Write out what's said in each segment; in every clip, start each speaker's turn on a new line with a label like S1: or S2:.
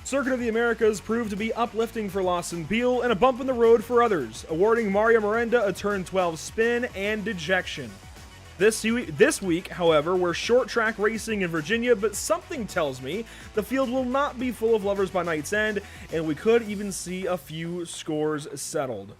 S1: Circuit of the Americas proved to be uplifting for Lawson Peel and a bump in the road for others, awarding Mario Miranda a turn 12 spin and dejection. This week, however, we're short track racing in Virginia, but something tells me the field will not be full of lovers by night's end, and we could even see a few scores settled.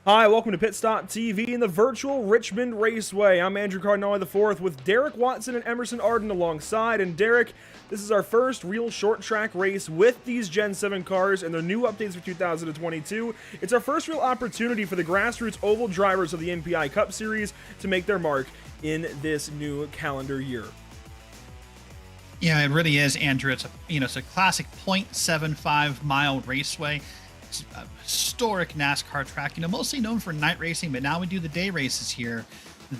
S1: Hi, welcome to PitStop TV in the virtual Richmond Raceway. I'm Andrew Cardinale IV with Derek Watson and Emerson Arden alongside. And Derek, this is our first real short track race with these Gen 7 cars and their new updates for 2022. It's our first real opportunity for the grassroots oval drivers of the MPI Cup Series to make their mark in this new calendar year.
S2: Yeah, it really is, Andrew. It's a classic 0.75 mile raceway. It's a historic NASCAR track, mostly known for night racing, but now we do the day races here.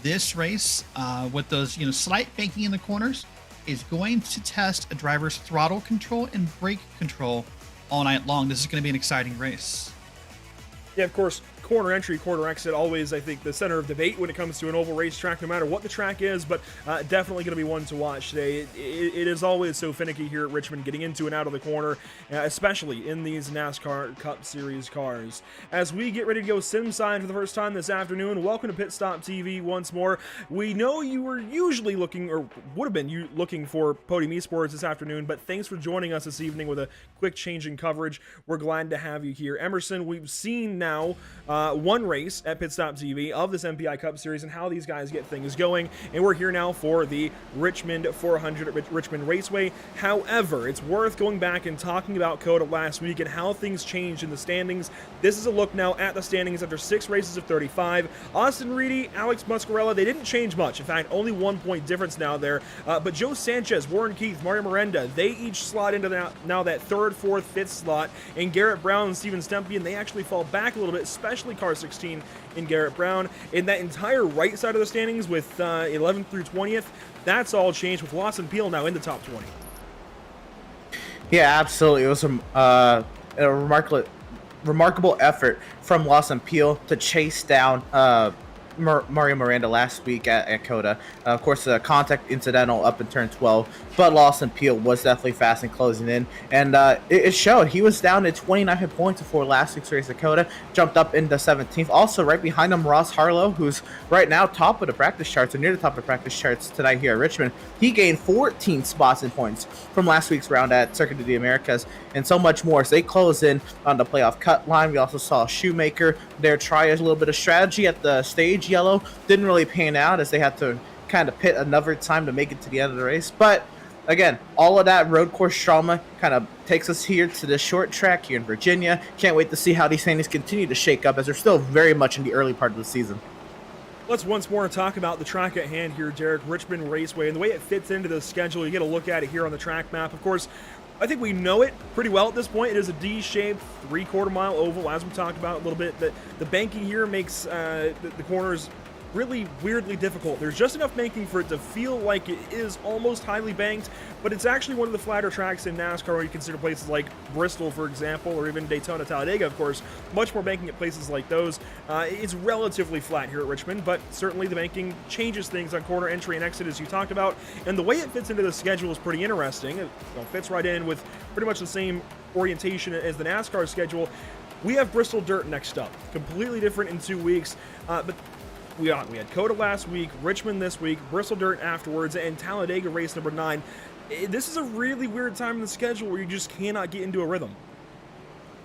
S2: This race, with those, slight banking in the corners, is going to test a driver's throttle control and brake control all night long. This is going to be an exciting race.
S1: Yeah, of course, corner entry, corner exit, always, I think, the center of debate when it comes to an oval racetrack, no matter what the track is, but definitely going to be one to watch today. It is always so finicky here at Richmond, getting into and out of the corner, especially in these NASCAR Cup Series cars. As we get ready to go sim side for the first time this afternoon, welcome to PitStop TV once more. We know you were usually looking, or would have been looking for Podium Esports this afternoon, but thanks for joining us this evening with a quick change in coverage. We're glad to have you here. Emerson, we've seen now one race at PitStop TV of this MPI Cup Series and how these guys get things going, and we're here now for the Richmond 400 at Richmond Raceway. However, it's worth going back and talking about COTA last week and how things changed in the standings. This is a look now at the standings after 6 races of 35. Austin Reedy, Alex Muscarella, they didn't change much. In fact, only 1 point difference now there. But Joe Sanchez, Warren Keith, Mario Miranda, they each slot into now that 3rd, 4th, 5th slot. And Garrett Brown and Steven Stempian, they actually fall back a little bit, especially car 16 in Garrett Brown. In that entire right side of the standings with 11th through 20th, that's all changed with Lawson Peel now in the top 20.
S3: Yeah, absolutely. It was a remarkable effort from Lawson Peel to chase down Mario Miranda last week at COTA. Of course, the contact incidental up in turn 12, but Lawson Peel was definitely fast and closing in, and it showed. He was down to 29 points before last week's race at COTA, jumped up into 17th. Also, right behind him, Ross Harlow, who's right now top of the practice charts, or near the top of the practice charts tonight here at Richmond. He gained 14 spots and points from last week's round at Circuit of the Americas, and so much more. So they closed in on the playoff cut line. We also saw Shoemaker there try a little bit of strategy at the stage yellow. Didn't really pan out as they had to kind of pit another time to make it to the end of the race. But again, all of that road course trauma kind of takes us here to this short track here in Virginia. Can't wait to see how these standings continue to shake up as they're still very much in the early part of the season.
S1: Let's once more talk about the track at hand here, Derek. Richmond Raceway, and the way it fits into the schedule. You get a look at it here on the track map. Of course, I think we know it pretty well at this point. It is a D-shaped 3/4 mile oval, as we talked about a little bit. The banking here makes the corners really weirdly difficult. There's just enough banking for it to feel like it is almost highly banked, but it's actually one of the flatter tracks in NASCAR when you consider places like Bristol, for example, or even Daytona, Talladega, of course. Much more banking at places like those. It's relatively flat here at Richmond, but certainly the banking changes things on corner entry and exit, as you talked about, and the way it fits into the schedule is pretty interesting. It fits right in with pretty much the same orientation as the NASCAR schedule. We have Bristol Dirt next up, completely different in 2 weeks, but we had COTA last week, Richmond this week, Bristol Dirt afterwards, and Talladega race number 9. This is a really weird time in the schedule where you just cannot get into a rhythm.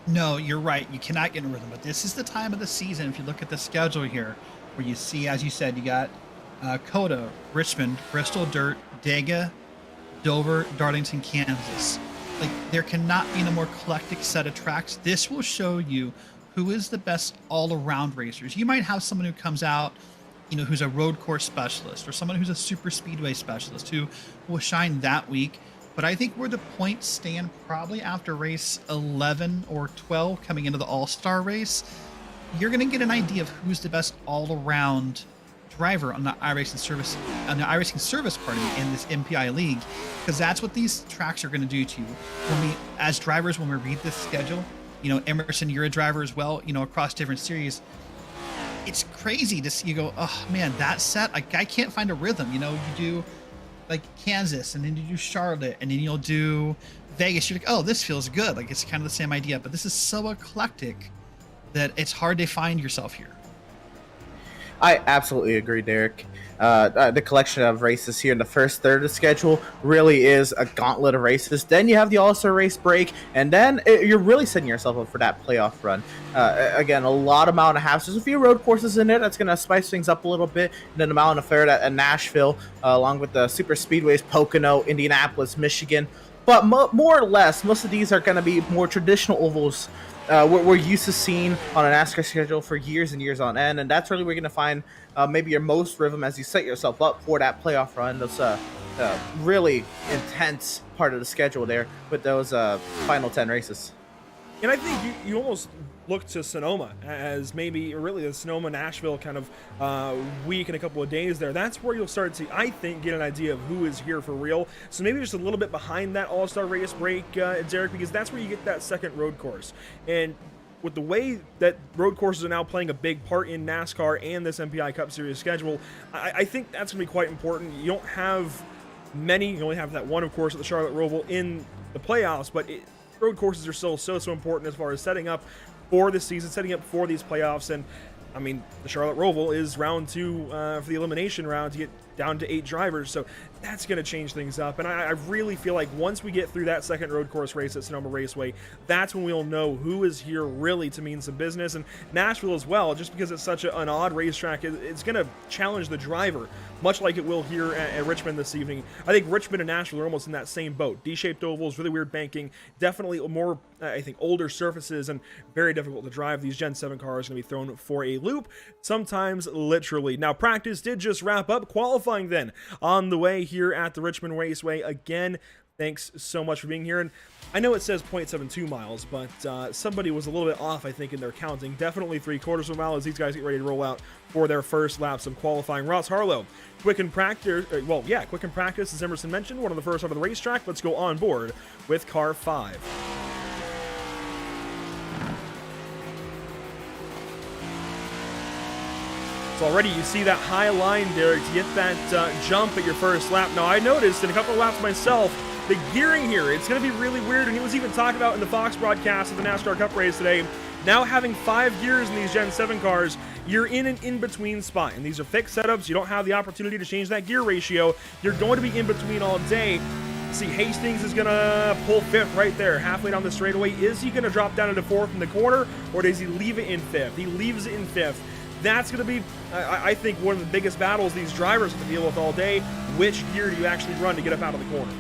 S2: No, you're right. You cannot get in a rhythm, but this is the time of the season, if you look at the schedule here, where you see, as you said, you got COTA, Richmond, Bristol Dirt, Dega, Dover, Darlington, Kansas. Like, there cannot be a more eclectic set of tracks. This will show you who is the best all-around racers. You might have someone who comes out, who's a road course specialist, or someone who's a super speedway specialist who will shine that week. But I think where the points stand probably after race 11 or 12 coming into the all-star race, you're going to get an idea of who's the best all-around driver on the iRacing service, in this MPI league, because that's what these tracks are going to do to you. As drivers, when we read this schedule, Emerson, you're a driver as well, across different series. It's crazy to see you go, oh man, that set, I can't find a rhythm. You do like Kansas, and then you do Charlotte, and then you'll do Vegas. You're like, oh, this feels good. Like it's kind of the same idea, but this is so eclectic that it's hard to find yourself here.
S3: I absolutely agree, Derek. The collection of races here in the first third of the schedule really is a gauntlet of races. Then you have the All-Star race break, and then you're really setting yourself up for that playoff run. Again, a lot of mile and a half. There's a few road courses in there that's going to spice things up a little bit. And then the mile and a third at Nashville, along with the super speedways, Pocono, Indianapolis, Michigan. But more or less, most of these are going to be more traditional ovals we're used to seeing on a NASCAR schedule for years and years on end, and that's really where you're going to find maybe your most rhythm as you set yourself up for that playoff run. Those really intense part of the schedule there with those final 10 races.
S1: And I think you almost look to Sonoma as maybe really the Sonoma-Nashville kind of week and a couple of days there. That's where you'll start to, I think, get an idea of who is here for real. So maybe just a little bit behind that All-Star race break, Derek, because that's where you get that second road course. And with the way that road courses are now playing a big part in NASCAR and this MPI Cup Series schedule, I think that's going to be quite important. You don't have many. You only have that one, of course, at the Charlotte Roval in the playoffs, but road courses are still so important as far as setting up for this season, setting up for these playoffs. And I mean, the Charlotte Roval is round 2 for the elimination round to get down to 8 drivers, so that's going to change things up. And I really feel like once we get through that second road course race at Sonoma Raceway, that's when we'll know who is here really to mean some business. And Nashville as well, just because it's such an odd racetrack, it's going to challenge the driver, much like it will here at Richmond this evening. I think Richmond and Nashville are almost in that same boat. D-shaped ovals, really weird banking, definitely more, I think, older surfaces, and very difficult to drive. These Gen 7 cars are going to be thrown for a loop, sometimes literally. Now, practice did just wrap up. Qualifying then on the way here at the Richmond Raceway. Again, thanks so much for being here. And I know it says 0.72 miles, but somebody was a little bit off, I think, in their counting. Definitely 3/4 of a mile as these guys get ready to roll out for their first laps of qualifying. Ross Harlow, quick in practice, as Emerson mentioned, one of the first out of the racetrack. Let's go on board with car 5. So already you see that high line, Derek, to get that jump at your first lap. Now, I noticed in a couple of laps myself, the gearing here, it's going to be really weird. And he was even talking about in the Fox broadcast of the NASCAR Cup race today, now having 5 gears in these Gen 7 cars, you're in an in-between spot. And these are fixed setups. You don't have the opportunity to change that gear ratio. You're going to be in between all day. See, Hastings is going to pull 5th right there, halfway down the straightaway. Is he going to drop down into 4th in the corner, or does he leave it in 5th? He leaves it in 5th. That's going to be, I think, one of the biggest battles these drivers have to deal with all day. Which gear do you actually run to get up out of the corner?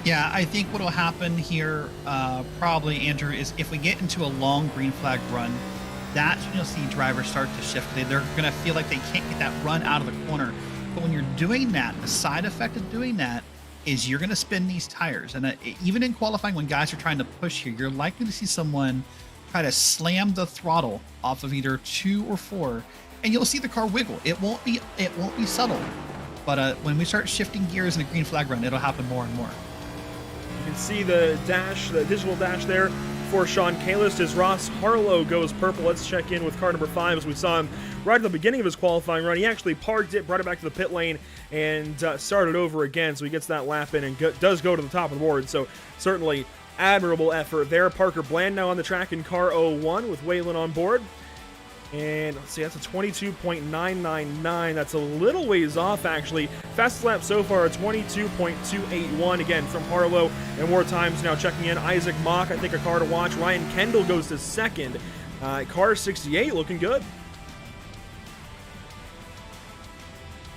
S2: Yeah, I think what will happen here, probably, Andrew, is if we get into a long green flag run, that's when you'll see drivers start to shift. They're going to feel like they can't get that run out of the corner. But when you're doing that, the side effect of doing that is you're going to spin these tires. And even in qualifying, when guys are trying to push here, you're likely to see someone try to slam the throttle off of either 2 or 4, and you'll see the car wiggle. It won't be subtle, but when we start shifting gears in a green flag run, it'll happen more and more.
S1: You can see the dash, the digital dash there for Sean Kalis as Ross Harlow goes purple. Let's check in with car number 5 as we saw him right at the beginning of his qualifying run. He actually parked it, brought it back to the pit lane, and started over again. So he gets that lap in and does go to the top of the board. So certainly admirable effort there. Parker Bland now on the track in car 01 with Waylon on board. And let's see, that's a 22.999. That's a little ways off, actually. Fastest lap so far, a 22.281. Again, from Harlow. And more times now checking in. Isaac Mock, I think, a car to watch. Ryan Kendall goes to 2nd. Car 68 looking good.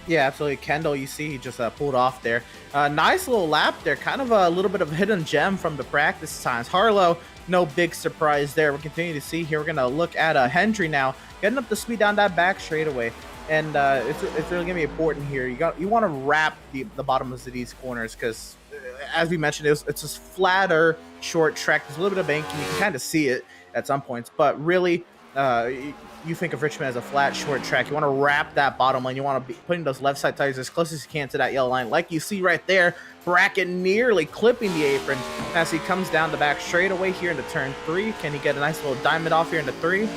S3: Yeah, absolutely. Kendall, you see, he just pulled off there. Nice little lap there. Kind of a little bit of a hidden gem from the practice times. Harlow, no big surprise there. We're continuing to see here. We're going to look at Hendry now, getting up the speed down that back straightaway. And it's really going to be important here. You want to wrap the bottoms of these corners because, as we mentioned, it's just flatter, short track. There's a little bit of banking. You can kind of see it at some points. But really, you think of Richmond as a flat, short track. You want to wrap that bottom line. You want to be putting those left side tires as close as you can to that yellow line. Like you see right there, Brackett nearly clipping the apron as he comes down the back straightaway here into turn 3. Can he get a nice little diamond off here into 3?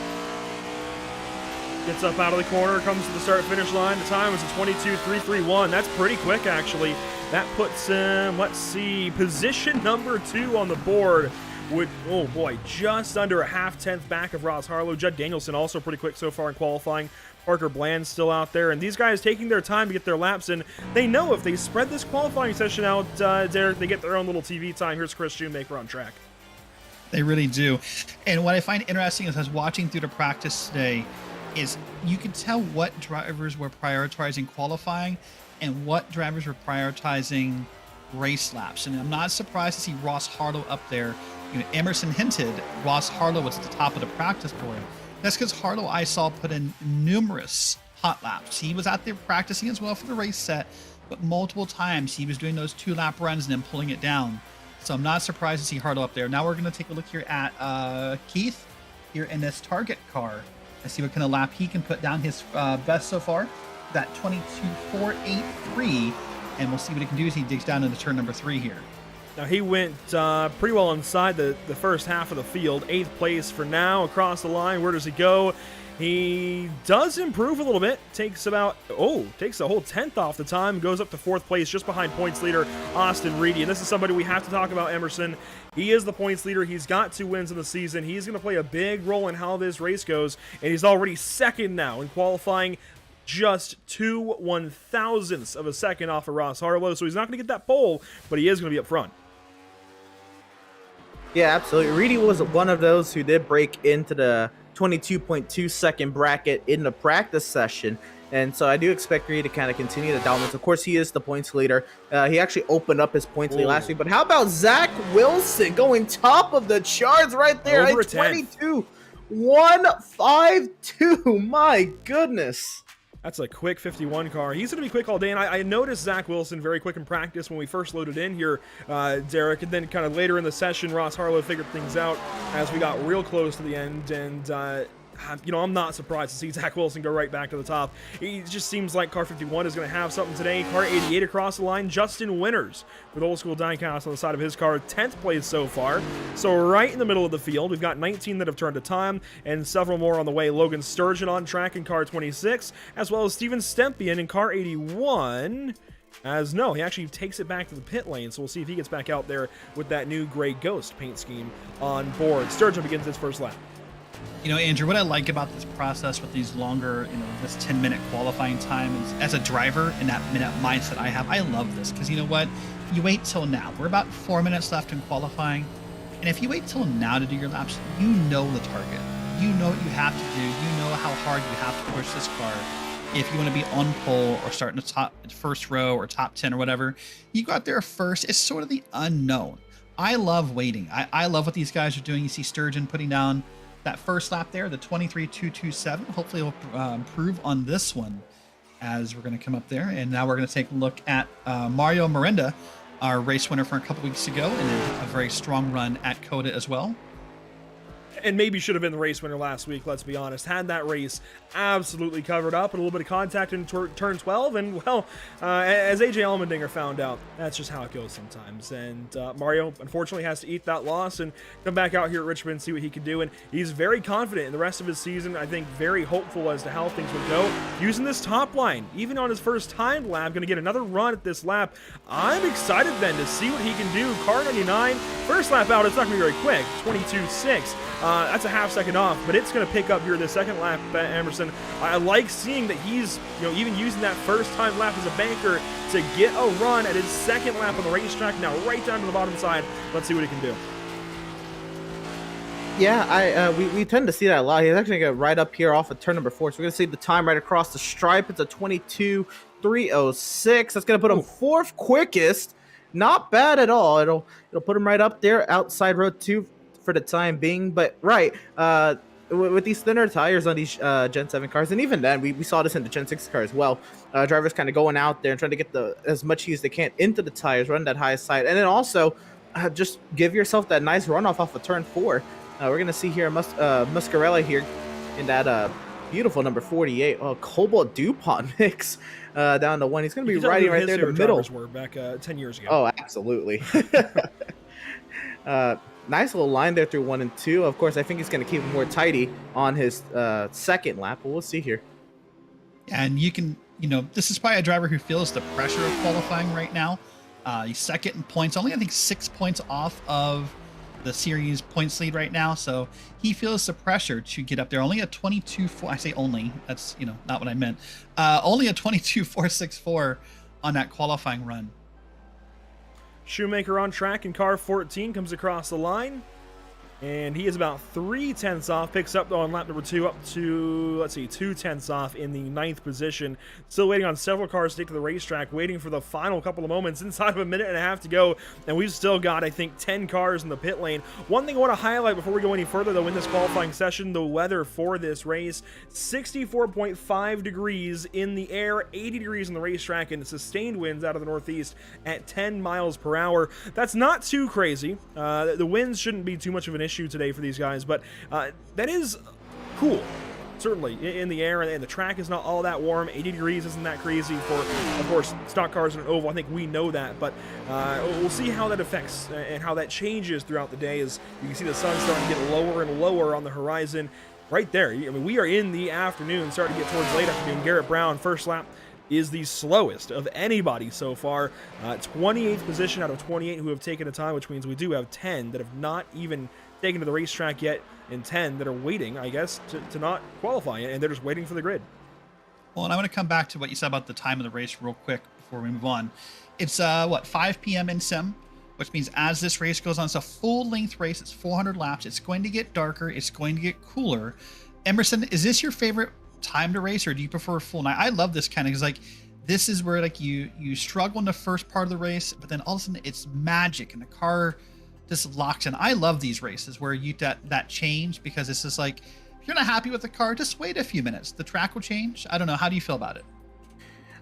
S1: Gets up out of the corner, comes to the start-finish line. The time is a 22.331. That's pretty quick, actually. That puts him, let's see, position number 2 on the board. Would, oh boy, just under a half-tenth back of Ross Harlow. Judd Danielson also pretty quick so far in qualifying. Parker Bland's still out there, and these guys taking their time to get their laps in. They know if they spread this qualifying session out, Derek, they get their own little TV time. Here's Chris Shoemaker on track.
S2: They really do. And what I find interesting is, I was watching through the practice today, is you can tell what drivers were prioritizing qualifying and what drivers were prioritizing race laps. And I'm not surprised to see Ross Harlow up there. You know, Emerson hinted Ross Harlow was at the top of the practice board. That's because Harlow, I saw, put in numerous hot laps. He was out there practicing as well for the race set, but multiple times he was doing those 2-lap runs and then pulling it down. So I'm not surprised to see Harlow up there. Now we're going to take a look here at Keith here in this target car and see what kind of lap he can put down. His best so far, that 22.483, and we'll see what he can do as he digs down into turn number 3 here.
S1: Now, he went pretty well inside the first half of the field. 8th place for now across the line. Where does he go? He does improve a little bit. Takes a whole 10th off the time. Goes up to 4th place just behind points leader Austin Reedy. And this is somebody we have to talk about, Emerson. He is the points leader. He's got 2 wins in the season. He's going to play a big role in how this race goes. And he's already second now in qualifying. Just 2 1/1000ths of a second off of Ross Harlow. So he's not going to get that pole, but he is going to be up front.
S3: Yeah, absolutely. Reedy was one of those who did break into the 22.2 second bracket in the practice session. And so I do expect Reedy to kind of continue the dominance. Of course, he is the points leader. He actually opened up his points lead last week. But how about Zach Wilson going top of the charts right there at 22.152? My goodness.
S1: That's a quick 51 car. He's going to be quick all day, and I noticed Zach Wilson very quick in practice when we first loaded in here, Derek, and then kind of later in the session, Ross Harlow figured things out as we got real close to the end, and you know, I'm not surprised to see Zach Wilson go right back to the top. It just seems like car 51 is going to have something today. Car 88 across the line, Justin Winters with old school diecast on the side of his car, 10th place so far. So right in the middle of the field, we've got 19 that have turned to time and several more on the way. Logan Sturgeon on track in car 26, as well as Steven Stempian in car 81. No, he actually takes it back to the pit lane, so we'll see if he gets back out there with that new gray Ghost paint scheme on board. Sturgeon begins his first lap.
S2: You know, Andrew, what I like about this process with these longer, you know, this 10-minute qualifying time is, as a driver and that minute mindset I have, I love this because, you know what, you wait till now. We're about 4 minutes left in qualifying, and if you wait till now to do your laps, you know the target. You know what you have to do. You know how hard you have to push this car. If you want to be on pole or start in the top first row or top 10 or whatever, you got there first. It's sort of the unknown. I love waiting. I love what these guys are doing. You see Sturgeon putting down that first lap there, the 23.227. Hopefully he'll improve on this one as we're going to come up there. And now we're going to take a look at Mario Miranda, our race winner from a couple weeks ago, and then a very strong run at COTA as well.
S1: And maybe should have been the race winner last week, let's be honest. Had that race absolutely covered up, and a little bit of contact in turn 12, and, well, as AJ Allmendinger found out, that's just how it goes sometimes. And Mario, unfortunately, has to eat that loss and come back out here at Richmond and see what he can do. And he's very confident in the rest of his season, I think very hopeful as to how things would go. Using this top line, even on his first time lap, going to get another run at this lap. I'm excited then to see what he can do. Car 99, first lap out, it's not going to be very quick, 22.6. That's a half second off, but it's going to pick up here the second lap, Emerson. I like seeing that he's, you know, even using that first time lap as a banker to get a run at his second lap on the racetrack. Now right down to the bottom side. Let's see what he can do.
S3: Yeah, we tend to see that a lot. He's actually going to right up here off of turn number 4. So we're going to see the time right across the stripe. It's a 22.306. That's going to put him 4th quickest. Not bad at all. It'll put him right up there outside row 2 for the time being. But with these thinner tires on these Gen 7 cars, and even then we saw this in the Gen 6 car as well, drivers kind of going out there and trying to get as much heat as they can into the tires, run that highest side, and then also just give yourself that nice runoff off of turn 4. We're gonna see here Muscarella here in that beautiful number 48 Cobalt DuPont mix down to 1. He's gonna be riding right there in the middle.
S1: Were back 10 years ago.
S3: Oh, absolutely. Nice little line there through 1 and 2. Of course, I think he's going to keep it more tidy on his second lap, but we'll see here.
S2: And you can, this is probably a driver who feels the pressure of qualifying right now. He's second in points, only I think 6 points off of the series points lead right now. So he feels the pressure to get up there. Only a 22.4. I say only. That's not what I meant. Only a 22.464 on that qualifying run.
S1: Shoemaker on track in car 14 comes across the line, and he is about 3/10 off, picks up on lap number 2 up to, 2/10 off in the 9th position. Still waiting on several cars to take to the racetrack, waiting for the final couple of moments inside of a minute and a half to go, and we've still got, I think, 10 cars in the pit lane. One thing I want to highlight before we go any further, though, in this qualifying session, the weather for this race, 64.5 degrees in the air, 80 degrees on the racetrack, and sustained winds out of the northeast at 10 miles per hour. That's not too crazy. The winds shouldn't be too much of an issue today for these guys, but that is cool, certainly, in the air, and the track is not all that warm. 80 degrees isn't that crazy for, of course, stock cars in an oval. I think we know that, but we'll see how that affects and how that changes throughout the day, as you can see the sun starting to get lower and lower on the horizon right there. I mean, we are in the afternoon, starting to get towards late afternoon. Garrett Brown, first lap, is the slowest of anybody so far. 28th position out of 28 who have taken a time, which means we do have 10 that have not even taken to the racetrack yet, and 10 that are waiting, I guess, to not qualify, and they're just waiting for the grid.
S2: Well, and I want to come back to what you said about the time of the race real quick before we move on. It's 5 p.m. in sim, which means as this race goes on, it's a full length race. It's 400 laps. It's going to get darker. It's going to get cooler. Emerson, is this your favorite time to race, or do you prefer full night? I love this kind of, because this is where you struggle in the first part of the race, but then all of a sudden it's magic and the car just locks in. I love these races where you that change, because it's just if you're not happy with the car, just wait a few minutes. The track will change. I don't know. How do you feel about it?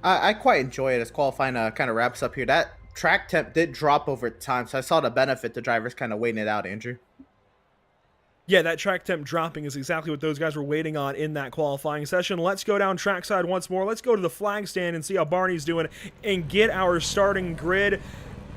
S3: I quite enjoy it as qualifying kind of wraps up here. That track temp did drop over time, so I saw the benefit to drivers kind of waiting it out, Andrew.
S1: Yeah, that track temp dropping is exactly what those guys were waiting on in that qualifying session. Let's go down trackside once more. Let's go to the flag stand and see how Barney's doing and get our starting grid.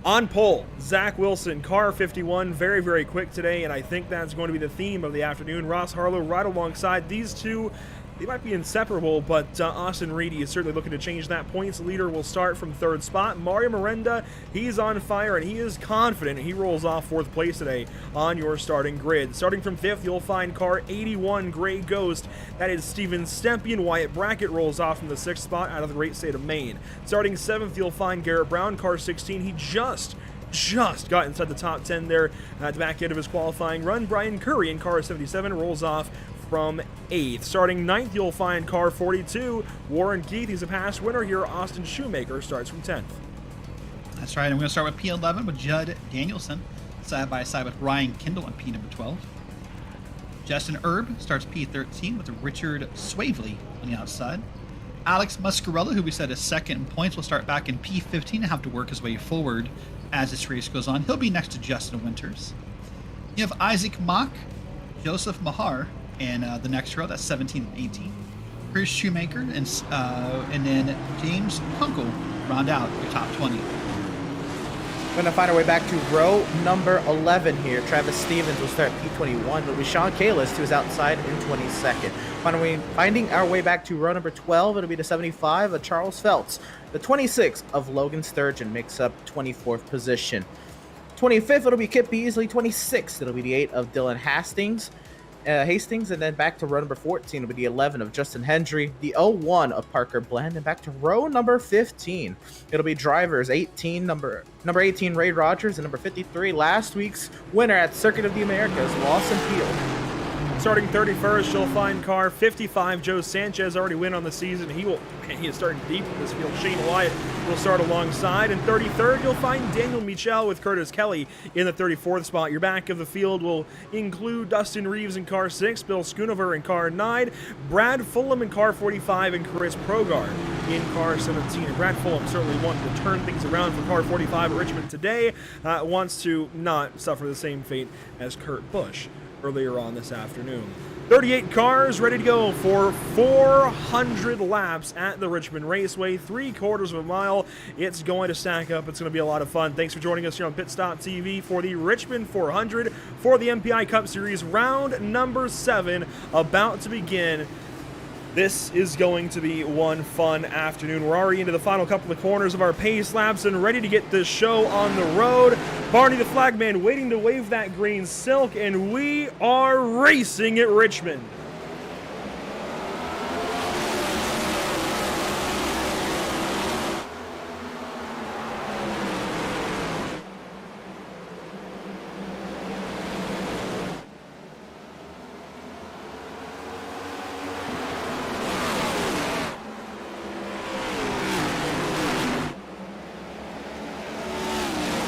S1: On pole, Zach Wilson, car 51, very, very quick today, and I think that's going to be the theme of the afternoon. Ross Harlow right alongside these two. They might be inseparable, but Austin Reedy is certainly looking to change that. Points leader will start from 3rd spot. Mario Miranda, he's on fire, and he is confident. He rolls off 4th place today on your starting grid. Starting from 5th, you'll find car 81, Gray Ghost. That is Steven Stempian. Wyatt Brackett rolls off from the 6th spot out of the great state of Maine. Starting 7th, you'll find Garrett Brown, car 16. He just got inside the top 10 there at the back end of his qualifying run. Brian Curry in car 77 rolls off from 8th. Starting 9th, you'll find car 42, Warren Keith. He's a past winner here. Austin Shoemaker starts from 10th.
S2: That's right. I'm going to start with P11 with Judd Danielson, side by side with Ryan Kendall on P number 12. Justin Erb starts P13 with Richard Swavely on the outside. Alex Muscarella, who we said is second in points, will start back in P15 and have to work his way forward as this race goes on. He'll be next to Justin Winters. You have Isaac Mock, Joseph Mahar, and the next row, that's 17 and 18. Chris Shoemaker, and then James Kunkel round out your top 20.
S3: We're going to find our way back to row number 11 here. Travis Stevens will start P21. It'll be Sean Kalis, who is outside in 22nd. Finding our way back to row number 12, it'll be the 75 of Charles Feltz. The 26 of Logan Sturgeon makes up 24th position. 25th, it'll be Kip Beasley. 26th, it'll be the 8 of Dylan Hastings, and then back to row number 14 will be the 11 of Justin Hendry, the 01 of Parker Bland, and back to row number 15. It'll be drivers 18, number 18 Ray Rogers, and number 53, last week's winner at Circuit of the Americas, Lawson Field.
S1: Starting 31st, you'll find car 55, Joe Sanchez, already win on the season. He is starting deep in this field. Shane Wyatt will start alongside. And 33rd, you'll find Daniel Michel with Curtis Kelly in the 34th spot. Your back of the field will include Dustin Reeves in car 6, Bill Schoonover in car 9, Brad Fulham in car 45, and Chris Progard in car 17. And Brad Fulham certainly wanted to turn things around for car 45 at Richmond today. Wants to not suffer the same fate as Kurt Busch earlier on this afternoon. 38 cars ready to go for 400 laps at the Richmond Raceway, 3/4 of a mile. It's going to stack up. It's going to be a lot of fun. Thanks for joining us here on PitStop TV for the Richmond 400 for the MPI Cup Series, round number 7, about to begin. This is going to be one fun afternoon. We're already into the final couple of corners of our pace laps and ready to get this show on the road. Barney the Flagman waiting to wave that green silk, and we are racing at Richmond.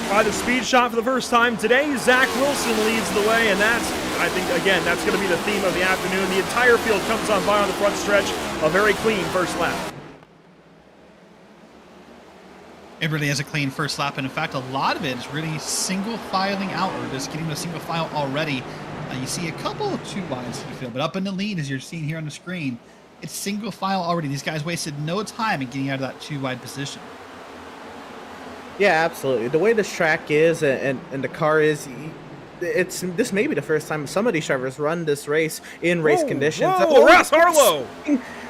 S1: By the speed shot for the first time today, Zach Wilson leads the way, and I think, again, that's going to be the theme of the afternoon. The entire field comes on by on the front stretch. A very clean first lap.
S2: It really is a clean first lap, and in fact, a lot of it is really single filing out, or just getting to a single file already. You see a couple of 2 wides to the field, but up in the lead, as you're seeing here on the screen, it's single file already. These guys wasted no time in getting out of that 2 wide position.
S3: Yeah, absolutely. The way this track is and the car is, this may be the first time some of these drivers run this race in race conditions.
S1: Whoa, Ross Harlow!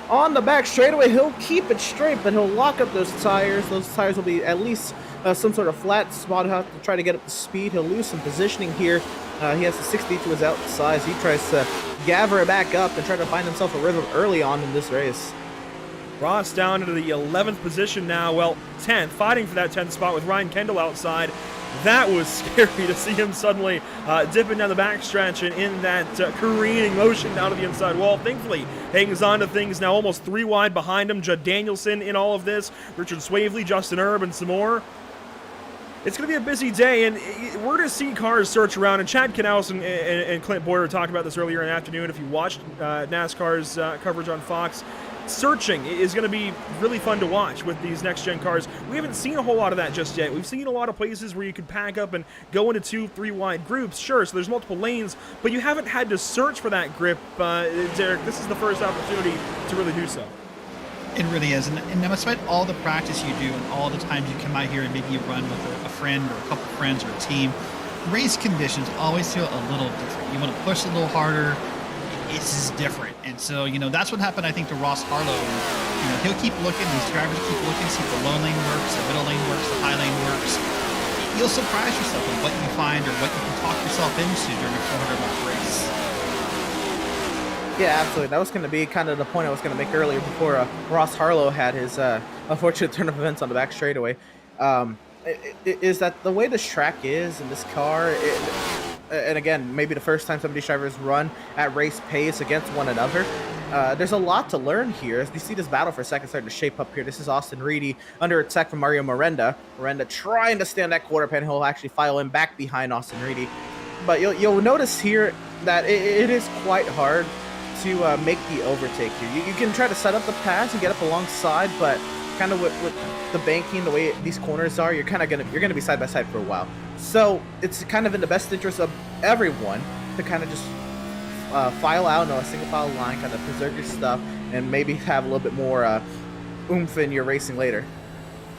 S3: On the back straightaway, he'll keep it straight, but he'll lock up those tires. Those tires will be at least some sort of flat spot. He'll have to try to get up to speed. He'll lose some positioning here. He has the 60 to his outside. He tries to gather it back up and try to find himself a rhythm early on in this race.
S1: Ross down into the 11th position now, well, 10th, fighting for that 10th spot with Ryan Kendall outside. That was scary to see him suddenly dipping down the backstretch and in that careening motion down to the inside wall. Thankfully, hangs on to things now, almost 3 wide behind him. Judd Danielson in all of this, Richard Swavely, Justin Erb, and some more. It's going to be a busy day, and we're going to see cars search around. And Chad Knaus and Clint Boyer talked about this earlier in the afternoon. If you watched NASCAR's coverage on Fox, searching is going to be really fun to watch with these next-gen cars. We haven't seen a whole lot of that just yet. We've seen a lot of places where you could pack up and go into 2-3 wide groups. Sure, so there's multiple lanes, but you haven't had to search for that grip. Derek, this is the first opportunity to really do so.
S2: It really is, and despite all the practice you do and all the times you come out here and maybe you run with a friend or a couple friends or a team, race conditions always feel a little different. You want to push a little harder. It's just different, and so that's what happened, I think, to Ross Harlow. He'll keep looking. These drivers keep looking, see if the low lane works, the middle lane works, the high lane works. You'll surprise yourself with what you find or what you can talk yourself into during a 400-lap race.
S3: Yeah, absolutely. That was going to be kind of the point I was going to make earlier before Ross Harlow had his unfortunate turn of events on the back straightaway. Is that the way this track is in this car? And again, maybe the first time some of these drivers run at race pace against one another. There's a lot to learn here. As we see this battle for second starting to shape up here. This is Austin Reedy under attack from Mario Miranda. Miranda trying to stay on that quarter pan. He'll actually file in back behind Austin Reedy. But you'll notice here that it is quite hard to make the overtake here. You can try to set up the pass and get up alongside, but kind of with the banking, the way these corners are, you're gonna be side by side for a while. So it's kind of in the best interest of everyone to kind of just file out on a single file line, kind of preserve your stuff, and maybe have a little bit more oomph in your racing later.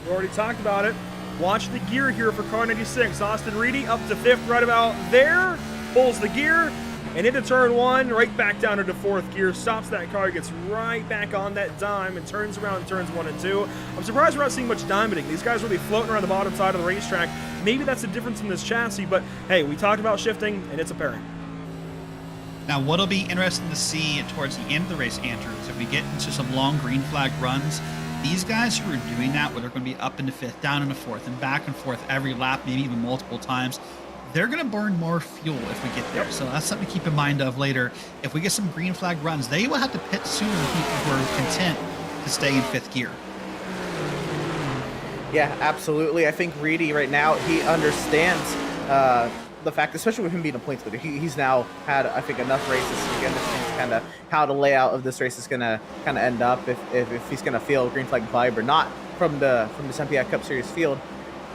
S1: We already talked about it. Watch the gear here for car 96. Austin Reedy up to 5th right about there, pulls the gear, and into turn 1, right back down into 4th gear, stops that car, gets right back on that dime, and turns around turns 1 and 2. I'm surprised we're not seeing much diamonding. These guys are really floating around the bottom side of the racetrack. Maybe that's the difference in this chassis, but hey, we talked about shifting, and it's apparent.
S2: Now, what'll be interesting to see towards the end of the race, Andrew, is if we get into some long green flag runs, these guys who are doing that, where they're going to be up into 5th, down into 4th, and back and forth every lap, maybe even multiple times, they're going to burn more fuel if we get there. Yep. So that's something to keep in mind of later. If we get some green flag runs, they will have to pit sooner than people who are content to stay in 5th gear.
S3: Yeah, absolutely. I think Reedy right now, he understands the fact, especially with him being a points leader, he's now had, I think, enough races so he understands kind of how the layout of this race is going to kind of end up, if he's going to feel green flag vibe or not from this MPI Cup Series field.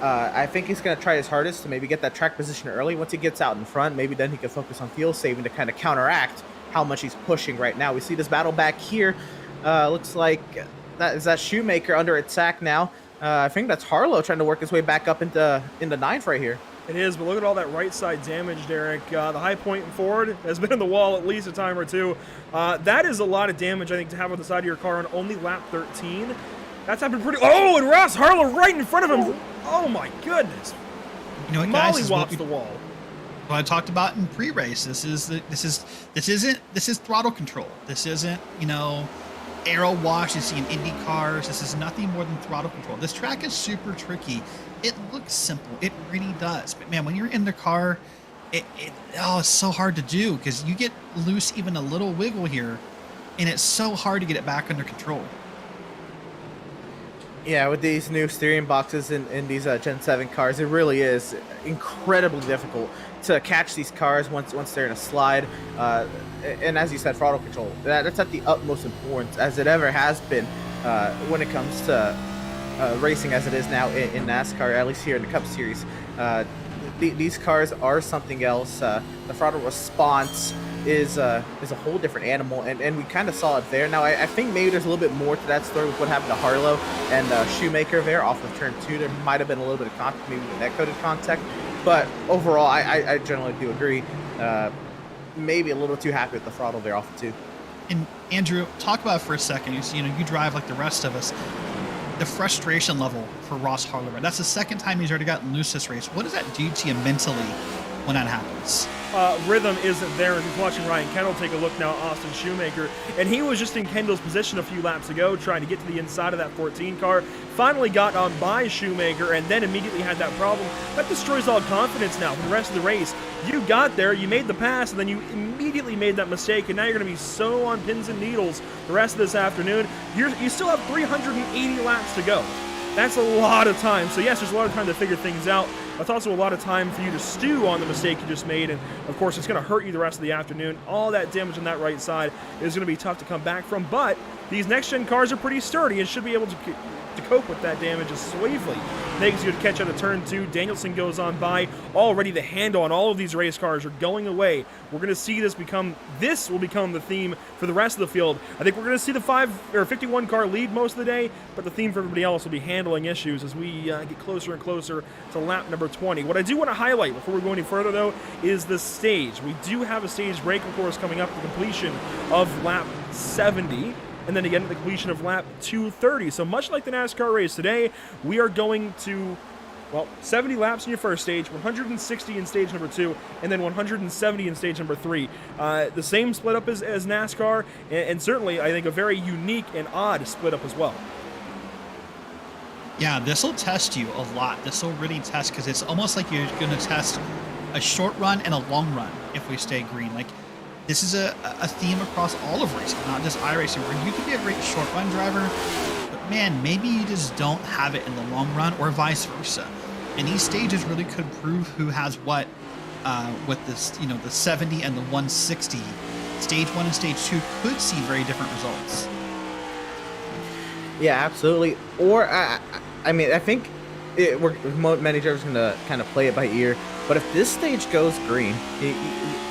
S3: I think he's going to try his hardest to maybe get that track position early. Once he gets out in front, maybe then he can focus on fuel saving to kind of counteract how much he's pushing right now. We see this battle back here. Looks like that Shoemaker under attack now. I think that's Harlow trying to work his way back up into ninth right here.
S1: It is, but look at all that right side damage, Derek. The high point and forward has been in the wall at least a time or two. That is a lot of damage, I think, to have on the side of your car on only lap 13. That's happened pretty. Oh, and Ross Harlow right in front of him. Oh my goodness!
S2: You know what, guys?
S1: Mollywops the wall.
S2: What I talked about in pre-race. This is throttle control. This isn't, you know, aero wash you see in Indy cars. This is nothing more than throttle control. This track is super tricky. It looks simple. It really does. But man, when you're in the car, it's so hard to do because you get loose even a little wiggle here, and it's so hard to get it back under control.
S3: Yeah, with these new steering boxes in these Gen 7 cars, it really is incredibly difficult to catch these cars once they're in a slide. And as you said, throttle control. That's at the utmost importance, as it ever has been when it comes to racing as it is now in NASCAR, at least here in the Cup Series. These cars are something else. The throttle response is a whole different animal, and we kind of saw it there. Now, I think maybe there's a little bit more to that story with what happened to Harlow and Shoemaker there off of turn 2. There might have been a little bit of contact, maybe net-coded contact, but overall, I generally do agree. Maybe a little too happy with the throttle there off of 2.
S2: And Andrew, talk about it for a second. You drive like the rest of us. The frustration level for Ross Harlow. That's the second time he's already gotten loose this race. What does that do to you mentally when that happens?
S1: Rhythm isn't there. If he's watching Ryan Kendall, take a look now at Austin Shoemaker. And he was just in Kendall's position a few laps ago, trying to get to the inside of that 14 car. Finally got on by Shoemaker and then immediately had that problem. That destroys all confidence now for the rest of the race. You got there, you made the pass, and then you immediately made that mistake, and now you're going to be so on pins and needles the rest of this afternoon. You still have 380 laps to go. That's a lot of time. So yes, there's a lot of time to figure things out. That's also a lot of time for you to stew on the mistake you just made, and of course it's going to hurt you the rest of the afternoon. All that damage on that right side is going to be tough to come back from, but these next-gen cars are pretty sturdy and should be able to cope with that damage swiftly. Makes you to catch out of turn 2. Danielson goes on by. Already the handle on all of these race cars are going away. We're going to see this will become the theme for the rest of the field. I think we're going to see the 51 car lead most of the day, but the theme for everybody else will be handling issues as we get closer and closer to lap number 20. What I do want to highlight before we go any further, though, is the stage. We do have a stage break, of course, coming up at the completion of lap 70. And then again at the completion of lap 230. So much like the NASCAR race today, we are going to, 70 laps in your first stage, 160 in stage number 2, and then 170 in stage number 3. The same split up as NASCAR, and certainly I think a very unique and odd split up as well.
S2: Yeah, this will test you a lot. This will really test, because it's almost like you're going to test a short run and a long run if we stay green. Like, this is a theme across all of racing, not just iRacing, where you can be a great short run driver, but man, maybe you just don't have it in the long run, or vice versa. And these stages really could prove who has what with this, the 70 and the 160. Stage 1 and stage 2 could see very different results.
S3: Yeah, absolutely. Or, I think many drivers are going to kind of play it by ear, but if this stage goes green,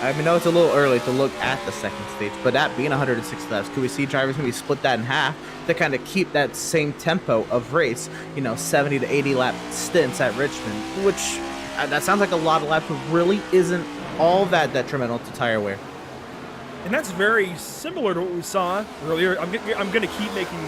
S3: I know it's a little early to look at the second stage, but that being 106 laps, could we see drivers maybe split that in half to kind of keep that same tempo of race, 70 to 80 lap stints at Richmond, which that sounds like a lot of laps, but really isn't all that detrimental to tire wear.
S1: And that's very similar to what we saw earlier. I'm going to keep making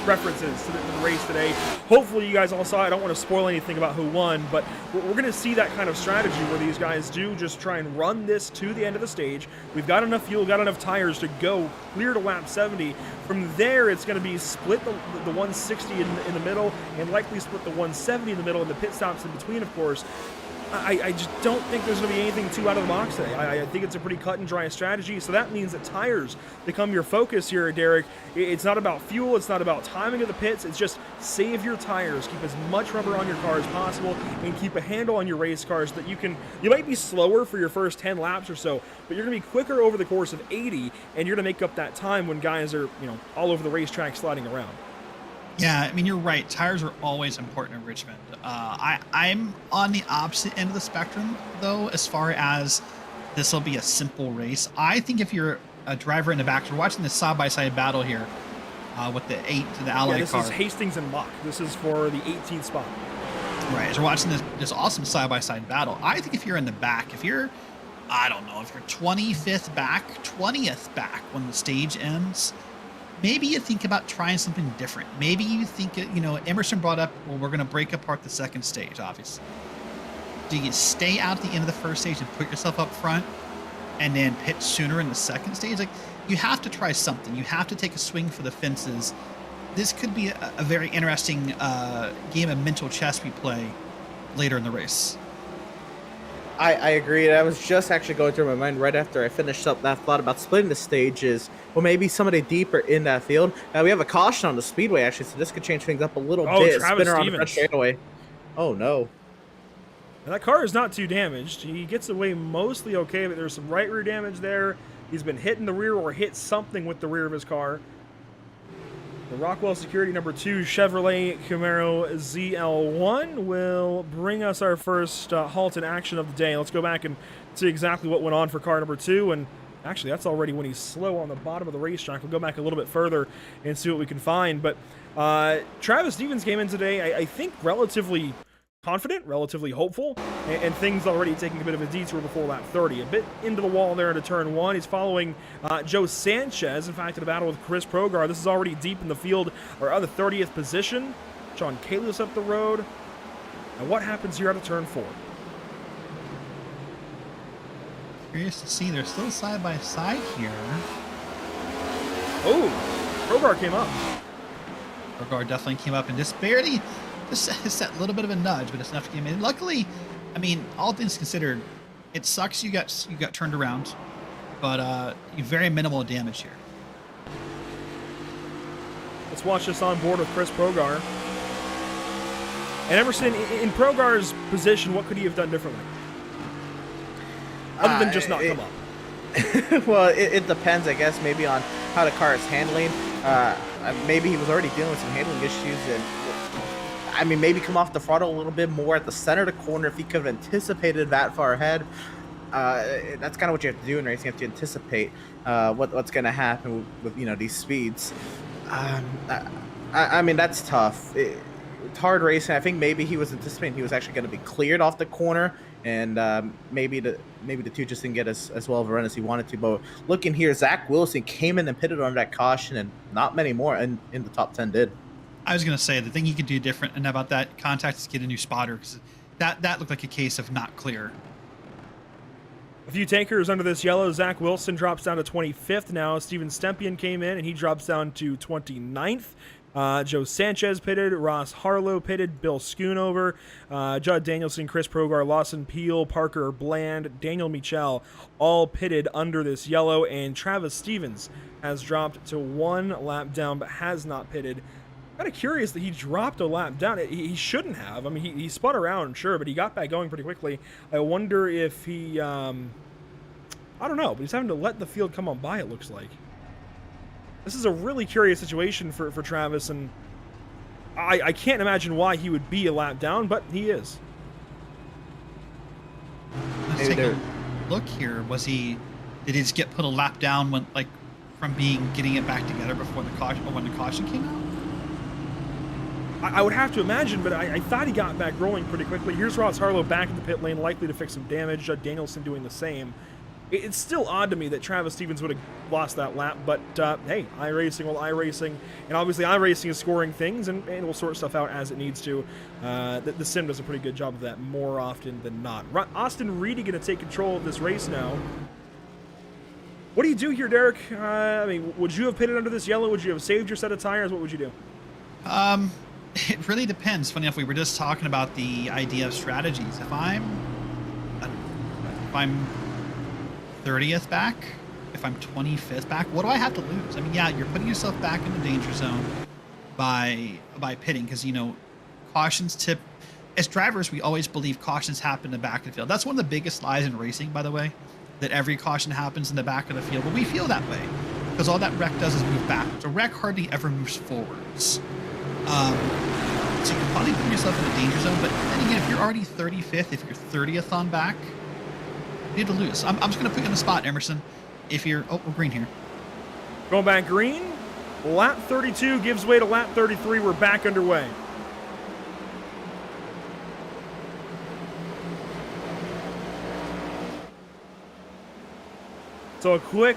S1: references to the race today. Hopefully you guys all saw it. I don't want to spoil anything about who won, but we're going to see that kind of strategy where these guys do just try and run this to the end of the stage. We've got enough fuel, got enough tires to go clear to lap 70. From there, it's going to be split the 160 in the middle, and likely split the 170 in the middle, and the pit stops in between, of course. I just don't think there's going to be anything too out of the box today. I think it's a pretty cut and dry strategy, so that means that tires become your focus here, Derek. It's not about fuel, it's not about timing of the pits, it's just save your tires, keep as much rubber on your car as possible, and keep a handle on your race cars so that you might be slower for your first 10 laps or so, but you're going to be quicker over the course of 80, and you're going to make up that time when guys are, all over the racetrack sliding around.
S2: Yeah, you're right. Tires are always important in Richmond. I'm on the opposite end of the spectrum, though, as far as this will be a simple race. I think if you're a driver in the back, we're watching this side-by-side battle here with the 8 to the Ally
S1: this
S2: car.
S1: is Hastings and Mock. This is for the 18th spot.
S2: Right, as we're watching this awesome side-by-side battle, I think if you're in the back, if you're, I don't know, if you're 25th back, 20th back when the stage ends, maybe you think about trying something different. Maybe you think, Emerson brought up, well, we're going to break apart the second stage, obviously. Do you stay out at the end of the first stage and put yourself up front and then pit sooner in the second stage? Like, you have to try something. You have to take a swing for the fences. This could be a very interesting game of mental chess we play later in the race.
S3: I agree. I was just actually going through my mind right after I finished up that thought about splitting the stages. Well, maybe somebody deeper in that field. We have a caution on the speedway, actually, so this could change things up a little bit.
S1: Travis
S3: Spinner on the
S1: Stevens.
S3: front straightaway. Oh, no.
S1: And that car is not too damaged. He gets away mostly okay, but there's some right rear damage there. He's been hit in the rear or hit something with the rear of his car. The Rockwell Security number 2 Chevrolet Camaro ZL1 will bring us our first halt in action of the day. Let's go back and see exactly what went on for car number 2. And actually, that's already when he's slow on the bottom of the racetrack. We'll go back a little bit further and see what we can find. But Travis Stevens came in today, I think, relatively confident, relatively hopeful, and things already taking a bit of a detour before lap 30. A bit into the wall there into turn 1. He's following Joe Sanchez, in fact, in a battle with Chris Progar. This is already deep in the field, or on the 30th position. Sean Kalis up the road. And what happens here out of turn 4?
S2: Curious to see. They're still side by side here.
S1: Oh, Progar came up.
S2: Progar definitely came up and just barely. This set a little bit of a nudge, but it's enough to get him in. Luckily, I mean, all things considered, it sucks you got turned around, but very minimal damage here.
S1: Let's watch this on board with Chris Progar. And Emerson, in Progar's position, what could he have done differently? Other than just not come up.
S3: Well, it depends, I guess, maybe on how the car is handling. Maybe he was already dealing with some handling issues, and I mean, maybe come off the throttle a little bit more at the center of the corner if he could have anticipated that far ahead. That's kind of what you have to do in racing. You have to anticipate what's going to happen with these speeds. I mean, that's tough. It's hard racing. I think maybe he was anticipating he was actually going to be cleared off the corner, and maybe the two just didn't get as well of a run as he wanted to. But looking here, Zach Wilson came in and pitted on that caution, and not many more in the top 10 did.
S2: I was going to say, the thing he could do different and about that contact is get a new spotter, because that looked like a case of not clear.
S1: A few tankers under this yellow. Zach Wilson drops down to 25th now. Steven Stempian came in, and he drops down to 29th. Joe Sanchez pitted, Ross Harlow pitted, Bill Schoonover, Judd Danielson, Chris Progar, Lawson Peel, Parker Bland, Daniel Michel, all pitted under this yellow, and Travis Stevens has dropped to 1 lap down but has not pitted. Kind of curious that he dropped a lap down. He shouldn't have. I mean, he spun around, sure, but he got back going pretty quickly. I wonder if he, I don't know, but he's having to let the field come on by, it looks like. This is a really curious situation for Travis, and I can't imagine why he would be a lap down, but he is.
S2: Let's take a look here. Did he just get put a lap down when, from getting it back together before the caution, or when the caution came out?
S1: I would have to imagine, but I thought he got back rolling pretty quickly. Here's Ross Harlow back in the pit lane, likely to fix some damage. Judd Danielson doing the same. It's still odd to me that Travis Stevens would have lost that lap, but hey, iRacing will iRacing, and obviously iRacing is scoring things, and will sort stuff out as it needs to. The sim does a pretty good job of that more often than not. Austin Reedy going to take control of this race now. What do you do here, Derek? I mean, would you have pitted under this yellow? Would you have saved your set of tires? What would you do?
S2: It really depends. Funny enough, we were just talking about the idea of strategies. If I'm 30th back, if I'm 25th back, what do I have to lose? I mean, yeah, you're putting yourself back in the danger zone by pitting, because cautions tip. As drivers, we always believe cautions happen in the back of the field. That's one of the biggest lies in racing, by the way, that every caution happens in the back of the field. But we feel that way because all that wreck does is move backwards. A wreck hardly ever moves forwards. So you're probably putting yourself in a danger zone, but then again, if you're already 35th, if you're 30th on back, You need to lose. I'm just going to put you on the spot, Emerson. If you're... Oh, we're green here.
S1: Going back green. Lap 32 gives way to lap 33. We're back underway. So a quick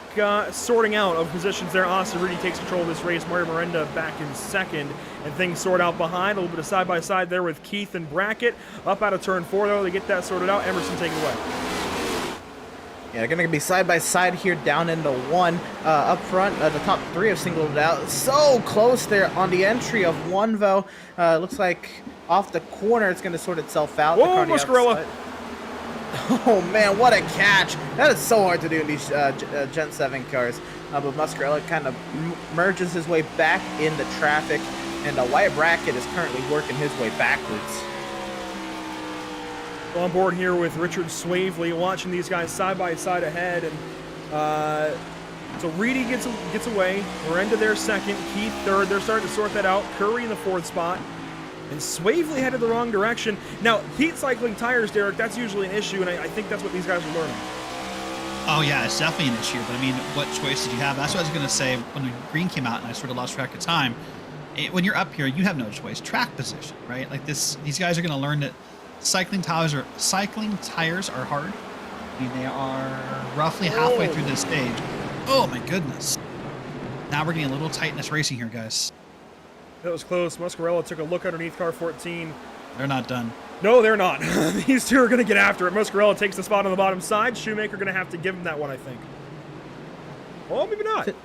S1: sorting out of positions there. Austin Reedy takes control of this race. Mario Miranda back in second. And things sort out behind. A little bit of side-by-side there with Keith and Brackett. Up out of turn 4, though. They get that sorted out. Emerson taking away.
S3: Yeah, going to be side-by-side here down into 1. Up front, the top 3 have singled it out. So close there on the entry of 1, though. Looks like off the corner, it's going to sort itself out.
S1: Whoa, Muscarella.
S3: Oh, man, what a catch. That is so hard to do in these Gen 7 cars. But Muscarella kind of merges his way back into traffic, and Wyatt Brackett is currently working his way backwards.
S1: On board here with Richard Swavely, watching these guys side by side ahead, and so Reedy gets away. Miranda there second, Keith third. They're starting to sort that out. Curry in the 4th spot, and Swavely headed the wrong direction. Now, heat cycling tires, Derek, that's usually an issue, and I think that's what these guys are learning.
S2: Oh, yeah, it's definitely an issue. But, I mean, what choice did you have? That's what I was going to say when the green came out and I sort of lost track of time. When you're up here, you have no choice. Track position, right? Like these guys are going to learn that cycling tires are hard. I mean, they are roughly halfway through this stage. Oh, my goodness. Now we're getting a little tight in this racing here, guys.
S1: That was close. Muscarella took a look underneath car 14.
S2: They're not done.
S1: No, they're not. These two are going to get after it. Muscarella takes the spot on the bottom side. Shoemaker going to have to give him that one, I think. Oh, maybe not.
S3: It's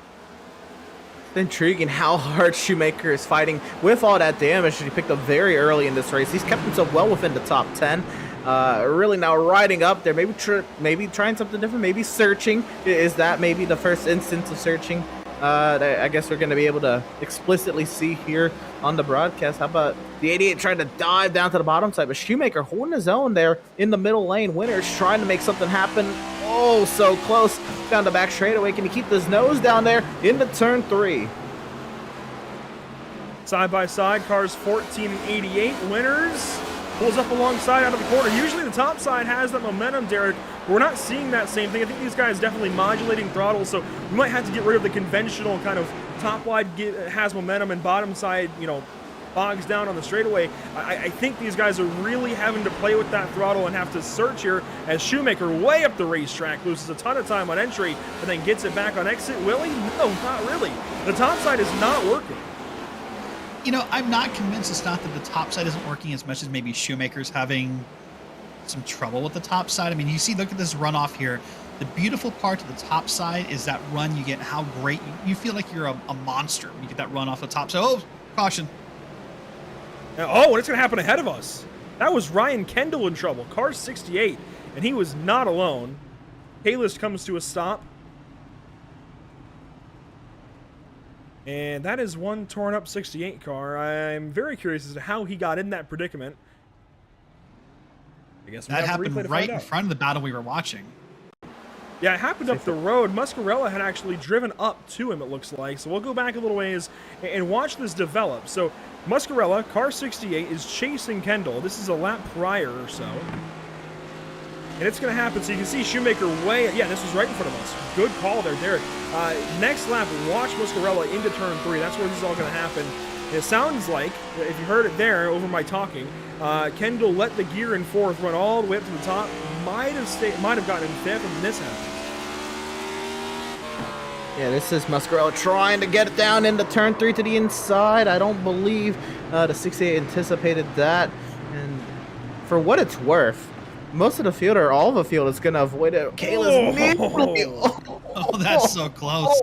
S3: intriguing how hard Shoemaker is fighting with all that damage that he picked up very early in this race. He's kept himself well within the top 10. Really now riding up there, maybe trying something different, maybe searching. Is that maybe the first instance of searching? I guess we're going to be able to explicitly see here on the broadcast. How about the 88 trying to dive down to the bottom side, but Shoemaker holding his own there in the middle lane. Winters trying to make something happen. Oh, so close down the back straightaway. Can he keep his nose down there into turn 3?
S1: Side by side, cars 14 and 88. Winters pulls up alongside out of the corner. Usually the top side has that momentum, Derek. But we're not seeing that same thing. I think these guys definitely modulating throttle, so we might have to get rid of the conventional kind of top wide has momentum and bottom side, bogs down on the straightaway. I think these guys are really having to play with that throttle and have to search here as Shoemaker way up the racetrack loses a ton of time on entry and then gets it back on exit. Willie? No, not really. The top side is not working.
S2: I'm not convinced it's not that the top side isn't working as much as maybe Shoemaker's having some trouble with the top side. I mean, look at this runoff here. The beautiful part of the top side is that run you get, how great, you feel like you're a monster when you get that run off the top side. Oh, caution.
S1: Oh, what's going to happen ahead of us? That was Ryan Kendall in trouble. Car 68, and he was not alone. Payless comes to a stop. And that is one torn up 68 car. I'm very curious as to how he got in that predicament. I guess
S2: that happened right in front of the battle we were watching.
S1: Yeah, it happened up the road. Muscarella had actually driven up to him, it looks like. So we'll go back a little ways and watch this develop. So Muscarella, car 68, is chasing Kendall. This is a lap prior or so. And it's going to happen. So you can see Shoemaker way... Yeah, this was right in front of us. Good call there, Derek. Next lap, watch Muscarella into turn 3. That's where this is all going to happen. And it sounds like, if you heard it there over my talking, Kendall let the gear in 4th run all the way up to the top. Might have gotten in 5th, and this happened.
S3: Yeah, this is Muscarella trying to get it down into turn 3 to the inside. I don't believe the 68 anticipated that. And for what it's worth, most of the field, or all of the field, is going to avoid it.
S2: Oh, that's so close.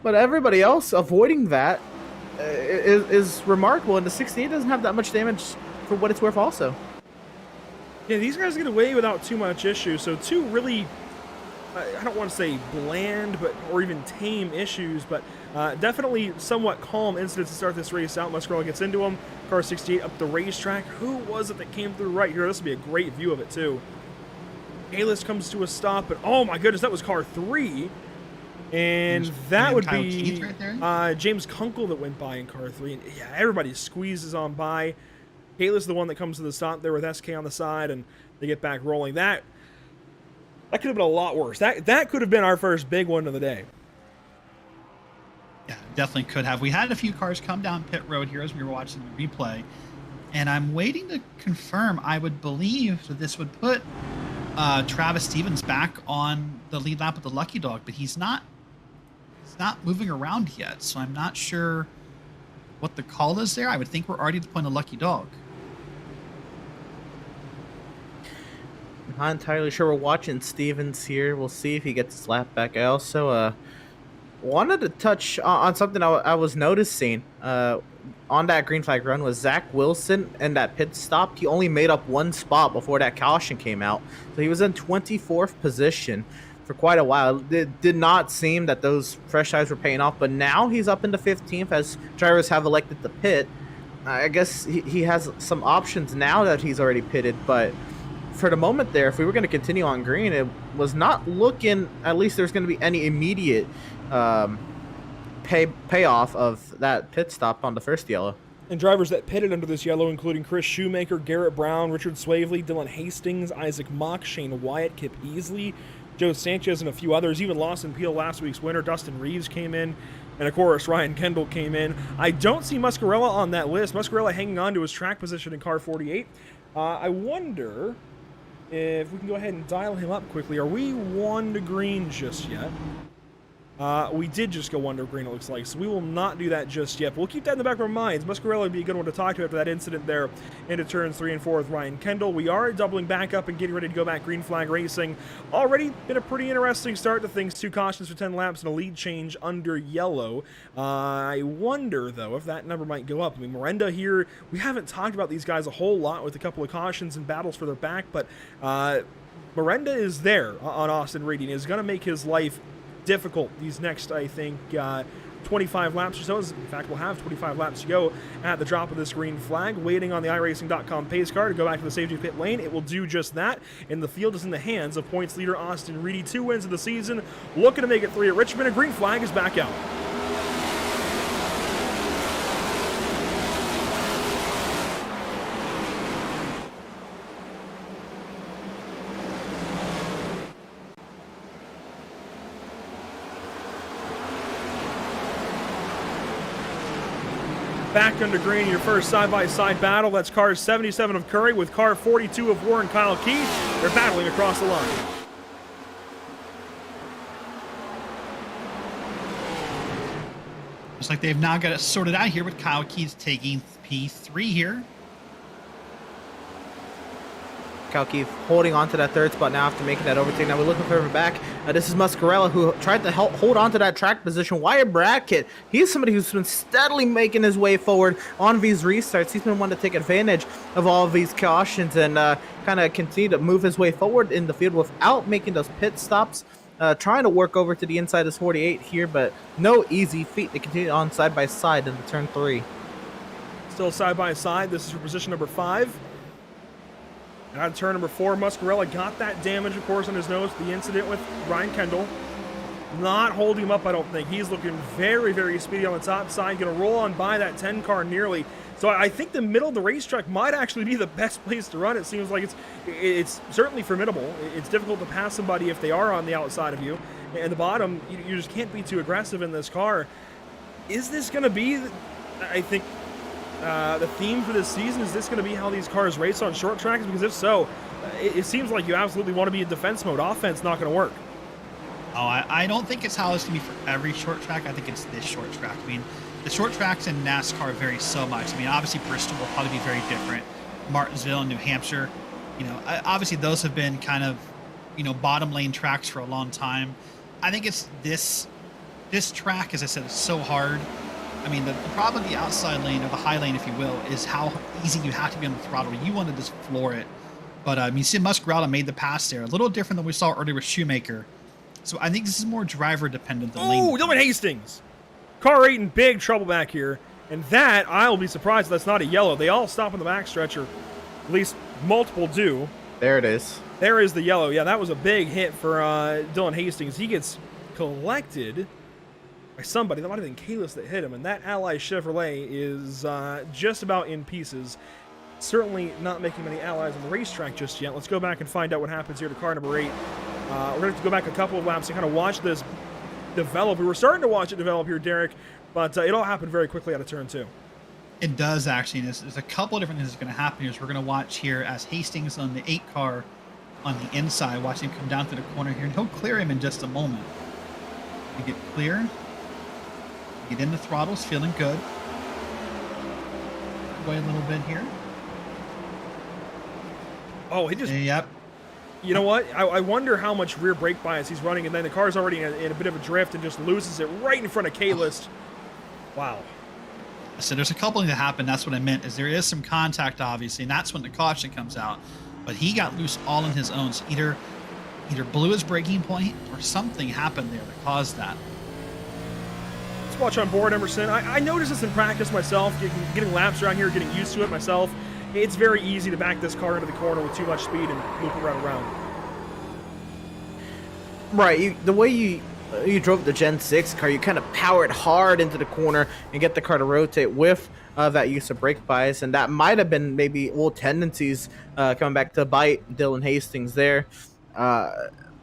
S3: But everybody else avoiding that is remarkable, and the 68 doesn't have that much damage for what it's worth also.
S1: Yeah, these guys get away without too much issue. So two really, I don't want to say bland, or even tame issues, but definitely somewhat calm incidents to start this race out. Muscarella gets into them. Car 68 up the racetrack. Who was it that came through right here? This will be a great view of it, too. A-list comes to a stop, but oh my goodness, that was car 3. And that would be right James Kunkel that went by in car 3. And yeah, everybody squeezes on by. A-list is the one that comes to the stop there with SK on the side, and they get back rolling. That That could have been a lot worse. That could have been our first big one of the day.
S2: Yeah, definitely could have. We had a few cars come down pit road here as we were watching the replay, and I'm waiting to confirm. I would believe that this would put Travis Stevens back on the lead lap of the Lucky Dog, but he's not moving around yet, so I'm not sure what the call is there. I would think we're already at the point of Lucky Dog.
S3: Not entirely sure. We're watching Stevens here. We'll see if he gets his lap back. I also wanted to touch on something I was noticing on that green flag run was Zach Wilson and that pit stop. He only made up one spot before that caution came out. So he was in 24th position for quite a while. It did not seem that those fresh eyes were paying off, but now he's up into 15th as drivers have elected to pit. I guess he has some options now that he's already pitted, but for the moment there, if we were going to continue on green, it was not looking, at least there's going to be any immediate payoff of that pit stop on the first yellow.
S1: And drivers that pitted under this yellow, including Chris Shoemaker, Garrett Brown, Richard Swavely, Dylan Hastings, Isaac Mock, Shane Wyatt, Kip Easley, Joe Sanchez, and a few others. Even Lawson Peel, last week's winner, Dustin Reeves came in, and of course Ryan Kendall came in. I don't see Muscarella on that list. Muscarella hanging on to his track position in car 48. I wonder if we can go ahead and dial him up quickly. Are we 1 to green just yet? We did just go 1 to green, it looks like, so we will not do that just yet. But we'll keep that in the back of our minds. Muscarella would be a good one to talk to after that incident there into turns 3 and 4 with Ryan Kendall. We are doubling back up and getting ready to go back green flag racing. Already been a pretty interesting start to things. 2 cautions for 10 laps and a lead change under yellow. I wonder, though, if that number might go up. I mean, Miranda here, we haven't talked about these guys a whole lot with a couple of cautions and battles for their back, but Miranda is there on Austin Reed and is going to make his life difficult these next, I think, 25 laps or so. In fact, we'll have 25 laps to go at the drop of this green flag, waiting on the iRacing.com pace car to go back to the safety pit lane. It will do just that, and the field is in the hands of points leader Austin Reedy. 2 wins of the season, looking to make it 3 at Richmond. A green flag is back out. Back under green, your first side-by-side battle. That's car 77 of Curry with car 42 of Warren Kyle Keith. They're battling across the line.
S2: Looks like they've now got it sorted out here with Kyle Keith taking P3 here.
S3: Kyle Keith holding on to that third spot now after making that overtake. Now we're looking further back. This is Muscarella, who tried to hold on to that track position. Wyatt Brackett, he's somebody who's been steadily making his way forward on these restarts. He's been wanting to take advantage of all of these cautions and kind of continue to move his way forward in the field without making those pit stops. Trying to work over to the inside of this 48 here, but no easy feat to continue on side by side into turn 3.
S1: Still side by side. This is for position number 5. And on turn number 4, Muscarella got that damage, of course, on his nose. The incident with Ryan Kendall. Not holding him up, I don't think. He's looking very, very speedy on the top side. Going to roll on by that 10 car nearly. So I think the middle of the racetrack might actually be the best place to run. It seems like it's certainly formidable. It's difficult to pass somebody if they are on the outside of you. And the bottom, you just can't be too aggressive in this car. Is this going to be, I think, the theme for this season? Is this going to be how these cars race on short tracks? Because if so, it seems like you absolutely want to be in defense mode. Offense not going to work.
S2: Oh, I don't think it's how it's going to be for every short track. I think it's this short track. I mean, the short tracks in NASCAR vary so much. I mean, obviously Bristol will probably be very different. Martinsville and New Hampshire, obviously those have been kind of, bottom lane tracks for a long time. I think it's this track, as I said, is so hard. I mean, the problem with the outside lane, or the high lane, if you will, is how easy you have to be on the throttle. You want to just floor it. But you see Muscarella made the pass there. A little different than we saw earlier with Shoemaker. So I think this is more driver dependent than lane.
S1: Oh, Dylan Hastings. Car 8 in big trouble back here. And that, I'll be surprised if that's not a yellow. They all stop on the backstretch, or at least multiple do.
S3: There it is.
S1: There is the yellow. Yeah, that was a big hit for Dylan Hastings. He gets collected by somebody. That might have been Kalis that hit him. And that Ally Chevrolet is just about in pieces. Certainly not making many allies on the racetrack just yet. Let's go back and find out what happens here to car number 8. We're going to have to go back a couple of laps and kind of watch this develop. We were starting to watch it develop here, Derek, but it all happened very quickly out of turn 2.
S2: It does, actually. There's a couple of different things that's going to happen here. So we're going to watch here as Hastings on the 8 car on the inside, watch him come down to the corner here, and he'll clear him in just a moment. You get clear, get in the throttles, feeling good. Wait a little bit here.
S1: Oh, he just...
S2: Yep.
S1: You know what? I wonder how much rear brake bias he's running, and then the car's already in a bit of a drift and just loses it right in front of K-List. Wow.
S2: So there's a couple things that happen. That's what I meant, is there is some contact, obviously, and that's when the caution comes out. But he got loose all on his own. So either blew his braking point or something happened there that caused that.
S1: Let's watch on board, Emerson. I noticed this in practice myself, getting laps around here, getting used to it myself. It's very easy to back this car into the corner with too much speed and loop it right around.
S3: Right, the way you drove the Gen 6 car, you kind of powered hard into the corner and get the car to rotate with that use of brake bias, and that might have been maybe old tendencies coming back to bite Dylan Hastings there.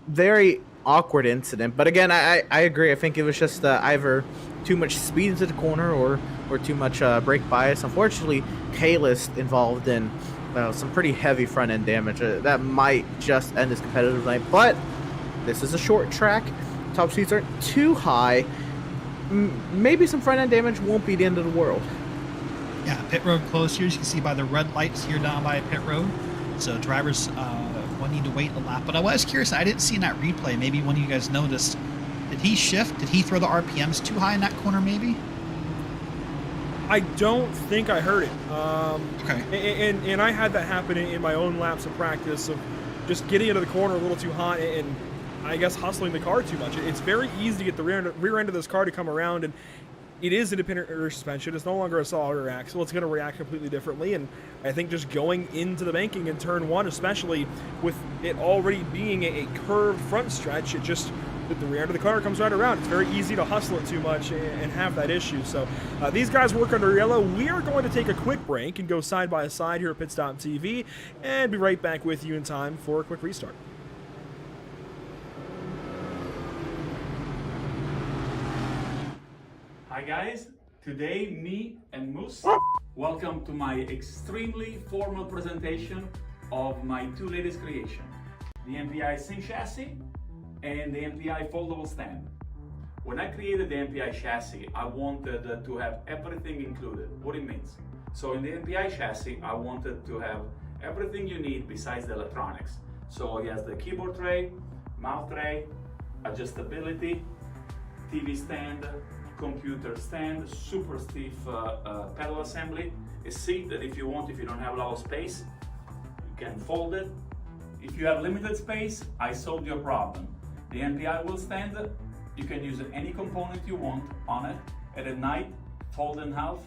S3: Very awkward incident, but again, I agree. I think it was just either too much speed into the corner or too much brake bias. Unfortunately, K-List involved in some pretty heavy front end damage. That might just end his competitive night, but this is a short track. Top speeds aren't too high. Maybe some front end damage won't be the end of the world.
S2: Yeah, pit road closed here. As you can see by the red lights here down by pit road. So drivers will need to wait a lap. But I was curious. I didn't see in that replay. Maybe one of you guys noticed. Did he shift? Did he throw the RPMs too high in that corner maybe?
S1: I don't think I heard it.
S2: Okay.
S1: And I had that happen in my own laps of practice of just getting into the corner a little too hot and I guess hustling the car too much. It's very easy to get the rear end of this car to come around, and it is independent rear suspension. It's no longer a solid rear axle. It's going to react completely differently, and I think just going into the banking in turn 1, especially with it already being a curved front stretch, it just the rear end of the car comes right around. It's very easy to hustle it too much and have that issue. So these guys work under yellow. We are going to take a quick break and go side by side here at PitStop TV and be right back with you in time for a quick restart.
S4: Hi guys, today me and Moose welcome to my extremely formal presentation of my 2 latest creations, the MPI Sync Chassis and the MPI Foldable Stand. When I created the MPI chassis, I wanted to have everything included. What it means. So in the MPI chassis, I wanted to have everything you need besides the electronics. So it has the keyboard tray, mouse tray, adjustability, TV stand, computer stand, super stiff pedal assembly, a seat that if you don't have a lot of space, you can fold it. If you have limited space, I solved your problem. The MPI wheel stand, you can use any component you want on it, and at night, fold in half,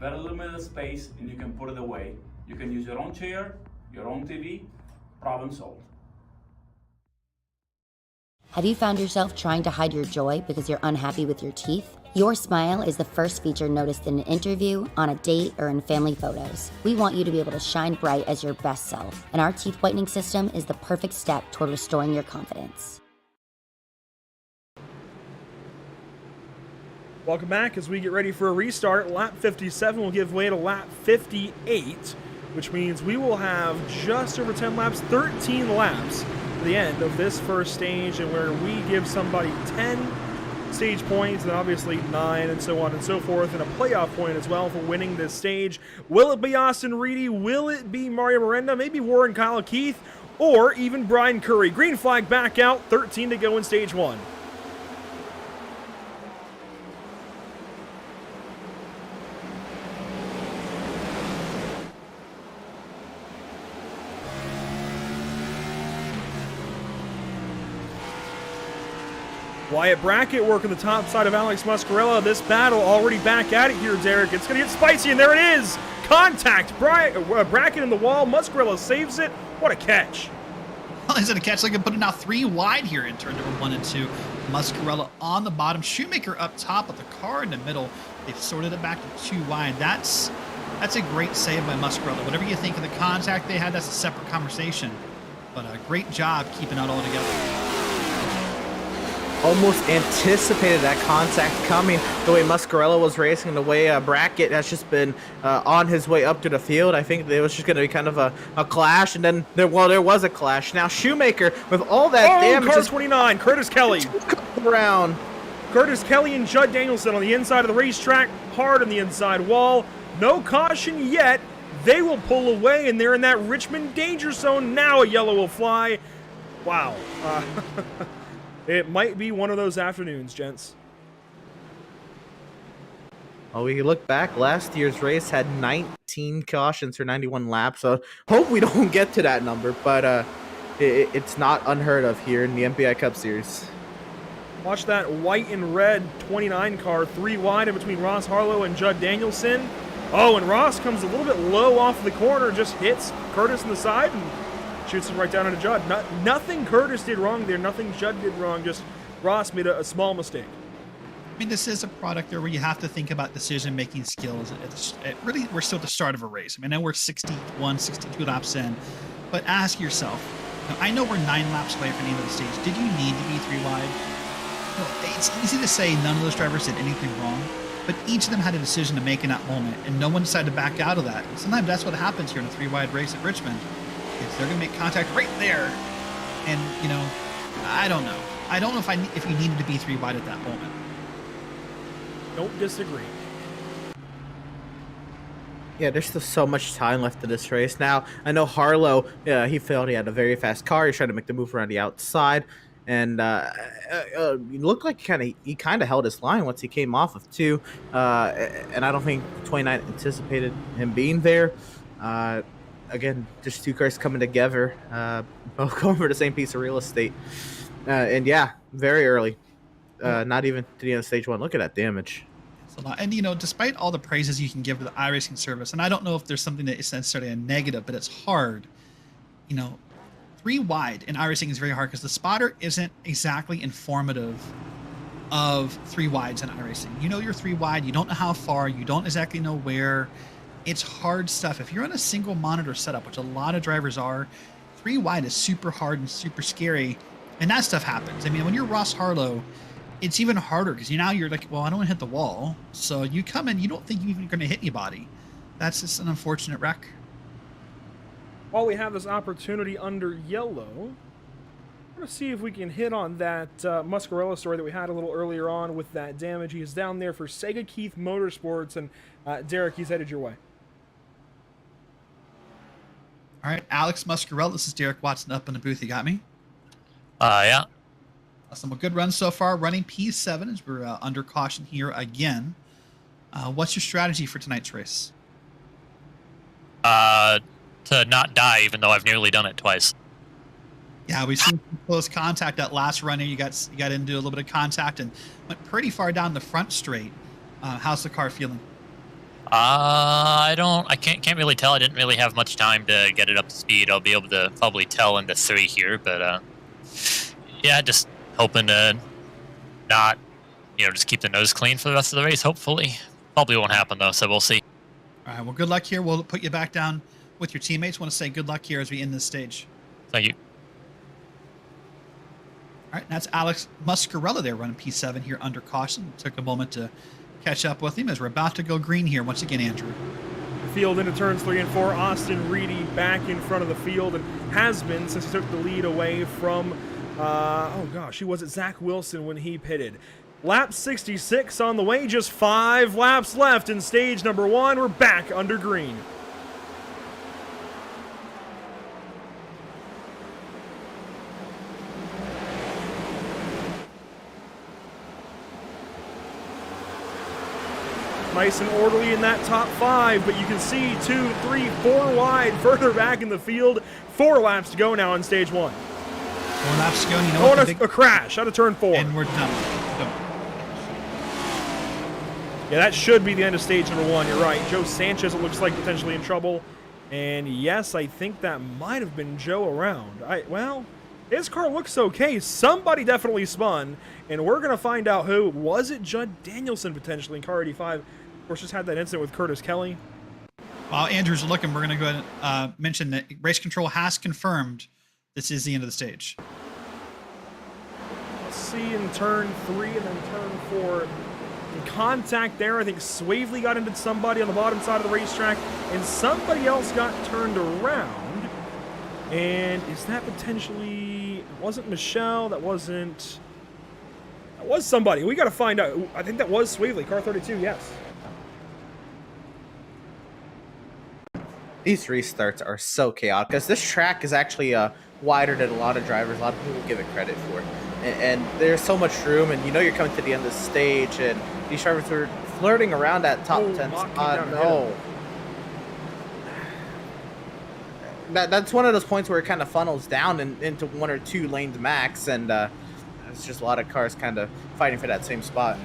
S4: very limited space, and you can put it away. You can use your own chair, your own TV, problem solved.
S5: Have you found yourself trying to hide your joy because you're unhappy with your teeth? Your smile is the first feature noticed in an interview, on a date, or in family photos. We want you to be able to shine bright as your best self, and our teeth whitening system is the perfect step toward restoring your confidence.
S1: Welcome back as we get ready for a restart. Lap 57 will give way to lap 58, which means we will have just over 10 laps, 13 laps to the end of this first stage, and where we give somebody 10 stage points and obviously 9 and so on and so forth, and a playoff point as well for winning this stage. Will it be Austin Reedy? Will it be Mario Miranda? Maybe Warren Kyle Keith? Or even Brian Curry? Green flag back out, 13 to go in stage 1. Wyatt Brackett working the top side of Alex Muscarella. This battle already back at it here, Derek. It's going to get spicy, and there it is. Contact. Brackett in the wall. Muscarella saves it. What a catch.
S2: Well, is it a catch? Like, put it now 3 wide here in turn number 1 and 2. Muscarella on the bottom. Shoemaker up top with the car in the middle. They've sorted it back to 2 wide. That's a great save by Muscarella. Whatever you think of the contact they had, that's a separate conversation. But a great job keeping it all together.
S3: almost anticipated that contact coming. The way Muscarella was racing, the way Brackett has just been on his way up to the field, I think there was just going to be kind of a clash, and then there was a clash. Now Shoemaker, with all that damage,
S1: car 29, Curtis Kelly
S3: around.
S1: Curtis Kelly and Judd Danielson on the inside of the racetrack, hard on the inside wall. No caution yet. They will pull away, and they're in that Richmond danger zone. Now a yellow will fly. Wow. It might be one of those afternoons, gents.
S3: Oh, we look back, last year's race had 19 cautions for 91 laps, so hope we don't get to that number, but it's not unheard of here in the MPI Cup Series.
S1: Watch that white and red 29 car, 3 wide in between Ross Harlow and Judd Danielson. Oh, and Ross comes a little bit low off the corner, just hits Curtis in the side and shoots him right down into Judd. Nothing Curtis did wrong there, nothing Judd did wrong, just Ross made a small mistake.
S2: I mean, this is a product there where you have to think about decision-making skills. Really, we're still at the start of a race. I mean, I know we're 61, 62 laps in, but ask yourself, I know we're 9 laps away from the end of the stage. Did you need to be 3 wide? It's easy to say none of those drivers did anything wrong, but each of them had a decision to make in that moment, and no one decided to back out of that. And sometimes that's what happens here in a 3-wide race at Richmond. They're going to make contact right there, and I don't know. I don't know if you needed to be 3 wide at that moment.
S1: Don't disagree.
S3: Yeah, there's still so much time left in this race. Now, I know Harlow, he felt he had a very fast car. He's trying to make the move around the outside, and it looked like he kind of held his line once he came off of 2, and I don't think 29 anticipated him being there. Again, just 2 cars coming together, both going for the same piece of real estate. And yeah, very early. Not even to the end of stage 1. Look at that damage.
S2: It's a lot. And, despite all the praises you can give to the iRacing service, and I don't know if there's something that is necessarily a negative, but it's hard. 3 wide in iRacing is very hard because the spotter isn't exactly informative of 3 wides in iRacing. You're 3 wide. You don't know how far. You don't exactly know where. It's hard stuff. If you're on a single monitor setup, which a lot of drivers are, 3 wide is super hard and super scary, and that stuff happens. I mean, when you're Ross Harlow, it's even harder because now you're like, well, I don't want to hit the wall. So you come in, you don't think you're even going to hit anybody. That's just an unfortunate wreck.
S1: While we have this opportunity under yellow, I'm going to see if we can hit on that Muscarella story that we had a little earlier on with that damage. He's down there for Sega Keith Motorsports, and Derek, he's headed your way.
S2: All right, Alex Muscarella, this is Derek Watson up in the booth. You got me?
S6: Yeah.
S2: Awesome. A good run so far, running P7 as we're under caution here again. What's your strategy for tonight's race?
S6: To not die, even though I've nearly done it twice.
S2: Yeah, we've seen some close contact that last run. You got into a little bit of contact and went pretty far down the front straight. How's the car feeling?
S6: I can't really tell. I didn't really have much time to get it up to speed. I'll be able to probably tell into 3 here, but yeah, just hoping to not, just keep the nose clean for the rest of the race, hopefully. Probably won't happen though, so we'll see.
S2: All right, well, good luck here. We'll put you back down with your teammates. Want to say good luck here as we end this stage.
S6: Thank you.
S2: All right, that's Alex Muscarella there running P7 here under caution. Took a moment to catch up with him as we're about to go green here once again, Andrew.
S1: The field into turns 3 and 4. Austin Reedy back in front of the field and has been since he took the lead away from, who was it? Zach Wilson when he pitted. Lap 66 on the way, just 5 laps left in stage number 1. We're back under green. Nice and orderly in that top 5, but you can see 2, 3, 4 wide further back in the field. 4 laps to go now on stage 1.
S2: 4 laps to go.
S1: A crash out of turn 4.
S2: And we're done.
S1: Yeah, that should be the end of stage number 1. You're right. Joe Sanchez, it looks like, potentially in trouble. And yes, I think that might have been Joe around. His car looks okay. Somebody definitely spun, and we're going to find out who. Was it Judd Danielson potentially in car 85? Of course, just had that incident with Curtis Kelly.
S2: While Andrew's looking, we're going to go ahead and mention that Race Control has confirmed this is the end of the stage.
S1: see in turn 3 and then turn 4. Contact there. I think Swavely got into somebody on the bottom side of the racetrack, and somebody else got turned around. And is that potentially... It wasn't Michelle. That wasn't... That was somebody. We got to find out. I think that was Swavely, car 32, yes.
S3: These restarts are so chaotic because this track is actually wider than a lot of drivers. A lot of people give it credit for, and there's so much room. And you know you're coming to the end of the stage, and these drivers are flirting around that top 10 spot. No, that's one of those points where it kind of funnels down into 1 or 2 lanes max, and it's just a lot of cars kind of fighting for that same spot.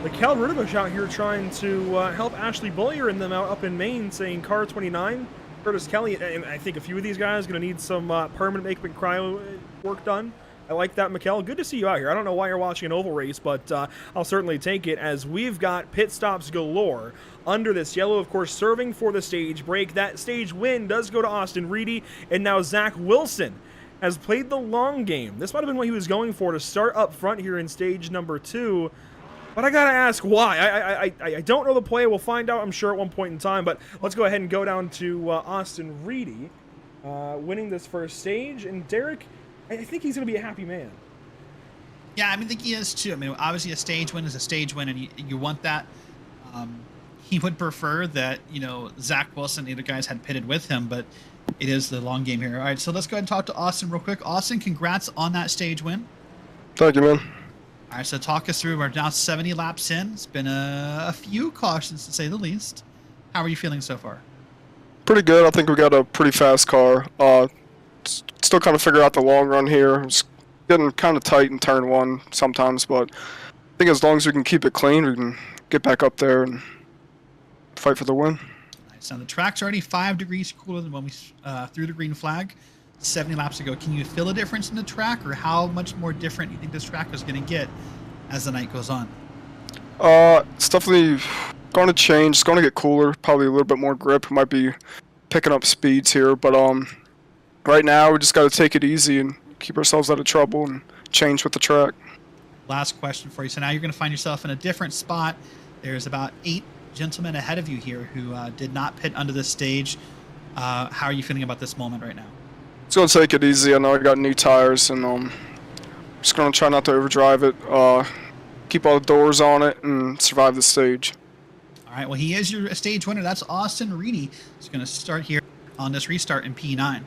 S1: Mikkel Rudebush out here trying to help Ashley Bullier and them out up in Maine, saying car 29, Curtis Kelly, and I think a few of these guys are going to need some permanent makeup and cryo work done. I like that, Mikkel. Good to see you out here. I don't know why you're watching an oval race, but I'll certainly take it, as we've got pit stops galore under this yellow, of course, serving for the stage break. That stage win does go to Austin Reedy, and now Zach Wilson has played the long game. This might have been what he was going for, to start up front here in stage number 2. But I gotta ask why. I don't know the play. We'll find out, I'm sure, at one point in time. But let's go ahead and go down to Austin Reedy winning this first stage. And Derek, I think he's going to be a happy man.
S2: Yeah, I think he is too. I mean, obviously a stage win is a stage win, and you want that. He would prefer that, Zach Wilson, the other guys had pitted with him, but it is the long game here. All right, so let's go ahead and talk to Austin real quick. Austin, congrats on that stage win.
S7: Thank you, man.
S2: All right, so talk us through. We're now 70 laps in. It's been a few cautions, to say the least. How are you feeling so far?
S7: Pretty good. I think we got a pretty fast car. Still kind of figure out the long run here. It's getting kind of tight in turn 1 sometimes, but I think as long as we can keep it clean, we can get back up there and fight for the win.
S2: So the track's already 5 degrees cooler than when we threw the green flag 70 laps ago. Can you feel a difference in the track, or how much more different do you think this track is going to get as the night goes on?
S7: It's definitely going to change. It's going to get cooler, probably a little bit more grip. Might be picking up speeds here, but right now we just got to take it easy and keep ourselves out of trouble and change with the track.
S2: Last question for you. So now you're going to find yourself in a different spot. There's about 8 gentlemen ahead of you here who did not pit under this stage. How are you feeling about this moment right now?
S7: Just going to take it easy. I know I got new tires, and just going to try not to overdrive it, keep all the doors on it, and survive the stage.
S2: All right, well, he is your stage winner. That's Austin Reedy. He's going to start here on this restart in P9.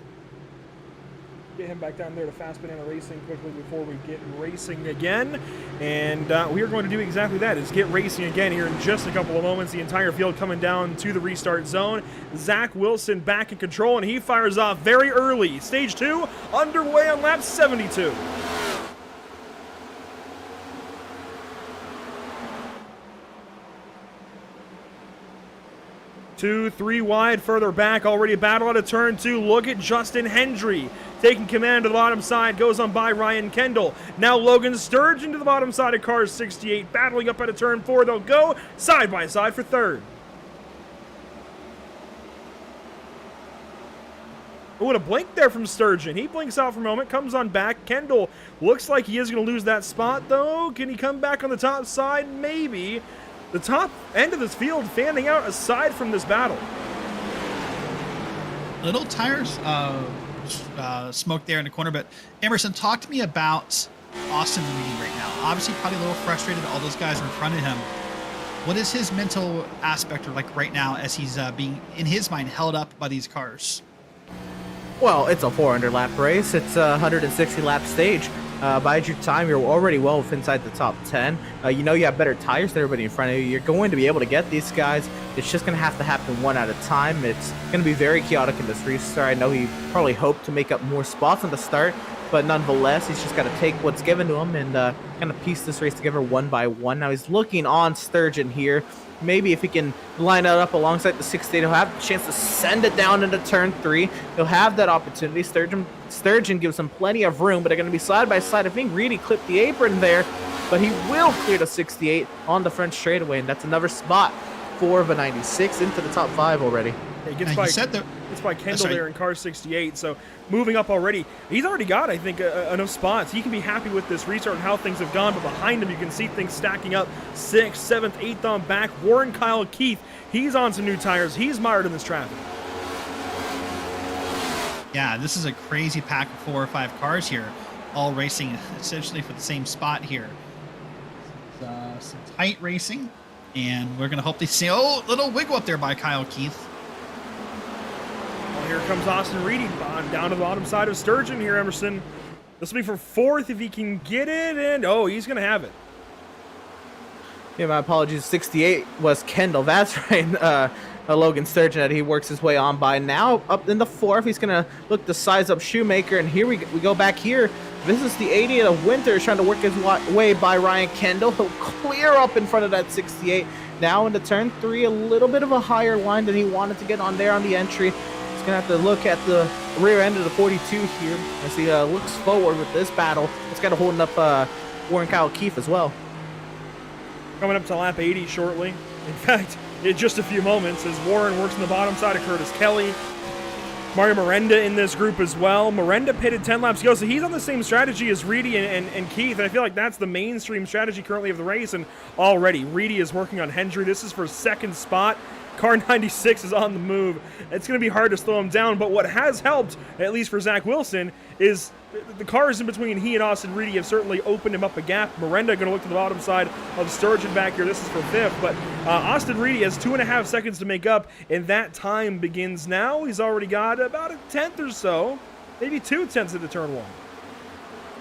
S1: Get him back down there to Fast Banana Racing quickly before we get racing again. And we are going to do exactly that, is get racing again here in just a couple of moments. The entire field coming down to the restart zone. Zach Wilson back in control, and he fires off very early. Stage 2 underway on lap 72. Two, 3 wide, further back, already a battle out of turn 2. Look at Justin Hendry taking command of the bottom side, goes on by Ryan Kendall. Now Logan Sturgeon to the bottom side of car 68, battling up out of turn 4. They'll go side by side for third. Oh, and a blink there from Sturgeon. He blinks out for a moment, comes on back. Kendall looks like he is going to lose that spot, though. Can he come back on the top side? Maybe. The top end of this field fanning out aside from this battle.
S2: Little tires smoke there in the corner, but Emerson, talk to me about Austin Reedy right now. Obviously probably a little frustrated, all those guys are in front of him. What is his mental aspect like right now as he's being, in his mind, held up by these cars?
S3: Well, it's a 400 lap race. It's a 160 lap stage. By your time, you're already well inside the top 10. You know you have better tires than everybody in front of you. You're going to be able to get these guys. It's just going to have to happen one at a time. It's going to be very chaotic in this restart. I know he probably hoped to make up more spots on the start, but nonetheless, he's just got to take what's given to him and kind of piece this race together one by one. Now he's looking on Sturgeon here. Maybe if he can line it up alongside the 68, he'll have a chance to send it down into turn 3. He'll have that opportunity. Sturgeon gives him plenty of room, but they're going to be side by side. I think Reedy clipped the apron there, but he will clear the 68 on the front straightaway, and that's another spot 4 of a 96 into the top 5 already.
S1: It gets
S2: Now,
S1: by,
S2: you said that.
S1: gets by Kendall
S2: sorry.
S1: there in car 68. So moving up already. He's already got, I think, enough spots. He can be happy with this restart and how things have gone. But behind him, you can see things stacking up. 6th, 7th, 8th on back. Warren Kyle Keith, he's on some new tires. He's mired in this traffic.
S2: Yeah, this is a crazy pack of 4 or 5 cars here, all racing essentially for the same spot here. Some tight racing, and we're going to hope they see, little wiggle up there by Kyle Keith.
S1: Well, here comes Austin Reedy down to the bottom side of Sturgeon here, Emerson. This will be for 4th if he can get it, and he's going to have it.
S3: Yeah, my apologies. 68 was Kendall. That's right. Logan Sturgeon that he works his way on by. Now up in the 4th, he's going to look to size up Shoemaker, and here we go back here. This is the 80th of Winters trying to work his way by Ryan Kendall. He'll clear up in front of that 68. Now into turn 3, a little bit of a higher line than he wanted to get on there on the entry. He's going to have to look at the rear end of the 42 here as he looks forward with this battle. It's kind of holding up Warren Kyle Keith as well.
S1: Coming up to lap 80 shortly. In fact, in just a few moments as Warren works on the bottom side of Curtis Kelly. Mario Miranda in this group as well. Miranda pitted 10 laps ago, so he's on the same strategy as Reedy and Keith, and I feel like that's the mainstream strategy currently of the race, and already Reedy is working on Hendry. This is for 2nd spot. Car 96 is on the move. It's going to be hard to slow him down, but what has helped, at least for Zach Wilson, is the cars in between he and Austin Reedy have certainly opened him up a gap. Miranda going to look to the bottom side of Sturgeon back here. This is for 5th, but Austin Reedy has 2.5 seconds to make up, and that time begins now. He's already got about a 10th or so, maybe 2 tenths into turn 1.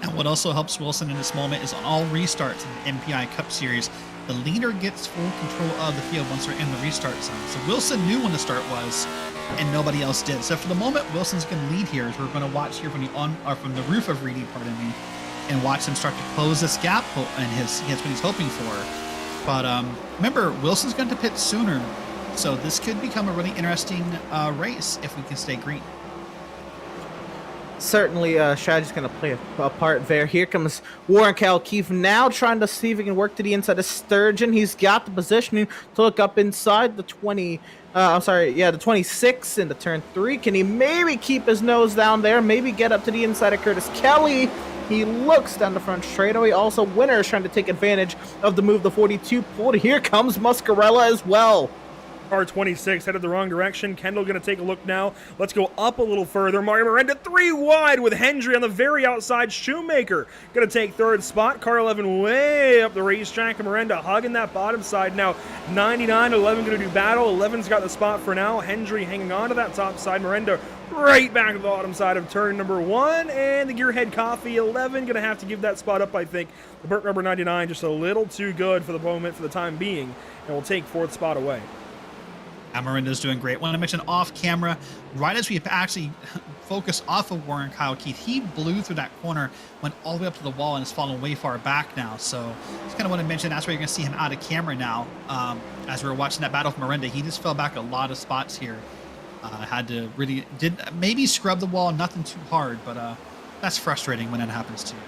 S2: And what also helps Wilson in this moment is on all restarts in the MPI Cup Series, the leader gets full control of the field once they're in the restart zone. So Wilson knew when the start was, and nobody else did. So for the moment, Wilson's going to lead here, as we're going to watch here from the roof of Reedy, pardon me, and watch him start to close this gap, and that's what he's hoping for. But remember, Wilson's going to pit sooner, so this could become a really interesting race if we can stay green.
S3: Certainly, strategy's going to play a part there. Here comes Warren Kyle Keith now trying to see if he can work to the inside of Sturgeon. He's got the positioning to look up inside the 26 into turn 3. Can he maybe keep his nose down there? Maybe get up to the inside of Curtis Kelly. He looks down the front straightaway. Also, Winters trying to take advantage of the move the 42 pulled. Here comes Muscarella as well.
S1: Car 26 headed the wrong direction. Kendall going to take a look now. Let's go up a little further. Mario Miranda 3 wide with Hendry on the very outside. Shoemaker going to take 3rd spot. Car 11 way up the racetrack. And Miranda hugging that bottom side now. 99, 11 going to do battle. 11's got the spot for now. Hendry hanging on to that top side. Miranda right back to the bottom side of turn number 1. And the Gearhead Coffee 11 going to have to give that spot up, I think. The Burt Rubber 99 just a little too good for the moment for the time being. And will take 4th spot away.
S2: Miranda's doing great. When I mentioned off camera, right as we actually focus off of Warren Kyle Keith, he blew through that corner, went all the way up to the wall, and is falling way far back now. So that's kind of what I mentioned. That's where you're going to see him out of camera now. As we were watching that battle with Miranda, he just fell back a lot of spots here. Had to really maybe scrub the wall, nothing too hard, but that's frustrating when it happens to you.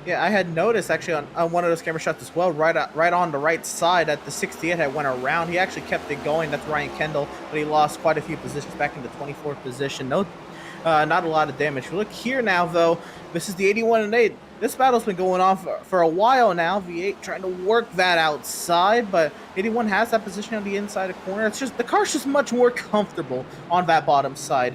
S3: Yeah, I had noticed actually on one of those camera shots as well, right on the right side at the 68 I went around. He actually kept it going. That's Ryan Kendall, but he lost quite a few positions back in the 24th position. No, not a lot of damage. Look here now, though. This is the 81 and 8. This battle's been going on for a while now. V8 trying to work that outside, but 81 has that position on the inside of corner. It's just the car's just much more comfortable on that bottom side.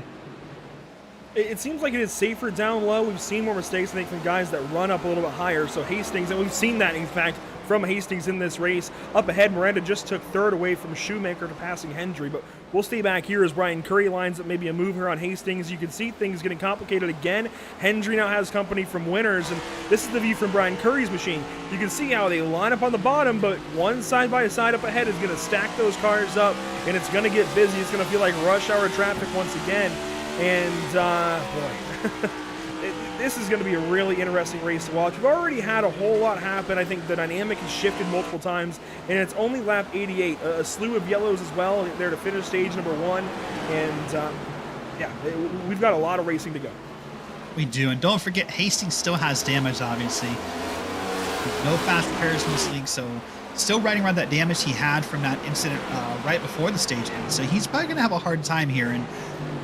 S1: It seems like it is safer down low. We've seen more mistakes, I think, from guys that run up a little bit higher. So Hastings, and we've seen that, in fact, from Hastings in this race. Up ahead, Miranda just took 3rd away from Shoemaker to passing Hendry. But we'll stay back here as Brian Curry lines up maybe a move here on Hastings. You can see things getting complicated again. Hendry now has company from Winters, and this is the view from Brian Curry's machine. You can see how they line up on the bottom, but one side by side up ahead is going to stack those cars up, and it's going to get busy. It's going to feel like rush hour traffic once again. And, boy, this is going to be a really interesting race to watch. We've already had a whole lot happen. I think the dynamic has shifted multiple times, and it's only lap 88. A slew of yellows as well there to finish stage number 1. And, yeah, we've got a lot of racing to go.
S2: We do. And don't forget, Hastings still has damage, obviously. No fast repairs in this league, so still riding around that damage he had from that incident right before the stage ends. So he's probably going to have a hard time here. And,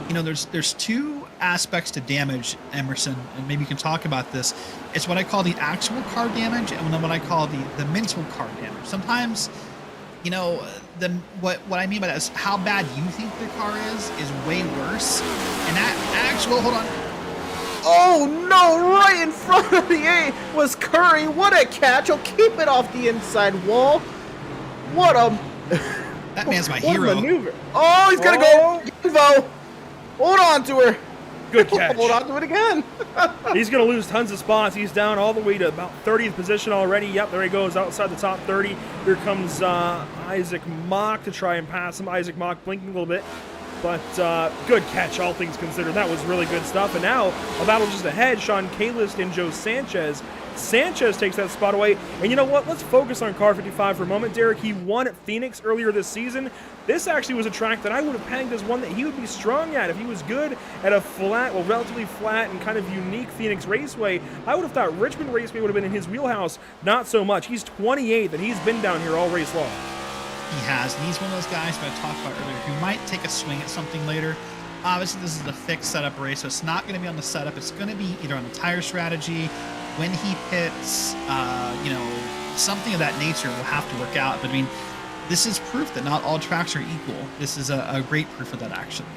S2: you know, there's two aspects to damage, Emerson, and maybe you can talk about this. It's what I call the actual car damage and then what I call the mental car damage. Sometimes, you know, what I mean by that is how bad you think the car is way worse. And that actual, hold on.
S3: Oh no, right in front of the A was Curry. What a catch. He'll keep it off the inside wall. What a...
S2: That man's my
S3: what
S2: hero.
S3: A maneuver. Oh, he's going to go. Invo. Hold on to her.
S1: Good catch.
S3: Hold on to it again.
S1: He's going to lose tons of spots. He's down all the way to about 30th position already. Yep, there he goes outside the top 30. Here comes Isaac Mock to try and pass him. Isaac Mock blinking a little bit. But good catch, all things considered. That was really good stuff. And now a battle just ahead. Sean Kalist and Joe Sanchez. Sanchez takes that spot away. And you know what? Let's focus on car 55 for a moment. Derek, he won at Phoenix earlier this season. This actually was a track that I would have pegged as one that he would be strong at. If he was good at a flat, well, relatively flat and kind of unique Phoenix Raceway, I would have thought Richmond Raceway would have been in his wheelhouse. Not so much. He's 28th, and he's been down here all race long.
S2: He has, and he's one of those guys that I talked about earlier who might take a swing at something later. Obviously, this is a fixed setup race, so it's not going to be on the setup. It's going to be either on the tire strategy, when he pits, you know, something of that nature will have to work out. But I mean, this is proof that not all tracks are equal. This is a great proof of that, actually.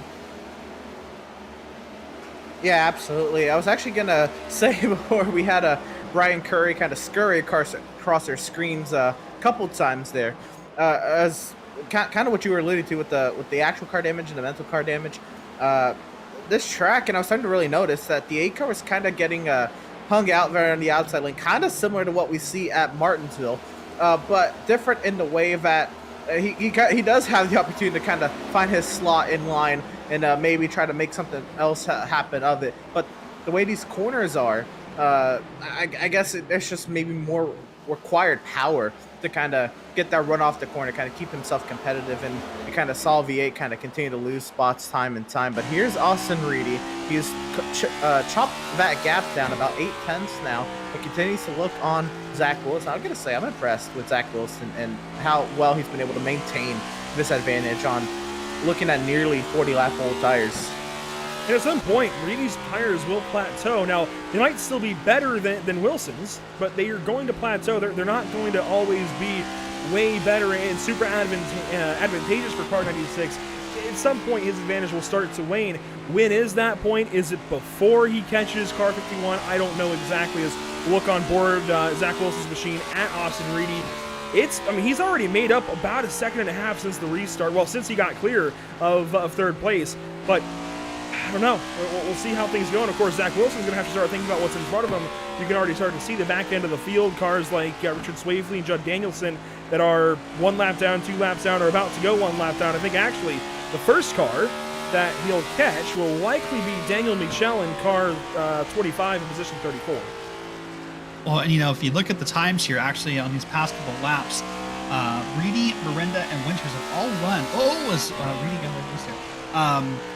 S3: Yeah, absolutely. I was actually going to say before we had a Brian Curry kind of scurry across their screens a couple times there. As kind of what you were alluding to with the actual car damage and the mental car damage, this track, and I was starting to really notice that the 8 car was kind of getting hung out there on the outside lane, kind of similar to what we see at Martinsville, but different in the way that he does have the opportunity to kind of find his slot in line and maybe try to make something else happen of it. But the way these corners are, I guess there's just maybe more required power to kind of get that run off the corner, kind of keep himself competitive, and you kind of saw V8 kind of continue to lose spots time and time. But here's Austin Reedy. He's chopped that gap down about 8/10 now, but continues to look on Zach Wilson. I'm going to say I'm impressed with Zach Wilson and how well he's been able to maintain this advantage on looking at nearly 40-lap old tires.
S1: And at some point, Reedy's tires will plateau. Now, they might still be better than Wilson's, but they are going to plateau. They're not going to always be way better and super advantageous for car 96. At some point, his advantage will start to wane. When is that point? Is it before he catches car 51? I don't know exactly. As we look on board Zach Wilson's machine at Austin Reedy, he's already made up about a second and a half since the restart. Well, since he got clear of third place, but I don't know. We'll see how things go. And, of course, Zach Wilson's going to have to start thinking about what's in front of him. You can already start to see the back end of the field. Cars like Richard Swavely and Judd Danielson that are 1 lap down, 2 laps down, or about to go 1 lap down. I think, actually, the first car that he'll catch will likely be Daniel Michel in car 25 in position 34.
S2: Well, and, you know, if you look at the times here, actually, on these past couple laps, Reedy, Miranda, and Winters have all run. Was Reedy going to lose there?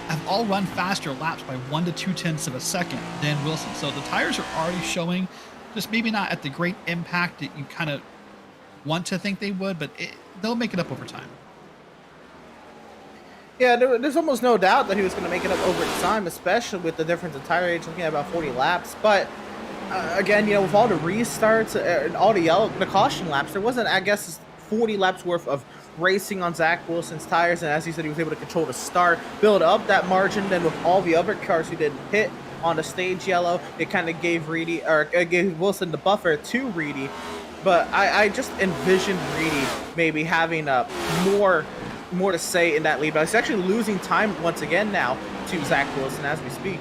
S2: Have all run faster laps by 1 to 2/10 of a second than Wilson. So the tires are already showing, just maybe not at the great impact that you kind of want to think they would, but they'll make it up over time.
S3: Yeah, there's almost no doubt that he was going to make it up over time, especially with the difference in tire age, looking at about 40 laps. But again, you know, with all the restarts and all the caution laps, there wasn't, I guess, 40 laps worth of racing on Zach Wilson's tires, and as he said, he was able to control the start, build up that margin. Then with all the other cars who didn't hit on the stage yellow, it kind of gave gave Wilson the buffer to Reedy. But I just envisioned Reedy maybe having more to say in that lead, but he's actually losing time once again now to Zach Wilson as we speak.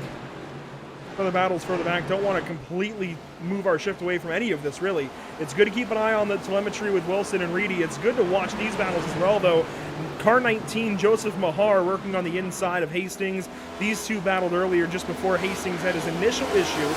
S1: Further battles further back. Don't want to completely move our shift away from any of this, really. It's good to keep an eye on the telemetry with Wilson and Reedy. It's good to watch these battles as well, though. Car 19, Joseph Mahar working on the inside of Hastings. These two battled earlier just before Hastings had his initial issue,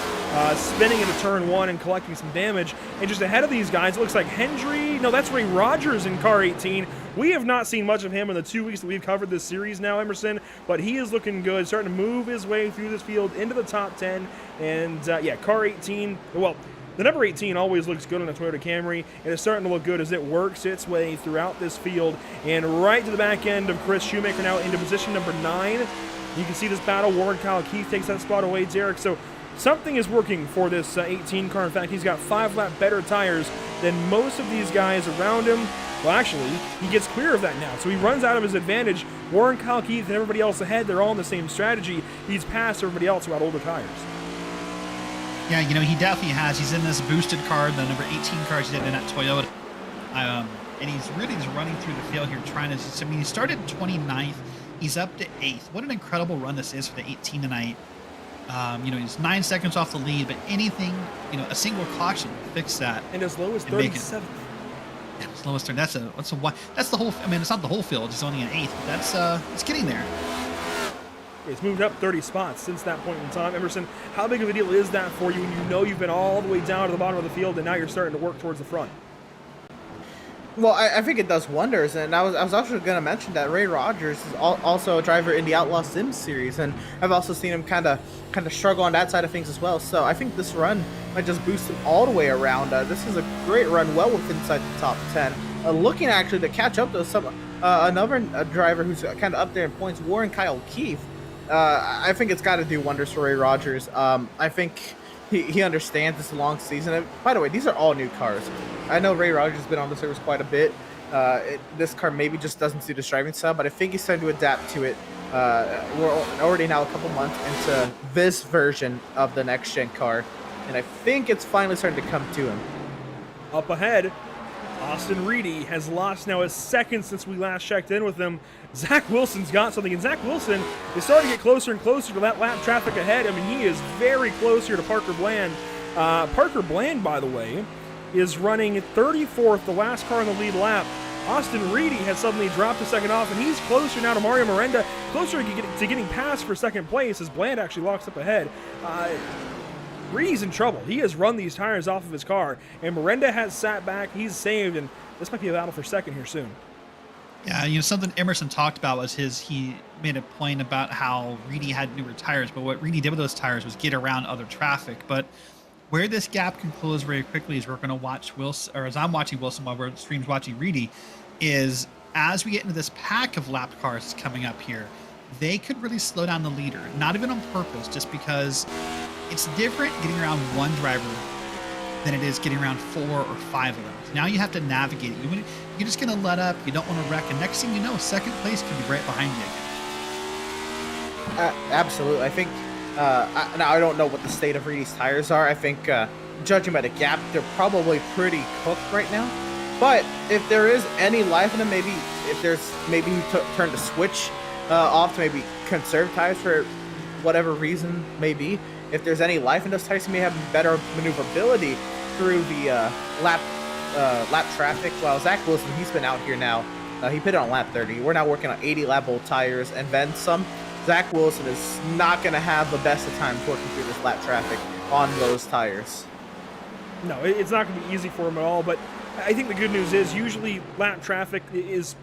S1: spinning into turn 1 and collecting some damage. And just ahead of these guys, it looks like that's Ray Rogers in car 18. We have not seen much of him in the 2 weeks that we've covered this series now, Emerson, but he is looking good, starting to move his way through this field into the top 10. And, car 18, well, The number 18 always looks good on a Toyota Camry, and it's starting to look good as it works its way throughout this field and right to the back end of Chris Shoemaker now into position number 9. You can see this battle. Warren Kyle Keith takes that spot away, Derek. So something is working for this 18 car. In fact, he's got 5-lap better tires than most of these guys around him. Well, actually, he gets clear of that now. So he runs out of his advantage. Warren Kyle Keith and everybody else ahead, they're all in the same strategy. He's passed everybody else who had older tires.
S2: Yeah, you know, he definitely has. He's in this boosted car, the number 18 car he's in that Toyota. And he's really just running through the field here trying to, I mean, he started 29th. He's up to 8th. What an incredible run this is for the 18 tonight. You know, he's 9 seconds off the lead, but anything, you know, a single caution will fix that.
S1: And as low as 37th.
S2: Yeah, as low as 30. That's the whole, I mean, it's not the whole field. He's only an 8th, but that's, it's getting there.
S1: It's moved up 30 spots since that point in time. Emerson, how big of a deal is that for you when you know you've been all the way down to the bottom of the field and now you're starting to work towards the front?
S3: Well, I think it does wonders, and I was actually going to mention that Ray Rogers is also a driver in the Outlaw Sim series, and I've also seen him kind of struggle on that side of things as well. So I think this run might just boost him all the way around. This is a great run, well within inside the top 10. Looking actually to catch up to another driver who's kind of up there in points, Warren Kyle Keith. I think it's got to do wonders for Ray Rogers. I think he understands this long season. And by the way, these are all new cars. I know Ray Rogers has been on the service quite a bit. This car maybe just doesn't suit his driving style, but I think he's starting to adapt to it. We're already now a couple months into this version of the next-gen car, and I think it's finally starting to come to him.
S1: Up ahead, Austin Reedy has lost now a second since we last checked in with him. Zach Wilson's got something, and Zach Wilson is starting to get closer and closer to that lap traffic ahead. I mean, he is very close here to Parker Bland. Parker Bland, by the way, is running 34th, the last car in the lead lap. Austin Reedy has suddenly dropped a second off, and he's closer now to Mario Miranda, closer to getting past for second place as Bland actually locks up ahead. Reedy's in trouble. He has run these tires off of his car, and Miranda has sat back. He's saved, and this might be a battle for second here soon.
S2: Yeah, you know, something Emerson talked about was he made a point about how Reedy had newer tires, but what Reedy did with those tires was get around other traffic. But where this gap can close very quickly is we're going to watch Wilson, or as I'm watching Wilson while we're streams watching Reedy, is as we get into this pack of lap cars coming up here, they could really slow down the leader. Not even on purpose, just because it's different getting around one driver than it is getting around 4 or 5 of them. Now you have to navigate it. You're just going to let up. You don't want to wreck. And next thing you know, second place could be right behind you again.
S3: Absolutely. I think, now I don't know what the state of Reedy's tires are. I think, judging by the gap, they're probably pretty cooked right now. But if there is any life in them, maybe he turned the switch off to maybe conserve tires for whatever reason, maybe. If there's any life in those tires, he may have better maneuverability through the lap traffic. While Zach Wilson, he's been out here now. He pitted on lap 30. We're now working on 80 lap old tires and then some. Zach Wilson is not going to have the best of times working through this lap traffic on those tires.
S1: No, it's not going to be easy for him at all, but I think the good news is usually lap traffic is,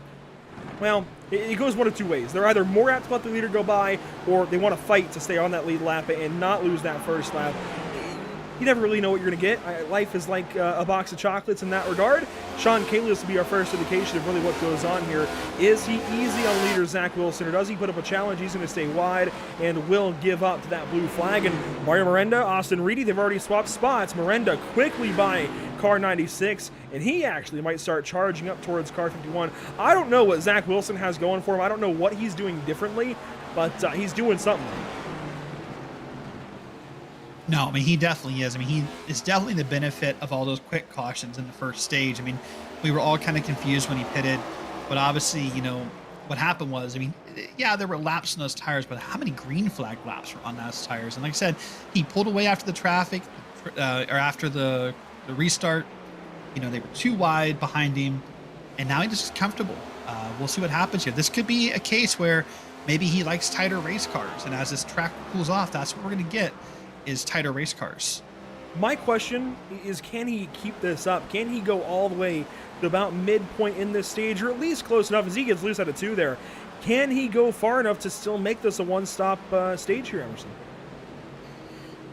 S1: well, it goes one of two ways. They're either more apt to let the leader go by, or they want to fight to stay on that lead lap and not lose that first lap. You never really know what you're going to get. Life is like a box of chocolates in that regard. Sean Kalius will be our first indication of really what goes on here. Is he easy on leader Zach Wilson, or does he put up a challenge? He's going to stay wide and will give up to that blue flag. And Mario Miranda, Austin Reedy, they've already swapped spots. Miranda quickly by car 96, and he actually might start charging up towards car 51. I don't know what Zach Wilson has going for him. I don't know what he's doing differently, but he's doing something.
S2: No, I mean, he definitely is. I mean, he is definitely the benefit of all those quick cautions in the first stage. I mean, we were all kind of confused when he pitted, but obviously, you know, what happened was, I mean, yeah, there were laps in those tires, but how many green flag laps were on those tires? And like I said, he pulled away after the traffic, or after the restart. You know, they were too wide behind him, and now he just is comfortable. We'll see what happens here. This could be a case where maybe he likes tighter race cars, and as this track cools off, that's what we're going to get, is tighter race cars.
S1: My question is, can he keep this up? Can he go all the way to about midpoint in this stage, or at least close enough as he gets loose out of 2 there? Can he go far enough to still make this a one-stop stage here, Emerson?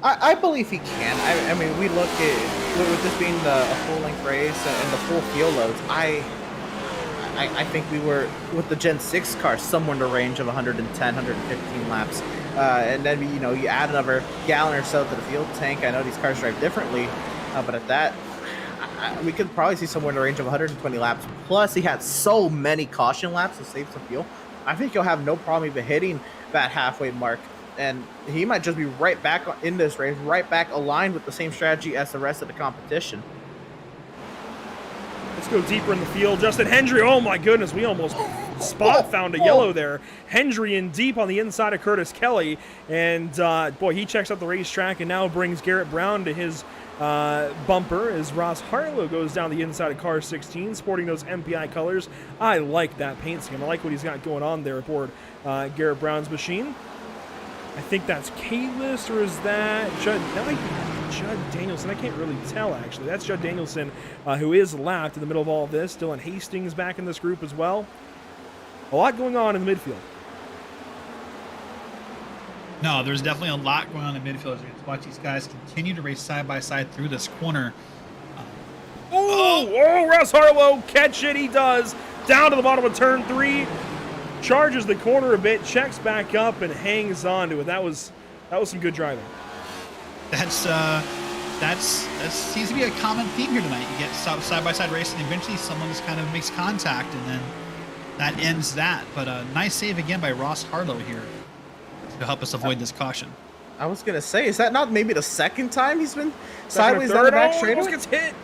S3: I believe he can. I mean, we look at with this being a full-length race and the full field loads. I think we were with the Gen 6 car somewhere in the range of 110, 115 laps, and then you add another gallon or so to the fuel tank. I know these cars drive differently, but at that, we could probably see somewhere in the range of 120 laps. Plus, he had so many caution laps to save some fuel. I think he'll have no problem even hitting that halfway mark. And he might just be right back in this race, right back aligned with the same strategy as the rest of the competition.
S1: Let's go deeper in the field. Justin Hendry, oh my goodness, we almost found a yellow there. Hendry in deep on the inside of Curtis Kelly. And, boy, he checks out the racetrack and now brings Garrett Brown to his bumper as Ross Harlow goes down the inside of car 16, sporting those MPI colors. I like that paint scheme. I like what he's got going on there aboard Garrett Brown's machine. I think that's K-List, or is that Judd Danielson? I can't really tell, actually. That's Judd Danielson, who is lapped in the middle of all of this. Dylan Hastings back in this group as well. A lot going on in the midfield.
S2: No, there's definitely a lot going on in midfield as we watch these guys continue to race side by side through this corner.
S1: Ross Harlow, catch it, he does. Down to the bottom of turn 3. Charges the corner a bit, checks back up, and hangs on to it. That was some good driving.
S2: That seems to be a common theme here tonight. You get side by side racing, and eventually someone just kind of makes contact, and then that ends that. But a nice save again by Ross Harlow here to help us avoid this caution.
S3: I was gonna say, is that not maybe the second time he's been sideways down the back straight?
S1: Almost gets hit.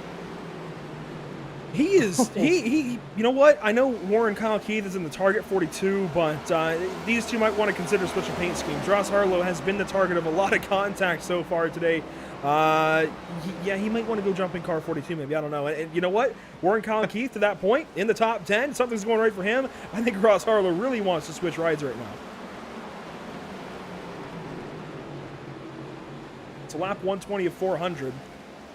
S1: He is, you know what? I know Warren Kyle Keith is in the target 42, but these two might want to consider switching paint schemes. Ross Harlow has been the target of a lot of contact so far today. He might want to go jump in car 42 maybe. I don't know. And you know what? Warren Kyle Keith to that point in the top 10. Something's going right for him. I think Ross Harlow really wants to switch rides right now. It's a lap 120 of 400.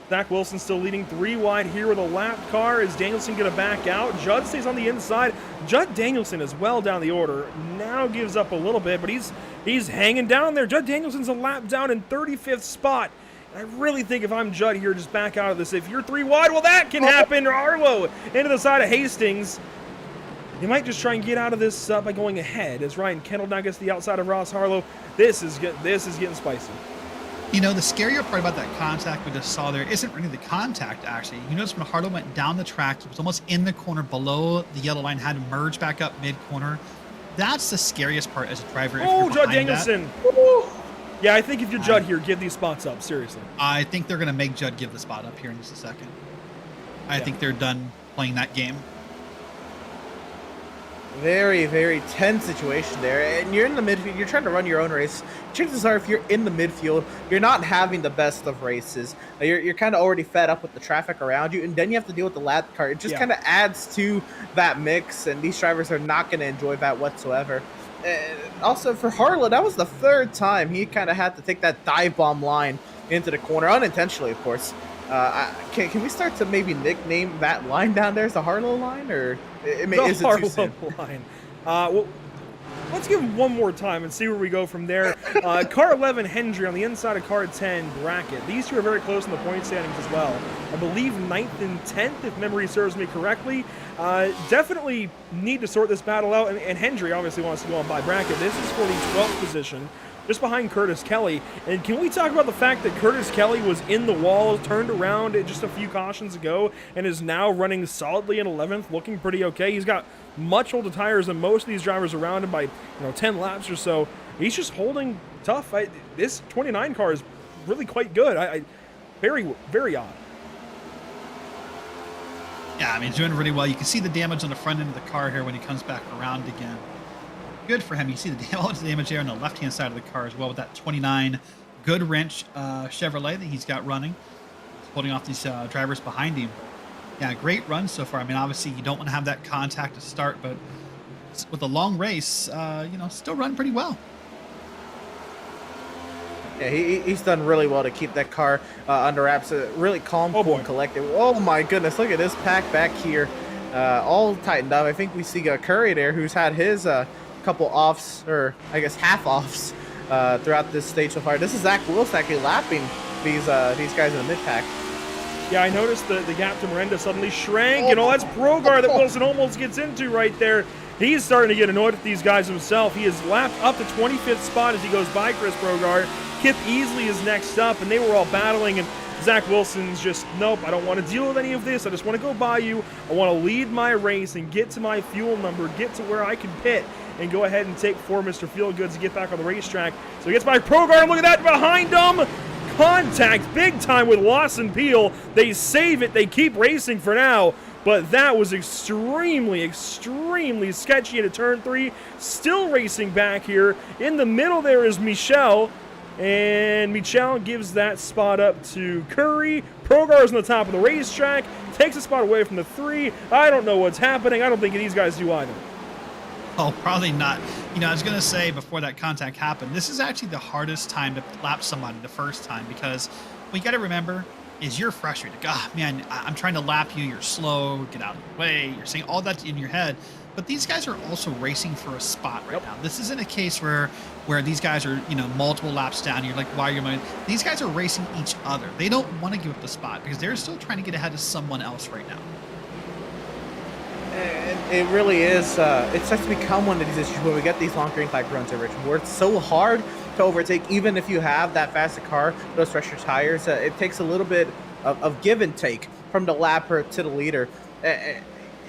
S1: Zach Wilson still leading 3 wide here with a lapped car. Is Danielson going to back out? Judd stays on the inside. Judd Danielson is well down the order. Now gives up a little bit, but he's hanging down there. Judd Danielson's a lap down in 35th spot. I really think if I'm Judd here, just back out of this. If you're 3 wide, well, that can happen. Harlow into the side of Hastings. He might just try and get out of this by going ahead as Ryan Kendall now gets the outside of Ross Harlow. This is getting spicy.
S2: You know, the scarier part about that contact we just saw there isn't really the contact, actually. You notice when Harlow went down the track, he was almost in the corner below the yellow line, had to merge back up mid-corner. That's the scariest part as a driver.
S1: Oh, Judd Danielson. Yeah, I think if you're Judd here, give these spots up, seriously.
S2: I think they're going to make Judd give the spot up here in just a second. I think they're done playing that game.
S3: Very, very tense situation there. And you're in the midfield. You're trying to run your own race. Chances are if you're in the midfield, you're not having the best of races. You're kind of already fed up with the traffic around you, and then you have to deal with the lap car. It just kind of adds to that mix, and these drivers are not going to enjoy that whatsoever. And also for Harlow, that was the 3rd time he kind of had to take that dive bomb line into the corner, unintentionally, of course. Can we start to maybe nickname that line down there as the Harlow line, or is it too soon?
S1: Line. Well, let's give him one more time and see where we go from there. Car 11, Hendry, on the inside of car 10, Brackett. These two are very close in the point standings as well. I believe 9th and 10th, if memory serves me correctly. Definitely need to sort this battle out, and Hendry obviously wants to go on by Brackett. This is for the 12th position, just behind Curtis Kelly. And can we talk about the fact that Curtis Kelly was in the wall, turned around just a few cautions ago, and is now running solidly in 11th, looking pretty okay. He's got much older tires than most of these drivers around him by 10 laps or so. He's just holding tough. This 29 car is really quite good. Very, very odd.
S2: Yeah, I mean, he's doing really well. You can see the damage on the front end of the car here when he comes back around again. Good for him. You see the damage there on the left-hand side of the car as well with that 29 good wrench Chevrolet that he's got running. He's holding off these drivers behind him. Yeah, great run so far. I mean, obviously you don't want to have that contact to start, but with a long race, still run pretty well.
S3: Yeah, he's done really well to keep that car under wraps. Really calm, cool, and collected. Oh my goodness, look at this pack back here. All tightened up. I think we see Curry there, who's had his couple offs, or I guess half offs throughout this stage so far. This is Zach Wilson actually lapping these guys in the mid-pack.
S1: Yeah, I noticed the gap to Miranda suddenly shrank, and that's Brogar that Wilson almost gets into right there. He's starting to get annoyed with these guys himself. He has lapped up to 25th spot as he goes by Chris Brogar. Kip Easley is next up, and they were all battling, and Zach Wilson's just, nope, I don't want to deal with any of this. I just want to go by you. I want to lead my race and get to my fuel number, get to where I can pit, and go ahead and take for Mr. Feelgood to get back on the racetrack. So he gets by Brogar, and look at that behind him. Contact big time with Lawson Peel. They save it. They keep racing for now. But that was extremely, extremely sketchy into turn 3. Still racing back here. In the middle there is Michel. And Michel gives that spot up to Curry. Brogar's on the top of the racetrack. Takes a spot away from the 3. I don't know what's happening. I don't think these guys do either.
S2: Oh, probably not. I was going to say before that contact happened, this is actually the hardest time to lap somebody the first time, because what you got to remember is you're frustrated. God, man, I'm trying to lap you. You're slow. Get out of the way. You're saying all that in your head. But these guys are also racing for a spot right now. This isn't a case where these guys are, multiple laps down. You're like, why are you moving? These guys are racing each other. They don't want to give up the spot because they're still trying to get ahead of someone else right now.
S3: And it really is. It starts to become one of these issues when we get these long green flag runs at Richmond, where it's so hard to overtake, even if you have that faster car, those fresher tires. It takes a little bit of give and take from the lapper to the leader.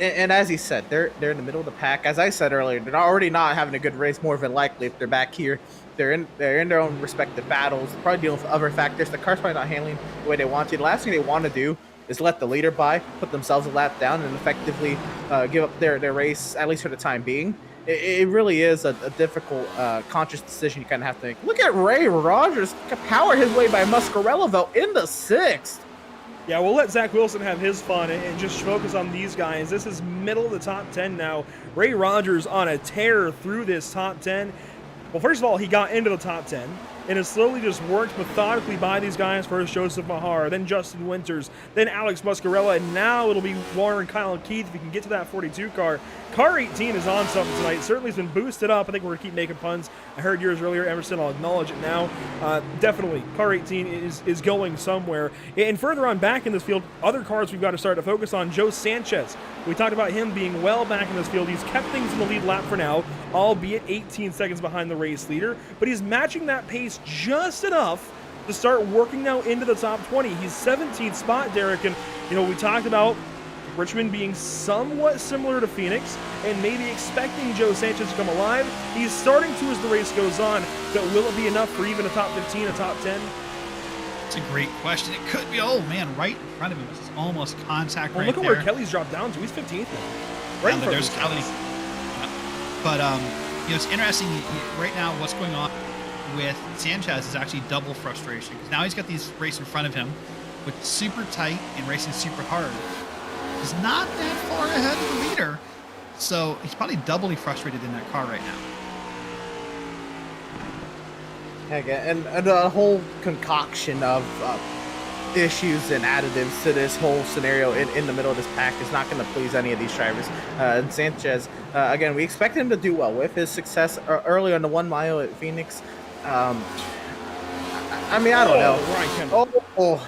S3: And as he said, they're in the middle of the pack. As I said earlier, they're already not having a good race. More than likely, if they're back here, they're in their own respective battles. Probably dealing with other factors. The car's probably not handling the way they want to. The last thing they want to do is let the leader by, put themselves a lap down, and effectively give up their race, at least for the time being. It really is a difficult, conscious decision you kind of have to make. Look at Ray Rogers power his way by Muscarello, though, in the 6th.
S1: Yeah, we'll let Zach Wilson have his fun and just focus on these guys. This is middle of the top 10 now. Ray Rogers on a tear through this top 10. Well, first of all, he got into the top 10 and has slowly just worked methodically by these guys. First Joseph Mahar, then Justin Winters, then Alex Muscarella, and now it'll be Warren, Kyle, and Keith if he can get to that 42 car. Car 18 is on something tonight. Certainly has been boosted up. I think we're going to keep making puns. I heard yours earlier, Emerson. I'll acknowledge it now. Definitely, car 18 is going somewhere. And further on back in this field, other cars we've got to start to focus on. Joe Sanchez. We talked about him being well back in this field. He's kept things in the lead lap for now, albeit 18 seconds behind the race leader. But he's matching that pace just enough to start working now into the top 20. He's 17th spot, Derek. And, we talked about Richmond being somewhat similar to Phoenix and maybe expecting Joe Sanchez to come alive. He's starting to as the race goes on, but will it be enough for even a top 15, a top 10?
S2: It's a great question. It could be. Oh, man, right in front of him. It's almost contact right there.
S1: Look at where Kelly's dropped down to. He's 15th now. Right in front
S2: there's Kelly. But, it's interesting right now what's going on with Sanchez is actually double frustration. Because now he's got these race in front of him with super tight and racing super hard. He's not that far ahead of the leader, so he's probably doubly frustrated in that car right now.
S3: And the whole concoction of issues and additives to this whole scenario in the middle of this pack is not going to please any of these drivers. And Sanchez, again, we expect him to do well with his success early on the 1 mile at Phoenix. I don't know.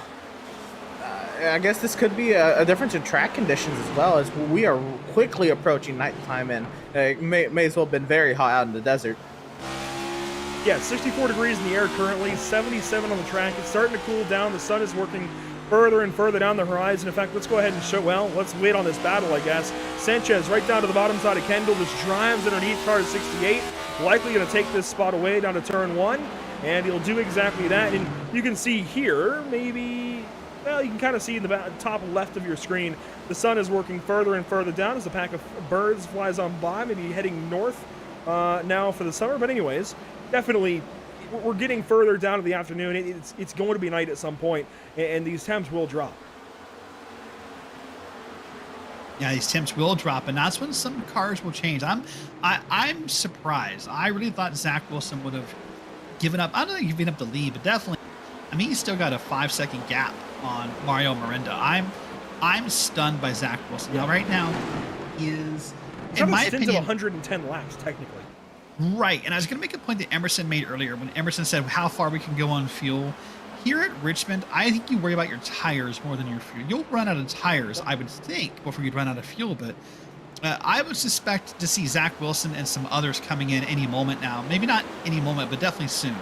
S3: I guess this could be a difference in track conditions as well, as we are quickly approaching nighttime, and may as well have been very hot out in the desert.
S1: Yeah, 64 degrees in the air currently, 77 on the track. It's starting to cool down. The sun is working further and further down the horizon. In fact, let's go ahead and let's wait on this battle, I guess. Sanchez right down to the bottom side of Kendall, just drives underneath car 68. Likely going to take this spot away down to turn 1, and he'll do exactly that. And you can see here, maybe... Well, you can kind of see in the top left of your screen, the sun is working further and further down as a pack of birds flies on by, maybe heading north now for the summer. But anyways, definitely, we're getting further down to the afternoon. It's going to be night at some point, and these temps will drop.
S2: Yeah, these temps will drop, and that's when some cars will change. I'm surprised. I really thought Zach Wilson would have given up. I don't think given up the lead, but definitely. I mean, he's still got a 5-second gap on Mario Miranda. I'm stunned by Zach Wilson. Now, right now, he is
S1: in my opinion, 110 laps technically.
S2: Right, and I was going to make a point that Emerson made earlier when Emerson said how far we can go on fuel. Here at Richmond, I think you worry about your tires more than your fuel. You'll run out of tires, I would think, before you'd run out of fuel, but I would suspect to see Zach Wilson and some others coming in any moment now. Maybe not any moment, but definitely soon.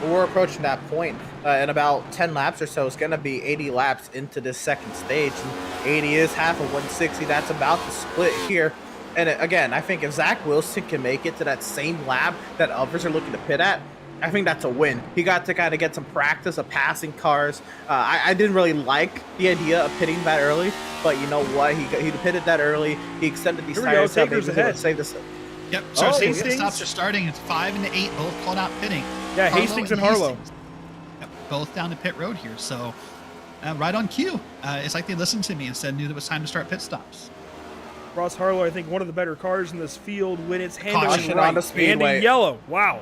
S3: We're approaching that point. In about 10 laps or so, it's going to be 80 laps into this second stage. And 80 is half of 160. That's about the split here. And again, I think if Zach Wilson can make it to that same lap that others are looking to pit at, I think that's a win. He got to kind of get some practice of passing cars. I didn't really like the idea of pitting that early, but you know what? He pitted that early. He extended these tires.
S1: Takers ahead.
S3: Save this.
S2: Yep. So
S1: Hastings.
S2: stops are starting. It's 5 and 8, both called out pitting.
S1: Yeah, Hastings and Harlow.
S2: Yep, both down to pit road here. So right on cue. It's like they listened to me and said knew that it was time to start pit stops.
S1: Ross Harlow, I think one of the better cars in this field when it's handling
S3: Caution
S1: right.
S3: on the speedway.
S1: And in yellow. Wow.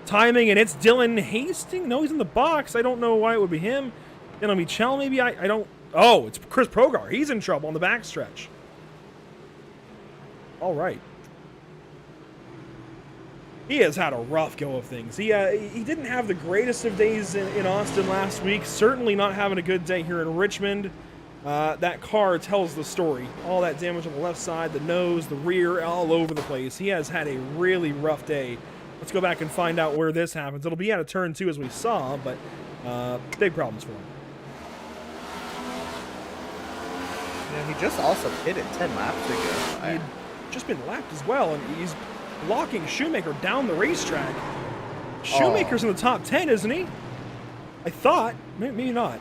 S1: Timing, and it's Dylan Hastings. No, he's in the box. I don't know why it would be him. It'll be Michel, maybe. I don't. Oh, it's Chris Progar. He's in trouble on the backstretch. All right. He has had a rough go of things. He didn't have the greatest of days in Austin last week. Certainly not having a good day here in Richmond. That car tells the story. All that damage on the left side, the nose, the rear, all over the place. He has had a really rough day. Let's go back and find out where this happens. It'll be out of turn 2 as we saw, but big problems for him.
S3: Yeah, he just also pitted 10 laps ago.
S1: He'd just been lapped as well, and he's blocking Shoemaker down the racetrack. Shoemaker's in the top 10, isn't he? I thought. Maybe not.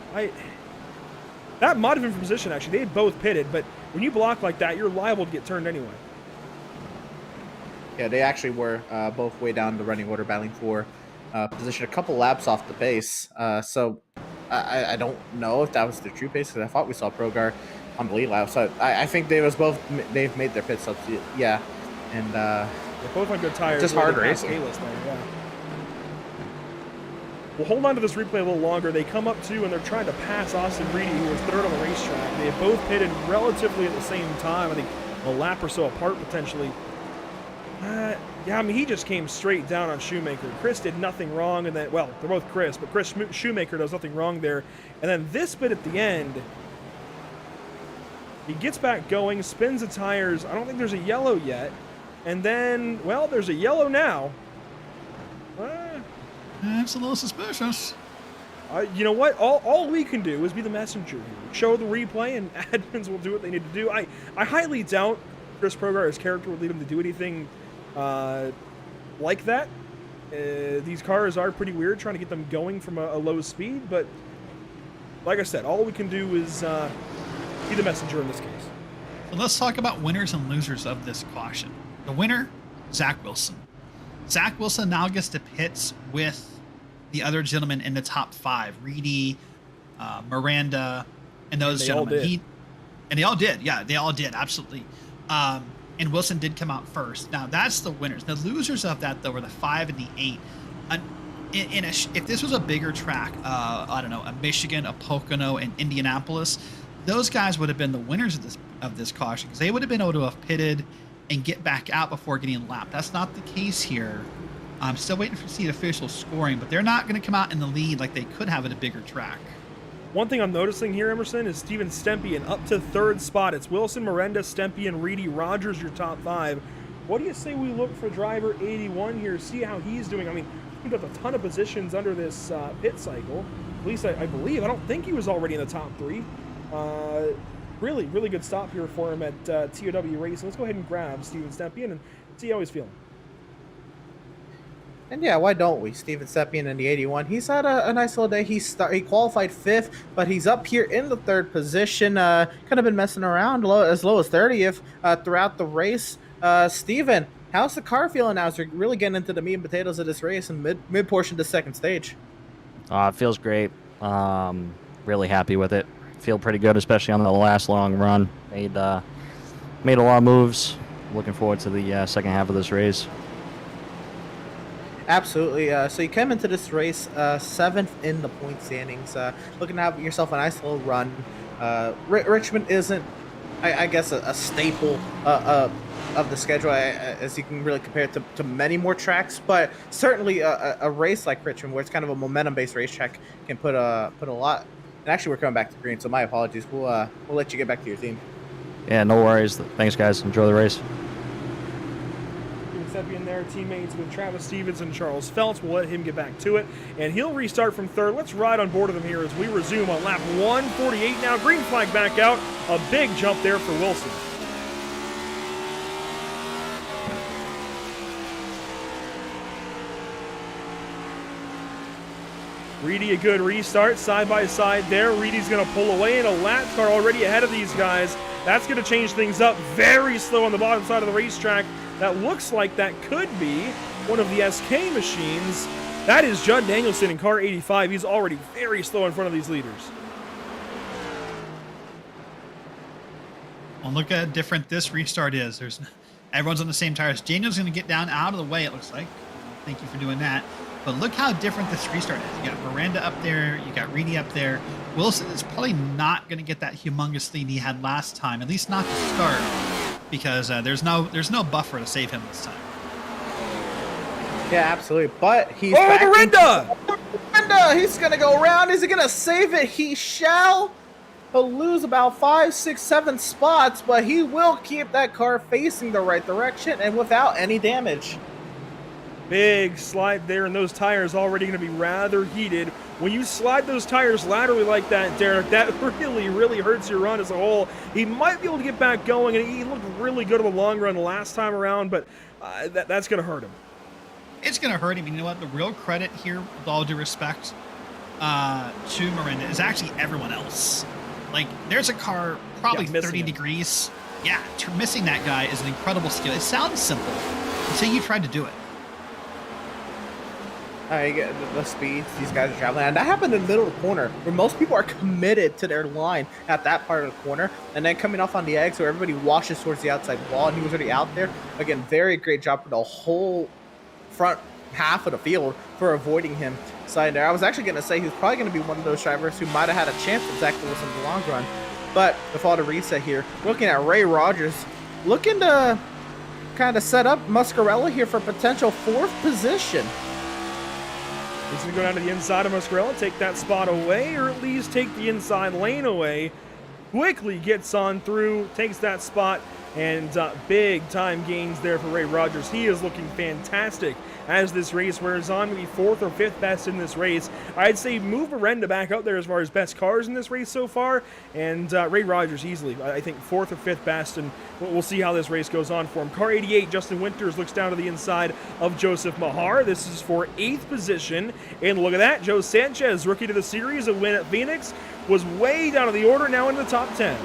S1: That might have been from position, actually. They had both pitted, but when you block like that, you're liable to get turned anyway.
S3: Yeah, they actually were both way down the running order, battling for position a couple laps off the pace. So I don't know if that was the true pace, because I thought we saw Progar on the lead lap. So I think they've made their pit stops. Yeah, and
S1: they're both on good tires.
S3: Just hard racing.
S1: Yeah. We'll hold on to this replay a little longer. They come up to, and they're trying to pass Austin Reedy, who was third on the racetrack. They have both pitted relatively at the same time. I think a lap or so apart potentially. Yeah, I mean, he just came straight down on Shoemaker. Chris did nothing wrong, and then, well, they're both Chris, but Chris Shoemaker does nothing wrong there. And then this bit at the end, he gets back going, spins the tires. I don't think there's a yellow yet. And then, well, there's a yellow now.
S2: That's a little suspicious.
S1: You know what? All we can do is be the messenger here. Show the replay, and admins will do what they need to do. I highly doubt Chris Progar, his character, would lead him to do anything like that. These cars are pretty weird, trying to get them going from a low speed, but like I said, all we can do is be the messenger in this case.
S2: So let's talk about winners and losers of this caution. The winner, Zach Wilson. Zach Wilson now gets to pits with the other gentlemen in the top 5, Reedy, Miranda, and those gentlemen. And they all did. Yeah, they all did. Absolutely. And Wilson did come out first. Now, that's the winners. The losers of that, though, were the 5 and the 8. If this was a bigger track, I don't know, a Michigan, a Pocono, and Indianapolis, those guys would have been the winners of this caution, because they would have been able to have pitted and get back out before getting lapped. That's not the case here. I'm still waiting to see the official scoring, but they're not going to come out in the lead like they could have at a bigger track.
S1: One thing I'm noticing here, Emerson, is Steven Stempian up to 3rd spot. It's Wilson, Miranda, Stempian, Reedy, Rogers, your top 5. What do you say we look for driver 81 here, see how he's doing? I mean, we've got a ton of positions under this pit cycle. At least I believe. I don't think he was already in the top 3. Really, really good stop here for him at TOW Racing. Let's go ahead and grab Steven Stempian and see how he's feeling.
S3: And yeah, why don't we? Steven Stempian in the 81. He's had a nice little day. He qualified 5th, but he's up here in the 3rd position. Kind of been messing around as low as 30th throughout the race. Steven, how's the car feeling now as we're really getting into the meat and potatoes of this race and mid portion to 2nd stage?
S8: It feels great. Really happy with it. Feel pretty good, especially on the last long run. Made a lot of moves. Looking forward to the second half of this race.
S3: Absolutely. So you came into this race 7th in the point standings. Looking to have yourself a nice little run. Richmond isn't, I guess, a staple of the schedule, as you can really compare it to many more tracks. But certainly a race like Richmond, where it's kind of a momentum-based racetrack, can put a lot. And actually, we're coming back to green, so my apologies. We'll let you get back to your team.
S8: Yeah, no worries. Thanks, guys. Enjoy the race.
S1: Giuseppe in there, teammates with Travis Stevens and Charles Phelps. We'll let him get back to it, and he'll restart from third. Let's ride on board of them here as we resume on lap 148 now. Green flag back out. A big jump there for Wilson. Reedy, a good restart, side by side there. Reedy's going to pull away, and a lap car already ahead of these guys. That's going to change things up. Very slow on the bottom side of the racetrack. That looks like that could be one of the SK machines. That is Judd Danielson in car 85. He's already very slow in front of these leaders.
S2: Well, look at how different this restart is. Everyone's on the same tires. Daniel's going to get down out of the way, it looks like. Thank you for doing that. But look how different this restart is. You got Miranda up there. You got Reedy up there. Wilson is probably not going to get that humongous lead he had last time, at least not to start, because there's no buffer to save him this time.
S3: Yeah, absolutely. But he's
S1: Miranda!
S3: Miranda! He's going to go around. Is he going to save it? He shall. He'll lose about 5, 6, 7 spots, but he will keep that car facing the right direction and without any damage.
S1: Big slide there, and those tires already going to be rather heated. When you slide those tires laterally like that, Derek, that really hurts your run as a whole. He might be able to get back going, and he looked really good in the long run last time around, but that's going to hurt him.
S2: It's going to hurt him. You know what? The real credit here, with all due respect to Miranda, is actually everyone else. Like, there's a car probably 30 degrees. Yeah, missing that guy is an incredible skill. It sounds simple until you tried to do it.
S3: The speeds these guys are traveling, and that happened in the middle of the corner where most people are committed to their line at that part of the corner, and then coming off on the eggs where everybody washes towards the outside wall, and he was already out there. Again, very great job for the whole front half of the field for avoiding him sliding there. I was actually going to say he's probably going to be one of those drivers who might have had a chance with Zach Lewis in the long run, but with all the reset here, looking at Ray Rogers looking to kind of set up Muscarella here for potential 4th position.
S1: He's going to go down to the inside of Muscarella, take that spot away, or at least take the inside lane away. Quickly gets on through, takes that spot, and big time gains there for Ray Rogers. He is looking fantastic as this race wears on, maybe 4th or 5th best in this race. I'd say move Miranda back out there as far as best cars in this race so far, and Ray Rogers easily, I think 4th or 5th best, and we'll see how this race goes on for him. Car 88, Justin Winters looks down to the inside of Joseph Mahar. This is for 8th position, and look at that, Joe Sanchez, rookie to the series, a win at Phoenix, was way down in the order, now in the top 10.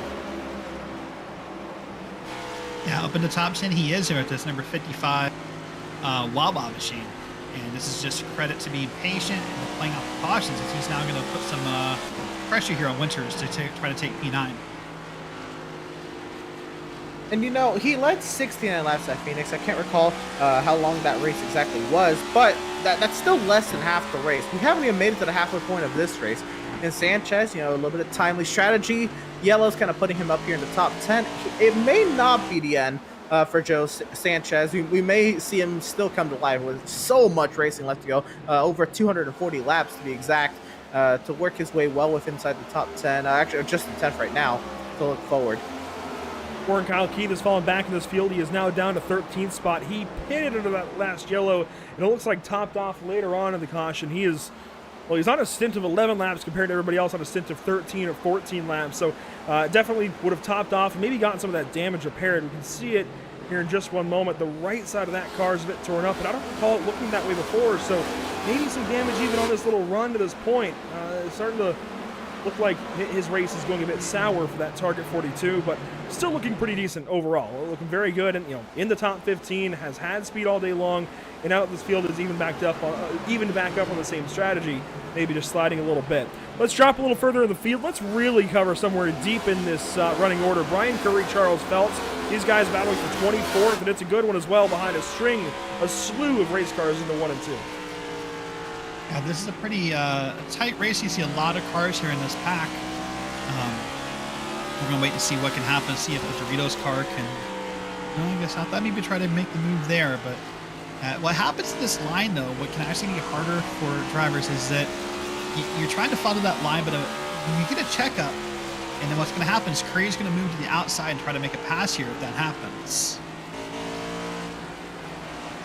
S2: Yeah, up in the top 10 he is here at this number 55 Wawa machine. And this is just credit to being patient and playing off the cautions, as he's now going to put some pressure here on Winters to try to take P9.
S3: And you know, he led 69 laps at Phoenix. I can't recall how long that race exactly was, but that's still less than half the race. We haven't even made it to the halfway point of this race. And Sanchez, you know, a little bit of timely strategy. Yellow's kind of putting him up here in the top 10. It may not be the end for Joe Sanchez. We may see him still come to life with so much racing left to go, over 240 laps to be exact, to work his way well with inside the top 10. Actually, just the 10th right now to look forward.
S1: Warren Kyle Keith has fallen back in this field. He is now down to 13th spot. He pitted into that last yellow, and it looks like topped off later on in the caution. He is... Well, he's on a stint of 11 laps compared to everybody else on a stint of 13 or 14 laps. So definitely would have topped off and maybe gotten some of that damage repaired. We can see it here in just one moment. The right side of that car is a bit torn up, and I don't recall it looking that way before. So maybe some damage even on this little run to this point. It's starting to look like his race is going a bit sour for that Target 42, but still looking pretty decent overall. Looking very good, and in the top 15, has had speed all day long, and out this field is even back up on the same strategy, maybe just sliding a little bit. Let's drop a little further in the field. Let's really cover somewhere deep in this running order. Brian Curry, Charles Phelps, these guys battling for 24th, and it's a good one as well behind a slew of race cars in the 1 and 2.
S2: Yeah, this is a pretty tight race. You see a lot of cars here in this pack. We're going to wait to see what can happen, see if the Doritos car can I guess I thought maybe try to make the move there, but what happens to this line, though, what can actually be harder for drivers is that you're trying to follow that line, but when you get a checkup, and then what's going to happen is Curry's going to move to the outside and try to make a pass here if that happens.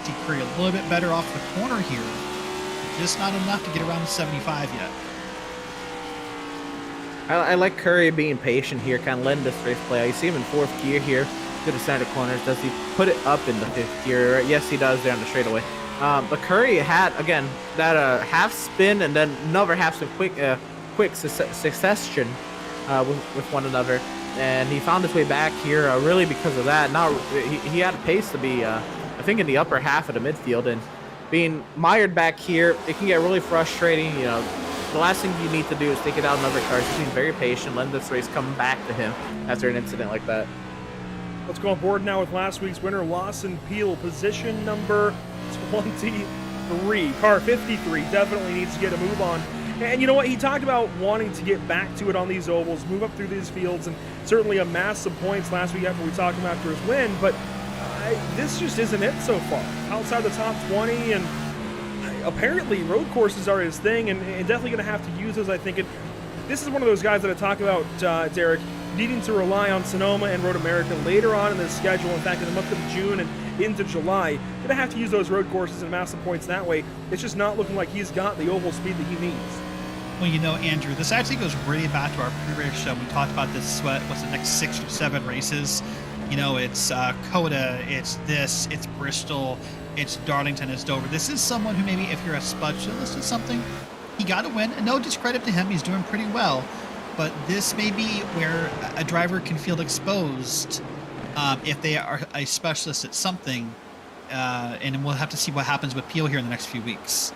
S2: See Curry a little bit better off the corner here, but just not enough to get around the 75 yet.
S3: I like Curry being patient here, kind of letting this race play out. You see him in 4th gear here to the center corners. Does he put it up in the 5th gear? Yes, he does there on the straightaway. But Curry had, again, that half spin and then another half spin quick succession with one another. And he found his way back here really because of that. Now he had a pace to be, I think, in the upper half of the midfield. And being mired back here, it can get really frustrating. You know, the last thing you need to do is take it out in other cars. He's being very patient, letting this race come back to him after an incident like that.
S1: Let's go on board now with last week's winner, Lawson Peel, position number 23. Car 53 definitely needs to get a move on. And you know what? He talked about wanting to get back to it on these ovals, move up through these fields, and certainly amass some points last week after we talked him after his win. But this just isn't it so far. Outside the top 20, and apparently road courses are his thing, and definitely going to have to use those, I think. And this is one of those guys that I talk about, Derek, needing to rely on Sonoma and Road America later on in the schedule. In fact, in the month of June and into July, going to have to use those road courses and amass some points that way. It's just not looking like he's got the oval speed that he needs.
S2: Well, you know, Andrew, this actually goes really back to our pre-race show. We talked about this, what's the next 6 or 7 races. You know, it's COTA, it's Bristol, it's Darlington, it's Dover. This is someone who maybe, if you're a specialist or something, he got to win. And no discredit to him, he's doing pretty well. But this may be where a driver can feel exposed if they are a specialist at something. And we'll have to see what happens with Peel here in the next few weeks.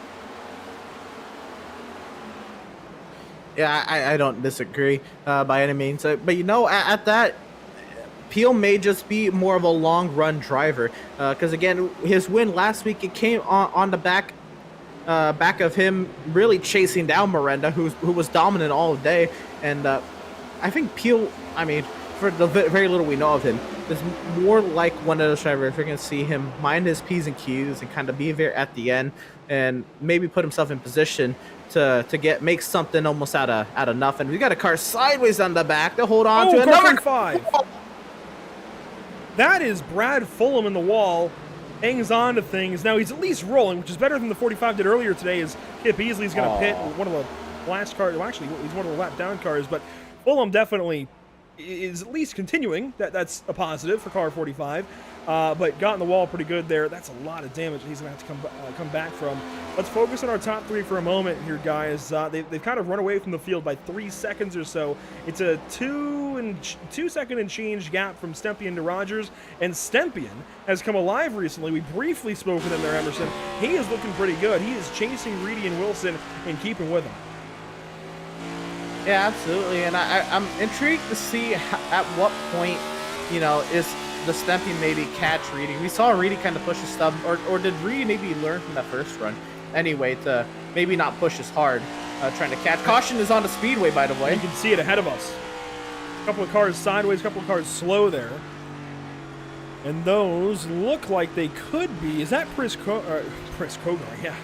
S3: Yeah, I don't disagree by any means. But, you know, at that, Peel may just be more of a long-run driver. Because, again, his win last week, it came on the back of him really chasing down Miranda, who was dominant all day. And I think Peel, I mean, for the very little we know of him, is more like one of those drivers. We're going to see him mind his P's and Q's and kind of be there at the end and maybe put himself in position to make something almost out of nothing. We got a car sideways on the back to hold on to another
S1: 5. That is Brad Fulham in the wall. Hangs on to things. Now he's at least rolling, which is better than the 45 did earlier today, as Kip Easley's going to pit one of the last cars. Well, actually, he's one of the lap down cars, but Fulham definitely is at least continuing. That's a positive for car 45, but got in the wall pretty good there. That's a lot of damage he's going to have to come back from. Let's focus on our top 3 for a moment here, guys. They've kind of run away from the field by 3 seconds or so. It's a 2 second and change gap from Stempian to Rogers, and Stempian has come alive recently. We briefly spoke with him there, Emerson. He is looking pretty good. He is chasing Reedy and Wilson and keeping with them.
S3: Yeah, absolutely. And I'm intrigued to see at what point, you know, is the Stempian maybe catch Reedy. We saw Reedy kind of push his stub, or did Reedy maybe learn from that first run anyway to maybe not push as hard, trying to catch. Caution is on the speedway, by the way.
S1: You can see it ahead of us. A couple of cars sideways, a couple of cars slow there. And those look like they could be. Is that Chris Kogar? Yeah.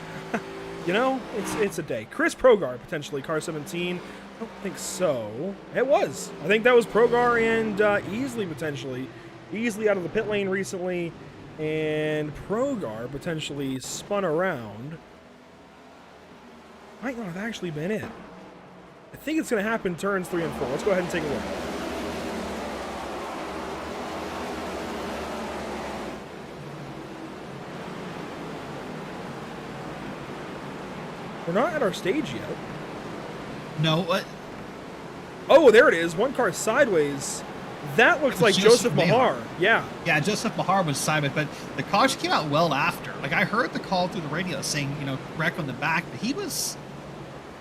S1: You know, it's a day. Chris Progar, potentially, car 17. I don't think so. It was. I think that was Progar and Easley, potentially. Easley out of the pit lane recently, and Progar potentially spun around. Might not have actually been it. I think it's going to happen turns 3 and 4. Let's go ahead and take a look. We're not at our stage yet.
S2: No, what?
S1: Oh, there it is. One car sideways. That looks like Joseph Mahar. Yeah.
S2: Yeah, Joseph Mahar was sideways, but the caution came out well after. Like, I heard the call through the radio saying, you know, wreck on the back, but he was...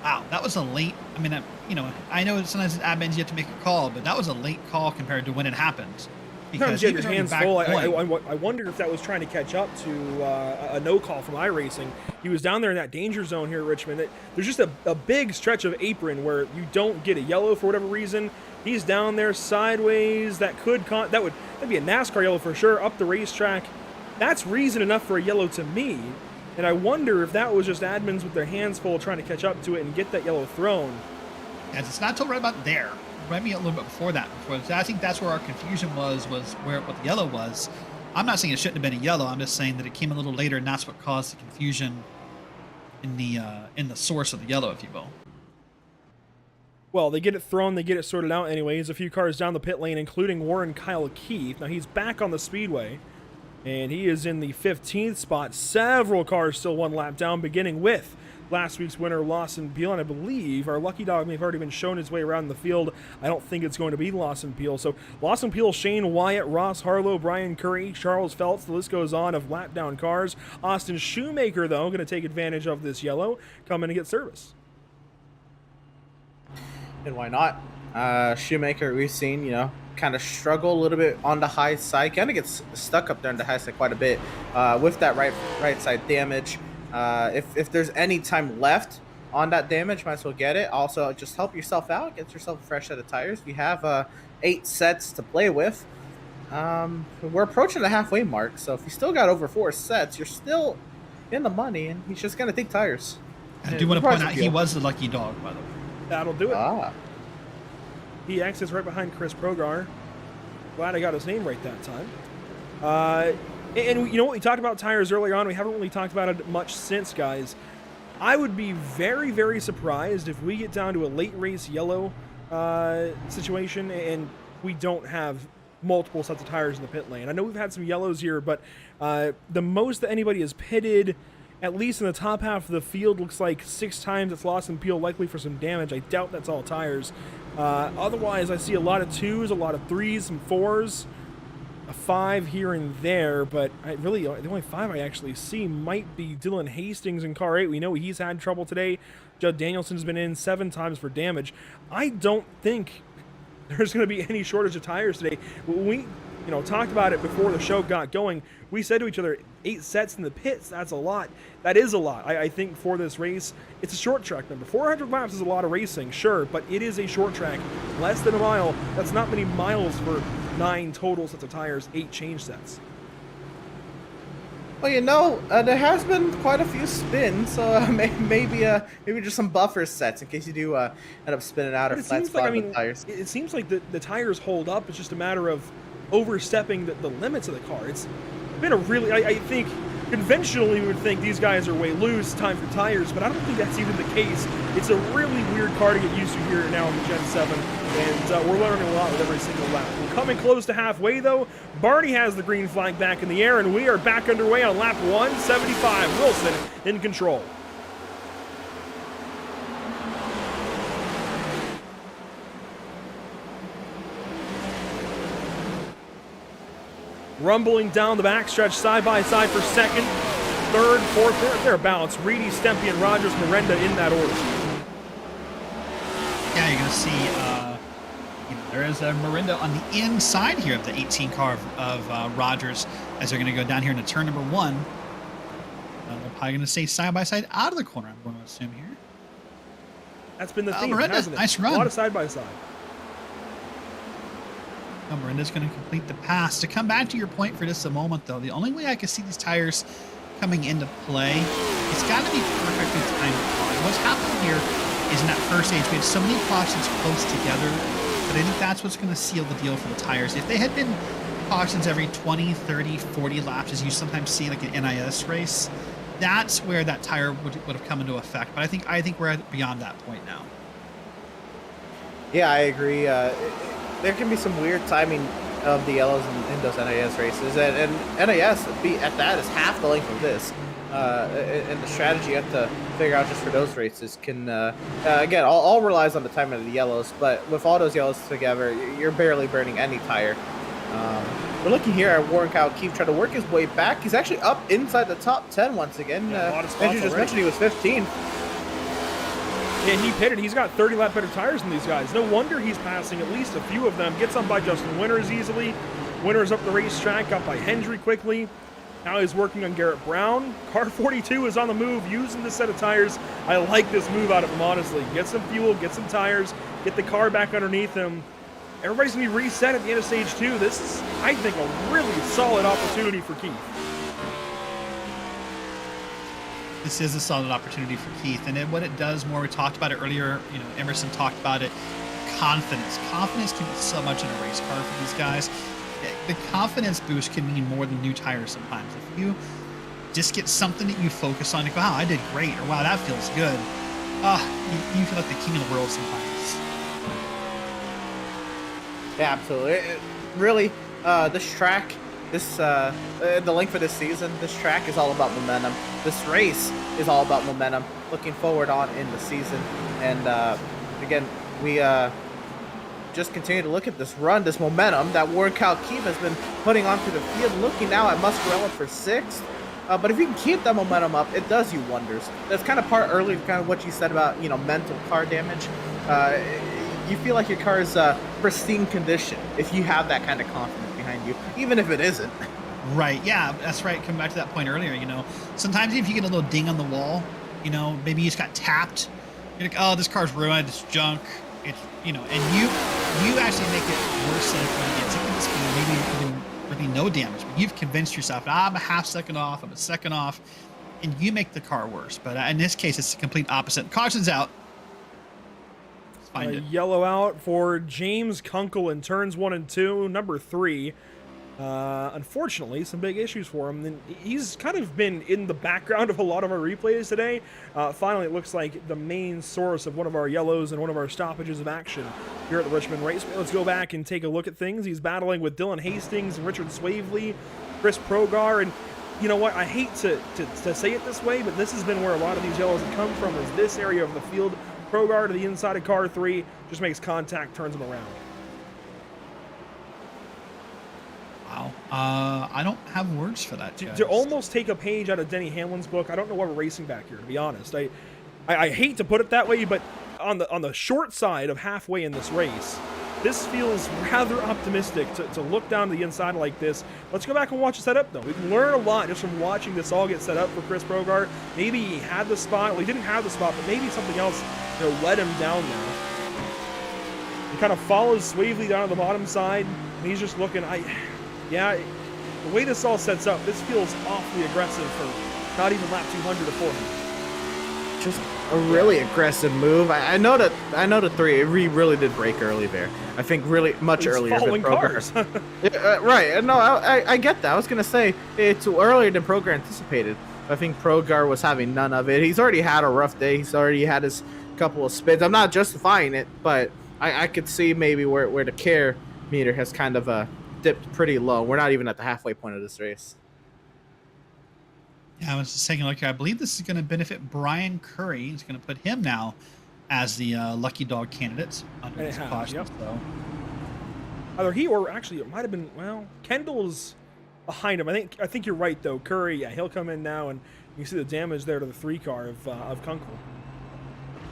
S2: Wow, that was a late... I mean, you know, I know sometimes admins you have to make a call, but that was a late call compared to when it happened.
S1: Sometimes you have your hands full. I wonder if that was trying to catch up to a no call from iRacing. He was down there in that danger zone here at Richmond. There's just a big stretch of apron where you don't get a yellow for whatever reason, He's down there sideways. That'd be a NASCAR yellow for sure, up the racetrack. That's reason enough for a yellow to me. And I wonder if that was just admins with their hands full trying to catch up to it and get that yellow thrown.
S2: As it's not until right about there. Maybe a little bit before that. I think that's where our confusion was what the yellow was. I'm not saying it shouldn't have been a yellow. I'm just saying that it came a little later, and that's what caused the confusion in the source of the yellow, if you will.
S1: Well, they get it thrown, they get it sorted out anyways. A few cars down the pit lane, including Warren Kyle Keith. Now he's back on the speedway, and he is in the 15th spot. Several cars still one lap down, beginning with last week's winner, Lawson Peel, and I believe our lucky dog may have already been shown his way around the field. I don't think it's going to be Lawson Peel. So Lawson Peel, Shane Wyatt, Ross Harlow, Brian Curry, Charles Feltz, the list goes on of lap down cars. Austin Shoemaker, though, going to take advantage of this yellow, come in and get service.
S3: And why not? Shoemaker, we've seen, kind of struggle a little bit on the high side. Kind of gets stuck up there on the high side quite a bit with that right side damage. If there's any time left on that damage, might as well get it. Also, just help yourself out. Get yourself a fresh set of tires. We have 8 sets to play with. We're approaching the halfway mark, so if you still got over 4 sets, you're still in the money, and he's just going to take tires.
S2: I do want to point out he was the lucky dog, by the way.
S1: That'll do it.
S3: Ah.
S1: He exits right behind Chris Progar. Glad I got his name right that time. And you know what? We talked about tires earlier on. We haven't really talked about it much since, guys. I would be very, very surprised if we get down to a late race yellow situation and we don't have multiple sets of tires in the pit lane. I know we've had some yellows here, but the most that anybody has pitted, at least in the top half of the field, looks like 6 times. It's Lawson Peel, likely for some damage. I doubt that's all tires. Otherwise, I see a lot of 2s, a lot of 3s, some 4s, a 5 here and there, but the only 5 I actually see might be Dylan Hastings in car 8. We know he's had trouble today. Judd Danielson's been in 7 times for damage. I don't think there's going to be any shortage of tires today. We talked about it before the show got going. We said to each other, 8 sets in the pits, that's a lot. That is a lot. I think for this race, it's a short track number. 400 laps is a lot of racing, sure, but it is a short track. Less than a mile. That's not many miles for 9 total sets of tires, 8 change sets.
S3: Well, there has been quite a few spins, so maybe just some buffer sets in case you do end up spinning out or flat spot with tires.
S1: It seems like the tires hold up. It's just a matter of overstepping the limits of the car. It's been a really, I think, conventionally we would think these guys are way loose, time for tires, but I don't think that's even the case. It's a really weird car to get used to here now in the Gen 7, and we're learning a lot with every single lap. We're coming close to halfway, though. Barney has the green flag back in the air, and we are back underway on lap 175. Wilson in control. Rumbling down the backstretch side by side for second, third, fourth, thereabouts. Reedy, Stempy, and Rogers Miranda in that order.
S2: Yeah, you're going to see there is a Miranda on the inside here of the 18 car of Rogers as they're going to go down here into turn number 1. They're probably going to stay side by side out of the corner, I'm going to assume here.
S1: That's been the theme,
S2: Miranda,
S1: hasn't it?
S2: nice run.
S1: A lot of side by side.
S2: Miranda's going to complete the pass. To come back to your point for just a moment, though, the only way I can see these tires coming into play, it's got to be perfectly timed. What's happening here is in that first stage, we had so many cautions close together, but I think that's what's going to seal the deal for the tires. If they had been cautions every 20, 30, 40 laps, as you sometimes see like an NIS race, that's where that tire would have come into effect. But I think we're beyond that point now.
S3: Yeah, I agree. There can be some weird timing of the yellows in those NIS races, and NIS at that is half the length of this. And the strategy you have to figure out just for those races can, again, all relies on the timing of the yellows, but with all those yellows together, you're barely burning any tire. We're looking here at Warren Kyle Keith trying to work his way back. He's actually up inside the top 10 once again. As you just mentioned, he was 15.
S1: And he pitted. He's got 30 lap better tires than these guys. No wonder he's passing at least a few of them. Gets on by Justin Winters easily. Winters up the racetrack, got by Hendry quickly. Now he's working on Garrett Brown. Car 42 is on the move, using this set of tires. I like this move out of him, honestly. Get some fuel, get some tires, get the car back underneath him. everybody's going to be reset at the end of stage 2. This is, I think, a really solid opportunity for Keith.
S2: This is a solid opportunity for Keith, and what it does more, we talked about it earlier, Emerson talked about it, confidence. Confidence can be so much in a race car for these guys. The confidence boost can mean more than new tires sometimes. If you just get something that you focus on, like, wow, I did great, or wow, that feels good, you feel like the king of the world sometimes.
S3: Yeah, absolutely. Really, this track, the length for this season, this track is all about momentum. This race is all about momentum. Looking forward on in the season, and again, we just continue to look at this run, this momentum that Warren Kalkeem has been putting onto the field. Looking now at Muscarella for 6th. But if you can keep that momentum up, it does you wonders. That's kind of part earlier, kind of what you said about mental car damage. You feel like your car is pristine condition if you have that kind of confidence behind you, even if it isn't.
S2: Right, yeah, that's right. Coming back to that point earlier, sometimes if you get a little ding on the wall, maybe you just got tapped. You're like, oh, this car's ruined, it's junk. It's and you actually make it worse than if you get taken to speed. Maybe even really no damage, but you've convinced yourself, I'm a half second off, I'm a second off, and you make the car worse. But in this case, it's the complete opposite. Caution's out.
S1: Yellow out for James Kunkel in turns 1 and 2, number 3. Unfortunately, some big issues for him. And he's kind of been in the background of a lot of our replays today. Finally, it looks like the main source of one of our yellows and one of our stoppages of action here at the Richmond race. Let's go back and take a look at things. He's battling with Dylan Hastings and Richard Swavely, Chris Progar, and you know what? I hate to say it this way, but this has been where a lot of these yellows have come from, is this area of the field. Progar to the inside of car 3, just makes contact, turns him around.
S2: Wow. I don't have words for that,
S1: To almost take a page out of Denny Hamlin's book, I don't know why we're racing back here, to be honest. I hate to put it that way, but on the short side of halfway in this race, this feels rather optimistic to look down to the inside like this. Let's go back and watch the setup, though. We can learn a lot just from watching this all get set up for Chris Progar. Maybe he had the spot. Well, he didn't have the spot, but maybe something else let him down there. He kind of follows Swavely down to the bottom side, and he's just looking. The way this all sets up, this feels awfully aggressive for not even lap 200 to 400.
S3: Just a really aggressive move. I know the 3. He really did break early there. I think really much earlier than Progar. Right. No, I get that. I was gonna say it's earlier than Progar anticipated. I think Progar was having none of it. He's already had a rough day. He's already had his couple of spins. I'm not justifying it, but I could see maybe where the care meter has kind of dipped pretty low. We're not even at the halfway point of this race.
S2: Yeah, I was just taking a look here. I believe this is going to benefit Brian Curry. It's going to put him now as the lucky dog candidate under this caution.
S1: Yep.
S2: So.
S1: Either he or actually it might have been, Kendall's behind him. I think you're right though. Curry, yeah, he'll come in now, and you see the damage there to the 3 car of Kunkel.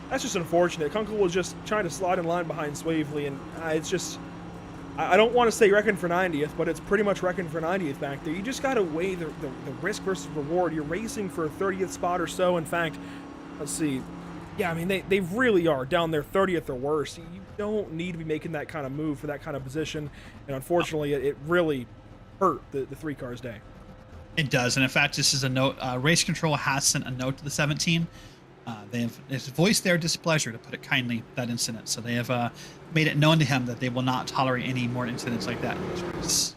S1: That's just unfortunate. Kunkel was just trying to slide in line behind Swavely, and it's just, I don't want to say wrecking for 90th, but it's pretty much wrecking for 90th back there. You just got to weigh the risk versus reward. You're racing for a 30th spot or so. In fact, let's see. Yeah, I mean, they really are down there 30th or worse. You don't need to be making that kind of move for that kind of position. And unfortunately, it really hurt the 3 cars' day.
S2: It does. And in fact, this is a note. Race Control has sent a note to the 17. They have voiced their displeasure, to put it kindly, that incident. So they have made it known to him that they will not tolerate any more incidents like that in this race.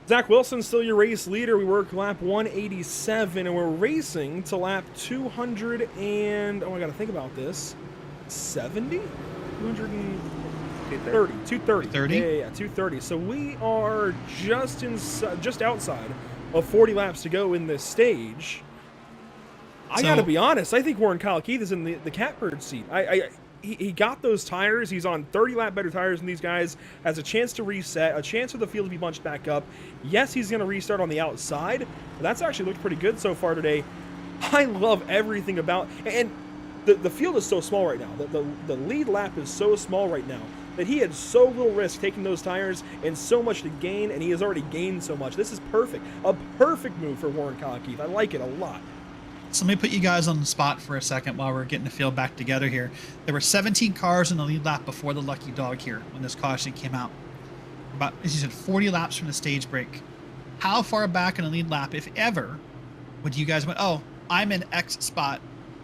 S1: Zach Wilson, still your race leader. We work lap 187, and we're racing to lap 200 and, I got to think about this, 70? 230. 230. Yeah, 230. So we are just outside of 40 laps to go in this stage. I got to be honest. I think Warren Kalkeith is in the catbird seat. He got those tires. He's on 30 lap better tires than these guys. Has a chance to reset, a chance for the field to be bunched back up. Yes, he's going to restart on the outside, but that's actually looked pretty good so far today. I love everything about, and the field is so small right now. The lead lap is so small right now that he had so little risk taking those tires and so much to gain, and he has already gained so much. This is perfect. A perfect move for Warren Kalkeith. I like it a lot.
S2: So let me put you guys on the spot for a second while we're getting the field back together here. There were 17 cars in the lead lap before the lucky dog here when this caution came out. About, as you said, 40 laps from the stage break. How far back in the lead lap, if ever, would you guys went, oh, I'm in X spot,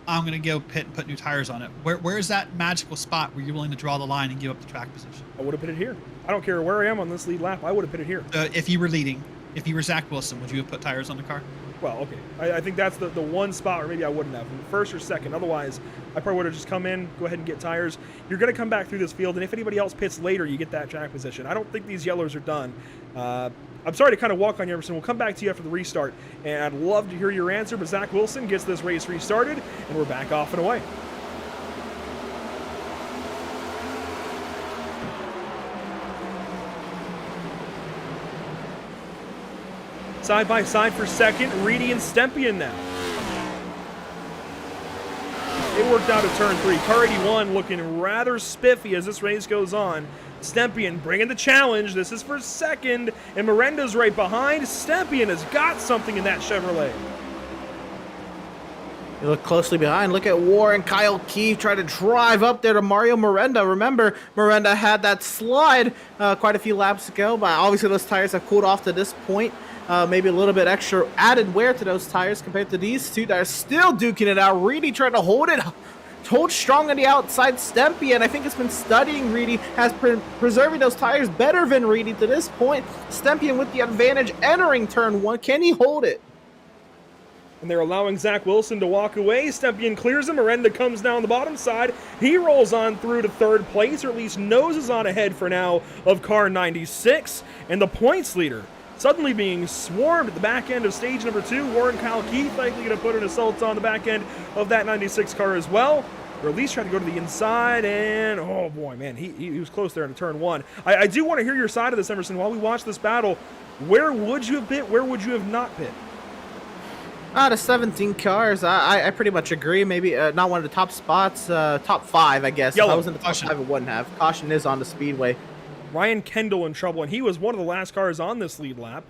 S2: I'm going to go pit and put new tires on it? Where's that magical spot where you're willing to draw the line and give up the track position?
S1: I would have pitted here. I don't care where I am on this lead lap. I would have pitted here.
S2: If you were leading, if you were Zach Wilson, would you have put tires on the car?
S1: Well, okay. I think that's the one spot where maybe I wouldn't have. First or second. Otherwise, I probably would have just come in, go ahead and get tires. You're going to come back through this field, and if anybody else pits later, you get that track position. I don't think these yellows are done. I'm sorry to kind of walk on you, Emerson. We'll come back to you after the restart, and I'd love to hear your answer, but Zach Wilson gets this race restarted, and we're back off and away. Side by side for second, Reedy and Stempien now. It worked out at turn 3. Car 81 looking rather spiffy as this race goes on. Stempien bringing the challenge. This is for second, and Miranda's right behind. Stempien has got something in that Chevrolet.
S3: You look closely behind. Look at Warren. Kyle Keefe try to drive up there to Mario Miranda. Remember, Miranda had that slide quite a few laps ago, but obviously those tires have cooled off to this point. Maybe a little bit extra added wear to those tires compared to these two that are still duking it out. Reedy trying to hold strong on the outside. Stempien, I think, has been studying Reedy, has preserving those tires better than Reedy to this point. Stempien with the advantage entering turn 1. Can he hold it?
S1: And they're allowing Zach Wilson to walk away. Stempien clears him. Miranda comes down the bottom side. He rolls on through to third place, or at least noses on ahead for now of car 96. And the points leader suddenly being swarmed at the back end of stage number 2. Warren Kyle Keith likely going to put an assault on the back end of that 96 car as well, or at least try to go to the inside. And oh boy, man, he was close there in turn 1. I do want to hear your side of this, Emerson. While we watch this battle, where would you have pit? Where would you have not pit?
S3: Out of 17 cars, I pretty much agree. Maybe not one of the top spots, top 5, I guess.
S1: Yellow.
S3: If I was in the top 5, it wouldn't have. Caution is on the speedway.
S1: Ryan Kendall in trouble, and he was one of the last cars on this lead lap.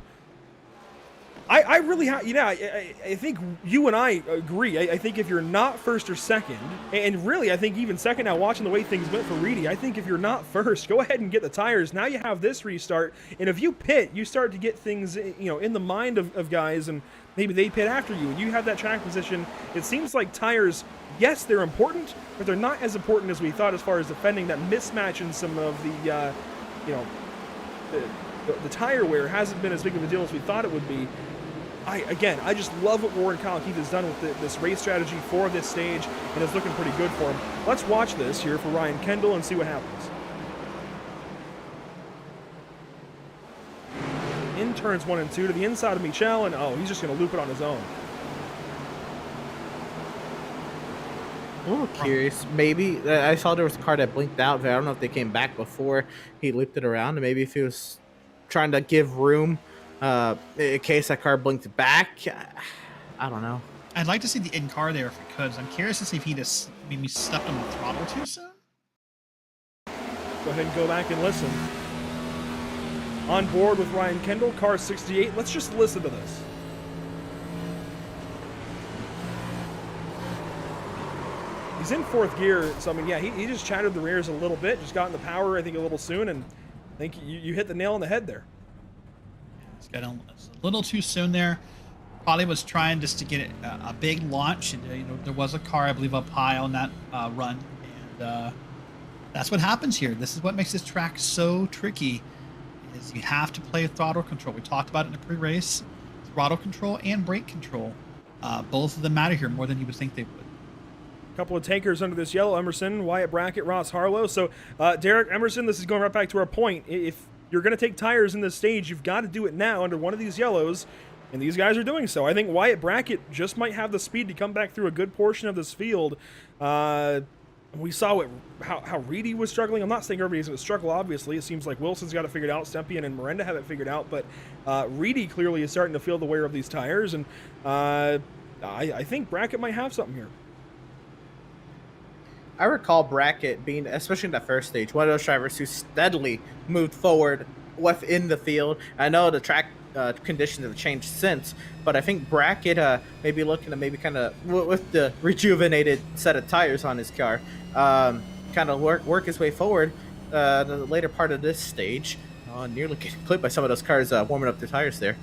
S1: I really have, I think you and I agree. I think if you're not first or second, and really I think even second now, watching the way things went for Reedy, I think if you're not first, go ahead and get the tires. Now you have this restart, and if you pit, you start to get things, in the mind of guys, and maybe they pit after you, and you have that track position. It seems like tires, yes, they're important, but they're not as important as we thought as far as defending that mismatch in some of the, the tire wear hasn't been as big of a deal as we thought it would be. I just love what Warren Kyle Keith has done with this race strategy for this stage, and it's looking pretty good for him. Let's watch this here for Ryan Kendall and see what happens. In turns 1 and 2 to the inside of Michel, and oh, he's just going to loop it on his own.
S3: I'm a little curious. Maybe I saw there was a car that blinked out, but I don't know if they came back before he looped it around. Maybe if he was trying to give room in case that car blinked back. I don't know.
S2: I'd like to see the in-car there if we could. I'm curious to see if he just maybe stepped on the throttle too soon.
S1: Go ahead and go back and listen. On board with Ryan Kendall, car 68. Let's just listen to this. He's in 4th gear, so I mean, yeah, he just chattered the rears a little bit, just got in the power, I think, a little soon, and I think you hit the nail on the head there.
S2: He's got a little too soon there. Probably was trying just to get a big launch. And, there was a car, I believe, up high on that run, and that's what happens here. This is what makes this track so tricky, is you have to play throttle control. We talked about it in the pre-race. Throttle control and brake control, both of them matter here more than you would think they would.
S1: Couple of takers under this yellow. Emerson, Wyatt Brackett, Ross Harlow. So, Derek, Emerson, this is going right back to our point. If you're going to take tires in this stage, you've got to do it now under one of these yellows, and these guys are doing so. I think Wyatt Brackett just might have the speed to come back through a good portion of this field. We saw how Reedy was struggling. I'm not saying everybody's going to struggle, obviously. It seems like Wilson's got it figured out. Stempien and Miranda have it figured out, but Reedy clearly is starting to feel the wear of these tires, and I think Brackett might have something here.
S3: I recall Brackett being, especially in that first stage, one of those drivers who steadily moved forward within the field. I know the track conditions have changed since. But I think Brackett maybe looking to maybe kind of with the rejuvenated set of tires on his car, kind of work his way forward the later part of this stage. Nearly getting clipped by some of those cars warming up their tires there.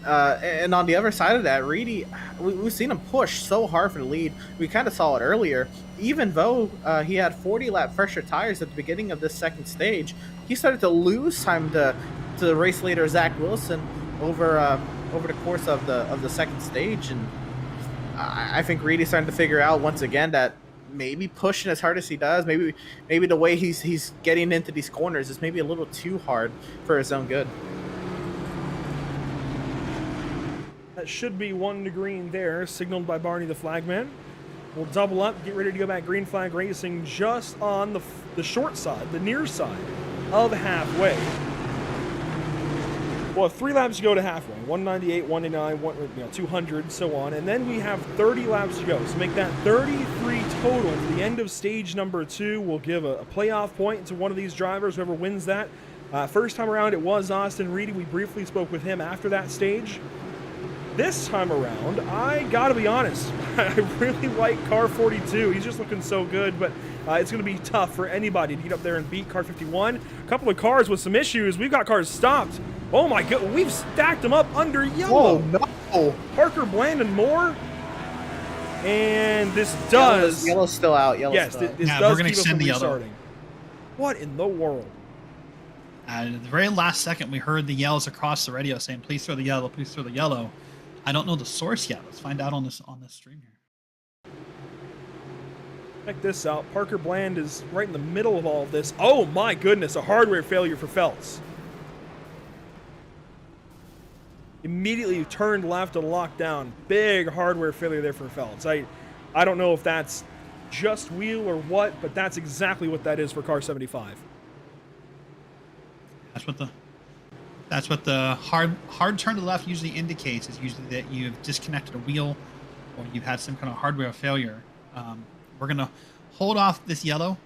S3: And on the other side of that, Reedy, we've seen him push so hard for the lead. We kind of saw it earlier. Even though he had 40-lap fresher tires at the beginning of this second stage, he started to lose time to the race leader Zach Wilson over the course of the second stage. And I think Reedy's starting to figure out once again that maybe pushing as hard as he does, maybe the way he's getting into these corners is maybe a little too hard for his own good.
S1: That should be 1 to green there, signaled by Barney the flagman. We'll double up, get ready to go back green flag racing just on the short side, the near side of halfway. We'll have 3 laps to go to halfway, 198, 189, 200, so on. And then we have 30 laps to go. So make that 33 total to the end of stage number 2. We'll give a playoff point to one of these drivers, whoever wins that. First time around, it was Austin Reedy. We briefly spoke with him after that stage. This time around, I gotta be honest, I really like car 42. He's just looking so good, but it's gonna be tough for anybody to get up there and beat car 51. A couple of cars with some issues. We've got cars stopped. Oh my god, we've stacked them up under yellow.
S3: Whoa, no.
S1: Parker Bland and more. And this does.
S3: Yellow's still out.
S1: Yes, this
S2: Yeah,
S1: does
S2: we're gonna
S1: keep us
S2: extend
S1: from
S2: the yellow.
S1: restarting. What in the world?
S2: At the very last second, we heard the yells across the radio saying, "Please throw the yellow, please throw the yellow." I don't know the source yet. Let's find out on this stream here.
S1: Check this out. Parker Bland is right in the middle of all of this. Oh my goodness, a hardware failure for Feltz. Immediately turned left and locked down. Big hardware failure there for Feltz. I don't know if that's just wheel or what, but that's exactly what that is for car 75.
S2: That's what the hard turn to the left usually indicates, is usually that you've disconnected a wheel or you've had some kind of hardware failure. We're going to hold off this yellow.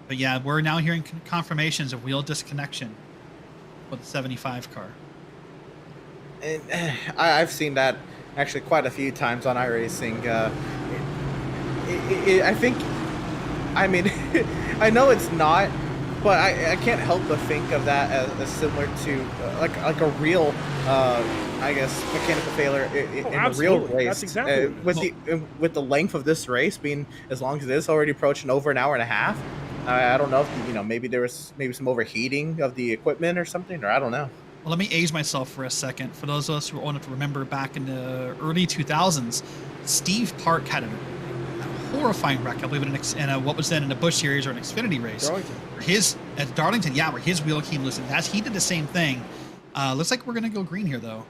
S2: But yeah, we're now hearing confirmations of wheel disconnection with the 75 car.
S3: And I've seen that actually quite a few times on iRacing. I think, I mean, I know it's not, but I can't help but think of that as similar to like a real, I guess, mechanical failure in a real race.
S1: That's exactly
S3: with the length of this race being as long as it is, already approaching over an hour and a half. I don't know if maybe there was some overheating of the equipment or something, or I don't know.
S2: Well, let me age myself for a second. For those of us who want to remember, back in the early 2000s, Steve Park had a horrifying wreck, I believe, in what was then in a Busch Series or an Xfinity race. At Darlington, yeah, where his wheel came loose. And he did the same thing. Looks like we're going to go green here, though.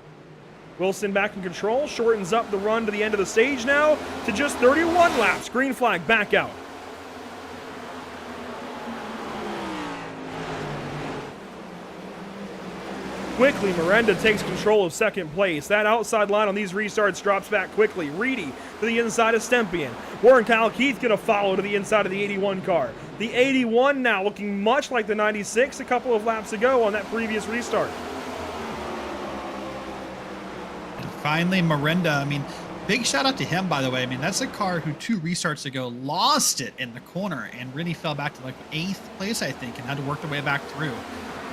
S1: Wilson back in control, shortens up the run to the end of the stage now to just 31 laps. Green flag back out. Quickly, Miranda takes control of second place. That outside line on these restarts drops back quickly. Reedy to the inside of Stempian. Warren Kyle Keith going to follow to the inside of the 81 car. The 81 now looking much like the 96 a couple of laps ago on that previous restart.
S2: And finally, Miranda, I mean, big shout out to him, by the way. I mean, that's a car who 2 restarts ago lost it in the corner and really fell back to like 8th place, I think, and had to work their way back through.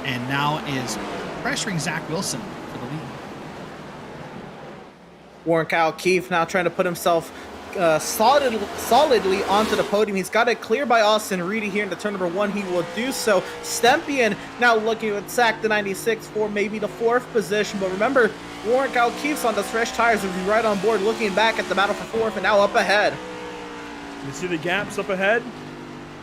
S2: And now is pressuring Zach Wilson for the lead.
S3: Warren Kyle Keefe now trying to put himself solidly onto the podium. He's got it clear by Austin Reedy here in the turn number 1. He will do so. Stempian now looking at Zach the 96 for maybe the 4th position. But remember, Warren Kyle Keefe's on the fresh tires will be right on board, looking back at the battle for 4th and now up ahead.
S1: You see the gaps up ahead?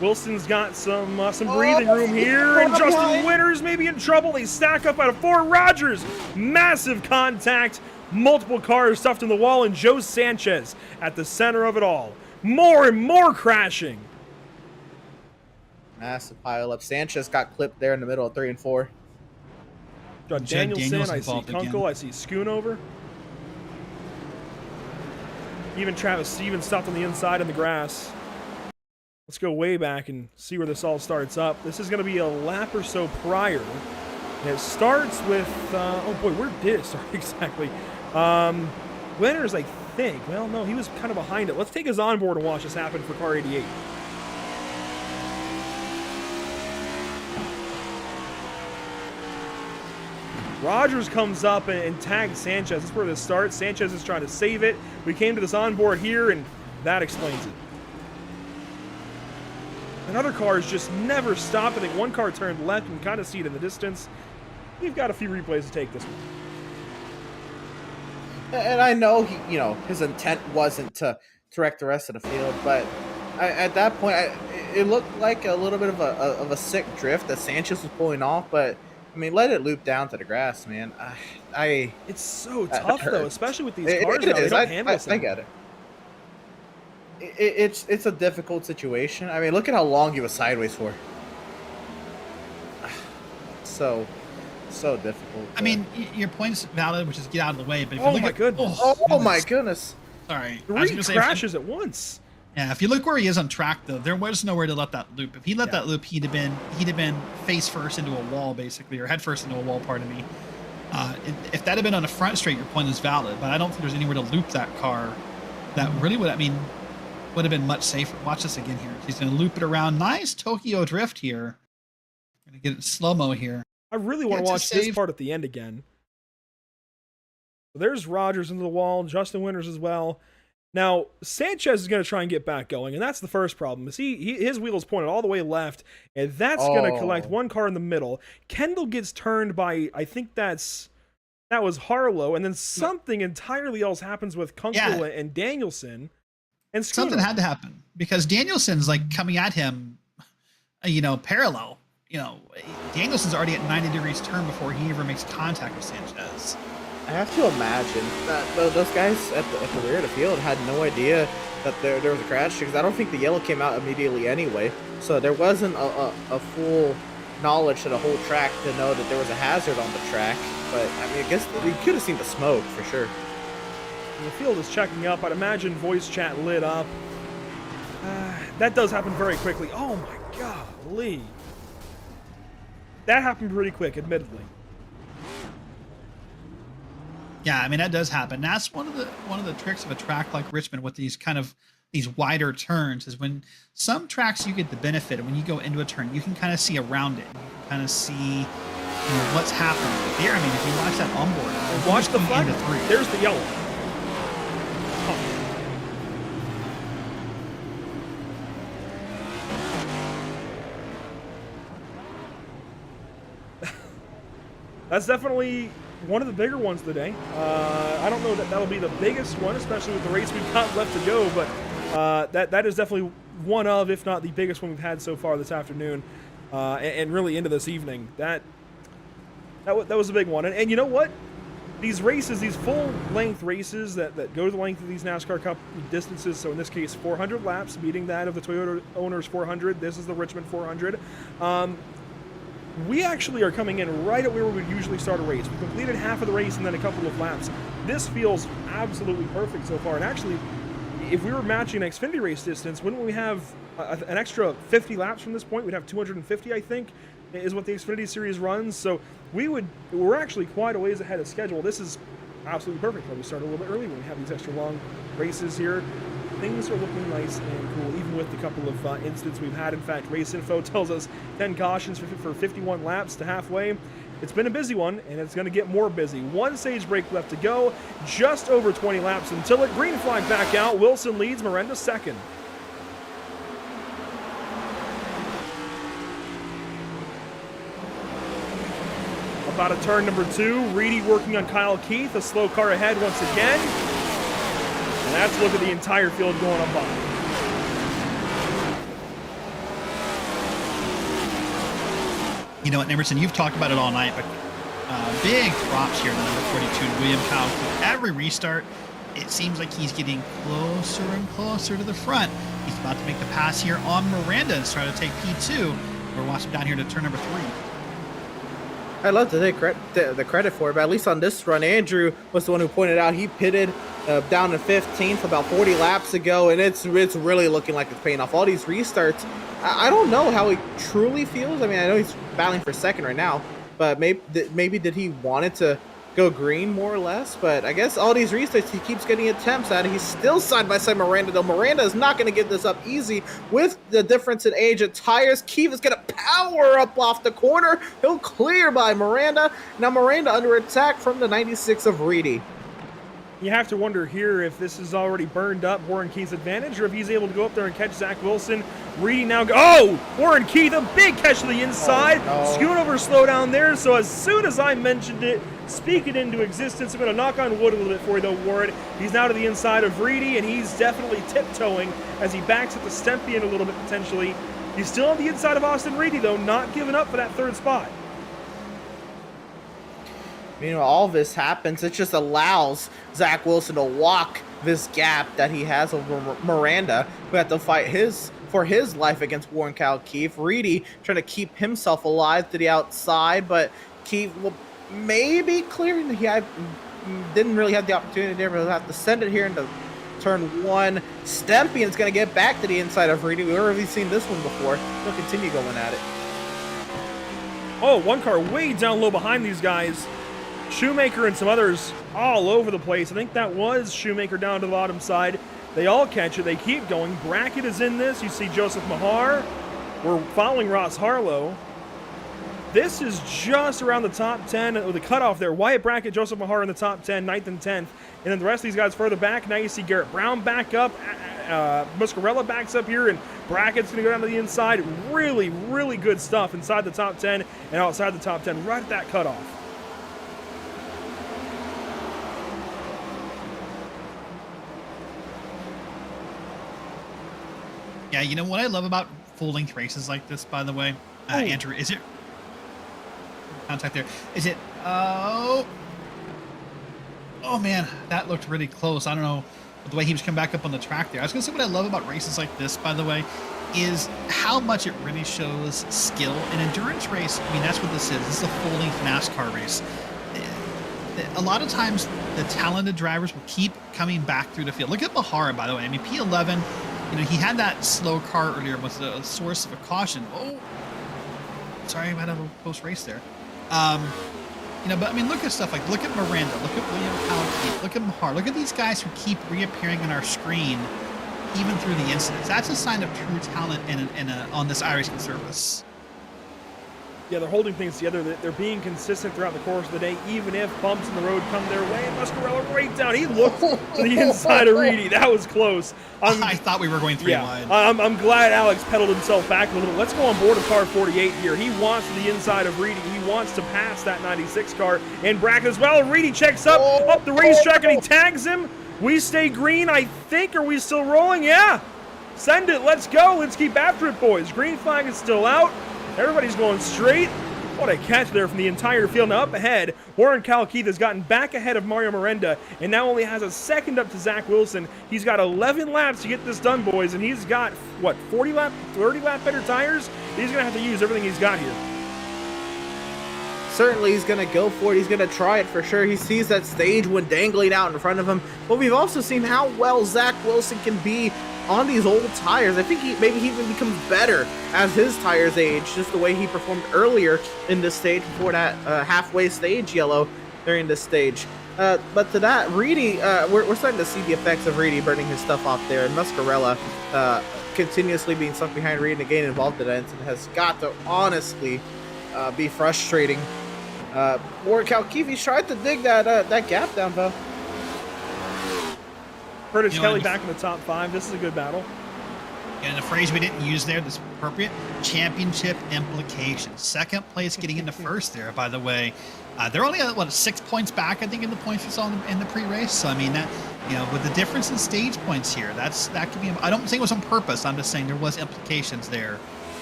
S1: Wilson's got some breathing room here, and Justin Winters may be in trouble. They stack up out of 4. Rogers, massive contact, multiple cars stuffed in the wall, and Joe Sanchez at the center of it all. More and more crashing.
S3: Massive pile up. Sanchez got clipped there in the middle of 3 and 4.
S1: Got Danielson, I see Kunkel, I see Schoonover. Even Travis Stevens stopped on the inside in the grass. Let's go way back and see where this all starts up. This is going to be a lap or so prior And it starts with, oh boy, where did it start exactly? Winners, I think. Well, no, he was kind of behind it. Let's take his onboard and watch this happen for car 88. Rogers comes up and tags Sanchez. That's where this starts. Sanchez is trying to save it. We came to this onboard here, and that explains it. Another car has just never stopped. I think one car turned left and kind of see it in the distance. We've got a few replays to take this one.
S3: And I know his intent wasn't to wreck the rest of the field, but at that point, it looked like a little bit of a sick drift that Sanchez was pulling off. But I mean, let it loop down to the grass, man.
S1: It's so tough though, especially with these cars.
S3: It
S1: now. They
S3: is.
S1: don't handle
S3: I get it. It's a difficult situation. I mean, look at how long he was sideways for. So difficult.
S2: I mean, your point's valid, which is get out of the way. But if you
S1: Oh
S2: look
S1: my
S2: at,
S1: goodness!
S3: Oh my goodness!
S2: Sorry,
S1: Three crashes at once.
S2: Yeah, if you look where he is on track, though, there was nowhere to let that loop. If he let that loop, he'd have been face first into a wall, basically, or head first into a wall. Pardon me. If that had been on a front straight, your point is valid. But I don't think there's anywhere to loop that car. That really would have been much safer. Watch this again here. He's going to loop it around. Nice Tokyo drift here. Going to get it slow mo here.
S1: I really want to watch this part at the end again. So there's Rogers into the wall, Justin Winters as well. Now, Sanchez is going to try and get back going, and that's the first problem. Is his wheels pointed all the way left, and that's going to collect one car in the middle. Kendall gets turned by, I think that was Harlow, and then something entirely else happens with Kunkel and Danielson. And
S2: something had to happen because Danielson's like coming at him, parallel. Danielson's already at 90 degrees turn before he ever makes contact with Sanchez.
S3: I have to imagine that those guys at the rear of the field had no idea that there was a crash because I don't think the yellow came out immediately anyway. So there wasn't a full knowledge to the whole track to know that there was a hazard on the track. But I mean, I guess you could have seen the smoke for sure.
S1: And the field is checking up. I'd imagine voice chat lit up. That does happen very quickly. Oh my golly. That happened pretty quick, admittedly.
S2: Yeah, I mean that does happen. That's one of the tricks of a track like Richmond with these wider turns is when some tracks you get the benefit, and when you go into a turn, you can kind of see around it. You can kind of see what's happening. But there, I mean, if you watch that onboard,
S1: and watch the flag. There's the yellow. That's definitely one of the bigger ones today. I don't know that that'll be the biggest one, especially with the race we've got left to go, but that is definitely one of, if not the biggest one we've had so far this afternoon, and really into this evening. That was a big one. And you know what? These races, these full-length races that go the length of these NASCAR Cup distances, so in this case 400 laps, beating that of the Toyota Owners 400. This is the Richmond 400. We actually are coming in right at where we would usually start a race. We completed half of the race and then a couple of laps. This feels absolutely perfect so far. And actually, if we were matching an Xfinity race distance, wouldn't we have an extra 50 laps from this point? We'd have 250, I think, is what the Xfinity Series runs. So we're actually quite a ways ahead of schedule. This is absolutely perfect. We start a little bit early when we have these extra long races here. Things are looking nice and cool, even with the couple of incidents we've had. In fact, Race Info tells us 10 cautions for 51 laps to halfway. It's been a busy one, and it's going to get more busy. One stage break left to go, just over 20 laps until it. Green flag back out. Wilson leads, Miranda second. About a turn number 2, Reedy working on Kyle Keith, a slow car ahead once again. And that's a look at the entire field going on by.
S2: You know what, Emerson, you've talked about it all night, but big props here to number 42 to William Kyle. Every restart, it seems like he's getting closer and closer to the front. He's about to make the pass here on Miranda and try to take P2. We're watching down here to turn number 3.
S3: I'd love to take the credit for it, but at least on this run, Andrew was the one who pointed out he pitted down to 15th about 40 laps ago, and it's really looking like it's paying off. All these restarts, I don't know how he truly feels. I mean, I know he's battling for second right now, but maybe did he wanted to go green more or less? But I guess all these restarts he keeps getting attempts at. He's still side by side Miranda, though. Miranda is not going to give this up easy with the difference in age and tires. Keith is going to power up off the corner. He'll clear by Miranda. Now Miranda under attack from the 96 of Reedy.
S1: You have to wonder here if this is already burned up Warren Keith's advantage, or if he's able to go up there and catch Zach Wilson. Reedy now Warren Keith, a big catch to the inside. Scoot over slow down there. So as soon as I mentioned it, speak it into existence. I'm going to knock on wood a little bit for you, though, Warren. He's now to the inside of Reedy, and he's definitely tiptoeing as he backs at the Stempy in a little bit, potentially. He's still on the inside of Austin Reedy, though, not giving up for that third spot.
S3: Meanwhile, all this happens. It just allows Zach Wilson to walk this gap that he has over Miranda, who had to fight for his life against Warren Cal Keith. Reedy trying to keep himself alive to the outside, but Keith will maybe clearing. He didn't really have the opportunity there, but he'll have to send it here into turn one. Stempion's going to get back to the inside of Reedy. We've already seen this one before. He'll continue going at it.
S1: Oh, one car way down low behind these guys. Shoemaker and some others all over the place. I think that was Shoemaker down to the bottom side. They all catch it. They keep going. Brackett is in this. You see Joseph Mahar. We're following Ross Harlow. This is just around the top 10 with the cutoff there. Wyatt Brackett, Joseph Mahar in the top 10, 9th and 10th. And then the rest of these guys further back. Now you see Garrett Brown back up. Muscarella backs up here, and Brackett's going to go down to the inside. Really, really good stuff inside the top 10 and outside the top 10, right at that cutoff.
S2: Yeah, you know what I love about folding races like this, by the way? Andrew, is it... Contact there. Is it... Oh, man, that looked really close. I don't know the way he was coming back up on the track there. I was going to say what I love about races like this, by the way, is how much it really shows skill. An endurance race, I mean, that's what this is. This is a full-length NASCAR race. A lot of times, the talented drivers will keep coming back through the field. Look at Mahara, by the way. I mean, P11... You know, he had that slow car earlier, was a source of a caution. Oh, sorry, I might have a close race there. You know, but I mean, look at stuff like, look at Miranda, look at William Powell, look at Mahar, look at these guys who keep reappearing on our screen, even through the incidents. That's a sign of true talent on this iRacing service.
S1: Yeah, they're holding things together. They're being consistent throughout the course of the day, even if bumps in the road come their way. And Muscarella right down. He looked to the inside of Reedy. That was close.
S2: I thought we were going three wide.
S1: I'm glad Alex pedaled himself back a little. Let's go on board of car 48 here. He wants to the inside of Reedy. He wants to pass that 96 car. And Brackett as well. Reedy checks up the racetrack, and he tags him. We stay green, I think. Are we still rolling? Yeah. Send it. Let's go. Let's keep after it, boys. Green flag is still out. Everybody's going straight. What a catch there from the entire field. Now up ahead, Warren Cal Keith has gotten back ahead of Mario Miranda and now only has a second up to Zach Wilson. He's got 11 laps to get this done, boys, and he's got, what, 30 lap better tires? He's going to have to use everything he's got here.
S3: Certainly he's going to go for it. He's going to try it for sure. He sees that stage one dangling out in front of him. But we've also seen how well Zach Wilson can be on these old tires. I think maybe he even becomes better as his tires age, just the way he performed earlier in this stage before that halfway stage yellow during this stage. But to that, Reedy, we're starting to see the effects of Reedy burning his stuff off there, and Muscarella continuously being stuck behind Reedy and getting involved in that incident has got to honestly be frustrating. Warren Kalkivi's tried to dig that gap down, though.
S1: Curtis Kelly back in the top 5. This is a good battle.
S2: And the phrase we didn't use there that's appropriate, championship implications. Second place getting into first there, by the way. They're only, 6 points back, I think, in the points we saw in the pre-race. So, I mean, that, with the difference in stage points here, that could be, I don't think it was on purpose. I'm just saying there was implications there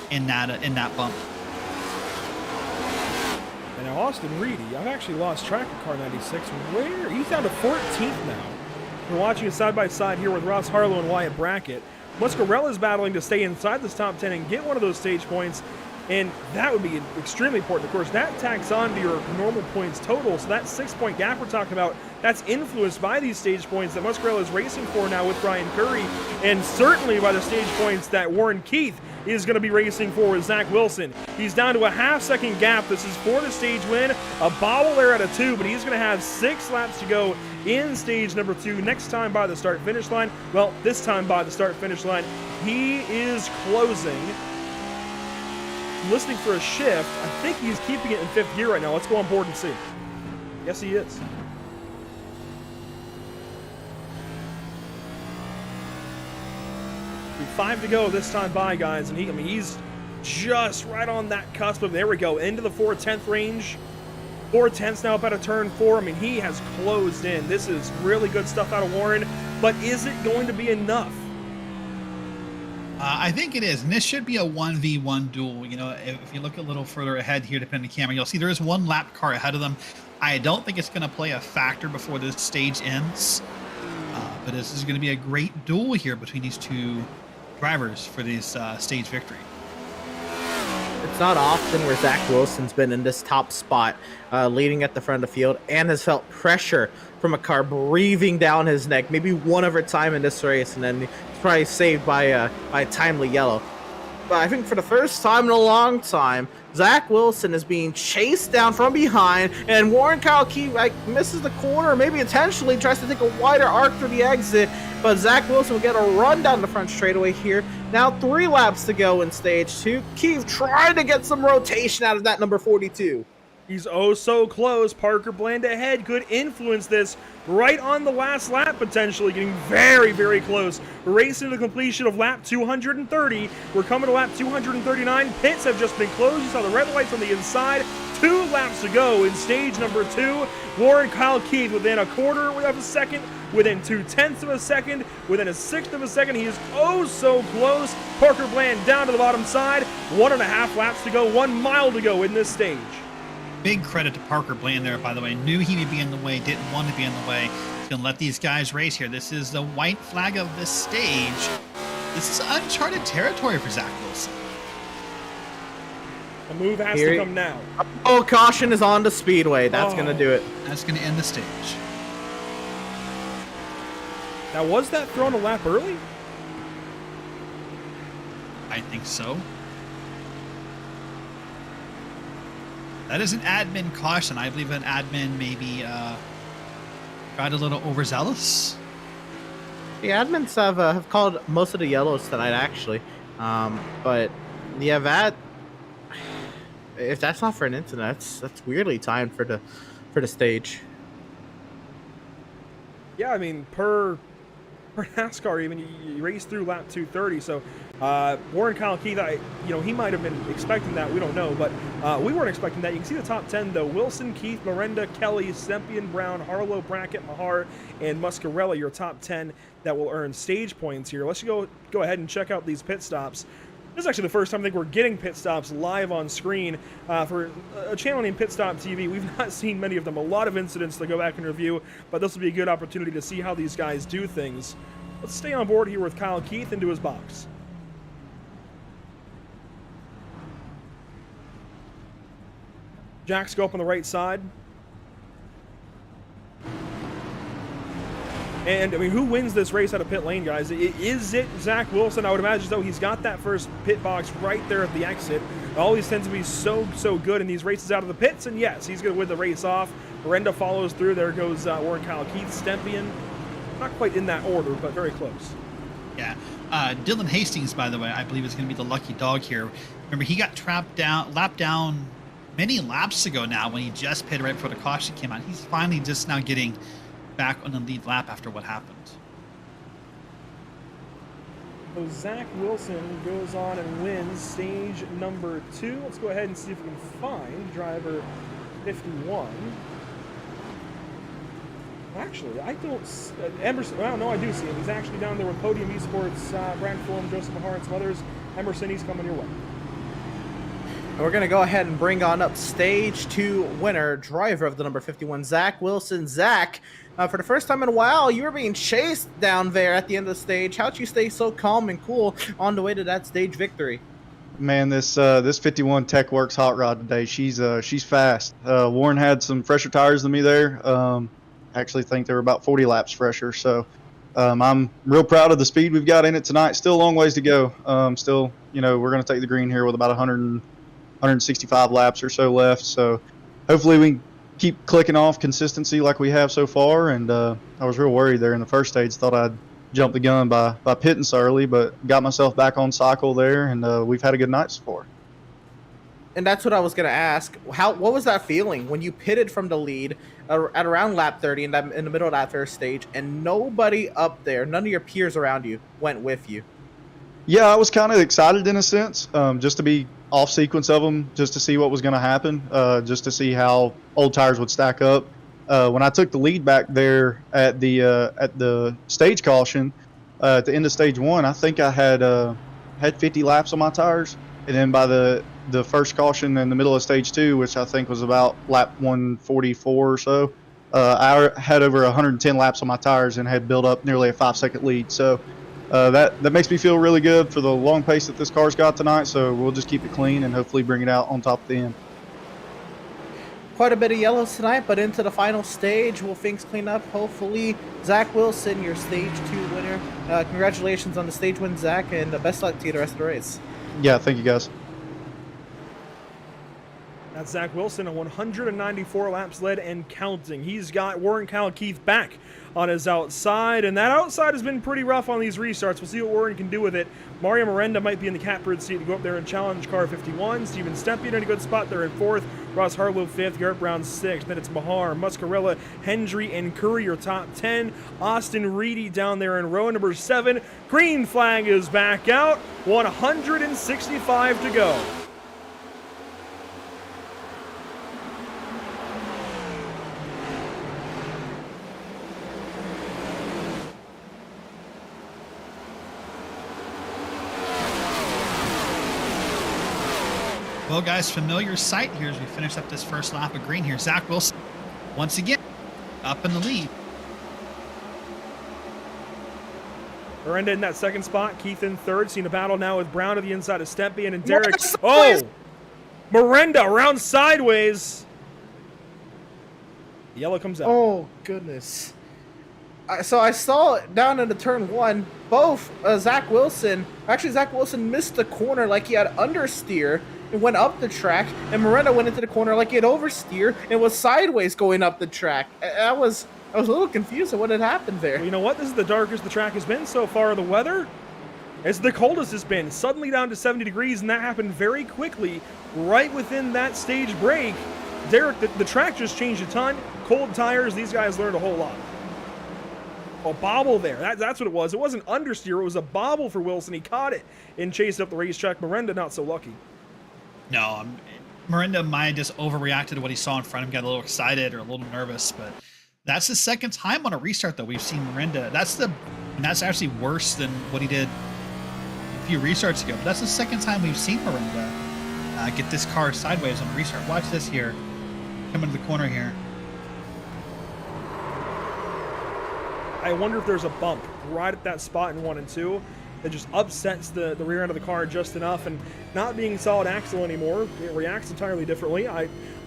S2: in that bump.
S1: And now Austin Reedy, I've actually lost track of car 96. Where? He's down to 14th now. We're watching it side by side here with Ross Harlow and Wyatt Brackett. Muscarella's battling to stay inside this top 10 and get one of those stage points, and that would be extremely important. Of course, that tacks on to your normal points total, so that 6-point gap we're talking about, that's influenced by these stage points that Muscarella is racing for now with Brian Curry, and certainly by the stage points that Warren Keith is going to be racing for Zach Wilson. He's down to a half-second gap. This is for the stage win. A bobble there at a 2, but he's going to have 6 laps to go in stage number 2. Next time by the start-finish line, well, this time by the start-finish line, he is closing. Listening for a shift. I think he's keeping it in 5th gear right now. Let's go on board and see. Yes, he is. With 5 to go this time by, guys, and he's just right on that cusp of, there we go, into the 4/10 range. 4/10 now up out of turn 4. I mean, he has closed in. This is really good stuff out of Warren, but is it going to be enough?
S2: I think it is, and this should be a 1v1 duel. You know, if you look a little further ahead here, depending on the camera, you'll see there is one lap car ahead of them. I don't think it's going to play a factor before this stage ends, but this is going to be a great duel here between these two drivers for this stage victory.
S3: It's not often where Zach Wilson's been in this top spot, leading at the front of the field, and has felt pressure from a car breathing down his neck, maybe one other time in this race, and then he's probably saved by a timely yellow. But I think for the first time in a long time, Zach Wilson is being chased down from behind, and Warren Kyle Key misses the corner, maybe intentionally tries to take a wider arc through the exit, but Zach Wilson will get a run down the front straightaway here. Now 3 laps to go in stage 2. Keith trying to get some rotation out of that number 42.
S1: He's oh so close. Parker Bland ahead could influence this right on the last lap, potentially getting very, very close. Racing to the completion of lap 230. We're coming to lap 239. Pits have just been closed. You saw the red lights on the inside. 2 laps to go in stage number 2. Warren Kyle Keith within a quarter of a second, within 0.2 of a second, within a 1/6 of a second. He is oh so close. Parker Bland down to the bottom side. 1.5 laps to go, 1 mile to go in this stage.
S2: Big credit to Parker Bland there, by the way. Knew he would be in the way, didn't want to be in the way. He's going to let these guys race here. This is the white flag of this stage. This is uncharted territory for Zach Wilson.
S1: A move has to come now.
S3: Oh, caution is on the speedway. That's going to do it.
S2: That's going to end the stage.
S1: Now, was that thrown a lap early?
S2: I think so. That is an admin caution. I believe an admin maybe got a little overzealous.
S3: The admins have called most of the yellows tonight, actually. But yeah, that if that's not for an incident, that's weirdly timed for the stage.
S1: Yeah, I mean, per NASCAR, even you race through lap 230. So Warren Kyle Keith, he might have been expecting that. We don't know, but we weren't expecting that. You can see the top 10 though: Wilson, Keith, Miranda, Kelly, Sempion, Brown, Harlow, Brackett, Mahar, and Muscarella. Your top 10 that will earn stage points here. Let's go ahead and check out these pit stops. This is actually the first time I think we're getting pit stops live on screen for a channel named PitStop TV. We've not seen many of them. A lot of incidents to go back and review, but this will be a good opportunity to see how these guys do things. Let's stay on board here with Kyle Keith into his box. Jacks go up on the right side. And, I mean, who wins this race out of pit lane, guys? Is it Zach Wilson? I would imagine so. He's got that first pit box right there at the exit. It always tends to be so good in these races out of the pits. And, yes, he's going to win the race off. Miranda follows through. There goes Warren Kyle Keith. Stempion. Not quite in that order, but very close.
S2: Yeah. Dylan Hastings, by the way, I believe is going to be the lucky dog here. Remember, he got lapped down many laps ago now when he just pitted right before the caution came out. He's finally just now getting back on the lead lap after what happened.
S1: So Zach Wilson goes on and wins stage number 2. Let's go ahead and see if we can find driver 51. Actually, I don't... Emerson, well, no, I do see him. He's actually down there with Podium Esports, Brand Fulham, Joseph Mahar, and some others. Emerson, he's coming your way.
S3: We're going to go ahead and bring on up stage 2 winner, driver of the number 51, Zach Wilson. Zach, for the first time in a while, you were being chased down there at the end of the stage. How'd you stay so calm and cool on the way to that stage victory?
S9: Man, this 51 Tech Works hot rod today, she's fast. Warren had some fresher tires than me there. Actually think they were about 40 laps fresher, so I'm real proud of the speed we've got in it tonight. Still a long ways to go. Still, we're going to take the green here with about 165 laps or so left. So hopefully we can keep clicking off consistency like we have so far. And I was real worried there in the first stage. Thought I'd jump the gun by pitting so early, but got myself back on cycle there, and we've had a good night so far.
S3: And that's what I was going to ask. What was that feeling when you pitted from the lead at around lap 30 in the middle of that first stage, and nobody up there, none of your peers around you went with you?
S9: Yeah, I was kind of excited in a sense, just to be off sequence of them, just to see what was going to happen, just to see how old tires would stack up. When I took the lead back there at the stage caution, at the end of stage 1, I think I had 50 laps on my tires, and then by the first caution in the middle of stage 2, which I think was about lap 144 or so, I had over 110 laps on my tires and had built up nearly a 5-second lead. So that makes me feel really good for the long pace that this car's got tonight. So we'll just keep it clean and hopefully bring it out on top at the end.
S3: Quite a bit of yellows tonight, but into the final stage, will things clean up? Hopefully, Zach Wilson, your stage 2 winner. Congratulations on the stage win, Zach, and best luck to you the rest of the race.
S9: Yeah, thank you guys.
S1: That's Zach Wilson, 194 laps led and counting. He's got Warren Kyle Keith back on his outside, and that outside has been pretty rough on these restarts. We'll see what Warren can do with it. Mario Miranda might be in the catbird seat to go up there and challenge car 51. Steven Stempy in a good spot there in 4th. Ross Harlow 5th. Garrett Brown 6th. Then it's Mahar, Muscarella, Hendry, and Curry your top 10. Austin Reedy down there in row number 7. Green flag is back out. 165 to go.
S2: Well, guys, familiar sight here as we finish up this first lap of green here. Zach Wilson, once again, up in the lead.
S1: Miranda in that second spot. Keith in 3rd. Seeing a battle now with Brown to the inside of Stempy and Derek. Oh! Miranda around sideways. Yellow comes out.
S3: Oh, goodness. So I saw down into turn 1, both Zach Wilson missed the corner like he had understeer and went up the track, and Miranda went into the corner like he had oversteer and was sideways going up the track. I was a little confused at what had happened there.
S1: Well, you know what? This is the darkest the track has been so far. The weather, it's the coldest it's been. Suddenly down to 70 degrees, and that happened very quickly, right within that stage break. Derek, the track just changed a ton. Cold tires, these guys learned a whole lot. A bobble there. That's what it was. It wasn't understeer. It was a bobble for Wilson. He caught it and chased up the racetrack. Miranda not so lucky.
S2: No, Miranda might have just overreacted to what he saw in front of him, got a little excited or a little nervous, but that's the second time on a restart that we've seen Miranda. That's actually worse than what he did a few restarts ago. But that's the second time we've seen Miranda get this car sideways on a restart. Watch this here. Coming to the corner here.
S1: I wonder if there's a bump right at that spot in 1 and 2 that just upsets the rear end of the car just enough, and not being solid axle anymore, it reacts entirely differently.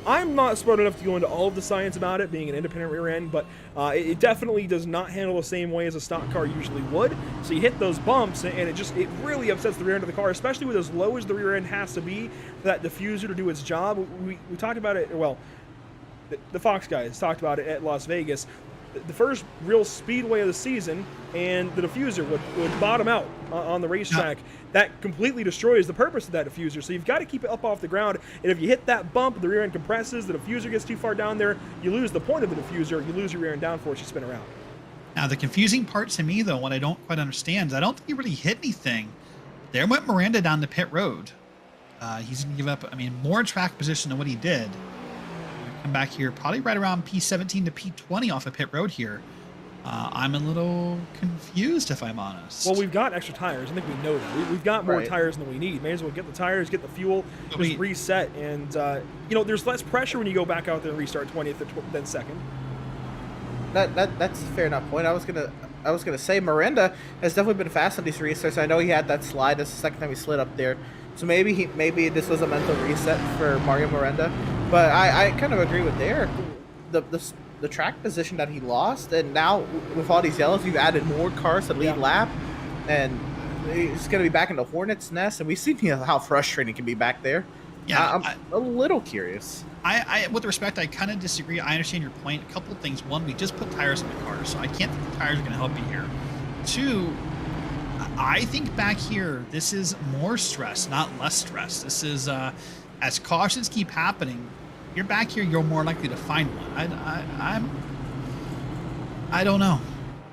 S1: I'm not smart enough to go into all of the science about it, being an independent rear end, but it definitely does not handle the same way as a stock car usually would. So you hit those bumps, and it really upsets the rear end of the car, especially with as low as the rear end has to be for that diffuser to do its job. We talked about it, well, the Fox guys talked about it at Las Vegas. The first real speedway of the season, and the diffuser would bottom out on the racetrack. That completely destroys the purpose of that diffuser. So you've got to keep it up off the ground, and if you hit that bump, the rear end compresses, the diffuser gets too far down there, you lose the point of the diffuser, you lose your rear end downforce, you spin around.
S2: Now, the confusing part to me, though, what I don't quite understand is I don't think he really hit anything. There went Miranda down the pit road. He's going to give up, more track position than what he did. Come back here probably right around P17 to P20 off of pit road here. I'm a little confused, if I'm honest.
S1: Well, we've got extra tires. I think we know that. We've got more tires than we need. May as well get the tires, get the fuel, just reset. And, there's less pressure when you go back out there and restart 20th than 2nd.
S3: That's a fair enough point. I was gonna say Miranda has definitely been fast on these restarts. I know he had that slide. That's the second time he slid up there. So maybe this was a mental reset for Mario Miranda. But I kind of agree with Derek. The the track position that he lost, and now with all these yellows, we've added more cars to lead lap, and he's going to be back in the Hornet's nest, and we've seen how frustrating it can be back there.
S2: Yeah,
S3: I'm a little curious.
S2: I with respect, I kind of disagree. I understand your point. A couple of things. One, we just put tires in the car, so I can't think the tires are going to help you here. Two, I think back here, this is more stress, not less stress. This is, as cautions keep happening, you're back here, you're more likely to find one. I don't know.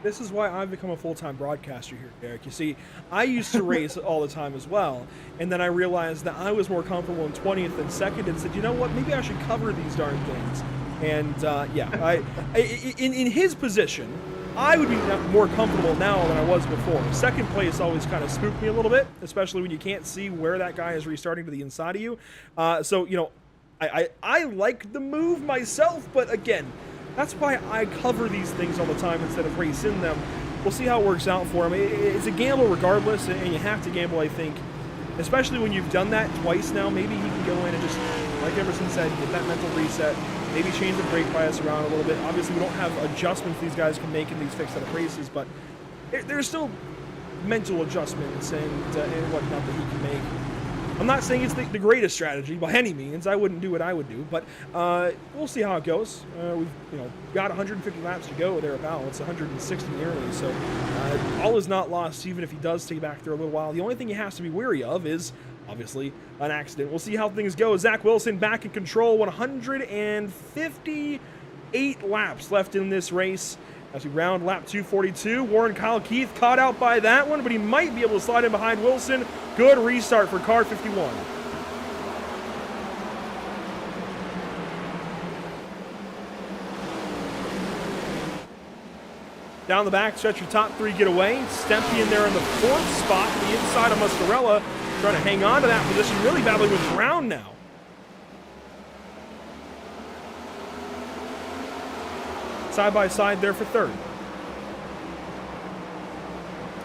S1: This is why I've become a full-time broadcaster here, Derek. You see, I used to race all the time as well, and then I realized that I was more comfortable in 20th and 2nd and said, you know what, maybe I should cover these darn things. And, in his position, I would be more comfortable now than I was before. Second place always kind of spooked me a little bit, especially when you can't see where that guy is restarting to the inside of you. So, you know, I like the move myself, but again, that's why I cover these things all the time instead of race in them. We'll see how it works out for him. It's a gamble regardless, and you have to gamble, I think, especially when you've done that twice now. Maybe he can go in and just, like Emerson said, get that mental reset, maybe change the brake bias around a little bit. Obviously, we don't have adjustments these guys can make in these fixed setup races, but there's still mental adjustments and whatnot that he can make. I'm not saying it's the greatest strategy by any means. I wouldn't do what I would do, but we'll see how it goes. We've got 150 laps to go thereabouts, 160 nearly, so all is not lost even if he does stay back there a little while. The only thing he has to be wary of is obviously an accident. We'll see how things go. Zach Wilson back in control, 158 laps left in this race. As we round lap 242, Warren Kyle Keith caught out by that one, but he might be able to slide in behind Wilson. Good restart for car 51. Down the back stretch, your top three get away. Stempy in there in the fourth spot, the inside of Muscarella, trying to hang on to that position, really battling with Brown now. Side by side there for third.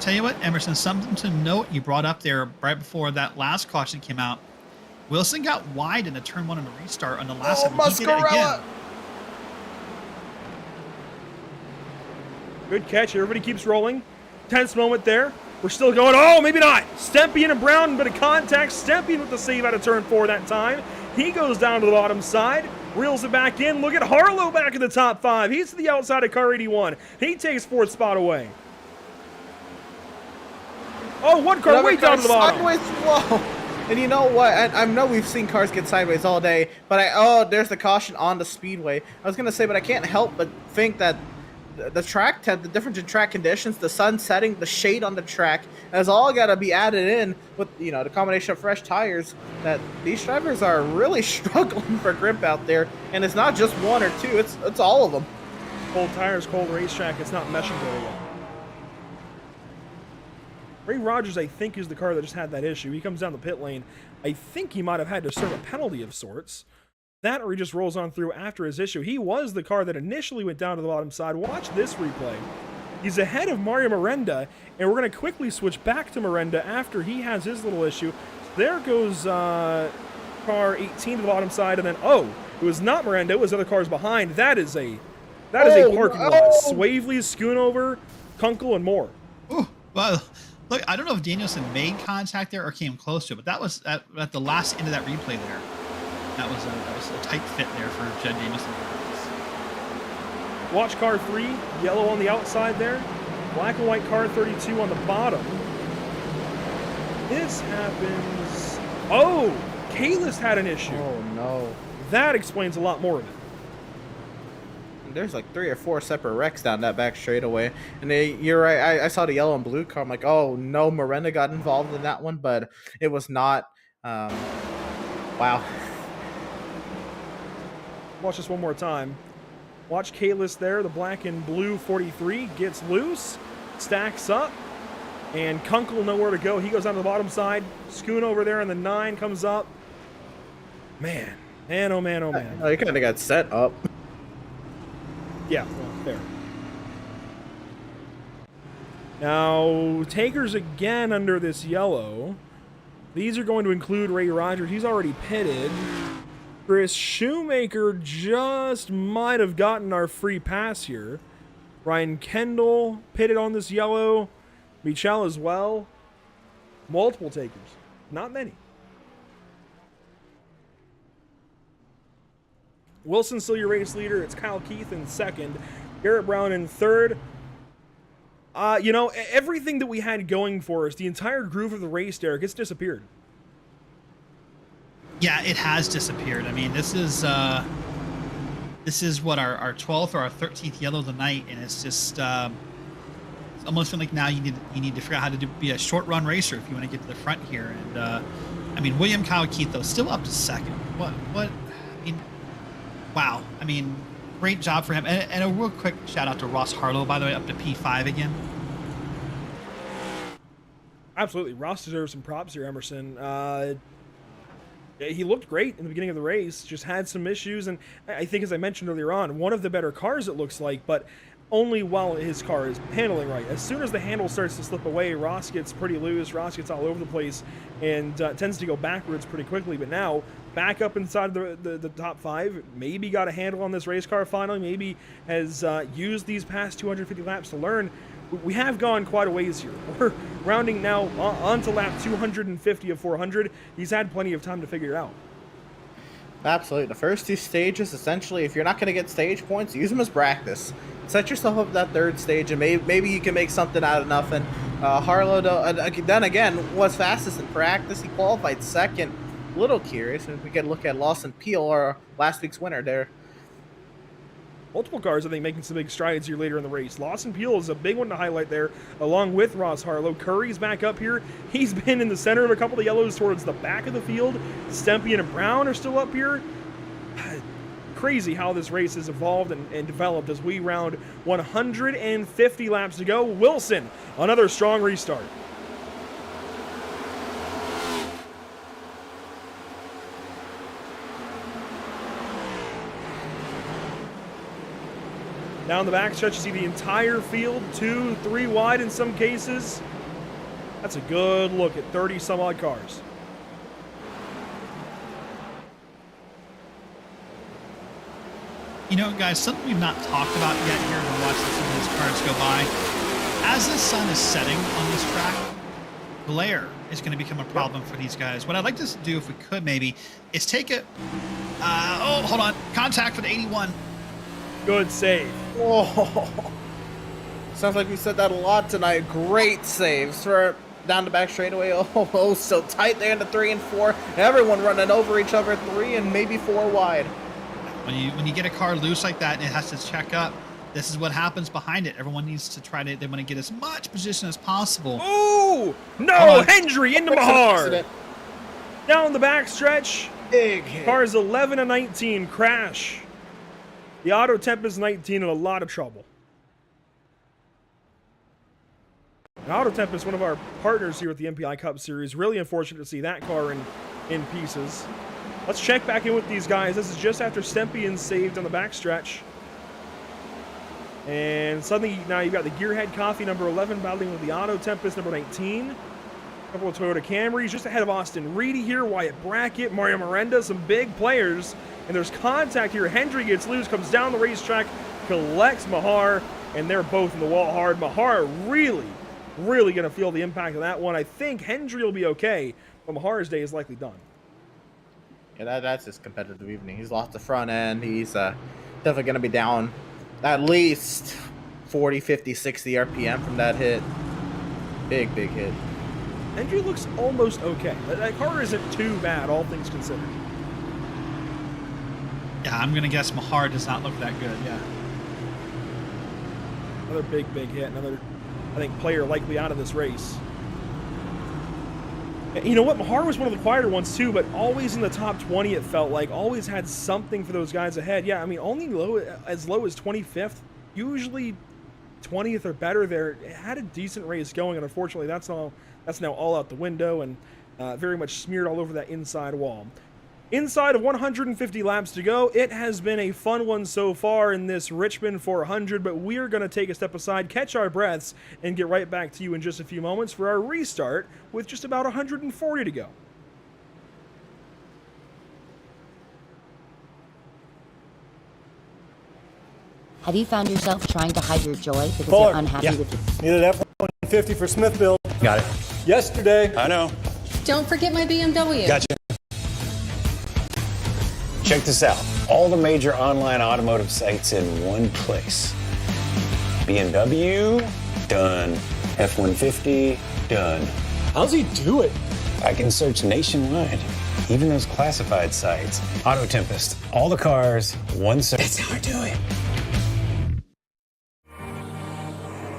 S2: Tell you what, Emerson, something to note you brought up there right before that last caution came out. Wilson got wide in a turn one on a restart on the last time. He did it again.
S1: Good catch. Everybody keeps rolling. Tense moment there. We're still going. Oh, maybe not. Stempy and Brown, but a contact. Stempy with the save out of turn four that time. He goes down to the bottom side. Reels it back in. Look at Harlow back in the top five. He's to the outside of car 81. He takes fourth spot away. Oh, one car way down to the bottom.
S3: Sideways slow. And you know what? I know we've seen cars get sideways all day, but there's the caution on the speedway. I was gonna say, but I can't help but think that the track, the difference in track conditions, the sun setting, the shade on the track, has all got to be added in with the combination of fresh tires. That these drivers are really struggling for grip out there, and it's not just one or two; it's all of them.
S1: Cold tires, cold racetrack. It's not meshing very well. Ray Rogers, I think, is the car that just had that issue. He comes down the pit lane. I think he might have had to serve a penalty of sorts. That or he just rolls on through after his issue. He was the car that initially went down to the bottom side. Watch this replay. He's ahead of Mario Miranda, and we're going to quickly switch back to Miranda after he has his little issue. There goes car 18 to the bottom side, and then, it was not Miranda. It was other cars behind. That is a parking lot. Swavely, Schoonover, Kunkel, and more.
S2: Oh, well, look, I don't know if Danielson made contact there or came close to it, but that was at the last end of that replay there. That was a tight fit there for Jed Danielson.
S1: Watch car 3, yellow on the outside there. Black and white car 32 on the bottom. This happens. Oh, Kalis had an issue.
S3: Oh, no.
S1: That explains a lot more of it.
S3: There's like 3 or 4 separate wrecks down that back straightaway. And you're right, I saw the yellow and blue car. I'm like, oh, no, Miranda got involved in that one, but it was not. Wow.
S1: Watch this one more time. Watch Kalis there. The black and blue 43 gets loose, stacks up, and Kunkel nowhere to go. He goes down to the bottom side. Schoon over there, and the 9 comes up. Man, oh man, oh man.
S3: Oh, he kind of got set up.
S1: Yeah, well, fair. Now, takers again under this yellow. These are going to include Ray Rogers. He's already pitted. Chris Shoemaker just might have gotten our free pass here. Ryan Kendall pitted on this yellow. Michel as well. Multiple takers. Not many. Wilson's still your race leader. It's Kyle Keith in second. Garrett Brown in third. You know, everything that we had going for us, the entire groove of the race, Derek, it's disappeared.
S2: Yeah, it has disappeared. I mean, this is what our 12th or our 13th yellow of the night, and it's just it's almost like now you need to figure out how to be a short run racer if you want to get to the front here. And I mean, William Kyle Keith though still up to second. What? I mean, wow. I mean, great job for him. And a real quick shout out to Ross Harlow, by the way, up to P5 again.
S1: Absolutely, Ross deserves some props here, Emerson. He looked great in the beginning of the race, just had some issues, and I think, as I mentioned earlier on, one of the better cars, it looks like, but only while his car is handling right. As soon as the handle starts to slip away, Ross gets pretty loose, Ross gets all over the place, and tends to go backwards pretty quickly, but now, back up inside the top 5, maybe got a handle on this race car finally, maybe has used these past 250 laps to learn. We have gone quite a ways here. We're rounding now onto lap 250 of 400. He's had plenty of time to figure it out.
S3: Absolutely. The first 2 stages, essentially, if you're not going to get stage points, use them as practice. Set yourself up that 3rd stage, and maybe you can make something out of nothing. Harlow, then again, was fastest in practice. He qualified 2nd. A little curious, and if we could look at Lawson Peel, our last week's winner there.
S1: Multiple cars, I think, making some big strides here later in the race. Lawson Peel is a big one to highlight there, along with Ross Harlow. Curry's back up here. He's been in the center of a couple of yellows towards the back of the field. Stempy and Brown are still up here. Crazy how this race has evolved and developed as we round 150 laps to go. Wilson, another strong restart. Down the backstretch, you see the entire field, 2, 3 wide in some cases. That's a good look at 30-some-odd cars.
S2: You know, guys, something we've not talked about yet here when watching some of these cars go by. As the sun is setting on this track, glare is going to become a problem for these guys. What I'd like to do, if we could maybe, is take it... oh, hold on. Contact for the 81.
S1: Good save.
S3: Whoa. Sounds like we said that a lot tonight. Great saves for down the back straightaway. Oh, so tight there in the 3 and 4. Everyone running over each other, 3 and maybe 4 wide.
S2: When you get a car loose like that and it has to check up, this is what happens behind it. Everyone needs to try to, they want to get as much position as possible.
S1: Oh, no, Hendry into Mahar. Down the backstretch.
S3: Big hit.
S1: Cars 11 and 19 crash. The Auto Tempest 19 in a lot of trouble. Now, Auto Tempest, one of our partners here at the MPI Cup Series, really unfortunate to see that car in pieces. Let's check back in with these guys. This is just after Stempian saved on the backstretch. And suddenly now you've got the Gearhead Coffee number 11 battling with the Auto Tempest number 19. A couple of Toyota Camrys just ahead of Austin Reedy here, Wyatt Brackett, Mario Miranda, some big players. And there's contact here. Hendry gets loose, comes down the racetrack, collects Mahar, and they're both in the wall hard. Mahar really going to feel the impact of that one. I think Hendry will be okay, but Mahar's day is likely done.
S3: Yeah, that's his competitive evening. He's lost the front end. He's definitely going to be down at least 40, 50, 60 RPM from that hit. Big hit.
S1: Hendry looks almost okay. That car isn't too bad, all things considered.
S2: Yeah, I'm going to guess Mahar does not look that good, yeah.
S1: Another big hit. Another, I think, player likely out of this race. You know what? Mahar was one of the quieter ones, too, but always in the top 20, it felt like. Always had something for those guys ahead. Yeah, I mean, only as low as 25th. Usually 20th or better there. It had a decent race going, and unfortunately, that's now all out the window and very much smeared all over that inside wall. Inside of 150 laps to go, it has been a fun one so far in this Richmond 400, but we are going to take a step aside, catch our breaths, and get right back to you in just a few moments for our restart with just about 140 to go.
S5: Have you found yourself trying to hide your joy because
S10: Fuller.
S5: you're unhappy with your...
S10: Needed F-150 for Smithville.
S11: Got it.
S10: Yesterday.
S11: I know.
S12: Don't forget my BMW.
S11: Gotcha. Check this out. All the major online automotive sites in one place. BMW, done. F-150, done.
S10: How's he do it?
S11: I can search nationwide. Even those classified sites. Auto Tempest, all the cars, one search. That's how I do it.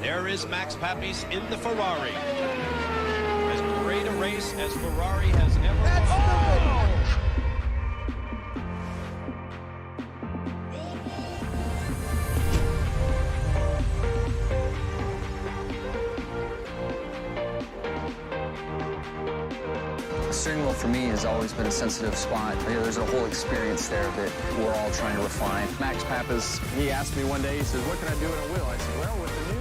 S13: There is Max Papis in the Ferrari. As great a race as Ferrari has ever won.
S14: The steering wheel for me has always been a sensitive spot. There's a whole experience there that we're all trying to refine. Max Pappas, he asked me one day, he said, what can I do in a wheel? I said, well, with the new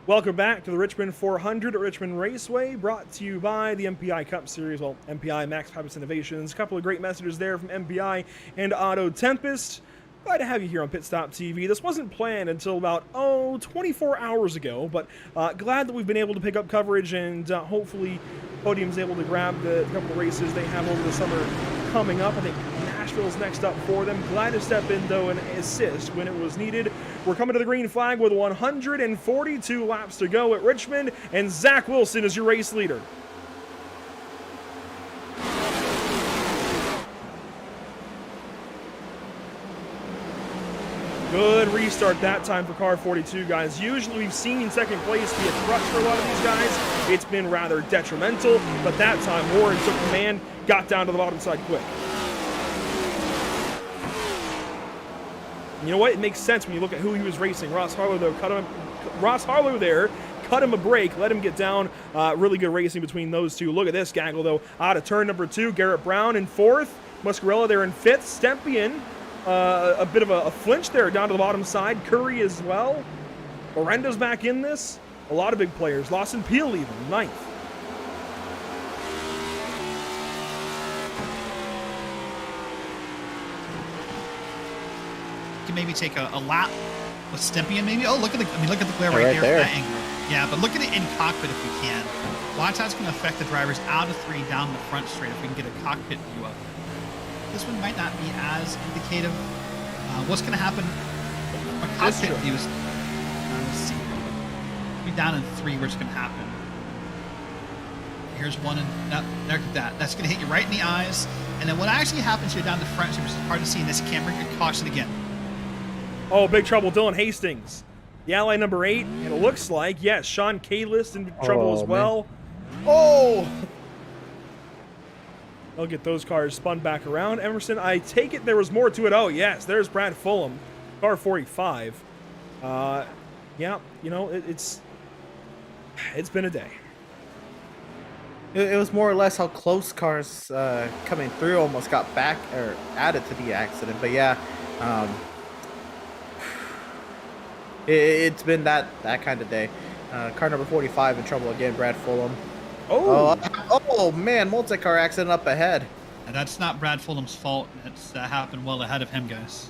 S1: Welcome back to the Richmond 400 at Richmond Raceway, brought to you by the MPI Cup Series, well, MPI Max Pappas Innovations. A couple of great messages there from MPI and Auto Tempest. Glad to have you here on PitStop TV. This wasn't planned until about, 24 hours ago, but glad that we've been able to pick up coverage and hopefully Podium's able to grab the couple of races they have over the summer coming up. I think Nashville's next up for them. Glad to step in, though, and assist when it was needed. We're coming to the green flag with 142 laps to go at Richmond, and Zach Wilson is your race leader. Good restart that time for car 42, guys. Usually we've seen second place be a crutch for a lot of these guys. It's been rather detrimental, but that time Warren took command, got down to the bottom side quick. You know what? It makes sense when you look at who he was racing. Ross Harlow, though, cut him a break, let him get down. Really good racing between those two. Look at this gaggle, though. Out of turn number 2, Garrett Brown in 4th. Muscarella there in 5th. Stempian, a bit of a flinch there down to the bottom side. Curry as well. Lorendo's back in this. A lot of big players. Lawson Peel even, 9th.
S2: Maybe take a lap with Stempian, maybe. Oh, look at the glare right there. That angle. Yeah, but look at it in cockpit if we can. A lot of times it's going to affect the drivers out of 3 down the front straight if we can get a cockpit view of it. This one might not be as indicative. What's going to happen? A cockpit view is. Let's see. Be down in 3. What's going to happen? Here's one, and look at that. That's going to hit you right in the eyes. And then what actually happens here down the front, which is hard to see in this camera, get caution again.
S1: Oh, big trouble, Dylan Hastings. The ally number 8, and it looks like, yes, Sean Kalis in trouble as well. Man. Oh! They'll get those cars spun back around. Emerson, I take it there was more to it. Oh, yes, there's Brad Fulham, car 45. Yeah, you know, it's been a day.
S3: It was more or less how close cars coming through almost got back or added to the accident. But yeah, it's been that kind of day. Car number 45 in trouble again, Brad Fulham. Oh man, multi-car accident up ahead.
S2: And that's not Brad Fulham's fault. It's happened well ahead of him, guys.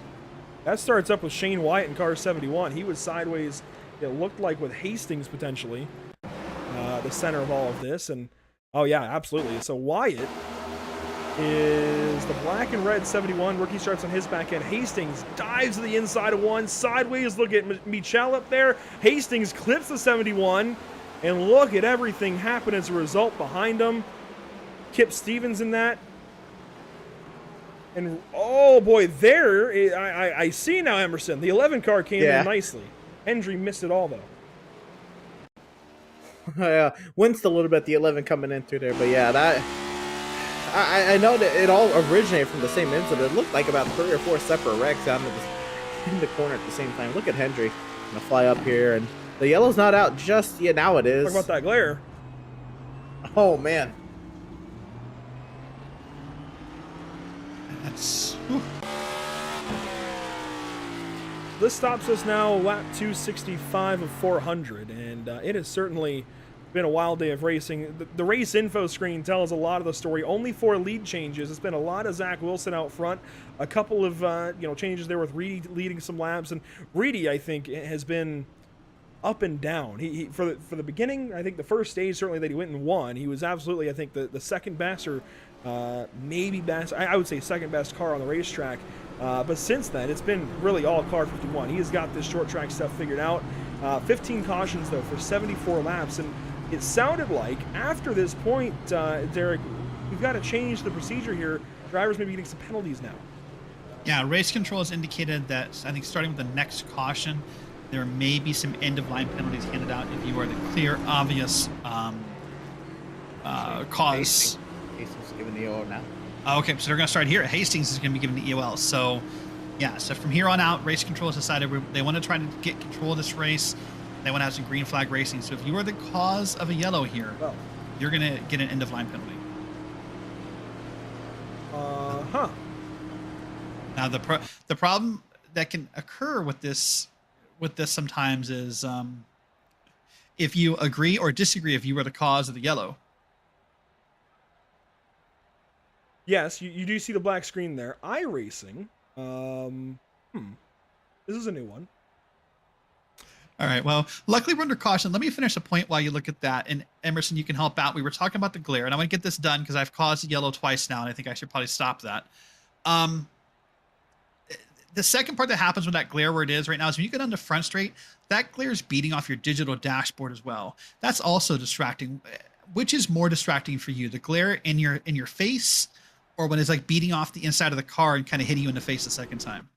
S1: That starts up with Shane Wyatt in car 71. He was sideways, it looked like, with Hastings potentially, the center of all of this. And oh yeah, absolutely. So Wyatt is the black and red 71. Rookie starts on his back end. Hastings dives to the inside of one. Sideways, look at Michel up there. Hastings clips the 71. And look at everything happen as a result behind him. Kip Stevens in that. And oh boy, I see now, Emerson. The 11 car came in nicely. Hendry missed it all though.
S3: Winced a little bit, the 11 coming in through there, but yeah, that I know that it all originated from the same incident. It looked like about 3 or 4 separate wrecks down in the corner at the same time. Look at Hendry gonna fly up here, and the yellow's not out just yet. Now it is.
S1: Talk about that glare.
S3: Oh man.
S2: That's.
S1: This stops us now lap 265 of 400, and it has certainly been a wild day of racing. The race info screen tells a lot of the story. Only 4 lead changes. It's been a lot of Zach Wilson out front. A couple of changes there with Reedy leading some laps, and Reedy, I think, has been up and down. He for the beginning, I think the first stage certainly that he went and won, he was absolutely, I think, the second best, or maybe best. I would say second best car on the racetrack. But since then, it's been really all car 51. He has got this short track stuff figured out. 15 cautions, though, for 74 laps. And it sounded like after this point, Derek, we've got to change the procedure here. Drivers may be getting some penalties now.
S2: Yeah, race control has indicated that, I think, starting with the next caution, there may be some end-of-line penalties handed out if you are the clear, obvious cause.
S3: Hastings is giving the EOL now.
S2: Okay, so they're going to start here. Hastings is going to be given the EOL. So, yeah, so from here on out, race control has decided they want to try to get control of this race. They want to have some green flag racing. So if you are the cause of a yellow here, you're going to get an end-of-line penalty. Now, the problem that can occur with this sometimes is if you agree or disagree if you were the cause of the yellow.
S1: Yes, you do see the black screen there. iRacing. This is a new one.
S2: All right. Well, luckily we're under caution. Let me finish a point while you look at that. And Emerson, you can help out. We were talking about the glare, and I want to get this done because I've caused a yellow twice now, and I think I should probably stop that. The second part that happens with that glare where it is right now is when you get on the front straight, that glare is beating off your digital dashboard as well. That's also distracting. Which is more distracting for you, the glare in your face, or when it's like beating off the inside of the car and kind of hitting you in the face the second time?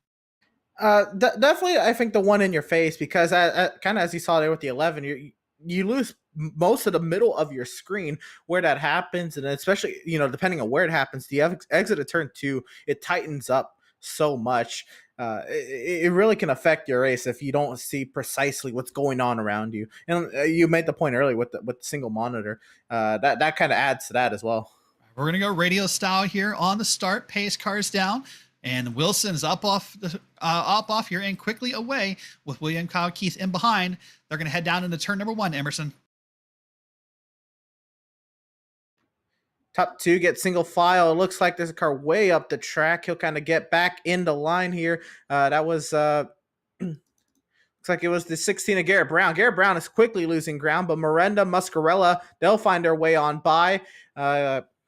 S3: Definitely, I think the one in your face, because kind of as you saw there with the 11, you lose most of the middle of your screen where that happens, and especially depending on where it happens, the exit of turn 2, it tightens up so much. It really can affect your race if you don't see precisely what's going on around you. And you made the point earlier with the single monitor. That kind of adds to that as well.
S2: We're gonna go radio style here on the start. Pace cars down, and Wilson's up off here and quickly away with William Kyle Keith in behind. They're gonna head down into turn number 1. Emerson.
S3: Top 2 get single file. It looks like there's a car way up the track. He'll kind of get back in the line here. That was looks like it was the 16 of Garrett Brown. Garrett Brown is quickly losing ground, but Miranda, Muscarella, they'll find their way on by.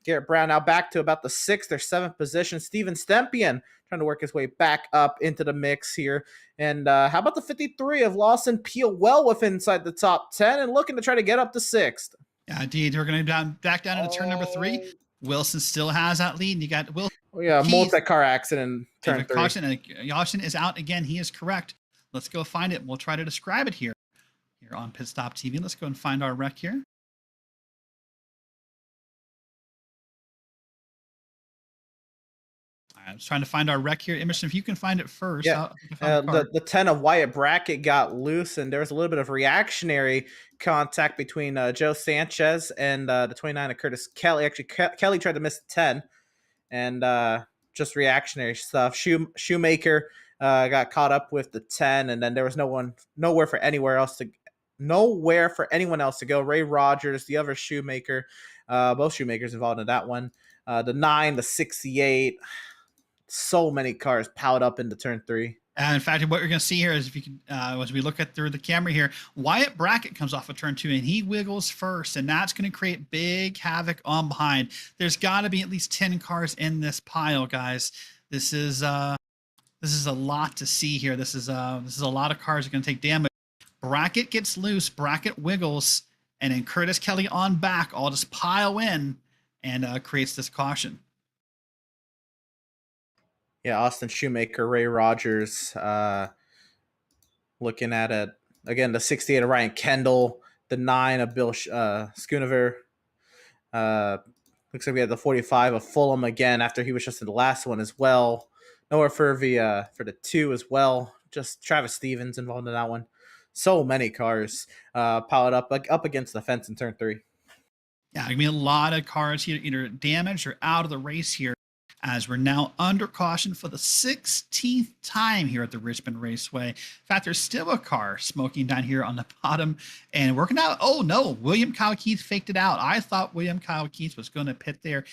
S3: Garrett Brown now back to about the 6th or 7th position. Steven Stempian trying to work his way back up into the mix here. And how about the 53 of Lawson Peel, well within inside the top 10 and looking to try to get up to 6th.
S2: Yeah, indeed. We're going to back down into turn number 3. Wilson still has that lead. And you got Wilson.
S3: Oh, yeah, multi-car accident turn 3.
S2: Caution, and Yashin is out again. He is correct. Let's go find it. We'll try to describe it here on PitStop TV. Let's go and find our wreck here. I was trying to find our wreck here. Emerson, if you can find it first.
S3: Yeah, the 10 of Wyatt Brackett got loose, and there was a little bit of reactionary contact between Joe Sanchez and the 29 of Curtis Kelly. Actually, Kelly tried to miss the 10, and just reactionary stuff. Shoemaker got caught up with the 10, and then there was nowhere for anyone else to go. Ray Rogers, the other Shoemaker, both Shoemakers involved in that one. The 9, the 68. So many cars piled up into turn 3.
S2: In fact, what we're going to see here is if you can, as we look at through the camera here, Wyatt Brackett comes off of turn 2 and he wiggles first, and that's going to create big havoc on behind. There's got to be at least 10 cars in this pile, guys. This is a lot to see here. This is a lot of cars are going to take damage. Brackett gets loose, Brackett wiggles, and then Curtis Kelly on back all just pile in and creates this caution.
S3: Yeah, Austin Shoemaker, Ray Rogers. Looking at it again, the 68 of Ryan Kendall, the 9 of Bill Schoonover. Looks like we had the 45 of Fulham again after he was just in the last one as well. Nowhere for the 2 as well. Just Travis Stevens involved in that one. So many cars piled up against the fence in turn 3.
S2: Yeah, I mean, a lot of cars here either damaged or out of the race here, as we're now under caution for the 16th time here at the Richmond Raceway. In fact, there's still a car smoking down here on the bottom and working out. Oh, no, William Kyle Keith faked it out. I thought William Kyle Keith was going to pit there.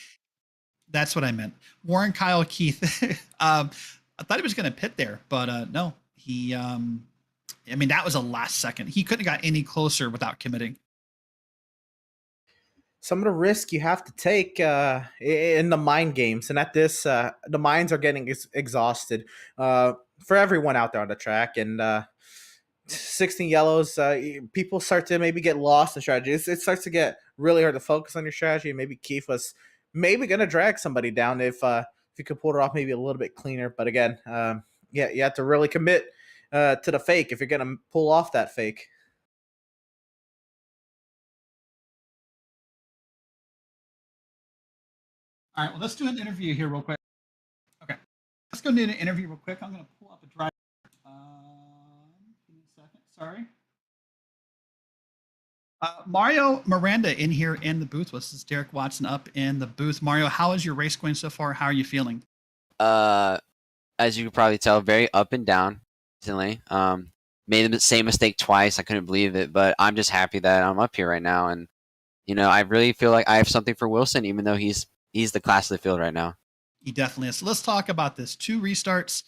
S2: That's what I meant. Warren Kyle Keith. I thought he was going to pit there, but no, he, I mean, that was a last second. He couldn't have got any closer without committing.
S3: Some of the risk you have to take in the mind games, and at this, the minds are getting exhausted for everyone out there on the track. And 16 yellows, people start to maybe get lost in strategy. It starts to get really hard to focus on your strategy. Maybe Keith was maybe going to drag somebody down if you could pull it off maybe a little bit cleaner. But again, yeah, you have to really commit to the fake if you're going to pull off that fake.
S2: All right, well, let's do an interview here real quick. Okay, let's go do an interview real quick. I'm going to pull up a driver. Give me a second. Sorry. Mario Miranda in here in the booth. This is Derek Watson up in the booth. Mario, how is your race going so far? How are you feeling?
S15: As you can probably tell, very up and down recently. Made the same mistake twice. I couldn't believe it, but I'm just happy that I'm up here right now. And, you know, I really feel like I have something for Wilson, even though he's the class of the field right now.
S2: He definitely is. So let's talk about this. 2 restarts.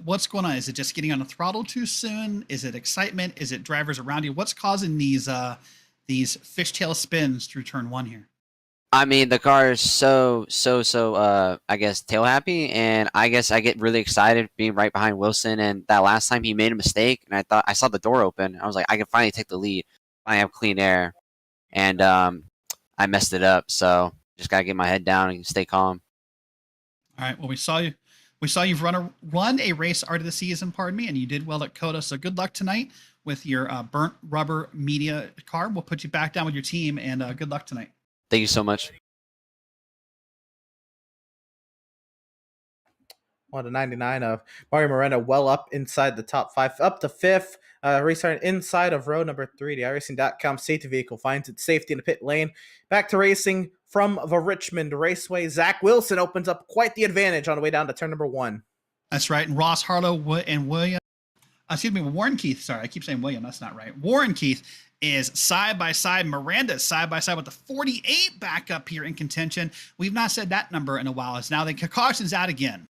S2: What's going on? Is it just getting on the throttle too soon? Is it excitement? Is it drivers around you? What's causing these fishtail spins through turn 1 here?
S15: I mean, the car is so I guess tail happy, and I guess I get really excited being right behind Wilson. And that last time he made a mistake, and I saw the door open. I was like, I can finally take the lead. I have clean air, and I messed it up. So just gotta get my head down and stay calm.
S2: All right. Well, we saw you. We saw you've run a race art of the season, pardon me, and you did well at COTA. So good luck tonight with your burnt rubber media car. We'll put you back down with your team, and good luck tonight.
S15: Thank you so much.
S3: On the 99 of Mario Miranda, well up inside the top 5, up to 5th, restarting inside of row number 3. The iRacing.com safety vehicle finds its safety in the pit lane. Back to racing from the Richmond Raceway. Zach Wilson opens up quite the advantage on the way down to turn number 1.
S2: That's right. And Ross Harlow and William, Warren Keith. Sorry, I keep saying William. That's not right. Warren Keith is side by side. Miranda side by side with the 48 back up here in contention. We've not said that number in a while. It's now the concoction's out again.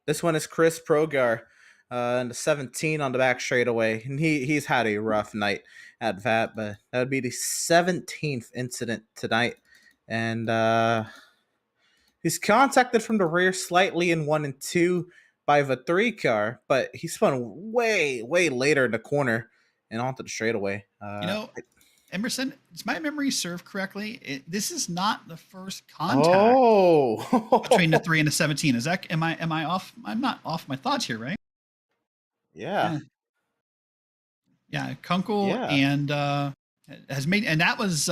S3: This one is Chris Progar, and the 17 on the back straightaway, and he's had a rough night at that, but that would be the 17th incident tonight, and he's contacted from the rear slightly in 1 and 2 by the 3 car, but he spun way later in the corner and onto the straightaway.
S2: Emerson, does my memory serve correctly? This is not the first contact between the 3 and the 17. Is that am I off? I'm not off my thoughts here, right?
S3: Yeah.
S2: Kunkel and has made, and that was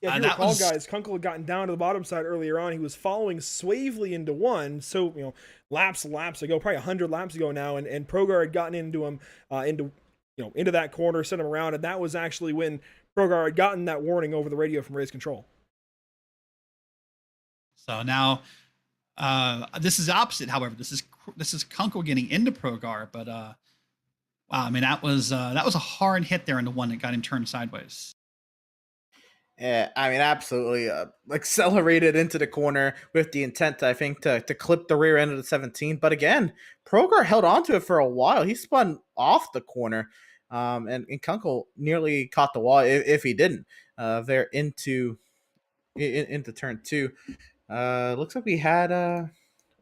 S1: Yeah, if you recall, guys, Kunkel had gotten down to the bottom side earlier on. He was following Swavely into 1, so laps ago, probably 100 laps ago now, and Progar had gotten into him into that corner, sent him around, and that was actually when Progar had gotten that warning over the radio from race control.
S2: So now, this is opposite. However, this is Kunkel getting into Progar, but wow, I mean that was a hard hit there in the one that got him turned sideways.
S3: Yeah, I mean, absolutely accelerated into the corner with the intent, I think, to clip the rear end of the 17. But again, Progar held on to it for a while. He spun off the corner, and Kunkel nearly caught the wall if he didn't. There into turn 2. Looks like we had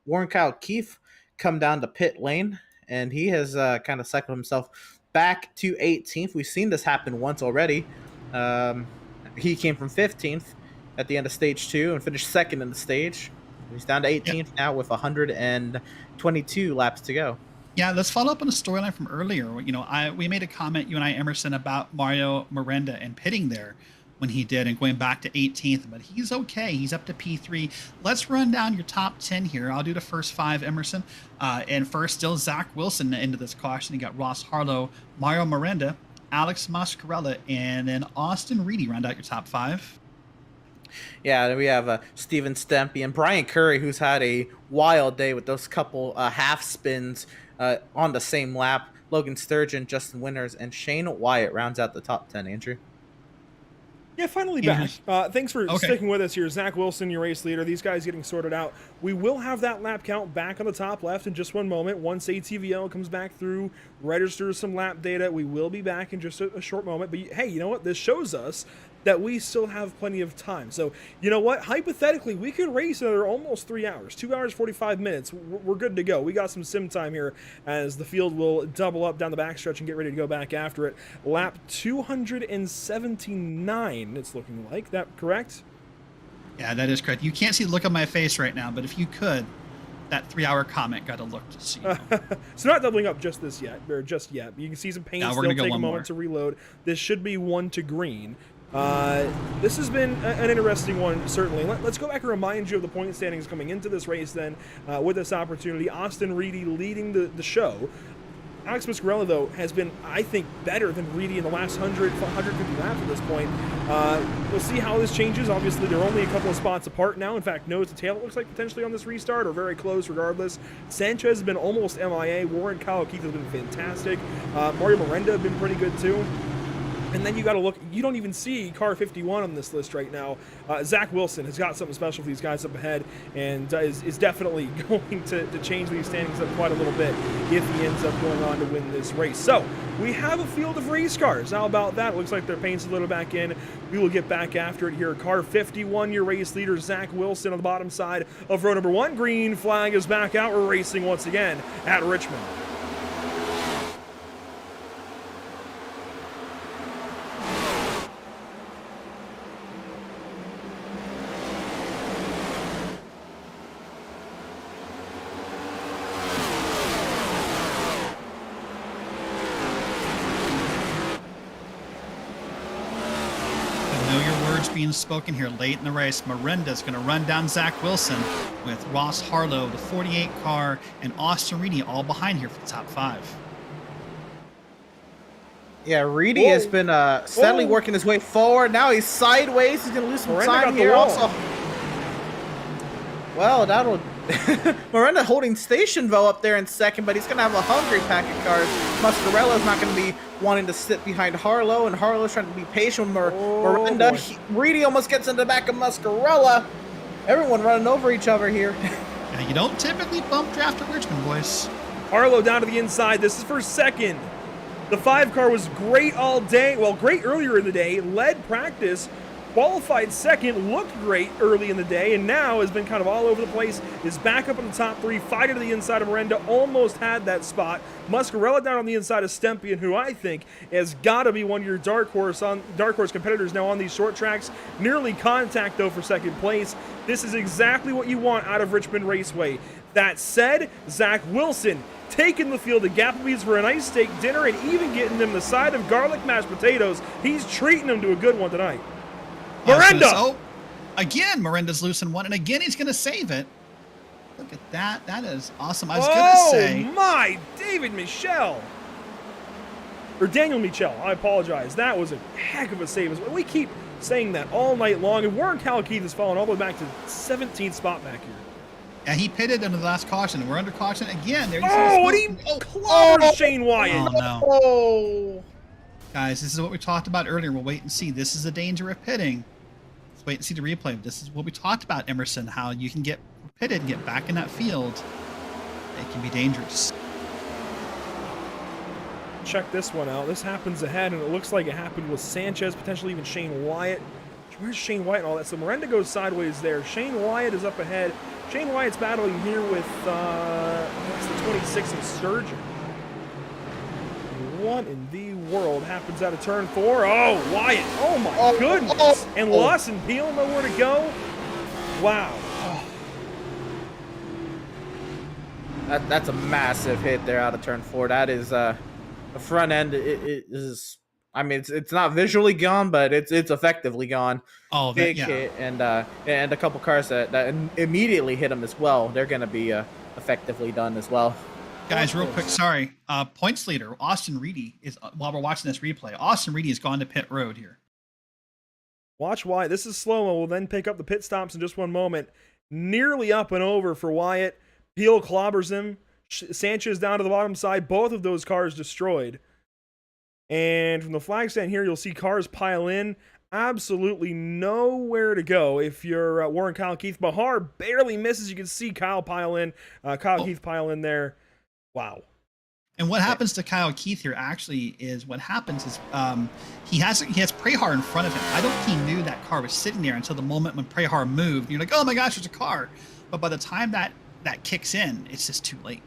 S3: Warren Kyle Keefe come down the pit lane, and he has kind of cycled himself back to 18th. We've seen this happen once already. He came from 15th at the end of stage 2 and finished second in the stage. He's down to 18th now with 122 laps to go.
S2: Yeah, let's follow up on a storyline from earlier. You know, we made a comment, you and I, Emerson, about Mario Miranda and pitting there when he did and going back to 18th, but he's okay. He's up to P3. Let's run down your top 10 here. I'll do the first 5, Emerson. And first, still Zach Wilson into this caution. You got Ross Harlow, Mario Miranda, Alex Mascarella, and then Austin Reedy round out your top 5.
S3: Yeah, we have Steven Stempy and Brian Curry, who's had a wild day with those couple half spins on the same lap. Logan Sturgeon, Justin Winters, and Shane Wyatt rounds out the top 10, Andrew.
S1: Yeah, finally back. Thanks for sticking with us here. Zach Wilson, your race leader. These guys getting sorted out. We will have that lap count back on the top left in just one moment. Once ATVL comes back through, registers some lap data, we will be back in just a short moment. But hey, you know what? This shows us that we still have plenty of time. So, you know what? Hypothetically, we could race another almost 3 hours, 2 hours, 45 minutes. We're good to go. We got some sim time here as the field will double up down the backstretch and get ready to go back after it. Lap 279, it's looking like. That correct?
S2: Yeah, that is correct. You can't see the look on my face right now, but if you could, that 3-hour comment got a look to see.
S1: So not doubling up just yet. You can see some paint still take a moment to reload. This should be 1 to green. This has been an interesting one, certainly. Let's go back and remind you of the point standings coming into this race then with this opportunity. Austin Reedy leading the show. Alex Mascarella, though, has been, I think, better than Reedy in the last 150 laps at this point. We'll see how this changes. Obviously, they're only a couple of spots apart now. In fact, nose to tail, it looks like potentially on this restart, or very close regardless. Sanchez has been almost MIA. Warren Kyle Keith has been fantastic. Mario Miranda has been pretty good, too. And then you got to look, you don't even see car 51 on this list right now. Zach Wilson has got something special for these guys up ahead and is definitely going to change these standings up quite a little bit if he ends up going on to win this race. So we have a field of race cars. How about that? It looks like their paint's a little back in. We will get back after it here. Car 51, your race leader, Zach Wilson on the bottom side of row number 1. Green flag is back out. We're racing once again at Richmond.
S2: Being spoken here late in the race. Miranda's going to run down Zach Wilson with Ross Harlow, the 48 car, and Austin Reedy all behind here for the top 5.
S3: Yeah, Reedy has been steadily working his way forward. Now he's sideways. He's going to lose some time here. Also, well, that'll Miranda holding station though up there in second, but he's going to have a hungry pack of cars. Mascarella's not going to be wanting to sit behind Harlow, and Harlow's trying to be patient with Miranda. Reedy almost gets in the back of Mascarella. Everyone running over each other here.
S2: Yeah, you don't typically bump draft at Richmond, boys.
S1: Harlow down to the inside. This is for second. The 5 car was great all day. Well, great earlier in the day. Led practice. Qualified second, looked great early in the day, and now has been kind of all over the place. Is back up in the top 3, fighting to the inside of Miranda, almost had that spot. Mascarella down on the inside of Stempian, who I think has got to be one of your dark horse competitors now on these short tracks. Nearly contact though for second place. This is exactly what you want out of Richmond Raceway. That said, Zach Wilson taking the field to Gapplebee's for a nice steak dinner and even getting them the side of garlic mashed potatoes. He's treating them to a good one tonight. Miranda!
S2: Again, Miranda's loose in one, and again, he's going to save it. Look at that. That is awesome. I was going to say...
S1: Oh, my! David Michel! Or Daniel Michel. I apologize. That was a heck of a save. We keep saying that all night long, and Warren Kyle Keith has fallen all the way back to 17th spot back here.
S2: Yeah, he pitted under the last caution. We're under caution again. There
S1: he clobbers Shane Wyatt.
S2: Oh, no.
S3: Oh.
S2: Guys, this is what we talked about earlier. We'll wait and see. This is the danger of pitting. Let's wait and see the replay. This is what we talked about, Emerson, how you can get pitted and get back in that field. It can be dangerous.
S1: Check this one out. This happens ahead, and it looks like it happened with Sanchez, potentially even Shane Wyatt. Where's Shane Wyatt and all that? So Miranda goes sideways there. Shane Wyatt is up ahead. Shane Wyatt's battling here with that's the 26 of Sturgeon. what in the world happens out of turn 4? Oh, Wyatt. Oh, my goodness. And Lawson Peel nowhere to go? Wow.
S3: That's a massive hit there out of turn 4. That is the front end. It is. I mean, it's not visually gone, but it's effectively gone.
S2: Oh,
S3: big hit, and a couple cars that immediately hit him as well. They're going to be effectively done as well.
S2: Guys, real quick, sorry. Points leader Austin Reedy is while we're watching this replay. Austin Reedy has gone to pit road here.
S1: Watch Wyatt. This is slow-mo. We'll then pick up the pit stops in just one moment. Nearly up and over for Wyatt. Peel clobbers him. Sanchez down to the bottom side. Both of those cars destroyed. And from the flag stand here, you'll see cars pile in. Absolutely nowhere to go if you're Warren Kyle Keith. Bahar barely misses. You can see Kyle pile in. Keith pile in there. Wow.
S2: And what happens to Kyle Keith here actually is he has Prehar in front of him. I don't think he knew that car was sitting there until the moment when Prehar moved. You're like, oh my gosh, there's a car. But by the time that kicks in, it's just too late.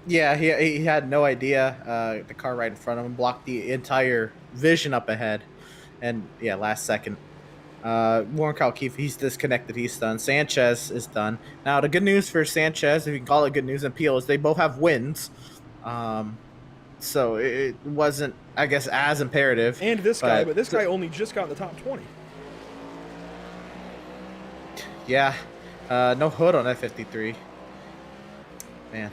S3: Yeah, he had no idea. The car right in front of him blocked the entire vision up ahead. And yeah, last second. Warren Kyle Keith, he's disconnected. He's done. Sanchez is done. Now, the good news for Sanchez, if you can call it good news, and Peel, is they both have wins. So it wasn't, I guess, as imperative.
S1: And this guy only just got in the top 20.
S3: Yeah. No hood on F53. Man.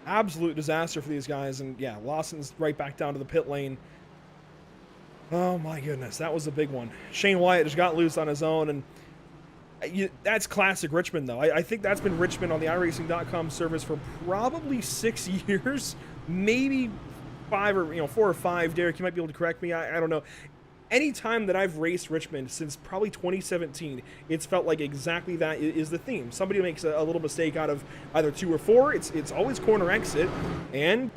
S1: Absolute disaster for these guys. And yeah, Lawson's right back down to the pit lane. Oh my goodness, that was a big one. Shane Wyatt just got loose on his own, and that's classic Richmond, though. I think that's been Richmond on the iRacing.com service for probably 6 years, maybe 4 or 5. Derek, you might be able to correct me. I don't know. Anytime that I've raced Richmond since probably 2017, it's felt like exactly that is the theme. Somebody makes a little mistake out of either 2 or 4. It's always corner exit, and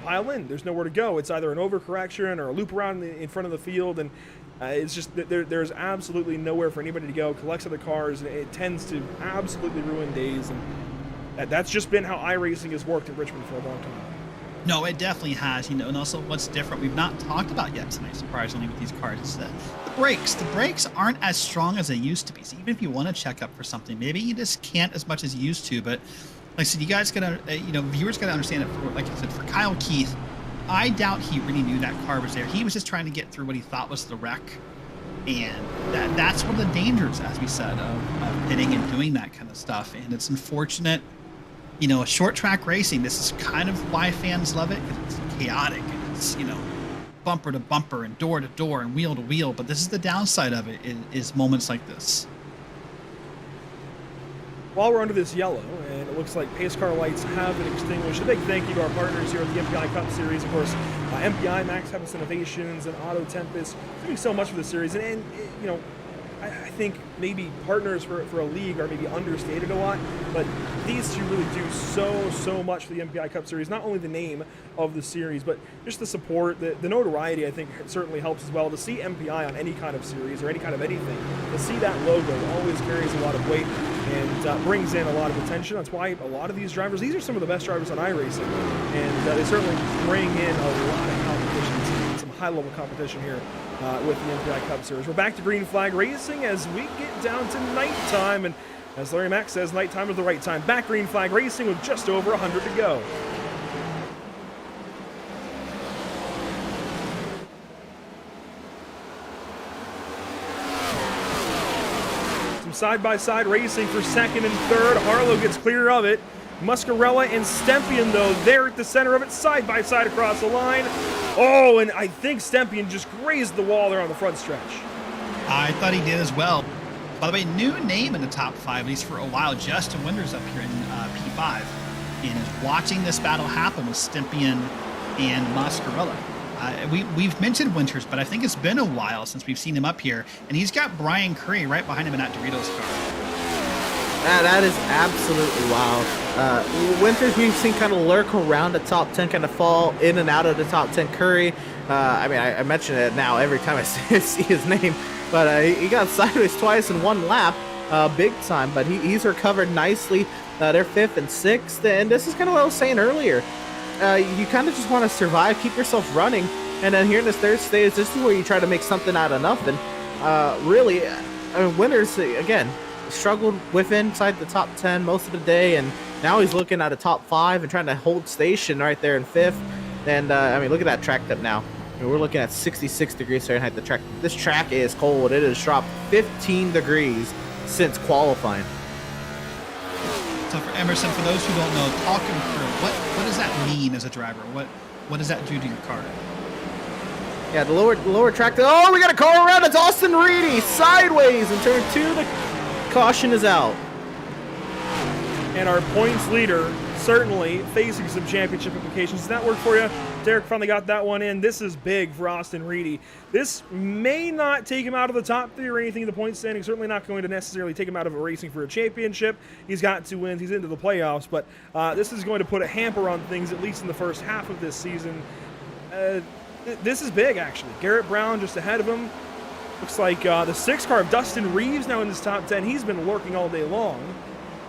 S1: pile in. There's nowhere to go. It's either an overcorrection or a loop around in front of the field, and it's just there's absolutely nowhere for anybody to go. Collects other cars, and it tends to absolutely ruin days, and that's just been how iRacing has worked at Richmond for a long time.
S2: No, it definitely has, and also what's different we've not talked about yet tonight, surprisingly, with these cars is the brakes. The brakes aren't as strong as they used to be. So even if you want to check up for something, maybe you just can't as much as you used to. But like I said, you guys gotta, viewers gotta understand it. Like I said, for Kyle Keith, I doubt he really knew that car was there. He was just trying to get through what he thought was the wreck, and that's one of the dangers, as we said, of pitting and doing that kind of stuff. And it's unfortunate. Short track racing, this is kind of why fans love it, because it's chaotic, and it's, bumper to bumper and door to door and wheel to wheel. But this is the downside of it, is moments like this.
S1: While we're under this yellow, and it looks like pace car lights have been extinguished, a big thank you to our partners here at the MPI Cup Series. Of course, MPI, Max Happiness Innovations, and Auto Tempest doing so much for the series. And I think maybe partners for a league are maybe understated a lot, but these two really do so much for the MPI Cup Series. Not only the name of the series, but just the support, the notoriety, I think certainly helps as well. To see MPI on any kind of series or any kind of anything, to see that logo always carries a lot of weight and brings in a lot of attention. That's why a lot of these drivers, these are some of the best drivers on iRacing, and they certainly bring in a lot of competition, some high-level competition here with the MPI Cup Series. We're back to green flag racing as we get down to nighttime, and as Larry Mack says, nighttime is the right time. Back green flag racing with just over 100 to go. Some side-by-side racing for second and third. Harlow gets clear of it. Muscarella and Stempion, though, they're at the center of it, side-by-side across the line. Oh, and I think Stempion just grazed the wall there on the front stretch.
S2: I thought he did as well. By the way, new name in the top 5, at least for a while. Justin Winters up here in P5. And is watching this battle happen with Stempion and Muscarella. We've mentioned Winters, but I think it's been a while since we've seen him up here. And he's got Brian Curry right behind him in that Doritos car.
S3: That is absolutely wild. Winters, we've seen kind of lurk around the top 10, kind of fall in and out of the top 10. Curry, I mention it now every time I see his name, but he got sideways twice in one lap, big time, but he's recovered nicely. They're 5th and 6th, and this is kind of what I was saying earlier. you kind of just want to survive, keep yourself running, and then here in this third stage, this is where you try to make something out of nothing. Really, winners again struggled with inside the top 10 most of the day, and now he's looking at a top 5 and trying to hold station right there in 5th. And I mean, look at that track tip now. I mean, we're looking at 66 degrees Fahrenheit. The track, this track is cold. It has dropped 15 degrees since qualifying.
S2: So for Emerson, for those who don't know, talk him through what does that mean as a driver? What does that do to your car?
S3: Yeah, the lower track. Oh, we got a car around. It's Austin Reedy sideways in turn 2. The caution is out.
S1: And our points leader certainly facing some championship implications. Does that work for you? Derek finally got that one in. This is big for Austin Reedy. This may not take him out of the top 3 or anything in the point standing. Certainly not going to necessarily take him out of a racing for a championship. He's got 2 wins. He's into the playoffs. But this is going to put a hamper on things, at least in the first half of this season. This is big, actually. Garrett Brown just ahead of him. Looks like the 6 car of Dustin Reeves now in this top 10. He's been lurking all day long.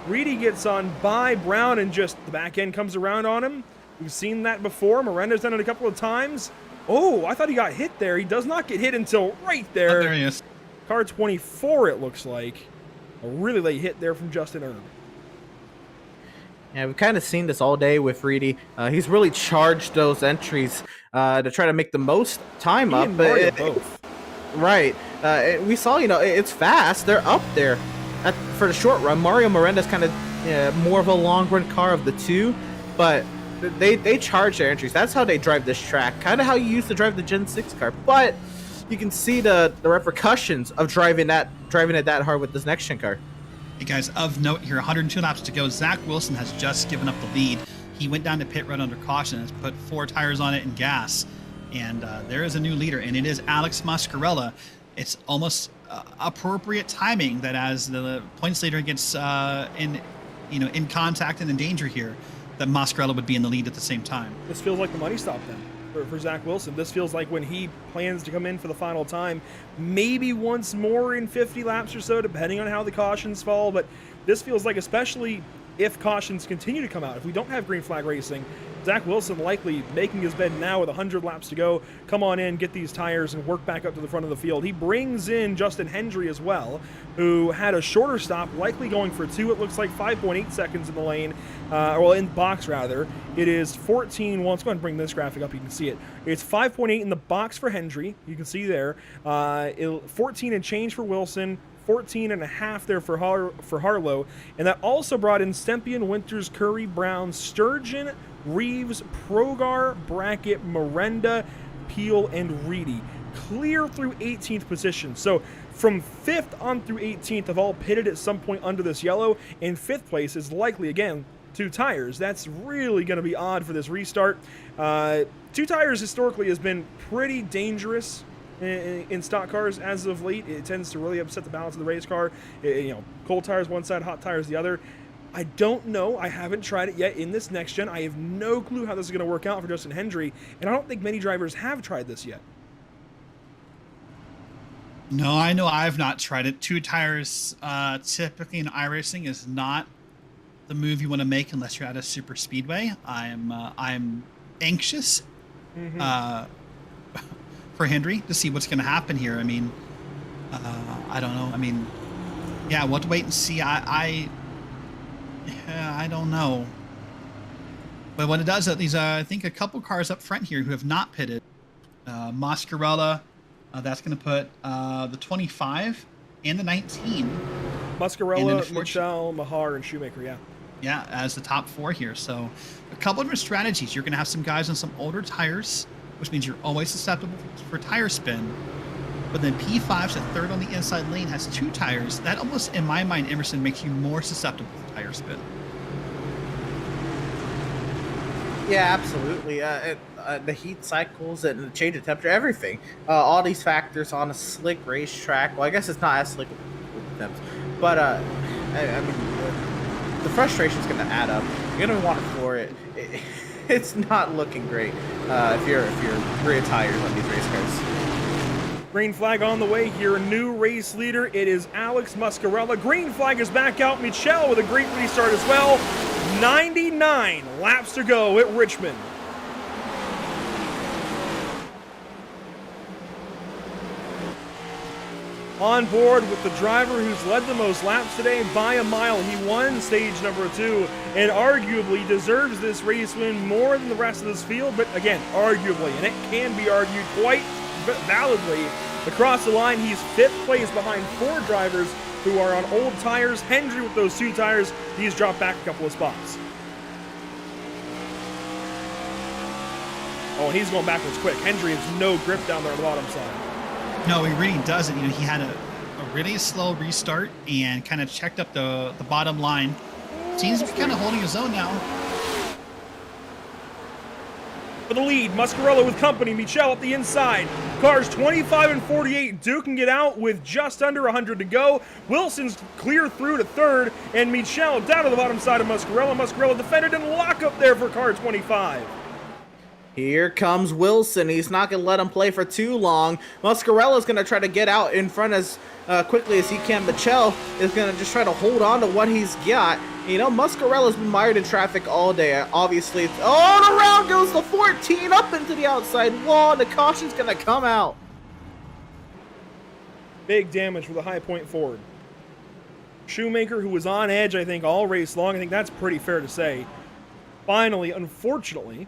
S1: Reedy gets on by Brown, and just the back end comes around on him. We've seen that before. Miranda's done it a couple of times. Oh, I thought he got hit there. He does not get hit until right there.
S2: Oh, there he is.
S1: Car 24, it looks like. A really late hit there from Justin Erb.
S3: Yeah, we've kind of seen this all day with Reedy. He's really charged those entries to try to make the most time up. But
S1: both.
S3: Right. We saw, it's fast. They're up there for the short run. Mario Miranda's kind of more of a long run car of the 2, but they charge their entries. That's how they drive this track. Kind of how you used to drive the Gen 6 car. But you can see the repercussions of driving it that hard with this next gen car.
S2: Hey guys, of note here, 102 laps to go. Zach Wilson has just given up the lead. He went down to pit road under caution and has put 4 tires on it and gas. And there is a new leader, and it is Alex Mascarella. It's almost appropriate timing that as the points leader gets in contact and in danger here, that Mascarella would be in the lead at the same time.
S1: This feels like the money stop then for Zach Wilson. This feels like when he plans to come in for the final time, maybe once more in 50 laps or so, depending on how the cautions fall. But this feels like, especially if cautions continue to come out, if we don't have green flag racing, Zach Wilson likely making his bed now with 100 laps to go. Come on in, get these tires, and work back up to the front of the field. He brings in Justin Hendry as well, who had a shorter stop, likely going for 2. It looks like 5.8 seconds in the lane, in box rather. It is 14. Well, let's go ahead and bring this graphic up. You can see it. It's 5.8 in the box for Hendry. You can see there. 14 and change for Wilson. 14 and a half there for Harlow. And that also brought in Stempian, Winters, Curry, Brown, Sturgeon, Reeves, Progar, Brackett, Miranda, Peel, and Reedy. Clear through 18th position. So from 5th on through 18th have all pitted at some point under this yellow. In 5th place is likely, again, 2 tires. That's really going to be odd for this restart. 2 tires historically has been pretty dangerous in stock cars as of late. It tends to really upset the balance of the race car. Cold tires one side, hot tires the other. I don't know. I haven't tried it yet in this next gen. I have no clue how this is going to work out for Justin Hendry, and I don't think many drivers have tried this yet.
S2: No, I know I've not tried it. 2 tires typically in iRacing is not the move you want to make unless you're at a super speedway. I'm anxious for Hendry to see what's going to happen here. I mean, I don't know. I mean, yeah, we'll have to wait and see. I don't know. But what it does, these I think a couple cars up front here who have not pitted. Mascarella, that's going to put the 25 and the 19.
S1: Mascarella, Michelle, Mahar, and Shoemaker, yeah.
S2: Yeah, as the top 4 here. So a couple of different strategies. You're going to have some guys on some older tires, which means you're always susceptible for tire spin. But then P5's at 3rd on the inside lane, has 2 tires. That almost, in my mind, Emerson, makes you more susceptible to tire spin.
S3: Yeah, absolutely. The heat cycles and the change of temperature, everything. All these factors on a slick racetrack. Well, I guess it's not as slick with temps, but I mean, the frustration is going to add up. You're going to want to floor it. It's not looking great if you're rear tires on these race cars.
S1: Green flag on the way here. New race leader. It is Alex Mascarella. Green flag is back out. Michelle with a great restart as well. 99 laps to go at Richmond. on board with the driver who's led the most laps today by a mile. He won stage number 2 and arguably deserves this race win more than the rest of this field, but again, arguably, and it can be argued quite validly. Across the line, he's 5th place behind 4 drivers who are on old tires. Hendry with those 2 tires, he's dropped back a couple of spots. Oh, and he's going backwards quick. Hendry has no grip down there on the bottom side.
S2: No, he really doesn't. He had a really slow restart and kind of checked up the bottom line. Seems to be kind of holding his own now.
S1: For the lead, Muscarello with company, Michel at the inside. Cars 25 and 48 duking it out with just under 100 to go. Wilson's clear through to 3rd, and Michel down to the bottom side of Muscarello. Muscarello defended and lock up there for car 25.
S3: Here comes Wilson. He's not going to let him play for too long. Muscarella's going to try to get out in front as quickly as he can. Michel is going to just try to hold on to what he's got. You know, Muscarella's been mired in traffic all day. Obviously, and around goes the 14 up into the outside wall, and the caution's going to come out.
S1: Big damage for the High Point Ford. Shoemaker, who was on edge, I think, all race long. I think that's pretty fair to say. Finally, unfortunately,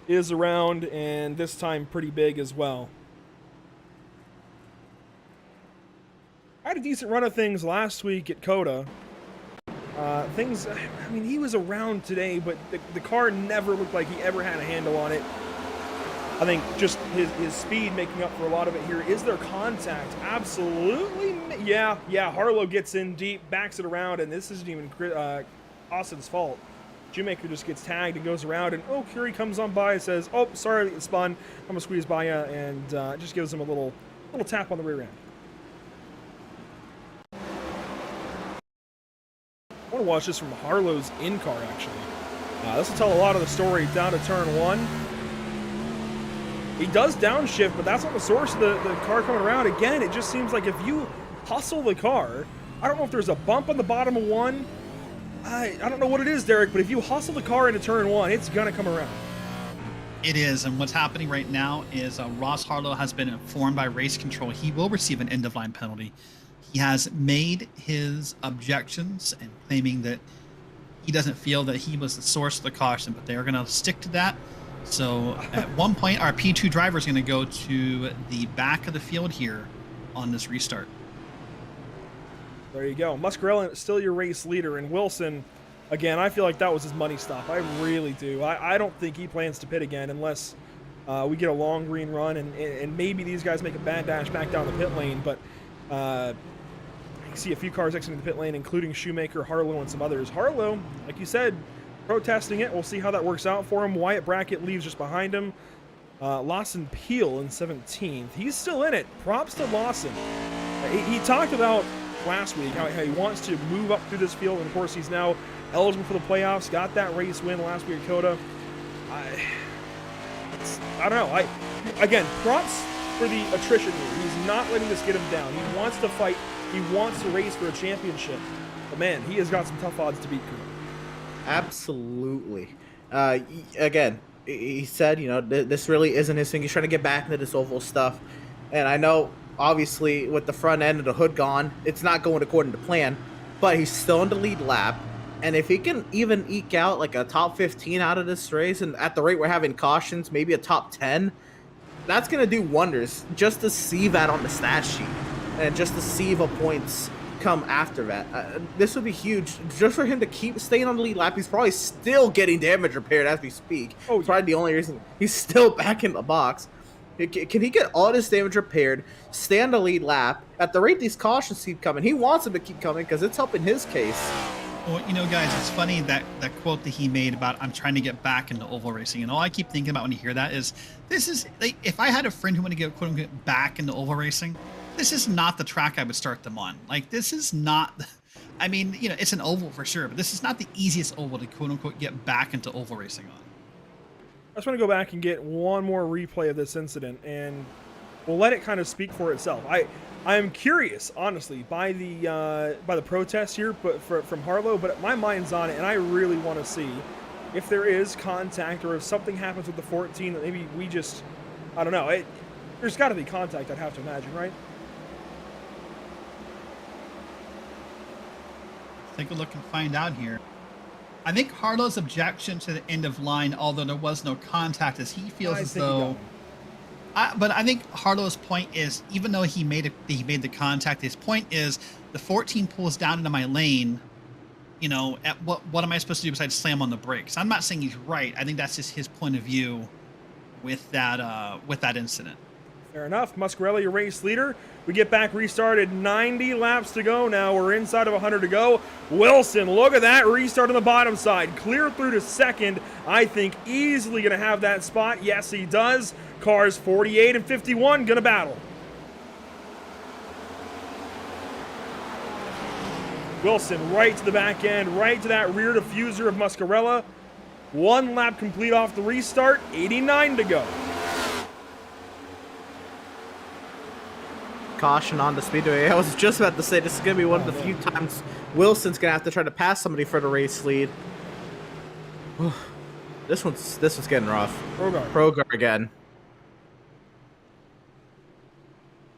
S1: is around, and this time pretty big as well. I had a decent run of things last week at COTA. I mean, he was around today, but the car never looked like he ever had a handle on it. I think just his speed making up for a lot of it here. Is there contact? Absolutely. Yeah, Harlow gets in deep, backs it around, and this isn't even Austin's fault. Shoemaker just gets tagged and goes around, and Curie comes on by and says, "Oh, sorry, it spun. I'm gonna squeeze by you," and just gives him a little tap on the rear end. I want to watch this from Harlow's in-car, actually. This will tell a lot of the story down to turn 1. He does downshift, but that's not the source of the car coming around. Again, it just seems like if you hustle the car, I don't know if there's a bump on the bottom of 1. I don't know what it is, Derek, but if you hustle the car into turn 1, it's going to come around.
S2: It is, and what's happening right now is Ross Harlow has been informed by race control. He will receive an end-of-line penalty. He has made his objections and claiming that he doesn't feel that he was the source of the caution, but they are going to stick to that. So at one point, our P2 driver is going to go to the back of the field here on this restart.
S1: There you go. Muscarello still your race leader, and Wilson, again, I feel like that was his money stop. I really do. I don't think he plans to pit again unless we get a long green run and maybe these guys make a bad dash back down the pit lane. But I see a few cars exiting the pit lane, including Shoemaker, Harlow, and some others. Harlow, like you said, protesting it. We'll see how that works out for him. Wyatt Brackett leaves just behind him. Lawson Peel in 17th. He's still in it. Props to Lawson. He talked about last week how he wants to move up through this field, and of course he's now eligible for the playoffs. Got that race win last week at COTA. I don't know. Again, props for the attrition here. He's not letting this get him down. He wants to fight. He wants to race for a championship. But man, he has got some tough odds to beat COTA.
S3: Absolutely. Again, he said, you know, this really isn't his thing. He's trying to get back into this oval stuff. And I know, obviously, with the front end of the hood gone, it's not going according to plan. But he's still in the lead lap. And if he can even eke out like a top 15 out of this race, and at the rate we're having cautions, maybe a top 10, that's going to do wonders just to see that on the stat sheet. And just to see the points come after that. This would be huge. Just for him to keep staying on the lead lap, he's probably still getting damage repaired as we speak. Oh, yeah. Probably the only reason he's still back in the box. Can he get all this damage repaired, stay on the lead lap? At the rate these cautions keep coming, he wants them to keep coming because it's helping his case.
S2: Well, you know, guys, it's funny that quote that he made about I'm trying to get back into oval racing. And all I keep thinking about when you hear that is this is like, if I had a friend who wanted to get quote unquote back into oval racing, this is not the track I would start them on. Like, this is not, I mean, you know, it's an oval for sure, but this is not the easiest oval to quote unquote get back into oval racing on.
S1: I just want to go back and get one more replay of this incident, and we'll let it kind of speak for itself. I am curious, honestly, by the protest here, but from Harlow, but my mind's on it, and I really want to see if there is contact or if something happens with the 14 that maybe we just, I don't know. There's got to be contact, I'd have to imagine, right?
S2: take a look and find out here. I think Harlow's objection to the end of line, although there was no contact, is he feels as though. But I think Harlow's point is, even though he made the contact, his point is the 14 pulls down into my lane. You know, at what am I supposed to do besides slam on the brakes? I'm not saying he's right. I think that's just his point of view with that incident.
S1: Fair enough. Muscarelli, your race leader. We get back restarted. 90 laps to go now. We're inside of 100 to go. Wilson, look at that restart on the bottom side. Clear through to second. I think easily going to have that spot. Yes, he does. Cars 48 and 51 going to battle. Wilson right to the back end, right to that rear diffuser of Muscarella. 1 lap complete off the restart. 89 to go.
S3: Caution on the speedway. I was just about to say this is going to be one of the few times Wilson's going to have to try to pass somebody for the race lead. This one's getting rough. Progar again.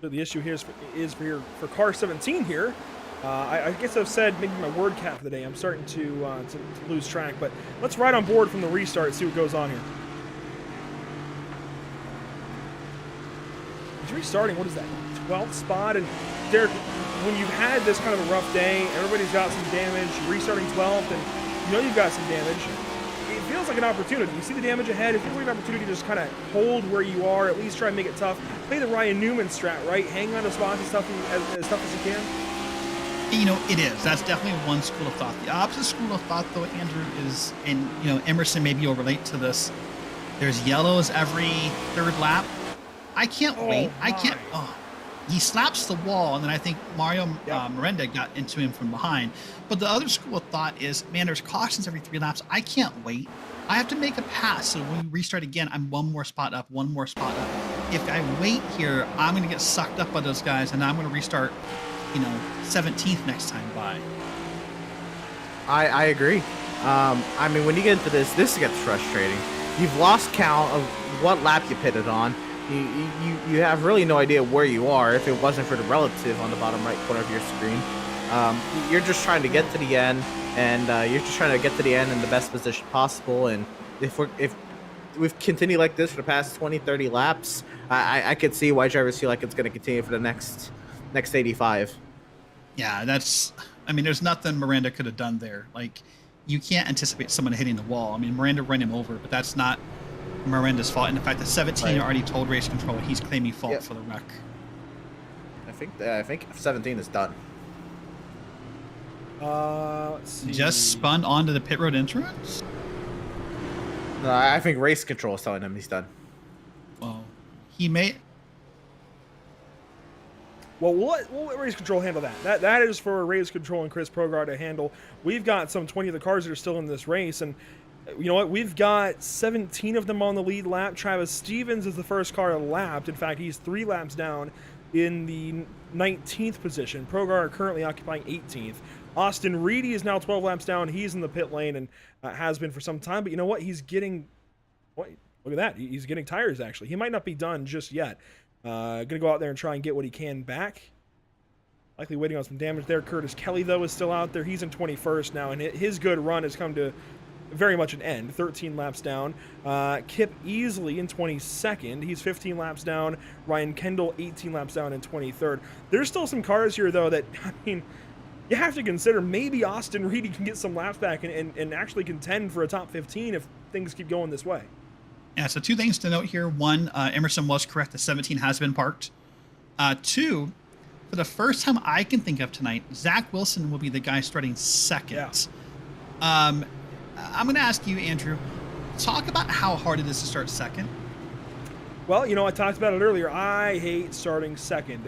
S1: So the issue here is for car 17 here. I guess I've said maybe my word cap of the day. I'm starting to lose track, but let's ride on board from the restart and see what goes on here. He's restarting. What is that? 12th spot. And Derek, when you've had this kind of a rough day, everybody's got some damage. You're restarting 12th, and you know you've got some damage. It feels like an opportunity. You see the damage ahead. It feels like an opportunity to just kind of hold where you are. At least try and make it tough. Play the Ryan Newman strat, right? Hang on to spots as tough as you can.
S2: You know, it is. That's definitely one school of thought. The opposite school of thought, though, Andrew, is, and, you know, Emerson, maybe you'll relate to this. There's yellows every third lap. I can't wait. I can't. Oh, he slaps the wall, and then I think Mario Miranda got into him from behind. But the other school of thought is, man, there's cautions every 3 laps. I can't wait. I have to make a pass. So when we restart again, I'm 1 more spot up, 1 more spot up. If I wait here, I'm going to get sucked up by those guys, and I'm going to restart, you know, 17th next time by.
S3: I agree. I mean, when you get into this gets frustrating. You've lost count of what lap you pitted on. You have really no idea where you are if it wasn't for the relative on the bottom right corner of your screen. You're just trying to get to the end, and you're just trying to get to the end in the best position possible. And if we've continued like this for the past 20, 30 laps, I could see why drivers feel like it's going to continue for the next 85.
S2: Yeah, I mean, there's nothing Miranda could have done there. Like, you can't anticipate someone hitting the wall. I mean, Miranda ran him over, but that's not Miranda's fault. And in fact, the 17 already told race control he's claiming fault for the wreck.
S3: I think 17 is done.
S1: Let's see.
S2: Just spun onto the pit road entrance?
S3: No, I think race control is telling him he's done.
S2: Well, he may.
S1: Well, we'll let race control handle that. That is for race control and Chris Progar to handle. We've got some 20 of the cars that are still in this race, and you know what? We've got 17 of them on the lead lap. Travis Stevens is the first car lapped. In fact, he's 3 laps down in the 19th position. Progar currently occupying 18th. Austin Reedy is now 12 laps down. He's in the pit lane and has been for some time. But you know what? He's getting... Look at that. He's getting tires, actually. He might not be done just yet. Gonna go out there and try and get what he can back. Likely waiting on some damage there. Curtis Kelly, though, is still out there. He's in 21st now, and his good run has come to very much an end. 13 laps down. Kip Easley in 22nd. He's 15 laps down. Ryan Kendall, 18 laps down in 23rd. There's still some cars here, though, that, I mean, you have to consider maybe Austin Reedy can get some laps back and actually contend for a top 15 if things keep going this way.
S2: Yeah, so 2 things to note here. 1, Emerson was correct. The 17 has been parked. 2, for the first time I can think of tonight, Zach Wilson will be the guy starting second. Yeah. I'm going to ask you, Andrew, talk about how hard it is to start second.
S1: Well, you know, I talked about it earlier. I hate starting second.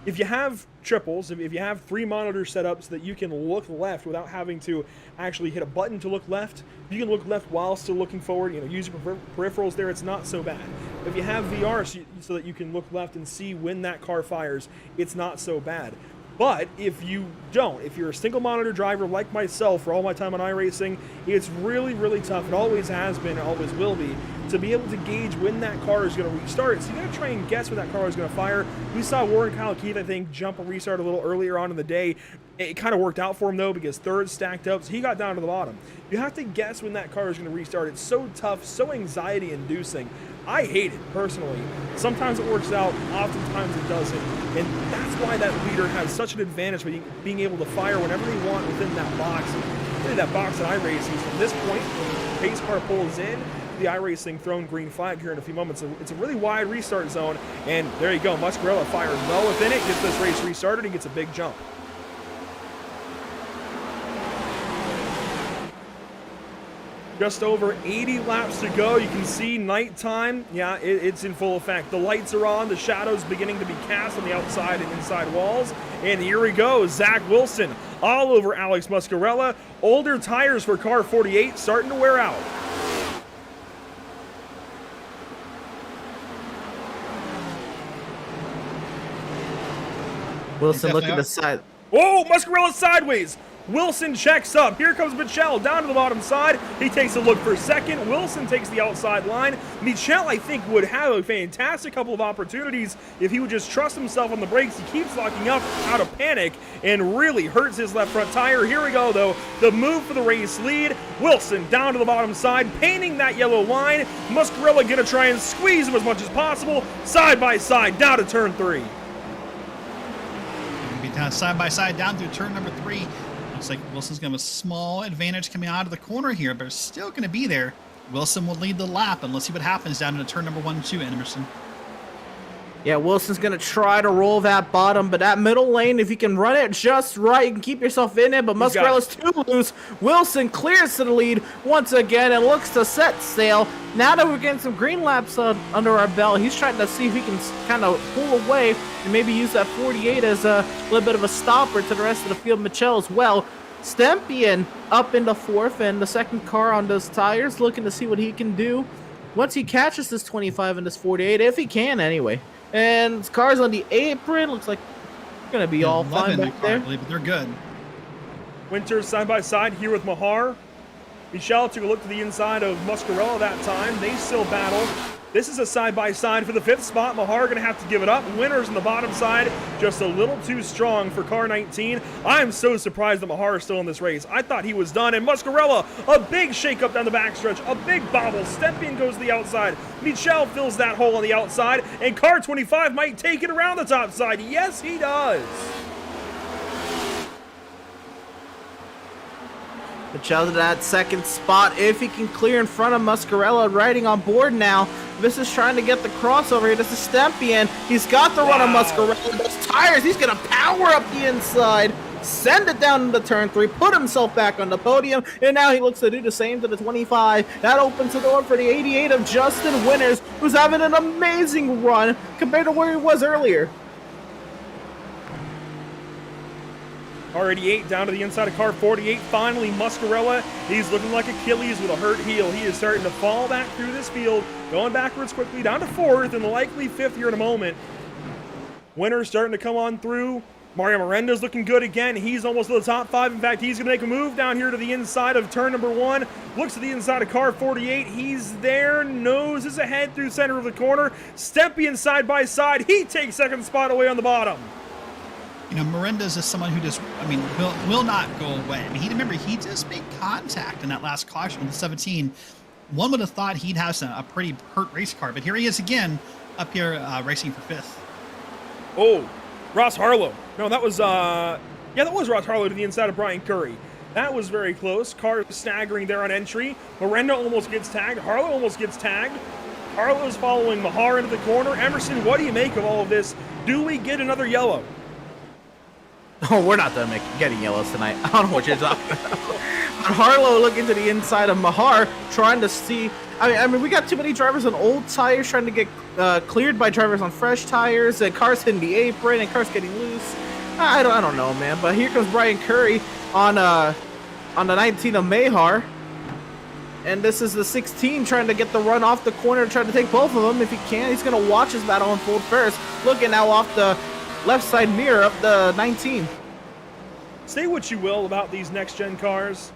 S1: If you have triples, if you have 3 monitors set up so that you can look left without having to actually hit a button to look left, you can look left while still looking forward, you know, use your peripherals there, it's not so bad. If you have VR so that you can look left and see when that car fires, it's not so bad. But if you don't, if you're a single monitor driver like myself for all my time on iRacing, it's really, really tough. It always has been, it always will be, to be able to gauge when that car is going to restart. So you got to try and guess when that car is going to fire. We saw Warren Kyle Keith, I think, jump a restart a little earlier on in the day. It kind of worked out for him, though, because third stacked up, so he got down to the bottom. You have to guess when that car is going to restart. It's so tough, so anxiety-inducing. I hate it, personally. Sometimes it works out, oftentimes it doesn't. And that's why that leader has such an advantage by being able to fire whenever they want within that box. Really, that box at iRacing, from this point, when the pace car pulls in, the iRacing thrown green flag here in a few moments. It's a really wide restart zone, and there you go. Muscarella fires well within it, gets this race restarted, and gets a big jump. Just over 80 laps to go. You can see nighttime. Yeah, it's in full effect. The lights are on. The shadows beginning to be cast on the outside and inside walls. And here we go. Zach Wilson all over Alex Muscarella. Older tires for car 48 starting to wear out.
S3: Wilson looking to side.
S1: Whoa, Muscarella sideways. Wilson checks up. Here comes Michel down to the bottom side. He takes a look for second. Wilson takes the outside line. Michel, I think, would have a fantastic couple of opportunities if he would just trust himself on the brakes. He keeps locking up out of panic and really hurts his left front tire. Here we go, though. The move for the race lead. Wilson down to the bottom side, painting that yellow line. Muscarella gonna try and squeeze him as much as possible. Side by side, down to turn 3.
S2: Be down side by side down through turn number 3. Looks like Wilson's going to have a small advantage coming out of the corner here, but it's still going to be there. Wilson will lead the lap, and let's see what happens down into turn number 1 and 2, Emerson.
S3: Yeah, Wilson's going to try to roll that bottom, but that middle lane, if you can run it just right, you can keep yourself in it, but Muscarella's too loose. Wilson clears to the lead once again and looks to set sail. Now that we're getting some green laps under our belt, he's trying to see if he can kind of pull away and maybe use that 48 as a little bit of a stopper to the rest of the field. Michel as well. Stempian up into 4th, and the second car on those tires looking to see what he can do once he catches this 25 and this 48, if he can anyway. And cars on the apron, looks like it's going to be all fine back there.
S2: But they're good.
S1: Winters side by side here with Mahar. Michel took a look to the inside of Muscarella that time. They still battle. This is a side-by-side for the 5th spot. Mahar going to have to give it up. Winters on the bottom side, just a little too strong for car 19. I'm so surprised that Mahar is still in this race. I thought he was done. And Muscarella, a big shake-up down the backstretch, a big bobble. Stempian goes to the outside. Michel fills that hole on the outside. And car 25 might take it around the top side. Yes, he does.
S3: Michel to that second spot if he can clear in front of Muscarella, riding on board now. This is trying to get the crossover here. This is Stempian. He's got the run of Muscarella. Those tires, he's going to power up the inside, send it down into turn 3, put himself back on the podium, and now he looks to do the same to the 25. That opens the door for the 88 of Justin Winters, who's having an amazing run compared to where he was earlier.
S1: Car 88 down to the inside of car 48. Finally, Muscarella. He's looking like Achilles with a hurt heel. He is starting to fall back through this field, going backwards quickly down to 4th and likely 5th here in a moment. Winters starting to come on through. Mario Miranda's looking good again. He's almost to the top 5. In fact, he's going to make a move down here to the inside of turn number 1. Looks to the inside of car 48. He's there. Noses ahead through center of the corner. Stempian side by side. He takes second spot away on the bottom.
S2: You know, Miranda's is someone who just, will not go away. He just made contact in that last caution with the 17. One would have thought he'd have a pretty hurt race car, but here he is again up here racing for 5th.
S1: Oh, Ross Harlow. No, that was Ross Harlow to the inside of Brian Curry. That was very close. Car staggering there on entry. Miranda almost gets tagged. Harlow almost gets tagged. Harlow's following Mahar into the corner. Emerson, what do you make of all of this? Do we get another yellow?
S3: Oh, we're not done getting yellows tonight. I don't know what you're talking about. But Harlow looking to the inside of Mahar, trying to see. I mean, we got too many drivers on old tires trying to get cleared by drivers on fresh tires, and cars hitting the apron, and cars getting loose. I don't know, man. But here comes Brian Curry on the 19 of Mahar. And this is the 16 trying to get the run off the corner, trying to take both of them if he can. He's going to watch his battle unfold first. Looking now off the left side mirror of the 19.
S1: Say what you will about these next-gen cars.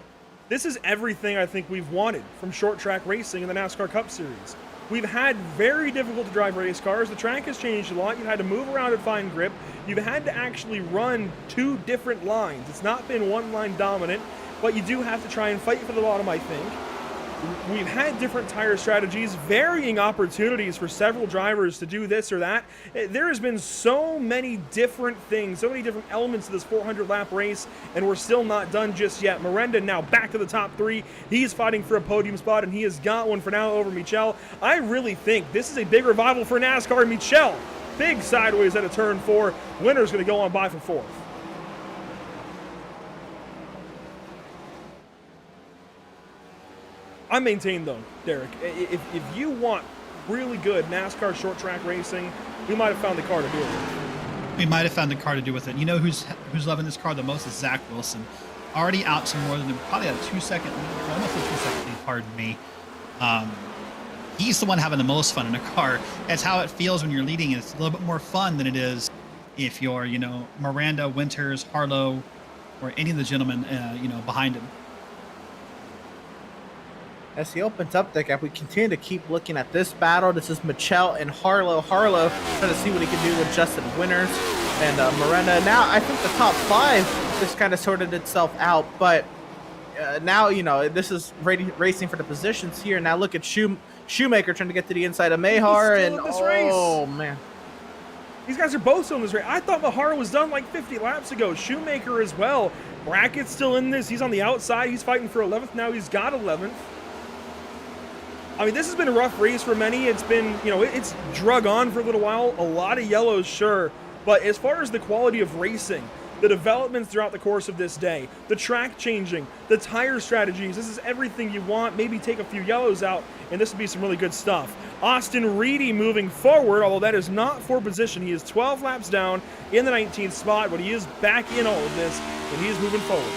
S1: This is everything I think we've wanted from short track racing in the NASCAR Cup Series. We've had very difficult to drive race cars. The track has changed a lot. You've had to move around and find grip. You've had to actually run 2 different lines. It's not been one line dominant, but you do have to try and fight for the bottom, I think. We've had different tire strategies, varying opportunities for several drivers to do this or that. There has been so many different things, so many different elements to this 400-lap race, and we're still not done just yet. Miranda now back to the top 3. He's fighting for a podium spot, and he has got one for now over Michel. I really think this is a big revival for NASCAR. Michel, big sideways at a turn 4. Winner's going to go on by for 4th. I maintain, though, Derek, if you want really good NASCAR short track racing, we might have found the car to do it with.
S2: We might have found the car to do with it. You know who's loving this car the most is Zach Wilson. Already out to more than probably a 2-second lead, almost a 2-second lead, pardon me. He's the one having the most fun in a car. That's how it feels when you're leading. It's a little bit more fun than it is if you're, Miranda, Winters, Harlow, or any of the gentlemen, behind him.
S3: As he opens up the gap, we continue to keep looking at this battle. This is Michel and Harlow. Harlow trying to see what he can do with Justin Winters and Miranda. Now, I think the top 5 just kind of sorted itself out, but now, this is racing for the positions here. Now look at Shoemaker trying to get to the inside of Mahar.
S1: He's still in this race. Man. These guys are both still in this race. I thought Mahar was done like 50 laps ago. Shoemaker as well. Brackett's still in this. He's on the outside. He's fighting for 11th. Now he's got 11th. I mean, this has been a rough race for many. It's been, it's drug on for a little while. A lot of yellows, sure. But as far as the quality of racing, the developments throughout the course of this day, the track changing, the tire strategies, this is everything you want. Maybe take a few yellows out, and this would be some really good stuff. Austin Reedy moving forward, although that is not for position. He is 12 laps down in the 19th spot, but he is back in all of this, and he is moving forward.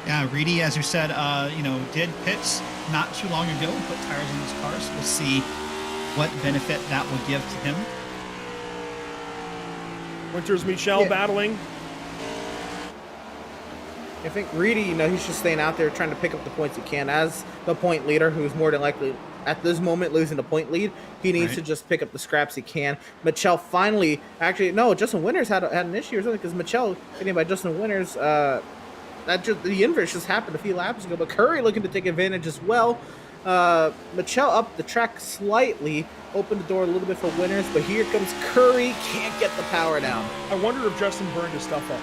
S2: Yeah, Reedy, as you said, did pits not too long ago, put tires in his car, so we'll see what benefit that will give to him.
S1: Winters, Michel battling.
S3: I think Reedy, he's just staying out there trying to pick up the points he can. As the point leader, who's more than likely at this moment losing the point lead, he needs to just pick up the scraps he can. Michel finally, Justin Winters had an issue or something because Michel getting by Justin Winters. The inverse just happened a few laps ago, but Curry looking to take advantage as well. Michel up the track slightly, opened the door a little bit for Winters, but here comes Curry, can't get the power down.
S1: I wonder if Justin burned his stuff up.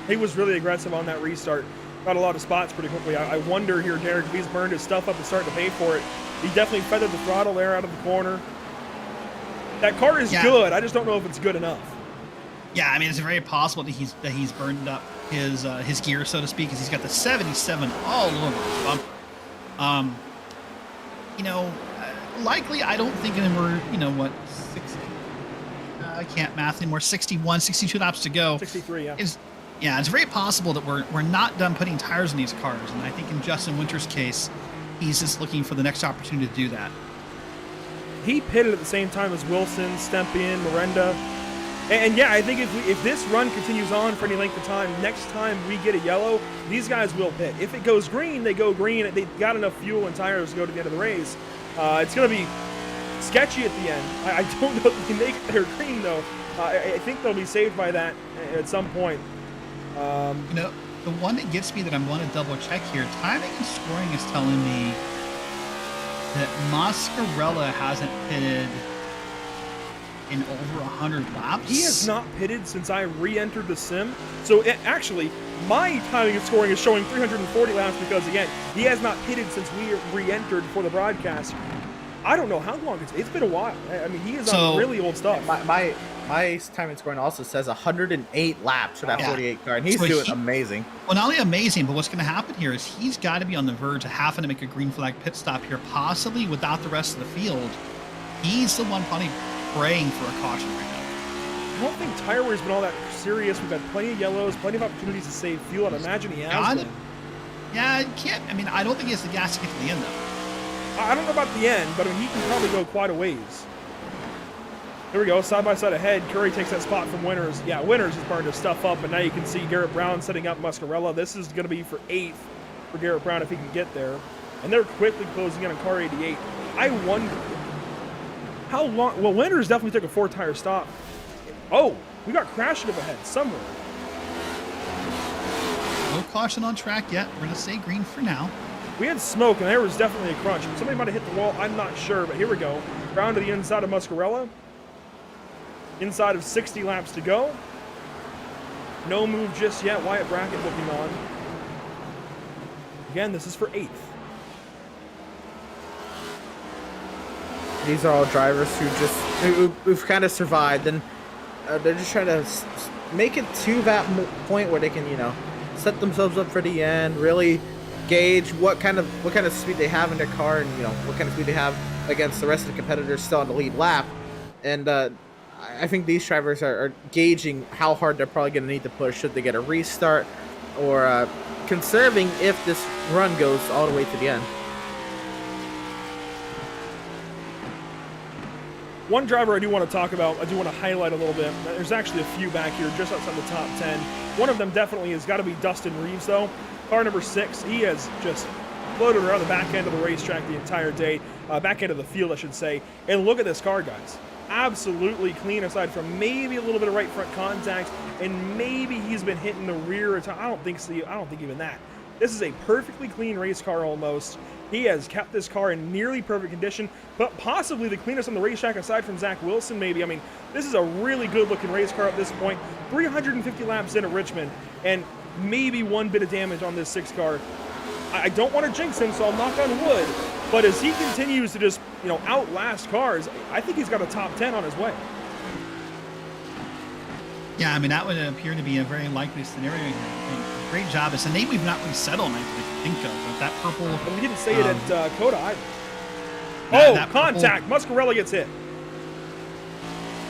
S1: He was really aggressive on that restart. Got a lot of spots pretty quickly. I wonder here, Derek, if he's burned his stuff up and starting to pay for it. He definitely feathered the throttle there out of the corner. That car is good. I just don't know if it's good enough.
S2: Yeah, I mean, it's very possible that he's burned up his gear, so to speak, because he's got the 77 all over his bumper. Likely, I don't think anymore. 60. I can't math anymore. 61, 62 laps to go.
S1: 63, yeah.
S2: It's very possible that we're not done putting tires in these cars, and I think in Justin Winters' case, he's just looking for the next opportunity to do that.
S1: He pitted at the same time as Wilson, Stempian, Miranda. And I think if this run continues on for any length of time, next time we get a yellow, these guys will pit. If it goes green, they go green. They've got enough fuel and tires to go to the end of the race. It's going to be sketchy at the end. I don't know if they make it their green, though. I think they'll be saved by that at some point.
S2: The one that gets me that I'm going to double check here, timing and scoring is telling me that Mascarella hasn't pitted in over 100 laps.
S1: He has not pitted since I re-entered the sim. So actually, my timing and scoring is showing 340 laps because, again, he has not pitted since we re-entered for the broadcast. I don't know how long it's been a while. I mean, he is on really old stuff.
S3: My time and scoring also says 108 laps for that 48 car, and he's doing amazing.
S2: Well, not only amazing, but what's going to happen here is he's got to be on the verge of having to make a green flag pit stop here, possibly without the rest of the field. He's the one probably praying for a caution right now.
S1: I don't think tire wear's been all that serious. We've had plenty of yellows, plenty of opportunities to save fuel. I'd imagine he has been.
S2: Yeah, he can't. I mean, I don't think he has the gas to get to the end, though.
S1: I don't know about the end, but I mean, he can probably go quite a ways. Here we go, side by side ahead. Curry takes that spot from Winters. Yeah, Winters is starting to stuff up, and now you can see Garrett Brown setting up Muscarella. This is going to be for 8th for Garrett Brown if he can get there. And they're quickly closing in on car 88. I wonder how long. Well, Winters definitely took a 4-tire stop. Oh, we got crashing up ahead somewhere.
S2: No caution on track yet. We're going to stay green for now.
S1: We had smoke, and there was definitely a crunch. Somebody might have hit the wall. I'm not sure, but here we go. Brown to the inside of Muscarella. Inside of 60 laps to go. No move just yet. Wyatt Brackett looking on. Again, this is for 8th.
S3: These are all drivers who've kind of survived, and they're just trying to make it to that point where they can, set themselves up for the end. Really gauge what kind of speed they have in their car, and what kind of speed they have against the rest of the competitors still on the lead lap. And I think these drivers are gauging how hard they're probably going to need to push should they get a restart, or conserving if this run goes all the way to the end.
S1: One driver I do want to talk about, I do want to highlight a little bit. There's actually a few back here just outside the top 10. One of them definitely has got to be Dustin Reeves, though. Car number 6, he has just floated around the back end of the racetrack the entire day. Back end of the field, I should say. And look at this car, guys. Absolutely clean, aside from maybe a little bit of right front contact, and maybe he's been hitting the rear. I don't think even that. This is a perfectly clean race car almost. He has kept this car in nearly perfect condition, but possibly the cleanest on the racetrack aside from Zach Wilson, maybe. I mean, this is a really good-looking race car at this point. 350 laps in at Richmond, and maybe one bit of damage on this 6 car. I don't want to jinx him, so I'll knock on wood. But as he continues to just, outlast cars, I think he's got a top 10 on his way.
S2: Yeah, I mean, that would appear to be a very likely scenario here. Great job. It's a name we've not really said all night that I can think of, but that purple...
S1: But we didn't say it at COTA either. That contact! Muscarella gets hit.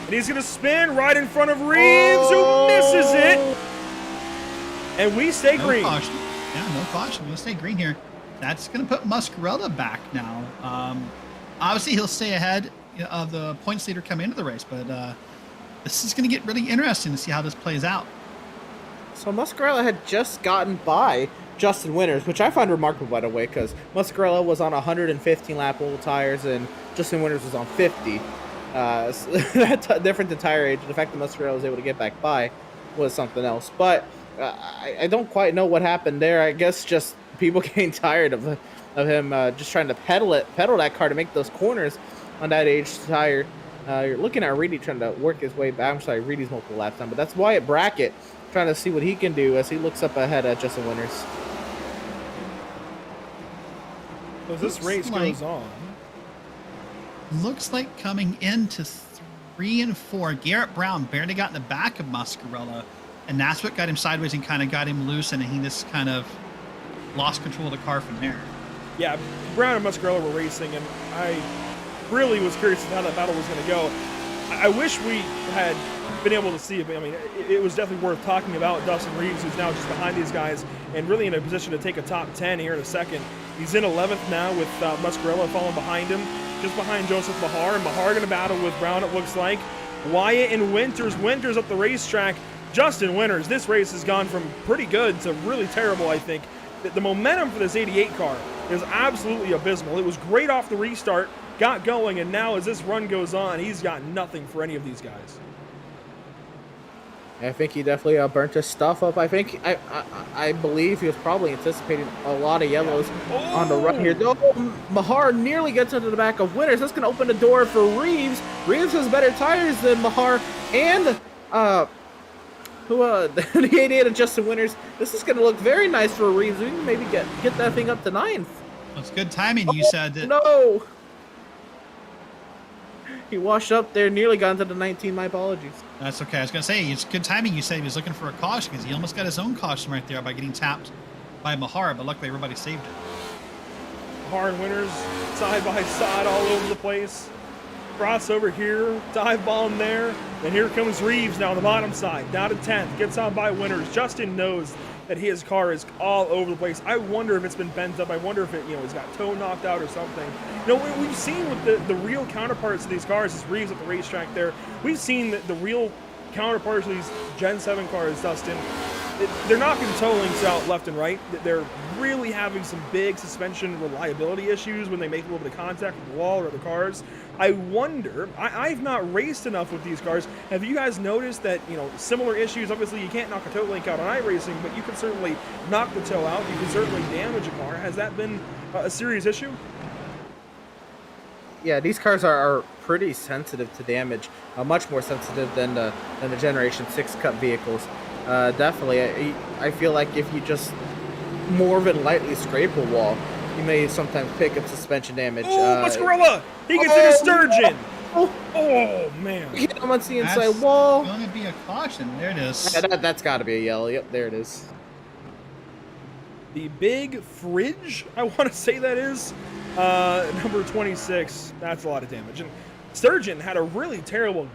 S1: And he's going to spin right in front of Reeves, who misses it. And we stay green.
S2: Caution. Yeah, no caution. We'll stay green here. That's going to put Muscarella back now. Obviously, he'll stay ahead of the points leader coming into the race, but this is going to get really interesting to see how this plays out.
S3: So Muscarella had just gotten by Justin Winters, which I find remarkable, by the way, because Muscarella was on 115 lap old tires and Justin Winters was on 50. Different than tire age. The fact that Muscarella was able to get back by was something else. But I don't quite know what happened there. I guess just people getting tired of him just trying to pedal that car to make those corners on that aged tire. You're looking at Reedy trying to work his way back. I'm sorry, Reedy's multiple laps time, but that's Wyatt Brackett trying to see what he can do as he looks up ahead at Justin Winters.
S1: So as this race goes on,
S2: looks like coming into 3 and 4, Garrett Brown barely got in the back of Muscarella, and that's what got him sideways and kind of got him loose, and he just kind of lost control of the car from there.
S1: Yeah, Brown and Muscarella were racing, and I really was curious as to how that battle was going to go. I wish we had been able to see it, but I mean, it was definitely worth talking about. Dustin Reeves, who's now just behind these guys and really in a position to take a top 10 here in a second. He's in 11th now with Muscarella falling behind him, just behind Joseph Mahar. And Mahar going to battle with Brown, it looks like. Wyatt and Winters. Winters up the racetrack. Justin Winters. This race has gone from pretty good to really terrible, I think. The momentum for this 88 car is absolutely abysmal. It was great off the restart, got going, and now as this run goes on, he's got nothing for any of these guys.
S3: I think he definitely burnt his stuff up. I think I believe he was probably anticipating a lot of yellows on the run here. Oh, Mahar nearly gets into the back of Winters. That's going to open the door for Reeves. Reeves has better tires than Mahar and the 88 of Justin Winters. This is going to look very nice for Reeves. We can maybe get that thing up to 9th.
S2: Well, it's good timing. You said that.
S3: No. He washed up there, nearly got into the 19. My apologies.
S2: That's okay. I was going to say, it's good timing. You said he was looking for a caution because he almost got his own caution right there by getting tapped by Mahar, but luckily everybody saved it.
S1: Mahar and Winters side by side all over the place. Crossover here, dive bomb there, and here comes Reeves now on the bottom side, down to 10th, gets on by Winters. Justin knows that his car is all over the place. I wonder if it's been bent up. I wonder if it, it's got toe knocked out or something. We've seen with the real counterparts of these cars, as Reeves at the racetrack there, we've seen the real counterparts of these Gen 7 cars, Dustin. They're knocking toe links out left and right. They're really having some big suspension reliability issues when they make a little bit of contact with the wall or other cars. I wonder, I've not raced enough with these cars. Have you guys noticed that, similar issues? Obviously, you can't knock a toe link out on iRacing, but you can certainly knock the toe out. You can certainly damage a car. Has that been a serious issue?
S3: Yeah, these cars are pretty sensitive to damage, much more sensitive than the Generation 6 Cup vehicles. Definitely, I feel like if you just more than lightly scrape a wall, you may sometimes pick up suspension damage.
S1: Oh, Muscarella! He gets in a sturgeon! Oh, man.
S3: Hit him on the inside wall.
S2: That's going to be a caution. There it is.
S3: Yeah, that's got to be a yellow. Yep, there it is.
S1: The big fridge, I want to say that is. Number 26. That's a lot of damage. And Sturgeon had a really terrible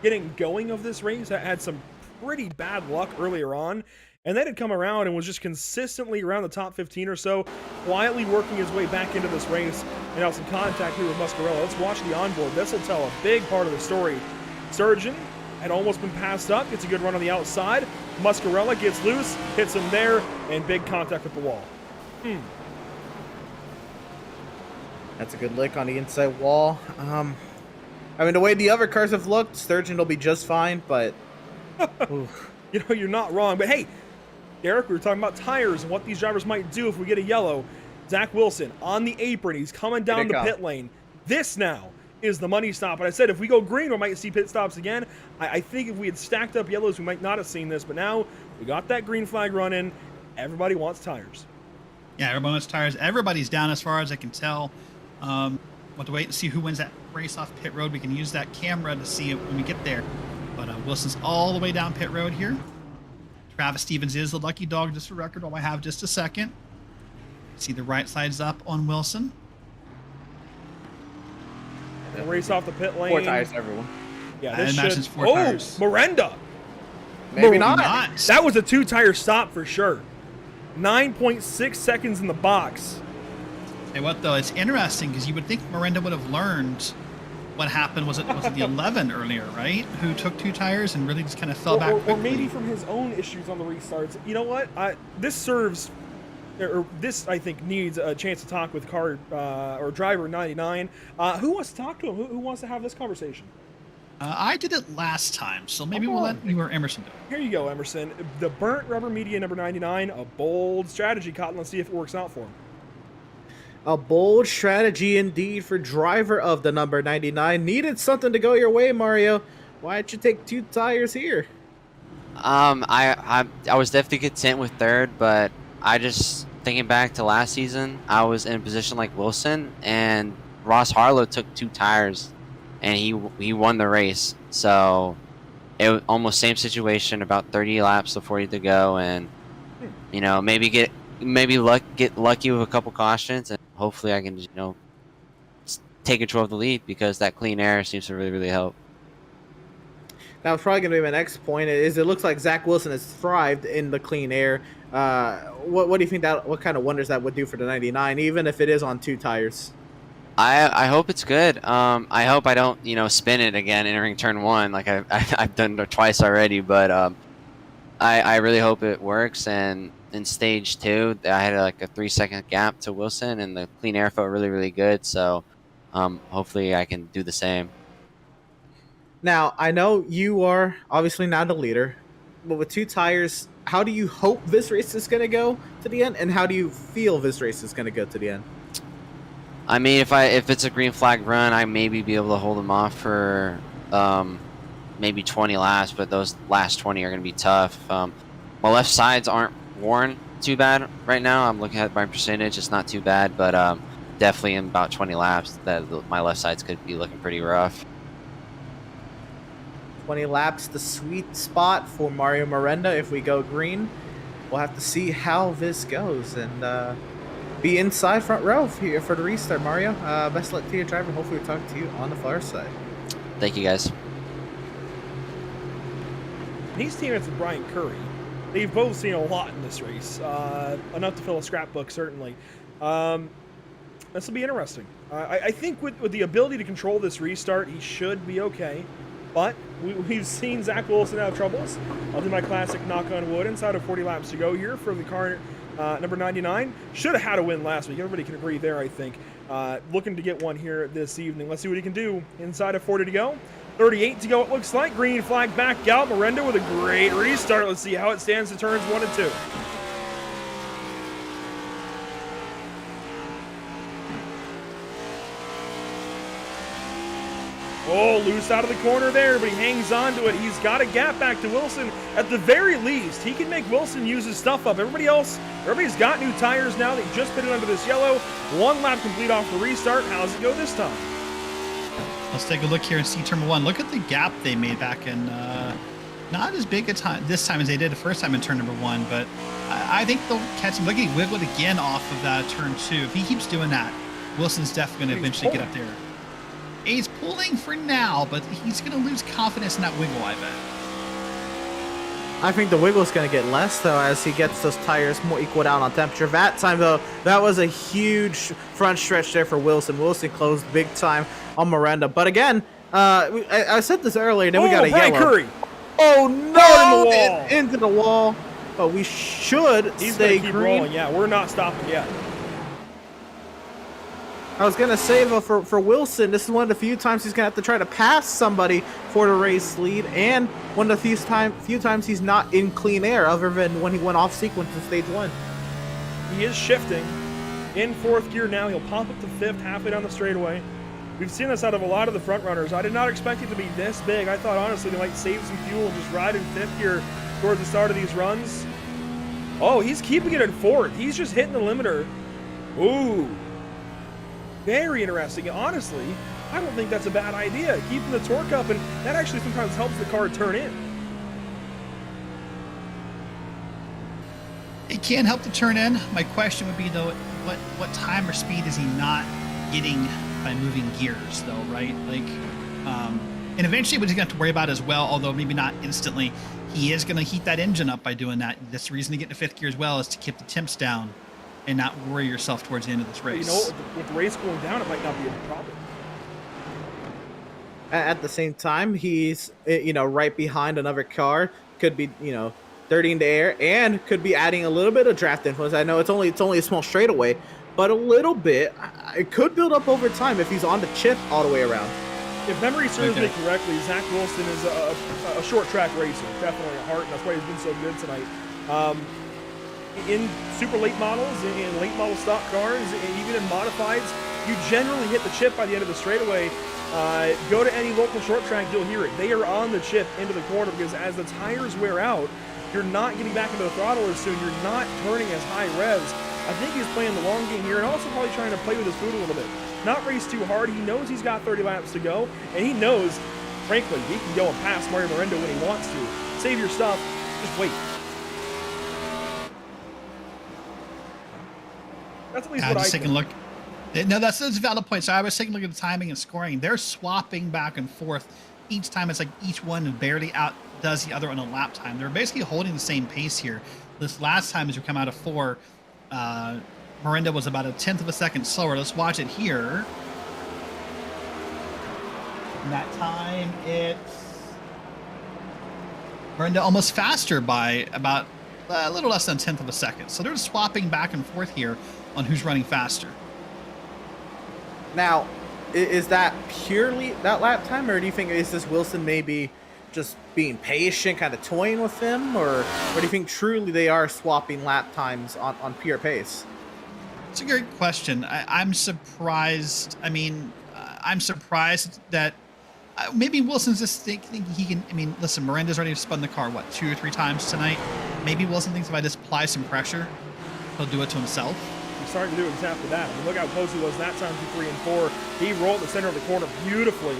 S1: getting going of this race. Had some pretty bad luck earlier on, and then had come around and was just consistently around the top 15 or so, quietly working his way back into this race. And now some contact here with Muscarella. Let's watch the onboard. This will tell a big part of the story. Sturgeon had almost been passed up, gets a good run on the outside. Muscarella gets loose, hits him there, and big contact with the wall.
S3: That's a good lick on the inside wall. I mean, the way the other cars have looked, Sturgeon will be just fine, but
S1: you're not wrong. But hey, Derek, we were talking about tires and what these drivers might do if we get a yellow. Zach Wilson on the apron. He's coming down the pit lane. This now is the money stop. And I said if we go green, we might see pit stops again. I think if we had stacked up yellows, we might not have seen this. But now we got that green flag running. Everybody wants tires.
S2: Yeah, everybody wants tires. Everybody's down as far as I can tell. We'll have to wait and see who wins that race off pit road. We can use that camera to see it when we get there. But Wilson's all the way down pit road here. Travis Stevens is the lucky dog, just for record, while I have just a second. See the right side's up on Wilson.
S1: And race off the pit lane.
S3: 4 tires, everyone.
S1: Yeah, this
S2: should...
S1: it's 4 tires. Miranda!
S3: Maybe not.
S1: That was a 2-tire stop for sure. 9.6 seconds in the box.
S2: Hey, what though? It's interesting because you would think Miranda would have learned what happened. Was it the 11 earlier, right? Who took 2 tires and really just kind of fell back quickly.
S1: Or maybe from his own issues on the restarts. You know what? This I think needs a chance to talk with car or driver 99. Who wants to talk to him? Who wants to have this conversation?
S2: I did it last time, so maybe we'll let you or Emerson do it.
S1: Here you go, Emerson. The burnt rubber media number 99, a bold strategy, Cotton. Let's see if it works out for him.
S3: A bold strategy indeed for driver of the number 99. Needed something to go your way, Mario. Why'd you take 2 tires here?
S15: I was definitely content with 3rd, but I just thinking back to last season, I was in a position like Wilson, and Ross Harlow took 2 tires, and he won the race. So it was almost same situation, about 30 laps before you to go, and maybe get lucky with a couple cautions, and hopefully I can take control of the lead, because that clean air seems to really, really help.
S3: That was probably going to be my next point. Is it looks like Zach Wilson has thrived in the clean air. What do you think what kind of wonders that would do for the 99, even if it is on 2 tires?
S15: I hope it's good. I hope I don't spin it again entering turn 1 like I've done it twice already. But I really hope it works. And in stage 2, I had like a 3-second gap to Wilson, and the clean air felt really, really good. So hopefully I can do the same.
S3: Now, I know you are obviously not the leader, but with 2 tires, how do you hope this race is going to go to the end, and how do you feel this race is going to go to the end?
S15: I mean, if it's a green flag run, I maybe be able to hold them off for maybe 20 laps, but those last 20 are going to be tough. My left sides aren't worn too bad right now. I'm looking at my percentage; it's not too bad, but definitely in about 20 laps, that my left sides could be looking pretty rough.
S3: 20 laps, the sweet spot for Mario Miranda. If we go green, we'll have to see how this goes, and be inside front row here for the restart, Mario. Best luck to your driver. Hopefully we'll talk to you on the far side.
S15: Thank you, guys.
S1: He's teammates with Brian Curry. they've both seen a lot in this race, enough to fill a scrapbook, certainly. This will be interesting. I think with the ability to control this restart, he should be okay. But we've seen Zach Wilson have troubles. I'll do my classic knock on wood. Inside of 40 laps to go here for the car number 99. Should have had a win last week. Everybody can agree there, I think. Looking to get one here this evening. Let's see what he can do. Inside of 40 to go. 38 to go, it looks like. Green flag back out. Miranda with a great restart. Let's see how it stands to turns 1 and 2. Oh, loose out of the corner there, but he hangs on to it. He's got a gap back to Wilson. At the very least, he can make Wilson use his stuff up. Everybody's got new tires now. They just put it under this yellow. 1 lap complete off the restart. How's it go this time?
S2: Let's take a look here and see turn 1. Look at the gap they made back in, not as big a time this time as they did the first time in turn number 1, but I think they'll catch him. Look, he wiggled again off of that turn 2. If he keeps doing that, Wilson's definitely going to eventually get up there. He's pulling for now, but he's going to lose confidence in that wiggle, I bet.
S3: I think the wiggle's going to get less, though, as he gets those tires more equaled out on temperature. That time, though, that was a huge front stretch there for Wilson. Wilson closed big time on Miranda. But again, I said this earlier, then we got a
S1: Brian
S3: yellow.
S1: Curry.
S3: Oh, no!
S1: In the wall.
S3: Into the wall. But we should stay
S1: keep
S3: green.
S1: rolling. Yeah, we're not stopping yet.
S3: I was going to say, though, for Wilson, this is one of the few times he's going to have to try to pass somebody for the race lead, and one of the few times he's not in clean air, other than when he went off sequence in stage 1.
S1: He is shifting in 4th gear now. He'll pop up to 5th, halfway down the straightaway. We've seen this out of a lot of the front runners. I did not expect it to be this big. I thought, honestly, they might save some fuel and just ride in 5th gear towards the start of these runs. Oh, he's keeping it in 4th. He's just hitting the limiter. Ooh. Very interesting. Honestly, I don't think that's a bad idea. Keeping the torque up, and that actually sometimes helps the car turn in.
S2: It can help to turn in. My question would be, though, what time or speed is he not getting by moving gears, though, right? Like, and eventually what he's going to have to worry about as well, although maybe not instantly, he is going to heat that engine up by doing that. That's the reason to get into 5th gear as well, is to keep the temps down and not worry yourself towards the end of this race.
S1: You know, with the race going down, it might not be a problem.
S3: At the same time, he's, right behind another car. Could be, dirty in the air, and could be adding a little bit of draft influence. I know it's only a small straightaway, but a little bit. It could build up over time if he's on the chip all the way around.
S1: If memory serves me correctly, Zach Wilson is a short track racer, definitely at heart, and that's why he's been so good tonight. In super late models, in late model stock cars, and even in modifieds, you generally hit the chip by the end of the straightaway. Go to any local short track, you'll hear it. They are on the chip into the corner, because as the tires wear out, you're not getting back into the throttle as soon. You're not turning as high revs. I think he's playing the long game here, and also probably trying to play with his food a little bit. Not race too hard. He knows he's got 30 laps to go, and he knows, frankly, he can go and pass Mario Miranda when he wants to. Save your stuff. Just wait. That's at least what I think.
S2: Look. No, that's a valid point. So I was taking a look at the timing and scoring. They're swapping back and forth. Each time it's like each one barely outdoes the other on a lap time. They're basically holding the same pace here. This last time, as we come out of 4, Miranda was about 1/10 of a second slower. Let's watch it here. And that time, it's Miranda almost faster by about a little less than 1/10 of a second. So they're swapping back and forth here on who's running faster.
S3: Now, is that purely that lap time, or do you think is this Wilson maybe just being patient, kind of toying with them, or do you think truly they are swapping lap times on pure pace?
S2: It's a great question. I'm surprised. I mean, I'm surprised that maybe Wilson's just thinking he can. I mean, listen, Miranda's already spun the car, 2 or 3 times tonight. Maybe Wilson thinks if I just apply some pressure, he'll do it to himself.
S1: He's starting to do exactly that. I mean, look how close he was that time to 3 and 4. He rolled the center of the corner beautifully,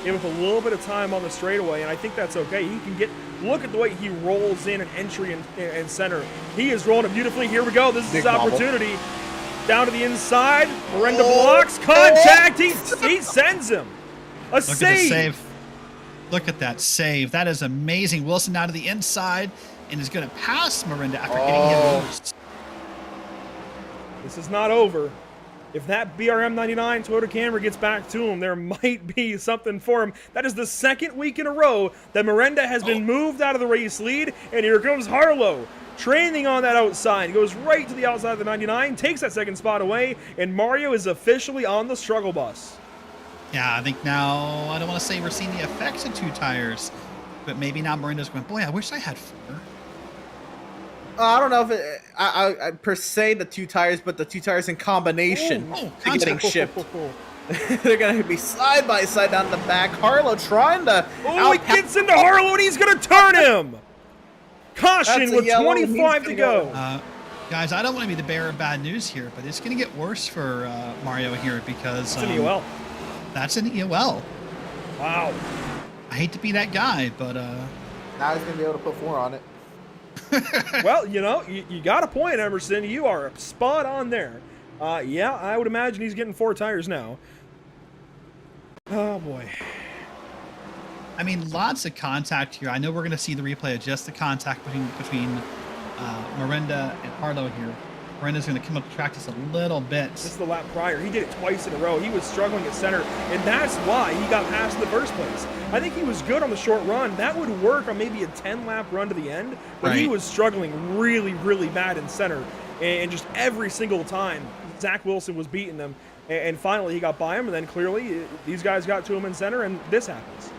S1: and with a little bit of time on the straightaway, and I think that's okay. He can look at the way he rolls in an entry and center. He is rolling it beautifully. Here we go. This is his opportunity. Down to the inside. Miranda blocks. Contact. He sends him. A save.
S2: Look at that save. That is amazing. Wilson now to the inside. and is going to pass Miranda after getting hit loose.
S1: This is not over. If that BRM 99 Toyota Camry gets back to him, there might be something for him. That is the second week in a row that Miranda has been moved out of the race lead, and here comes Harlow. Training on that outside, goes right to the outside of the 99, takes that second spot away, and Mario is officially on the struggle bus.
S2: Yeah, I think now, I don't want to say we're seeing the effects of 2 tires, but maybe now Miranda's going, boy, I wish I had 4.
S3: I don't know if it, I per se the 2 tires, but the 2 tires in combination to getting shipped. They're going to be side by side down the back. Harlow trying to.
S1: Oh, he gets into Harlow and he's going to turn him. Caution with 25 to go.
S2: Guys, I don't want to be the bearer of bad news here, but it's going to get worse for Mario here because.
S1: It's an EOL.
S2: That's an EOL.
S1: Wow.
S2: I hate to be that guy, but.
S3: Now he's going to be able to put 4 on it.
S1: Well, you know, you got a point, Emerson. You are spot on there. Yeah, I would imagine he's getting 4 tires now. Oh, boy.
S2: I mean, lots of contact here. I know we're going to see the replay of just the contact between Miranda and Harlow here. Miranda's going to come up the track just a little bit.
S1: This is the lap prior. He did it twice in a row. He was struggling at center, and that's why he got past in the first place. I think he was good on the short run. That would work on maybe a 10-lap run to the end, but he was struggling really, really bad in center, and just every single time Zach Wilson was beating them, and finally he got by him, and then clearly these guys got to him in center, and this happens.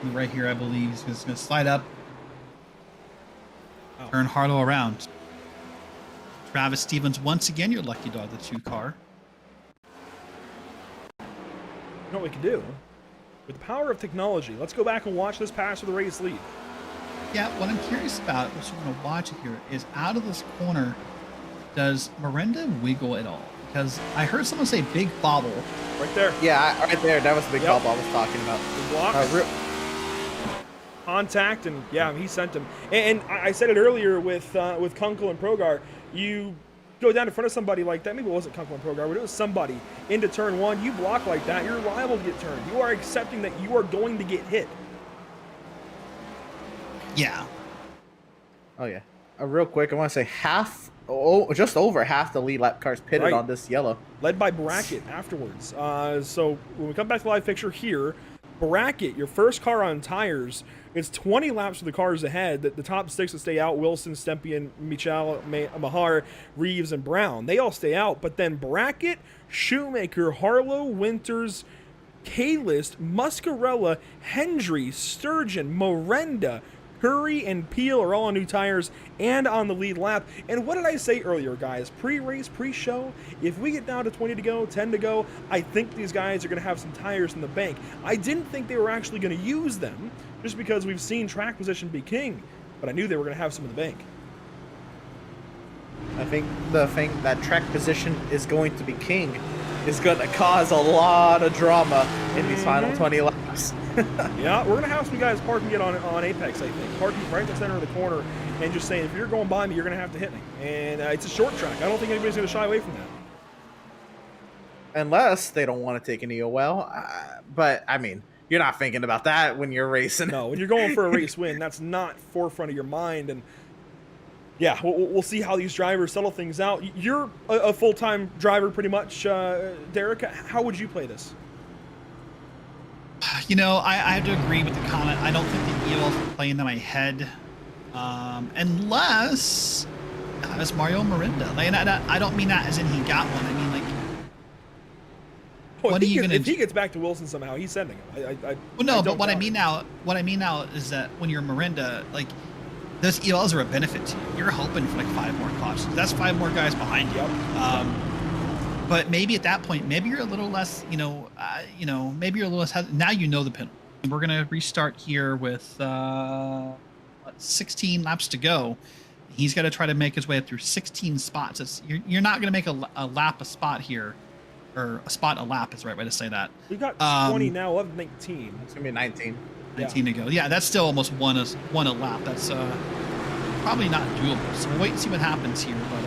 S2: And right here, I believe he's just going to slide up, turn Harlow around. Travis Stevens, once again, your lucky dog, the 2 car.
S1: You know what we can do? With the power of technology, let's go back and watch this pass for the race lead.
S2: Yeah, what I'm curious about, which we're going to watch it here, is out of this corner, does Miranda wiggle at all? Because I heard someone say big bobble.
S1: Right there.
S3: Yeah, right there. That was the big bobble I was talking about.
S1: The block. Contact, and yeah, he sent him. And I said it earlier with Kunkel and Progar. You go down in front of somebody like that, maybe it wasn't Kunkel and Progar, but it was somebody into turn 1, you block like that, you're liable to get turned. You are accepting that you are going to get hit.
S2: Yeah.
S3: Oh, yeah. Real quick, I want to say just over half the lead lap cars pitted on this yellow.
S1: Led by Brackett afterwards. So when we come back to the live picture here, Brackett, your first car on tires, it's 20 laps for the cars ahead. The top 6 that stay out, Wilson, Stempian, Michal, Mahar, Reeves, and Brown. They all stay out. But then Brackett, Shoemaker, Harlow, Winters, K-List, Muscarella, Hendry, Sturgeon, Miranda, Curry, and Peel are all on new tires and on the lead lap. And what did I say earlier, guys? Pre-race, pre-show, if we get down to 20 to go, 10 to go, I think these guys are going to have some tires in the bank. I didn't think they were actually going to use them just because we've seen track position be king, but I knew they were going to have some in the bank.
S3: I think the thing that track position is going to be king is going to cause a lot of drama in these final 20 laps.
S1: Yeah, we're going to have some guys parking it on Apex, I think. Parking right in the center of the corner and just saying, if you're going by me, you're going to have to hit me. And it's a short track. I don't think anybody's going to shy away from that.
S3: Unless they don't want to take an EOL. But, I mean, you're not thinking about that when you're racing.
S1: No, when you're going for a race win, that's not forefront of your mind. And yeah, we'll see how these drivers settle things out. You're a full-time driver pretty much, Derek. How would you play this?
S2: You know, I have to agree with the comment. I don't think the EOLs are playing in my head. Unless it's Mario Miranda. Like, I don't mean that as in he got one. I mean, like, what are you gonna do?
S1: If he gets back to Wilson somehow, he's sending him.
S2: Well, no, but what I mean now is that when you're Miranda, like, those EOLs are a benefit to you. You're hoping for like 5 more cautions. That's 5 more guys behind you. But maybe at that point, maybe you're a little less, maybe you're a little less. Now you know the penalty. We're gonna restart here with 16 laps to go. He's got to try to make his way up through 16 spots. You're not gonna make a lap a spot here, or a spot a lap is the right way to say that.
S1: We've got 20 now of 19.
S3: It's gonna be 19.
S2: 19 to go. Yeah, that's still almost one a lap. That's probably not doable. So we'll wait and see what happens here. But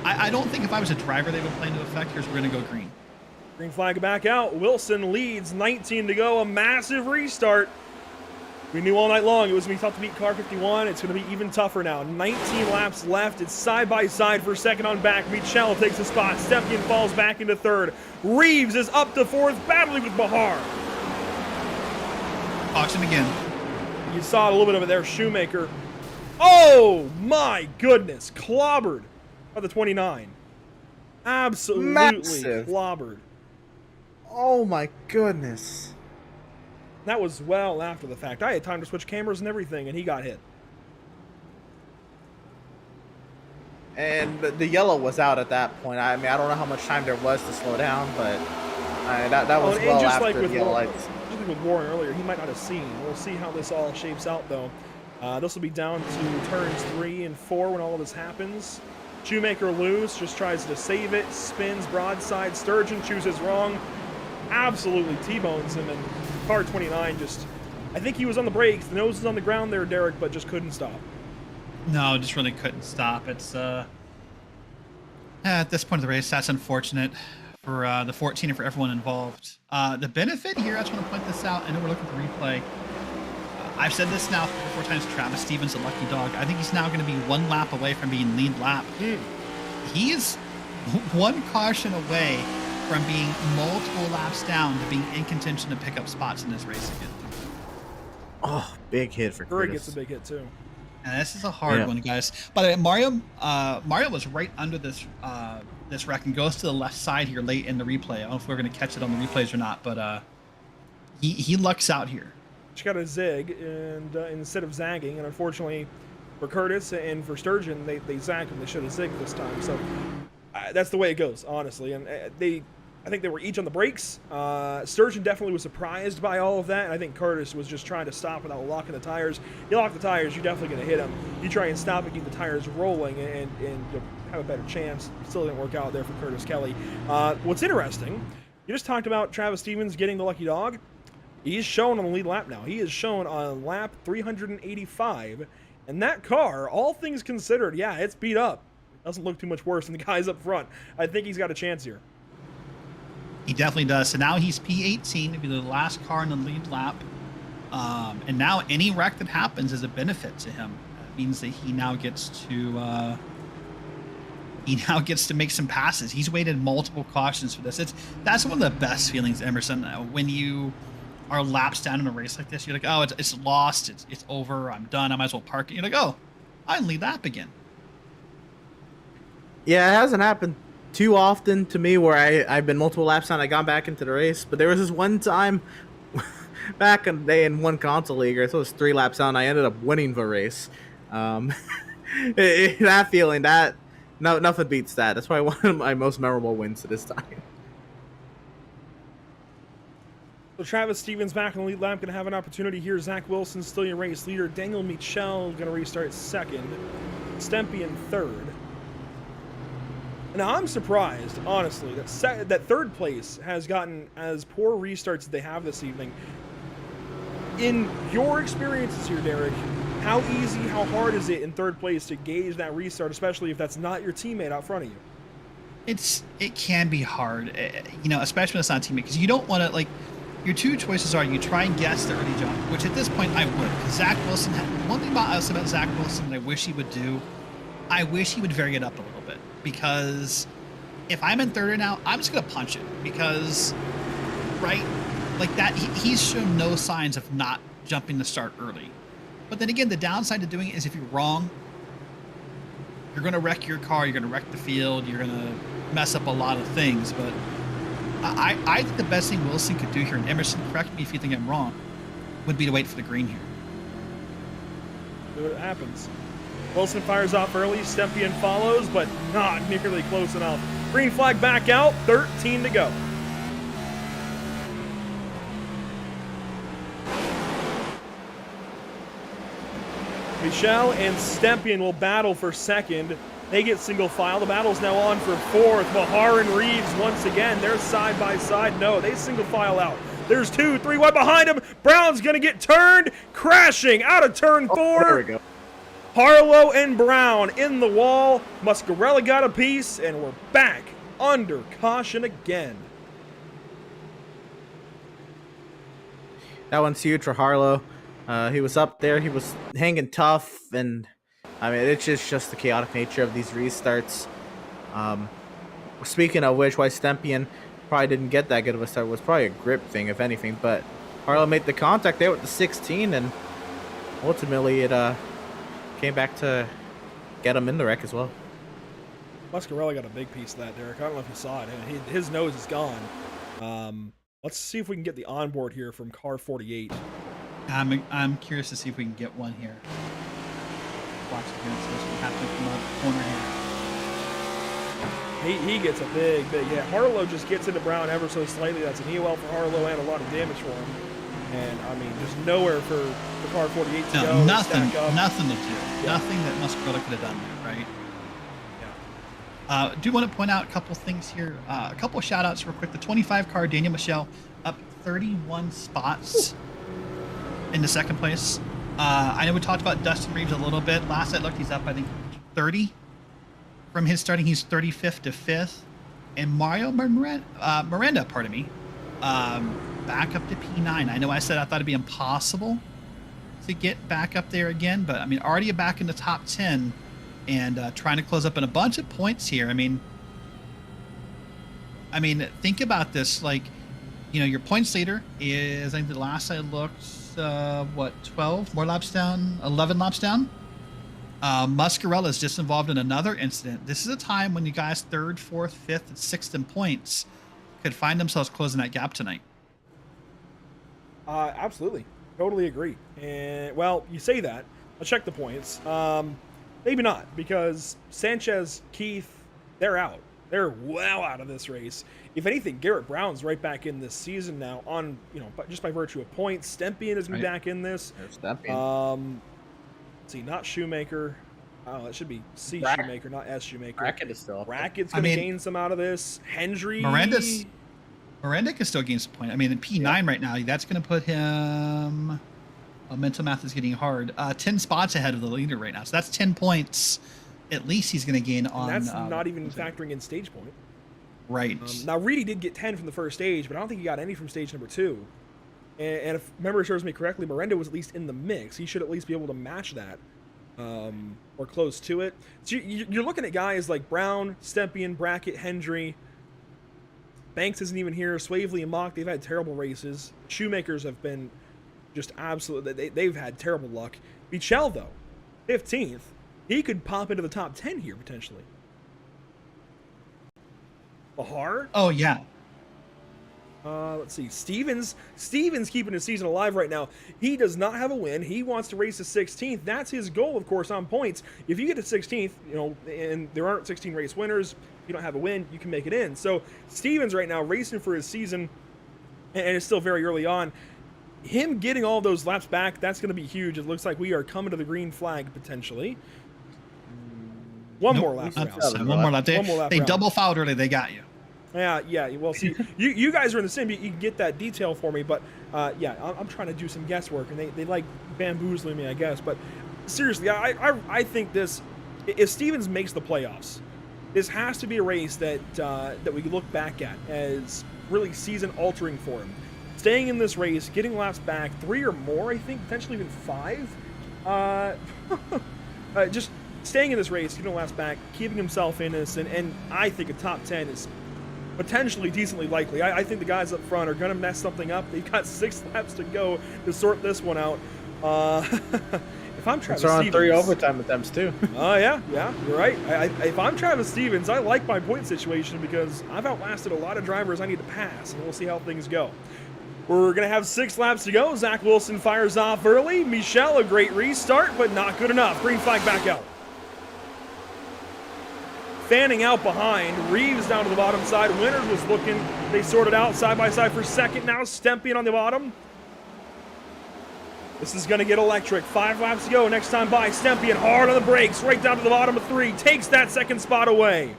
S2: I don't think if I was a driver they would play into effect. Here's we're gonna go green.
S1: Green flag back out. Wilson leads, 19 to go. A massive restart. We knew all night long it was going to be tough to beat car 51. It's going to be even tougher now. 19 laps left. It's side by side for second on back. Michel takes a spot. Stepien falls back into third. Reeves is up to fourth, battling with Bahar.
S2: Caution again.
S1: You saw a little bit of it there. Shoemaker. Oh my goodness. Clobbered by the 29. Absolutely
S3: Massive.
S1: clobbered.
S3: Oh my goodness.
S1: That was well after the fact. I had time to switch cameras and everything, and he got hit.
S3: And the yellow was out at that point. I mean, I don't know how much time there was to slow down, but that was well
S1: just
S3: after
S1: like with
S3: the yellow
S1: Warren,
S3: lights.
S1: just like with Warren earlier, he might not have seen. We'll see how this all shapes out, though. This will be down to turns 3 and 4 when all of this happens. Shoemaker loose, just tries to save it, spins broadside. Sturgeon chooses wrong, absolutely T-bones him, and car 29 just, I think he was on the brakes. The nose was on the ground there, Derek, but just couldn't stop.
S2: No, just really couldn't stop. It's at this point of the race, that's unfortunate for the 14 and for everyone involved. The benefit here, I just want to point this out. I know we're looking at the replay. I've said this now 3 or 4 times. Travis Stevens, a lucky dog. I think he's now going to be 1 lap away from being lead lap. He is 1 caution away from being multiple laps down to being in contention to pick up spots in this race again.
S3: Oh, big hit for
S1: Curry
S3: Curtis.
S1: gets a big hit too.
S2: And this is a hard one, guys. By the way, Mario was right under this this wreck and goes to the left side here late in the replay. I don't know if we're going to catch it on the replays or not, but he lucks out here.
S1: She got a zig and instead of zagging, and unfortunately for Curtis and for Sturgeon, they zagged him. They should have zigged this time. So that's the way it goes, honestly. And I think they were each on the brakes. Sturgeon definitely was surprised by all of that, and I think Curtis was just trying to stop without locking the tires. You lock the tires, you're definitely going to hit him. You try and stop and keep the tires rolling, and you'll have a better chance. Still didn't work out there for Curtis Kelly. What's interesting, you just talked about Travis Stevens getting the lucky dog. He's shown on the lead lap now. He is shown on lap 385, and that car, all things considered, yeah, it's beat up. It doesn't look too much worse than the guys up front. I think he's got a chance here.
S2: He definitely does. So now he's P18, to be the last car in the lead lap. And now any wreck that happens is a benefit to him. It means that he now gets to make some passes. He's waited multiple cautions for this. That's one of the best feelings, Emerson, when you are laps down in a race like this. You're like, oh, it's lost. It's over. I'm done. I might as well park it. You're like, oh, I lead lap again.
S3: Yeah, it hasn't happened too often to me where I've been multiple laps down. I got back into the race, but there was this one time back in the day in one console league, so it was 3 laps down. I ended up winning the race. That feeling, nothing beats that. That's probably one of my most memorable wins to this time.
S1: So Travis Stevens back in the lead lap, going to have an opportunity here. Zach Wilson still your race leader. Daniel Michel going to restart second. Stepien third. Now I'm surprised, honestly, that third place has gotten as poor restarts as they have this evening. In your experiences here, Derek, how easy, how hard is it in third place to gauge that restart, especially if that's not your teammate out front of you?
S2: It can be hard, especially when it's not a teammate, because you don't want to, like, your 2 choices are you try and guess the early jump, which at this point I would, because Zach Wilson one thing about us about Zach Wilson that I wish he would do, I wish he would vary it up a little bit, because if I'm in third now, I'm just going to punch it, because, right, like that, he's shown no signs of not jumping the start early. But then again, the downside to doing it is if you're wrong, you're going to wreck your car, you're going to wreck the field, you're going to mess up a lot of things. But I think the best thing Wilson could do here, and Emerson, correct me if you think I'm wrong, would be to wait for the green here.
S1: See what happens. Wilson fires off early, Stepien follows, but not nearly close enough. Green flag back out, 13 to go. Michel and Stepien will battle for second. They get single file. The battle's now on for fourth. Bahar and Reeves once again. They're side by side. No, they single file out. There's 2, 3 wide behind him. Brown's going to get turned, crashing out of turn 4.
S3: There we go.
S1: Harlow and Brown in the wall. Muscarella got a piece, and we're back under caution again.
S3: That one's huge for Harlow. He was up there. He was hanging tough, and I mean, it's just the chaotic nature of these restarts. Speaking of which, why Stempian probably didn't get that good of a start was probably a grip thing, if anything. But Harlow made the contact there with the 16, and ultimately it came back to get him in the wreck as well.
S1: Muscarella got a big piece of that, Derek. I don't know if you saw it. His nose is gone. Let's see if we can get the onboard here from car 48.
S2: I'm curious to see if we can get one here. Watch the good what's happening from the corner here.
S1: He gets a big hit. Harlow just gets into Brown ever so slightly. That's an EOL for Harlow and a lot of damage for him. And I mean, there's nowhere for car 48 to go.
S2: Nothing to do.
S1: Yeah.
S2: Nothing that Muscarella could have done there, right? Do want to point out a couple things here. A couple of shout outs real quick. The 25 car, Daniel Michel, up 31 spots into second place. I know we talked about Dustin Reeves a little bit. Last I looked, he's up, I think, 30 from his starting. He's 35th to 5th. And Mario Miranda, pardon me, back up to P9. I know I said I thought it'd be impossible to get back up there again, but I mean, already back in the top 10 and trying to close up in a bunch of points here. I mean, think about this. Like, you know, your points leader is, I think the last I looked, 12 more laps down, 11 laps down. Muscarella is just involved in another incident. This is a time when you guys 3rd, 4th, 5th, and 6th in points could find themselves closing that gap tonight.
S1: Absolutely. Totally agree. And, well, you say that. I'll check the points. Maybe not, because Sanchez, Keith, they're out. They're well out of this race. If anything, Garrett Brown's right back in this season now on, you know, just by virtue of points. Stempian is going to be back in this.
S3: Let's
S1: see, not Shoemaker. Oh, it should be C. Shoemaker, not S. Shoemaker.
S3: Brackett is still up.
S1: Brackett's going to gain some out of this. Hendry.
S2: Miranda can still gain some points. I mean, in P9 right now, that's going to put him... mental math is getting hard. 10 spots ahead of the leader right now. So that's 10 points at least he's going to gain on...
S1: And that's not even factoring in stage point.
S2: Right.
S1: Now, Reedy did get 10 from the first stage, but I don't think he got any from stage number 2. And if memory serves me correctly, Miranda was at least in the mix. He should at least be able to match that or close to it. So you're looking at guys like Brown, Stempian, Brackett, Hendry. Banks isn't even here. Swavely and Mock, they've had terrible races. Shoemakers have been just absolutely... They've had terrible luck. Bichel, though, 15th. He could pop into the top 10 here, potentially. Bahar?
S2: Oh, yeah.
S1: Let's see. Stevens keeping his season alive right now. He does not have a win. He wants to race to 16th. That's his goal, of course, on points. If you get to 16th, you know, and there aren't 16 race winners, if you don't have a win, you can make it in. So Stevens right now racing for his season, and it's still very early on. Him getting all those laps back, that's going to be huge. It looks like we are coming to the green flag, potentially. One more lap.
S2: One more lap. They double fouled early. They got you.
S1: Yeah. Well, see, you guys are in the sim. You can get that detail for me, but yeah, I'm trying to do some guesswork, and they like bamboozling me, I guess. But seriously, I think this, if Stevens makes the playoffs, this has to be a race that we look back at as really season altering for him. Staying in this race, getting laps back, 3 or more, I think, potentially even 5. Just staying in this race, getting laps back, keeping himself in this, and I think a top 10 is potentially decently likely. I think the guys up front are going to mess something up. They've got 6 laps to go to sort this one out. If I'm Travis Stevens...
S3: on 3 overtime attempts, too.
S1: Oh, yeah, you're right. If I'm Travis Stevens, I like my point situation because I've outlasted a lot of drivers I need to pass, and we'll see how things go. We're going to have 6 laps to go. Zach Wilson fires off early. Michel, a great restart, but not good enough. Green flag back out. Fanning out behind. Reeves down to the bottom side. Winters was looking. They sorted out side by side for second. Now Stempian on the bottom. This is going to get electric. 5 laps to go. Next time by, Stempian hard on the brakes. Right down to the bottom of 3. Takes that second spot away.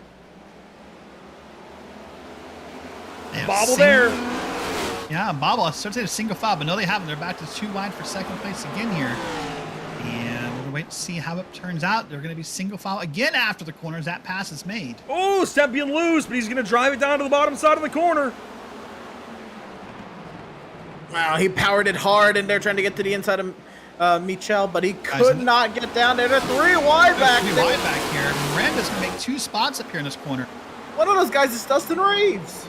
S1: Bobble there.
S2: Yeah, Bobble. I started to single file, but no, they haven't. They're back to 2 wide for second place again here. And we're going to wait to see how it turns out. They're going to be single file again after the corners. That pass is made.
S1: Oh, Stempian loose, but he's going to drive it down to the bottom side of the corner.
S3: Wow, he powered it hard, and they're trying to get to the inside of Michelle, but he could not get down there. They're 3 wide back.
S2: 3 wide back here. Miranda's going to make 2 spots up here in this corner.
S3: One of those guys is Dustin Reeves.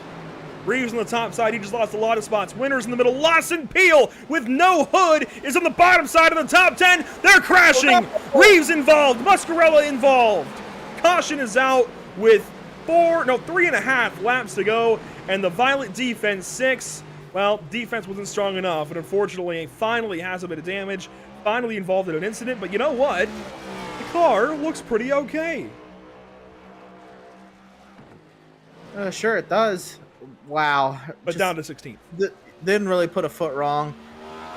S1: Reeves on the top side, he just lost a lot of spots. Winners in the middle, Lawson Peel with no hood is on the bottom side of the top 10. They're crashing. Reeves involved, Muscarella involved. Caution is out with 3.5 laps to go, and the Violet defense 6. Well, defense wasn't strong enough, and unfortunately, finally has a bit of damage, finally involved in an incident, but you know what? The car looks pretty okay.
S3: Sure it does. Wow.
S1: But down to 16th.
S3: Didn't really put a foot wrong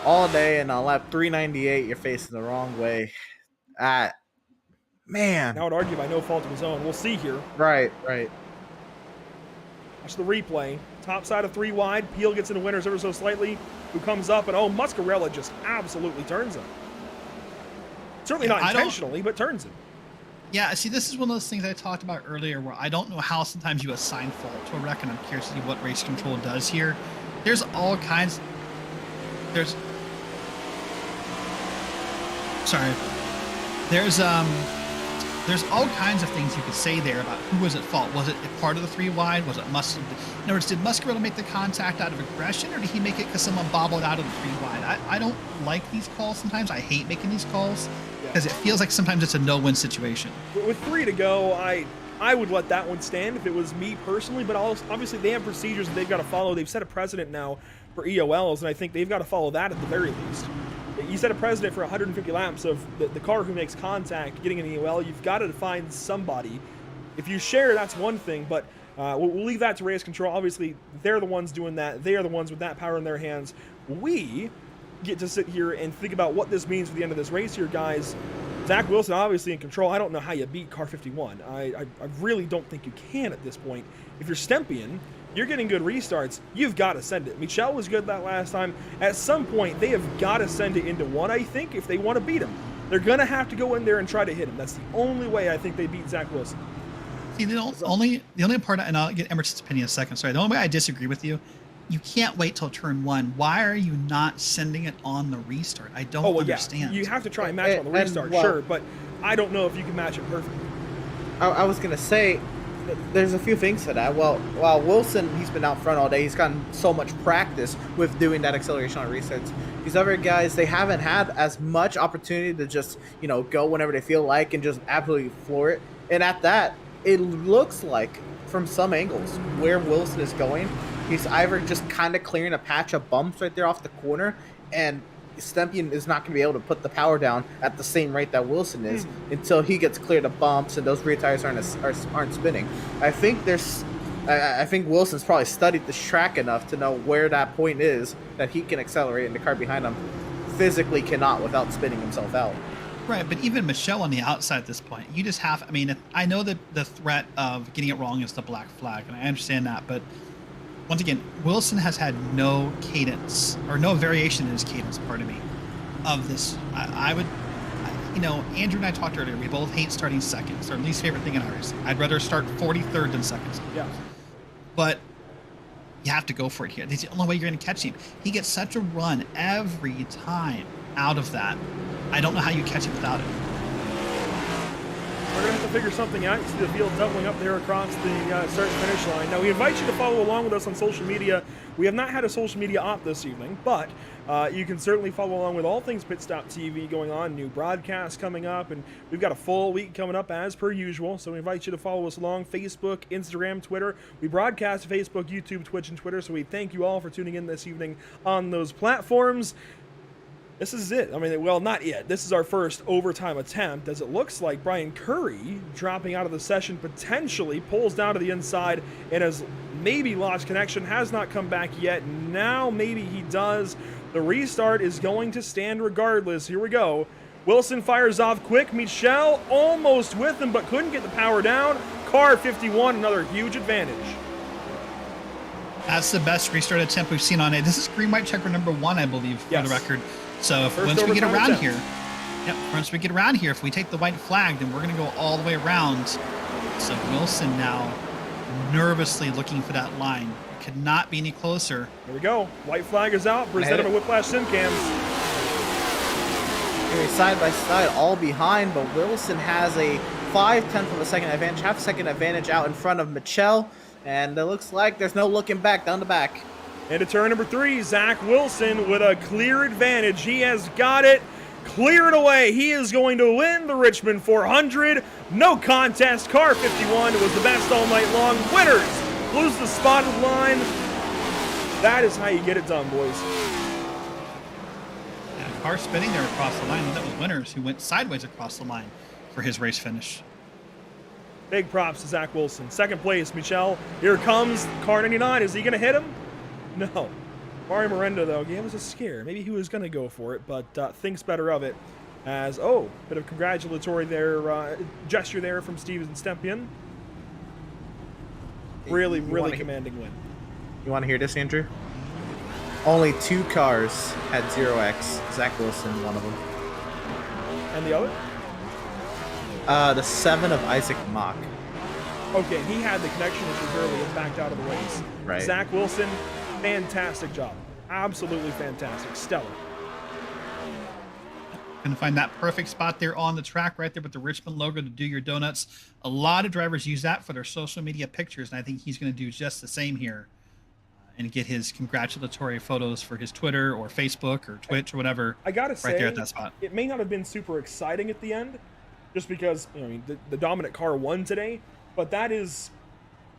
S3: all day, and on lap 398, you're facing the wrong way. Man.
S1: Now I would argue by no fault of his own. We'll see here.
S3: Right.
S1: Watch the replay. Top side of 3 wide. Peel gets into winners ever so slightly. Who comes up, and Muscarella just absolutely turns him. Certainly not intentionally, but turns him.
S2: Yeah, see, this is one of those things I talked about earlier where I don't know how sometimes you assign fault to a wreck, and I'm curious to see what race control does here. There's all kinds... There's all kinds of things you could say there about who was at fault. Was it part of the 3 wide? Was it in other words, did Muscarella make the contact out of aggression, or did he make it because someone bobbled out of the 3 wide? I don't like these calls sometimes. I hate making these calls because it feels like sometimes it's a no-win situation.
S1: With 3 to go, I would let that one stand if it was me personally, but obviously they have procedures that they've got to follow. They've set a precedent now for EOLs, and I think they've got to follow that at the very least. You set a precedent for 150 laps of the car who makes contact getting an EOL. You've got to find somebody. If you share, that's one thing, but we'll leave that to race control. Obviously, they're the ones doing that. They are the ones with that power in their hands. We get to sit here and think about what this means for the end of this race here, guys. Zach Wilson obviously in control. I don't know how you beat car 51. I really don't think you can at this point. If you're Stempian, you're getting good restarts. You've got to send it. Michelle was good that last time. At some point, they have got to send it into 1, I think, if they want to beat him. They're going to have to go in there and try to hit him. That's the only way I think they beat Zach Wilson.
S2: See, the only part, and I'll get Emerson's opinion in a second. Sorry, the only way I disagree with you, you can't wait till turn 1. Why are you not sending it on the restart? I don't understand.
S1: Yeah. You have to try and match it on the restart, sure, but I don't know if you can match it perfectly.
S3: I was going to say, there's a few things to that. Well, while Wilson, he's been out front all day. He's gotten so much practice with doing that acceleration on resets. These other guys, they haven't had as much opportunity to just, go whenever they feel like and just absolutely floor it. And at that, it looks like, from some angles, where Wilson is going, he's either just kind of clearing a patch of bumps right there off the corner, and Stempian is not going to be able to put the power down at the same rate that Wilson is until he gets cleared of bumps and those rear tires aren't spinning. I think Wilson's probably studied this track enough to know where that point is that he can accelerate, and the car behind him physically cannot without spinning himself out.
S2: Right, but even Michelle on the outside at this point, you just have, I know that the threat of getting it wrong is the black flag, and I understand that, but once again, Wilson has had no cadence, or no variation in his cadence, pardon me, of this. Andrew and I talked earlier, we both hate starting second. It's our least favorite thing in ours. I'd rather start 43rd than second.
S1: Yeah.
S2: But you have to go for it here. That's the only way you're going to catch him. He gets such a run every time out of that. I don't know how you catch him without it.
S1: We're going to have to figure something out. You see the field doubling up there across the start-finish line. Now, we invite you to follow along with us on social media. We have not had a social media op this evening, but you can certainly follow along with all things PitStop TV going on, new broadcasts coming up, and we've got a full week coming up as per usual, so we invite you to follow us along, Facebook, Instagram, Twitter. We broadcast Facebook, YouTube, Twitch, and Twitter, so we thank you all for tuning in this evening on those platforms. This is it. Well, not yet. This is our first overtime attempt, as it looks like Brian Curry, dropping out of the session, potentially pulls down to the inside and has maybe lost connection, has not come back yet. Now maybe he does. The restart is going to stand regardless. Here we go. Wilson fires off quick. Michelle almost with him, but couldn't get the power down. Car 51, another huge advantage.
S2: That's the best restart attempt we've seen on it. This is green white checker number 1, I believe, for the record. So once we get around here, if we take the white flag, then we're going to go all the way around. So Wilson now nervously looking for that line. Could not be any closer.
S1: Here we go. White flag is out. Presented by Whiplash Sim Cams.
S3: Side by side, all behind, but Wilson has a 0.5 of a second advantage, half a second advantage out in front of Michelle, and it looks like there's no looking back down the back.
S1: Into turn number 3, Zach Wilson with a clear advantage. He has got it. Clear it away. He is going to win the Richmond 400. No contest. Car 51 was the best all night long. Winners lose the spotted line. That is how you get it done, boys.
S2: Yeah, car spinning there across the line. That was Winners who went sideways across the line for his race finish.
S1: Big props to Zach Wilson. Second place, Michelle. Here comes car 99. Is he going to hit him? No. Mario Miranda, though, gave us a scare. Maybe he was going to go for it, but thinks better of it. As, bit of congratulatory there, gesture there from Steven Stempian. Really commanding win.
S3: You want to hear this, Andrew? Only 2 cars had 0x. Zach Wilson, one of them.
S1: And the other?
S3: The 7 of Isaac Mock.
S1: Okay, he had the connection, which was early and backed out of the race.
S3: Right.
S1: Zach Wilson, fantastic job. Absolutely fantastic. Stellar.
S2: Going to find that perfect spot there on the track right there with the Richmond logo to do your donuts. A lot of drivers use that for their social media pictures, and I think he's going to do just the same here and get his congratulatory photos for his Twitter or Facebook or Twitch or whatever.
S1: I got to say,
S2: there at that spot.
S1: It may not have been super exciting at the end, just because the dominant car won today, but that is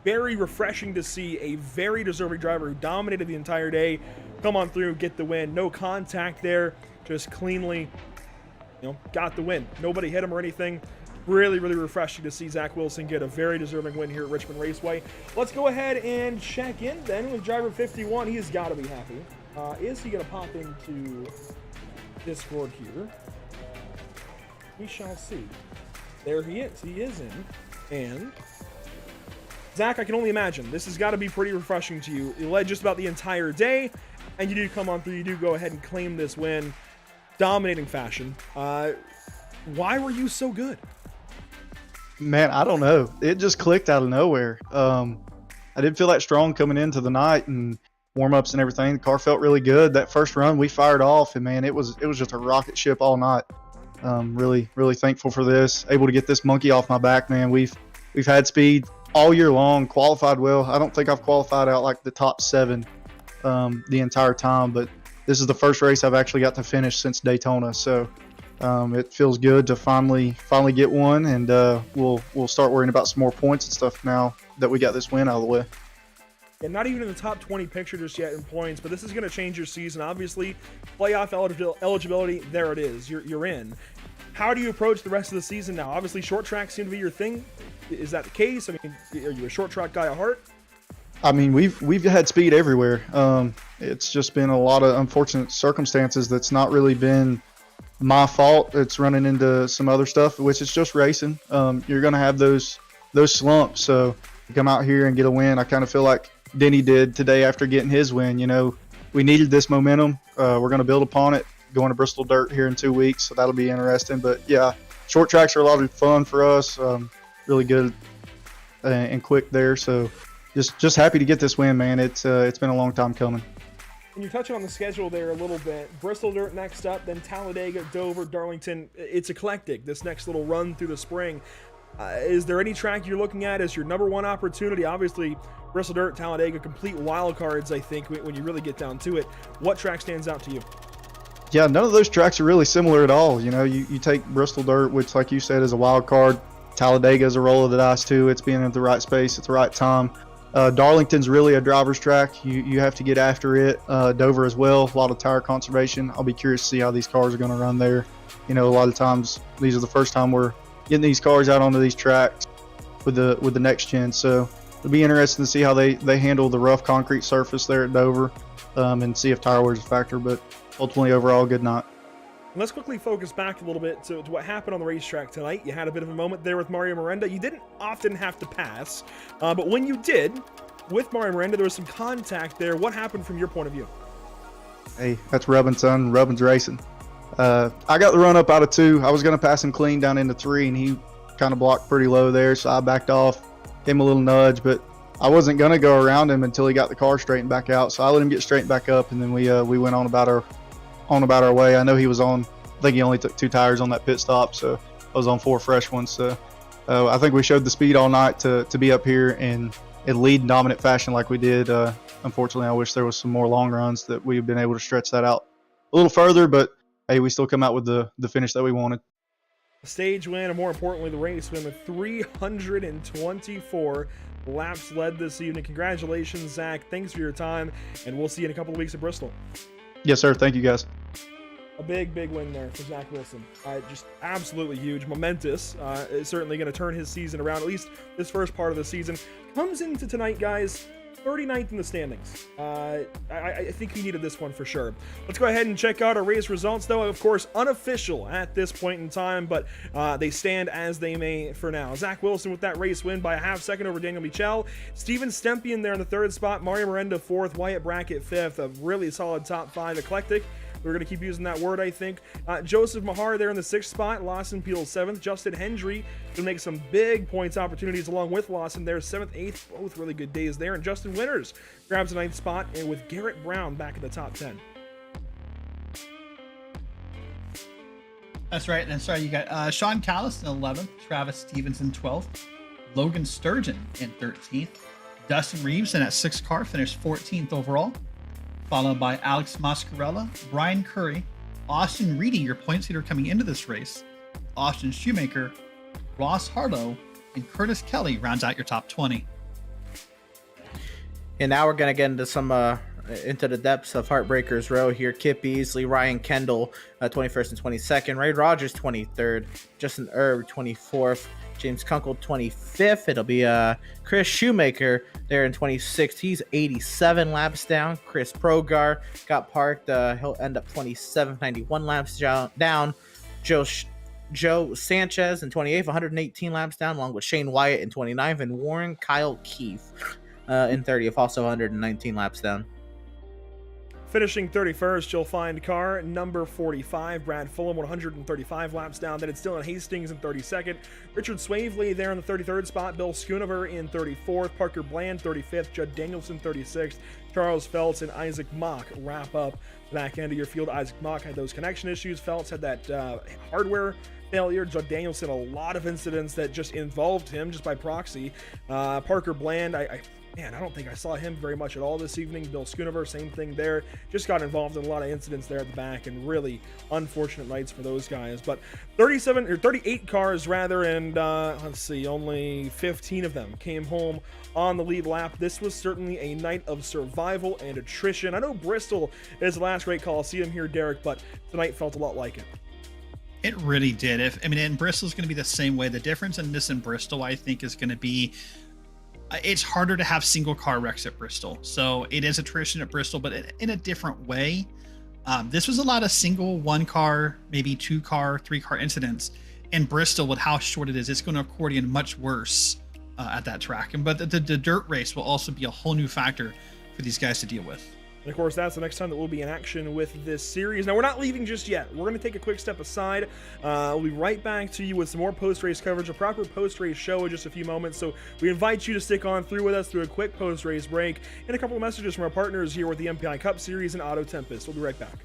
S1: very refreshing to see a very deserving driver who dominated the entire day come on through, get the win. No contact there, just cleanly, got the win. Nobody hit him or anything. Really, really refreshing to see Zach Wilson get a very deserving win here at Richmond Raceway. Let's go ahead and check in then with driver 51. He's got to be happy. Is he going to pop into Discord here? We shall see. There he is. He is in. And Zach, I can only imagine this has got to be pretty refreshing to you. You led just about the entire day, and you do come on through. You do go ahead and claim this win, dominating fashion. Why were you so good?
S9: Man, I don't know. It just clicked out of nowhere. I didn't feel that strong coming into the night and warm-ups and everything. The car felt really good. That first run, we fired off, and man, it was just a rocket ship all night. Really, really thankful for this. Able to get this monkey off my back, man. We've had speed all year long, qualified well. I don't think I've qualified out like the top 7 the entire time, but this is the first race I've actually got to finish since Daytona. So it feels good to finally get one, and we'll start worrying about some more points and stuff now that we got this win out of the way.
S1: And not even in the top 20 picture just yet in points, but this is going to change your season. Obviously, playoff eligibility, there it is. You're in. How do you approach the rest of the season now? Obviously, short tracks seem to be your thing. Is that the case? I mean, are you a short track guy at heart?
S9: I mean, we've had speed everywhere. It's just been a lot of unfortunate circumstances that's not really been my fault. It's running into some other stuff, which is just racing. You're going to have those slumps. So come out here and get a win. I kind of feel like Denny did today after getting his win. We needed this momentum. We're going to build upon it going to Bristol Dirt here in 2 weeks, so that'll be interesting. But yeah, short tracks are a lot of fun for us. Really good and quick there. So just happy to get this win, man. It's been a long time coming.
S1: And you're touching on the schedule there a little bit. Bristol Dirt next up, then Talladega, Dover, Darlington. It's eclectic, this next little run through the spring. Is there any track you're looking at as your number one opportunity? Obviously, Bristol Dirt, Talladega, complete wild cards, I think, when you really get down to it. What track stands out to you?
S9: Yeah, none of those tracks are really similar at all. You take Bristol Dirt, which, like you said, is a wild card. Talladega is a roll of the dice, too. It's being at the right space at the right time. Darlington's really a driver's track. You have to get after it. Dover as well, a lot of tire conservation. I'll be curious to see how these cars are going to run there. A lot of times these are the first time we're getting these cars out onto these tracks with the next gen. So it'll be interesting to see how they handle the rough concrete surface there at Dover and see if tire wear is a factor. But ultimately, overall, good night.
S1: Let's quickly focus back a little bit to what happened on the racetrack tonight. You had a bit of a moment there with Mario Miranda. You didn't often have to pass, but when you did, with Mario Miranda, there was some contact there. What happened from your point of view?
S9: Hey, that's Rubbin's son. Rubbin's racing. I got the run up out of 2. I was going to pass him clean down into 3, and he kind of blocked pretty low there, so I backed off, gave him a little nudge, but I wasn't going to go around him until he got the car straightened back out, so I let him get straightened back up, and then we went on about our way. I know he was on think he only took 2 tires on that pit stop, so I was on 4 fresh ones. So I think we showed the speed all night to be up here and lead dominant fashion like we did. Unfortunately, I wish there was some more long runs that we've been able to stretch that out a little further, but hey, we still come out with the finish that we wanted.
S1: Stage win, and more importantly, the race win with 324 laps led this evening. Congratulations, Zach. Thanks for your time, and we'll see you in a couple of weeks at Bristol.
S9: Yes, sir. Thank you, guys.
S1: A big win there for Zach Wilson. Just absolutely huge, momentous. It's certainly going to turn his season around, at least this first part of the season. Comes into tonight, guys, 39th in the standings. I think he needed this one for sure. Let's go ahead and check out our race results, though. Of course, unofficial at this point in time, but they stand as they may for now. Zach Wilson with that race win by a half second over Daniel Michel. Steven Stempian there in the 3rd spot. Mario Miranda 4th. Wyatt Brackett 5th. A really solid top 5. Eclectic. We're going to keep using that word, I think. Joseph Mahar there in the 6th spot. Lawson Peel 7th. Justin Hendry going to make some big points opportunities along with Lawson there. 7th, 8th. Both really good days there. And Justin Winters grabs the 9th spot, and with Garrett Brown back in the top 10.
S2: That's right. And sorry, you got Sean Callis in 11th. Travis Stevens in 12th. Logan Sturgeon in 13th. Dustin Reeves in that 6th car finished 14th overall. Followed by Alex Mascarella, Brian Curry, Austin Reedy, your points leader coming into this race, Austin Shoemaker, Ross Harlow, and Curtis Kelly rounds out your top 20.
S3: And now we're going to get into some into the depths of Heartbreakers Row here. Kip Beasley, Ryan Kendall, 21st and 22nd. Ray Rogers, 23rd. Justin Erb, 24th. James Kunkel, 25th. It'll be Chris Shoemaker there in 26th. He's 87 laps down. Chris Progar got parked. He'll end up 27th, 91 laps down. Joe Sanchez in 28th, 118 laps down, along with Shane Wyatt in 29th, and Warren Kyle Keefe in 30th, also 119 laps down.
S1: Finishing 31st, you'll find car number 45, Brad Fulham, 135 laps down. Then it's Dylan Hastings in 32nd. Richard Swavely there in the 33rd spot. Bill Schoonover in 34th. Parker Bland, 35th. Judd Danielson, 36th. Charles Feltz and Isaac Mock wrap up the back end of your field. Isaac Mock had those connection issues. Feltz had that hardware failure. Judd Danielson, a lot of incidents that just involved him just by proxy. Parker Bland, Man, I don't think I saw him very much at all this evening. Bill Schoonover, same thing there. Just got involved in a lot of incidents there at the back, and really unfortunate nights for those guys. But 38 cars rather, and let's see, only 15 of them came home on the lead lap. This was certainly a night of survival and attrition. I know Bristol is the last great Coliseum here, Derek, but tonight felt a lot like it.
S2: It really did. And Bristol's going to be the same way. The difference in this and Bristol, I think, is going to be it's harder to have single car wrecks at Bristol. So it is attrition at Bristol, but in a different way. This was a lot of single 1 car, maybe 2 car, 3 car incidents. In Bristol, with how short it is, it's going to accordion much worse at that track. But the dirt race will also be a whole new factor for these guys to deal with.
S1: And of course, that's the next time that we'll be in action with this series. Now, we're not leaving just yet. We're going to take a quick step aside. We'll be right back to you with some more post-race coverage, a proper post-race show in just a few moments. So we invite you to stick on through with us through a quick post-race break and a couple of messages from our partners here with the MPI Cup Series and Auto Tempest. We'll be right back.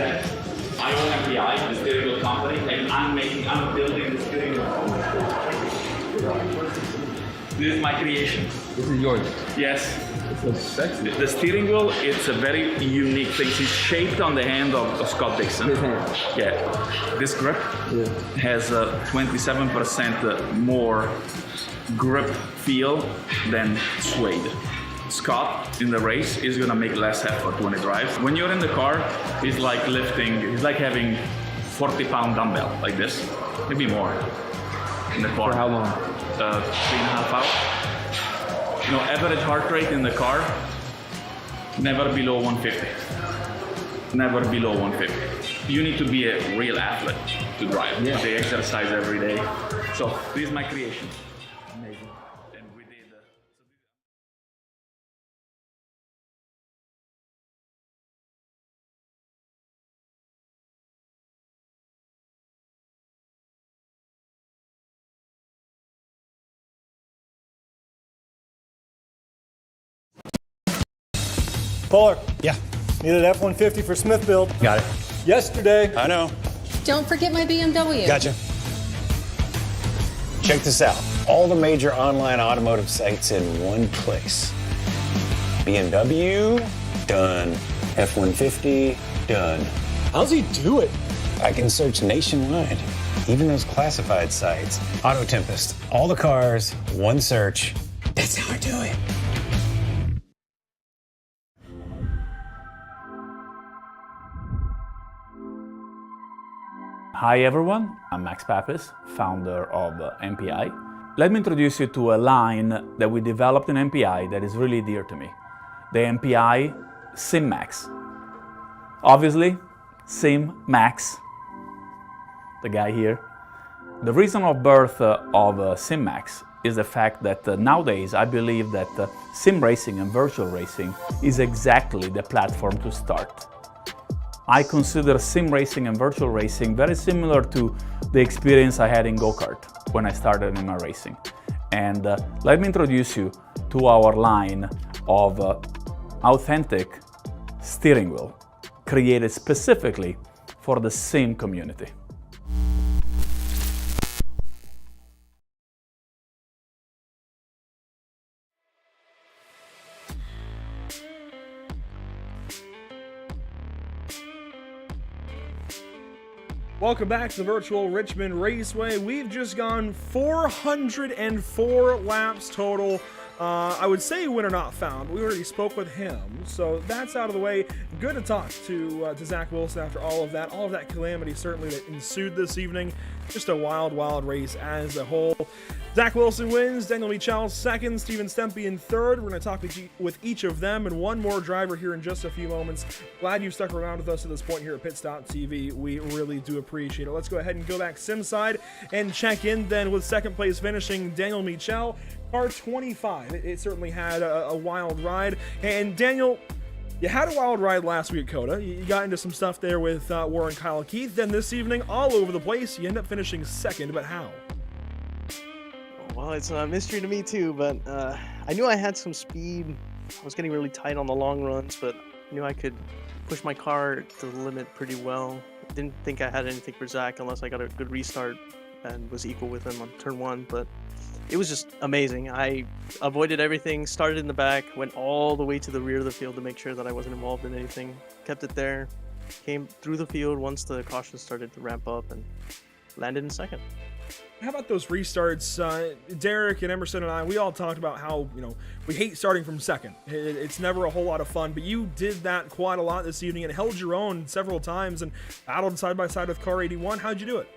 S4: Zach. I own MPI, the steering wheel company, and I'm building the steering wheel. This is my creation.
S16: This is yours?
S4: Yes.
S16: It's so sexy.
S4: The steering wheel, it's a very unique thing. It's shaped on the hand of Scott Dixon.
S16: His hand.
S4: Yeah. This grip has 27% more grip feel than suede. Scott in the race is gonna make less effort when he drives. When you're in the car, it's like having 40-pound dumbbell like this, maybe more in the car.
S16: For how long?
S4: 3.5 hours. You know, average heart rate in the car, never below 150. Never below 150. You need to be a real athlete to drive.
S16: Yeah.
S4: They exercise every day. So this is my creation.
S16: Amazing.
S4: And we did.
S10: Fuller,
S11: Yeah,
S10: needed F-150 for Smith build.
S11: got it.
S10: Yesterday.
S11: I know.
S12: Don't forget my BMW.
S11: Gotcha. Check this out. All the major online automotive sites in one place. BMW, done. F-150, done.
S10: How's he do it?
S11: I can search nationwide, even those classified sites. Auto Tempest, all the cars, one search. That's how I do it.
S4: Hi everyone, I'm Max Papis, founder of MPI. Let me introduce you to a line that we developed in MPI that is really dear to me. The MPI SimMax. Obviously, SimMax, the guy here. The reason of birth of SimMax is the fact that nowadays I believe that sim racing and virtual racing is exactly the platform to start. I consider sim racing and virtual racing very similar to the experience I had in go-kart when I started in my racing. And let me introduce you to our line of authentic steering wheel created specifically for the sim community.
S1: Welcome back to the virtual Richmond Raceway. We've just gone 404 laps total. I would say winner not found. We already spoke with him, so that's out of the way. Good to talk to Zach Wilson after all of that calamity certainly that ensued this evening. Just a wild race as a whole. Zach Wilson wins, Daniel Michel second, Steven Stempy in third. We're going to talk with each of them and one more driver here in just a few moments. Glad you stuck around with us at this point here at PitStop TV. We really do appreciate it. Let's go ahead and go back sim side and check in then with second place finishing Daniel Michel. Car 25. It certainly had a wild ride. And Daniel, you had a wild ride last week at COTA. You got into some stuff there with Warren Kyle Keith. Then this evening, all over the place, you end up finishing second, but how?
S17: Well, it's a mystery to me too, but I knew I had some speed. I was getting really tight on the long runs, but I knew I could push my car to the limit pretty well. Didn't think I had anything for Zach unless I got a good restart and was equal with him on turn one, but it was just amazing. I avoided everything, started in the back, went all the way to the rear of the field to make sure that I wasn't involved in anything, kept it there, came through the field once the caution started to ramp up, and landed in second.
S1: How about those restarts? Derek and Emerson and I, we all talked about how, we hate starting from second. It's never a whole lot of fun, but you did that quite a lot this evening and held your own several times and battled side by side with car 81. How'd you do it?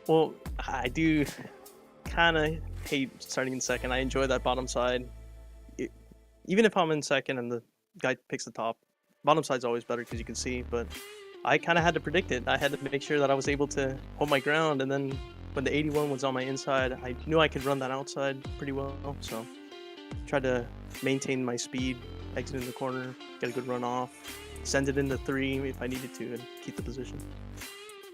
S17: Well, I do kind of hate starting in second. I enjoy that bottom side. Even if I'm in second and the guy picks the top, bottom side's always better because you can see, but I kind of had to predict it. I had to make sure that I was able to hold my ground, and then when the 81 was on my inside, I knew I could run that outside pretty well, so tried to maintain my speed, exit in the corner, get a good run off, send it into 3 if I needed to, and keep the position.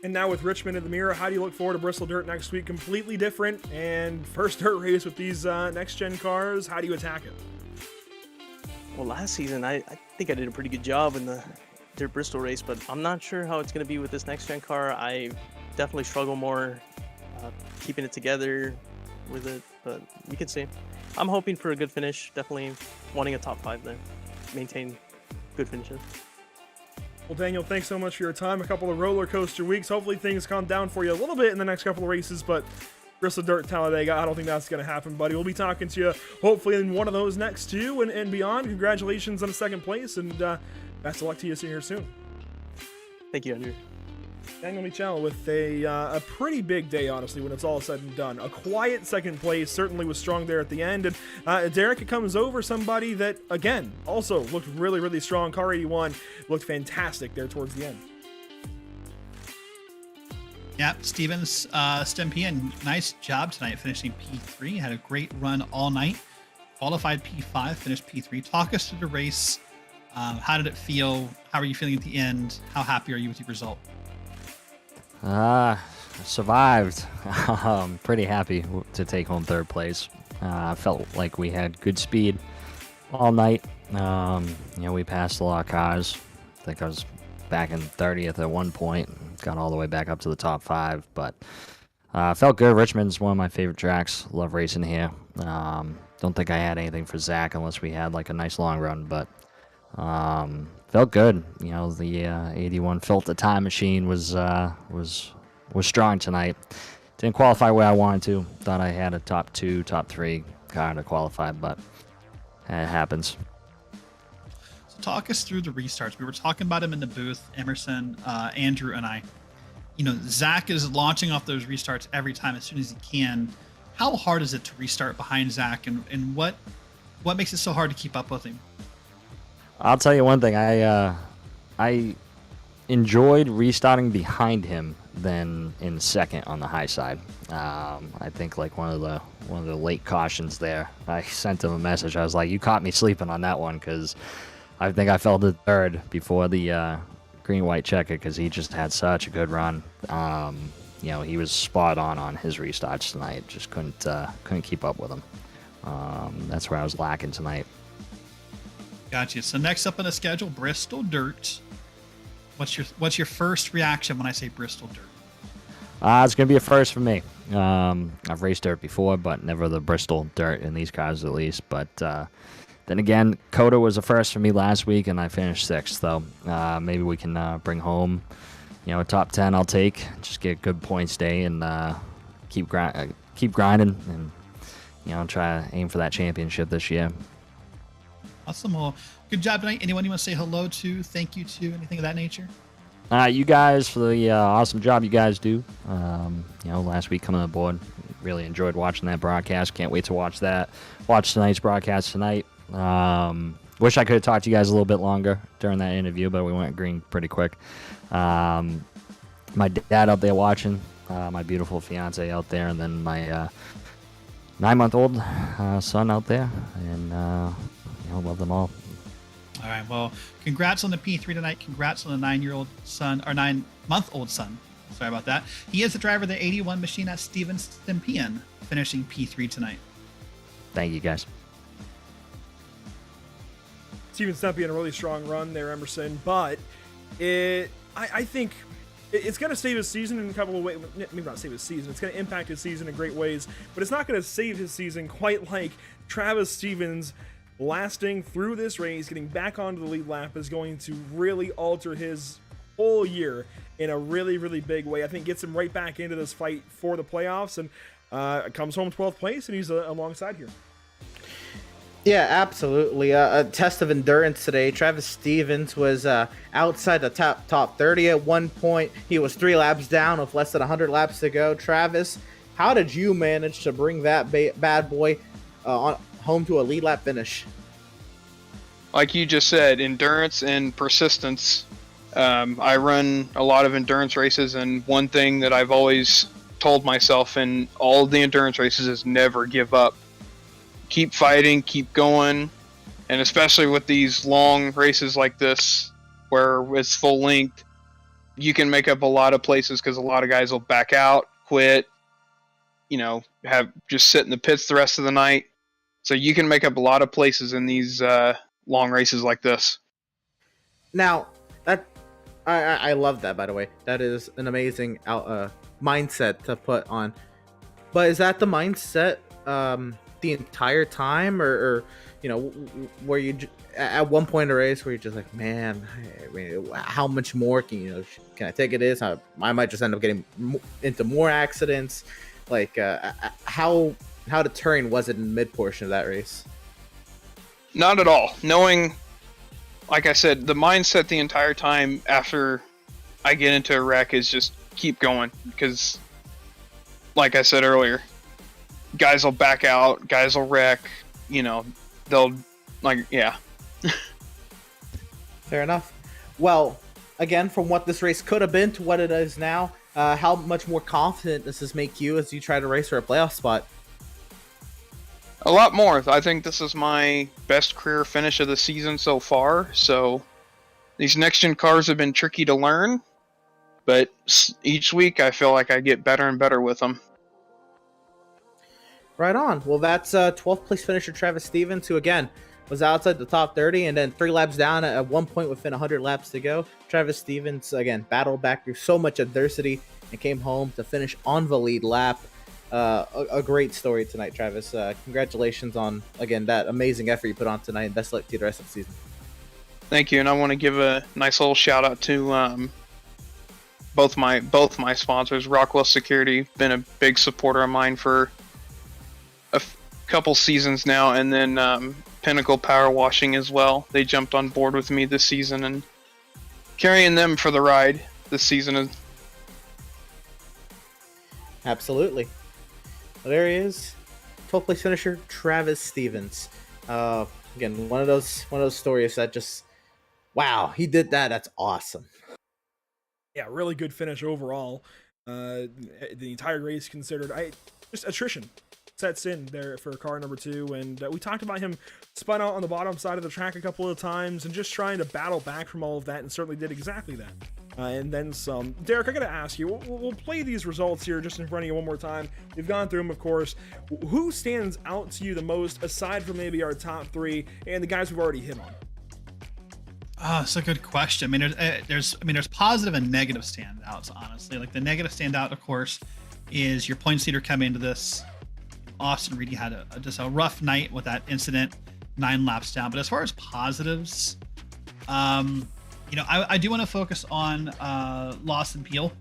S1: And now with Richmond in the mirror, how do you look forward to Bristol Dirt next week? Completely different, and first dirt race with these next-gen cars. How do you attack it?
S17: Well, last season, I think I did a pretty good job in the their Bristol race, but I'm not sure how it's going to be with this next gen car. I definitely struggle more keeping it together with it, but you can see. I'm hoping for a good finish, definitely wanting a top 5 there. Maintain good finishes.
S1: Well, Daniel, thanks so much for your time. A couple of roller coaster weeks. Hopefully things calm down for you a little bit in the next couple of races, but Bristol Dirt Talladega, I don't think that's going to happen, buddy. We'll be talking to you hopefully in one of those next two and beyond. Congratulations on a second place, and best of luck to you here soon.
S17: Thank you, Andrew.
S1: Daniel Michel with a pretty big day, honestly, when it's all said and done. A quiet second place, certainly was strong there at the end. And Derek comes over somebody that, again, also looked really, really strong. Car 81 looked fantastic there towards the end.
S2: Yeah, Stevens, Stempian, nice job tonight finishing P3. Had a great run all night. Qualified P5, finished P3. Talk us through the race. How did it feel? How are you feeling at the end? How happy are you with your result?
S8: Survived. I'm pretty happy to take home third place. Felt like we had good speed all night. We passed a lot of cars. I think I was back in 30th at one point. Got all the way back up to the top 5, but felt good. Richmond's one of my favorite tracks. Love racing here. Don't think I had anything for Zach unless we had like a nice long run, but felt good. The 81 Filter Time Machine was strong tonight. Didn't qualify where I wanted to. Thought I had a top 2, top 3 car to qualify, but it happens.
S2: So talk us through the restarts. We were talking about him in the booth, Emerson, Andrew, and I. Zach is launching off those restarts every time as soon as he can. How hard is it to restart behind Zach, and what makes it so hard to keep up with him?
S8: I'll tell you one thing. I enjoyed restarting behind him than in second on the high side. I think like one of the late cautions there. I sent him a message. I was like, "You caught me sleeping on that one," because I think I fell to third before the green-white checker because he just had such a good run. He was spot on his restarts tonight. Just couldn't keep up with him. That's where I was lacking tonight.
S2: Gotcha. So next up on the schedule, Bristol Dirt. What's your first reaction when I say Bristol Dirt?
S8: It's gonna be a first for me. I've raced dirt before, but never the Bristol Dirt in these cars at least. But then again, COTA was a first for me last week, and I finished 6th. So maybe we can bring home, a top 10. I'll take. Just get a good points day and keep grinding, and try to aim for that championship this year.
S2: Awesome. Well, good job tonight. Anyone you want to say hello to, thank you to, anything of that nature?
S8: You guys for the awesome job you guys do. Last week coming aboard, really enjoyed watching that broadcast. Can't wait to watch tonight's broadcast tonight. Wish I could have talked to you guys a little bit longer during that interview, but we went green pretty quick. My dad out there watching, my beautiful fiance out there, and then my 9-month-old son out there, and love them all.
S2: All right. Well, congrats on the P3 tonight. Congrats on the 9-month-old son. Sorry about that. He is the driver of the 81 machine at Steven Stempian, finishing P3 tonight.
S8: Thank you, guys.
S1: Steven Stempian, a really strong run there, Emerson, but I think it's going to save his season in a couple of ways. Maybe not save his season. It's going to impact his season in great ways, but it's not going to save his season quite like Travis Stevens lasting through this race, getting back onto the lead lap is going to really alter his whole year in a really, really big way. I think gets him right back into this fight for the playoffs, and comes home 12th place, and he's alongside here.
S3: Yeah, absolutely. A test of endurance today. Travis Stevens was outside the top 30 at one point. He was 3 laps down with less than 100 laps to go. Travis, how did you manage to bring that bad boy home to a lead lap finish?
S7: Like you just said, endurance and persistence. I run a lot of endurance races, and one thing that I've always told myself in all of the endurance races is never give up. Keep fighting, keep going, and especially with these long races like this where it's full length, you can make up a lot of places because a lot of guys will back out, quit, have just sit in the pits the rest of the night. So you can make up a lot of places in these long races like this.
S3: Now, That I love that, by the way. That is an amazing mindset to put on. But is that the mindset the entire time, or you know, where you at one point in the race where you're just like, man, I mean, how much more can I take it? I might just end up getting into more accidents. Like how deterring was it in the mid portion of that race?
S18: Not at all. Knowing, like I said, the mindset the entire time after I get into a wreck is just keep going, because like I said earlier, guys will back out, guys will wreck, they'll yeah.
S3: Fair enough. Well, again, from what this race could have been to what it is now, how much more confident does this make you as you try to race for a playoff spot?
S18: A lot more. I think this is my best career finish of the season so far. So these next gen cars have been tricky to learn, but each week I feel like I get better and better with them.
S3: Right on. Well, that's 12th place finisher Travis Stevens, who again was outside the top 30 and then 3 laps down at one point within 100 laps to go. Travis Stevens again battled back through so much adversity and came home to finish on the lead lap. A great story tonight, Travis. Congratulations on, again, that amazing effort you put on tonight, and best luck to you the rest of the season.
S18: Thank you, and I want to give a nice little shout out to both my sponsors. Rockwell Security, been a big supporter of mine for a couple seasons now, and then Pinnacle Power Washing as well. They jumped on board with me this season, and carrying them for the ride this season.
S3: Absolutely. Well, there he is, 12th place finisher Travis Stevens. Again, one of those stories that just, wow, he did that. That's awesome.
S1: Yeah, really good finish overall. The entire race considered. Just attrition sets in there for car number 2, and we talked about him spun out on the bottom side of the track a couple of times and just trying to battle back from all of that, and certainly did exactly that. And then some. Derek, I gotta ask you, we'll play these results here just in front of you one more time. We've gone through them, of course. Who stands out to you the most, aside from maybe our top 3 and the guys we've already hit on?
S2: Oh, it's a good question. I mean, there's positive and negative standouts, honestly. Like the negative standout, of course, is your points leader coming into this. Austin Reedy had just a rough night with that incident, 9 laps down. But as far as positives, I do want to focus on Lawson Peel.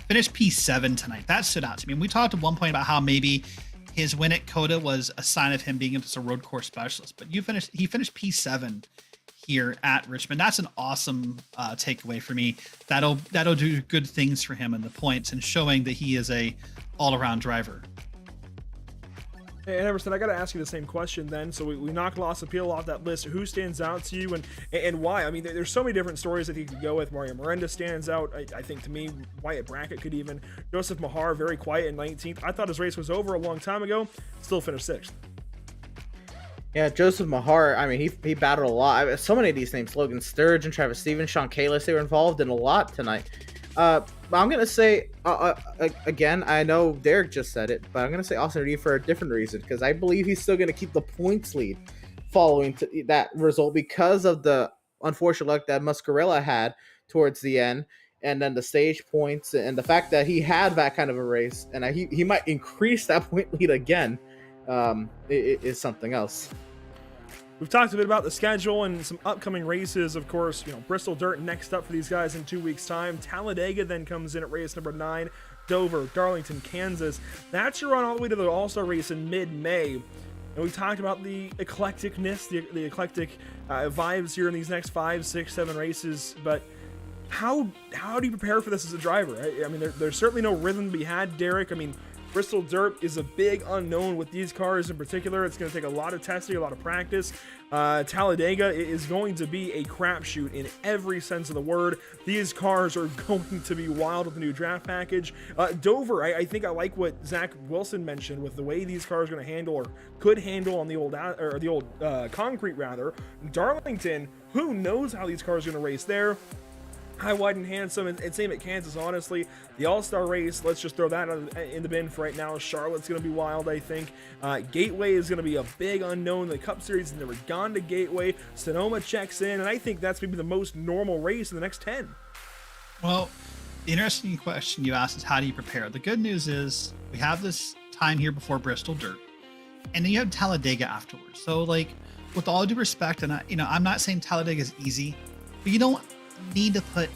S2: Finished P7 tonight. That stood out to me. And we talked at one point about how maybe his win at COTA was a sign of him being just a road course specialist. But he finished P7 here at Richmond. That's an awesome takeaway for me. That'll do good things for him in the points and showing that he is a all-around driver.
S1: And Emerson, I got to ask you the same question then. So we knocked Loss Appeal off that list. Who stands out to you and why? I mean, there's so many different stories that you could go with. Mario Miranda stands out. I think to me, Wyatt Brackett could even. Joseph Mahar, very quiet in 19th. I thought his race was over a long time ago. Still finished 6th.
S3: Yeah, Joseph Mahar, I mean, he battled a lot. So many of these names, Logan Sturgeon, Travis Stevens, Sean Kalis, they were involved in a lot tonight. I'm going to say, again, I know Derek just said it, but I'm going to say Austin Reedy for a different reason, because I believe he's still going to keep the points lead following that result because of the unfortunate luck that Muscarella had towards the end, and then the stage points, and the fact that he had that kind of a race, and he might increase that point lead again, is something else.
S1: We've talked a bit about the schedule and some upcoming races. Of course, Bristol Dirt next up for these guys in 2 weeks' time. Talladega then comes in at race number 9. Dover, Darlington, Kansas. That's your run all the way to the All-Star race in mid-May. And we talked about the eclecticness, the eclectic vibes here in these next 5, 6, 7 races. But how do you prepare for this as a driver? I mean, there's certainly no rhythm to be had, Derek. I mean, Bristol Dirt is a big unknown with these cars in particular. It's going to take a lot of testing, a lot of practice. Talladega is going to be a crapshoot in every sense of the word. These cars are going to be wild with the new draft package. Dover, I think I like what Zach Wilson mentioned with the way these cars are going to handle or could handle on the old concrete rather. Darlington, who knows how these cars are going to race there? high, wide, and handsome, and same at Kansas, honestly. The All-Star race, let's just throw that in the bin for right now. Charlotte's going to be wild, I think. Gateway is going to be a big unknown. The Cup Series has never gone to Gateway. Sonoma checks in, and I think that's maybe the most normal race in the next 10.
S2: Well, the interesting question you asked is how do you prepare? The good news is we have this time here before Bristol Dirt, and then you have Talladega afterwards. So, like, with all due respect, and I'm not saying Talladega is easy, but you don't need to put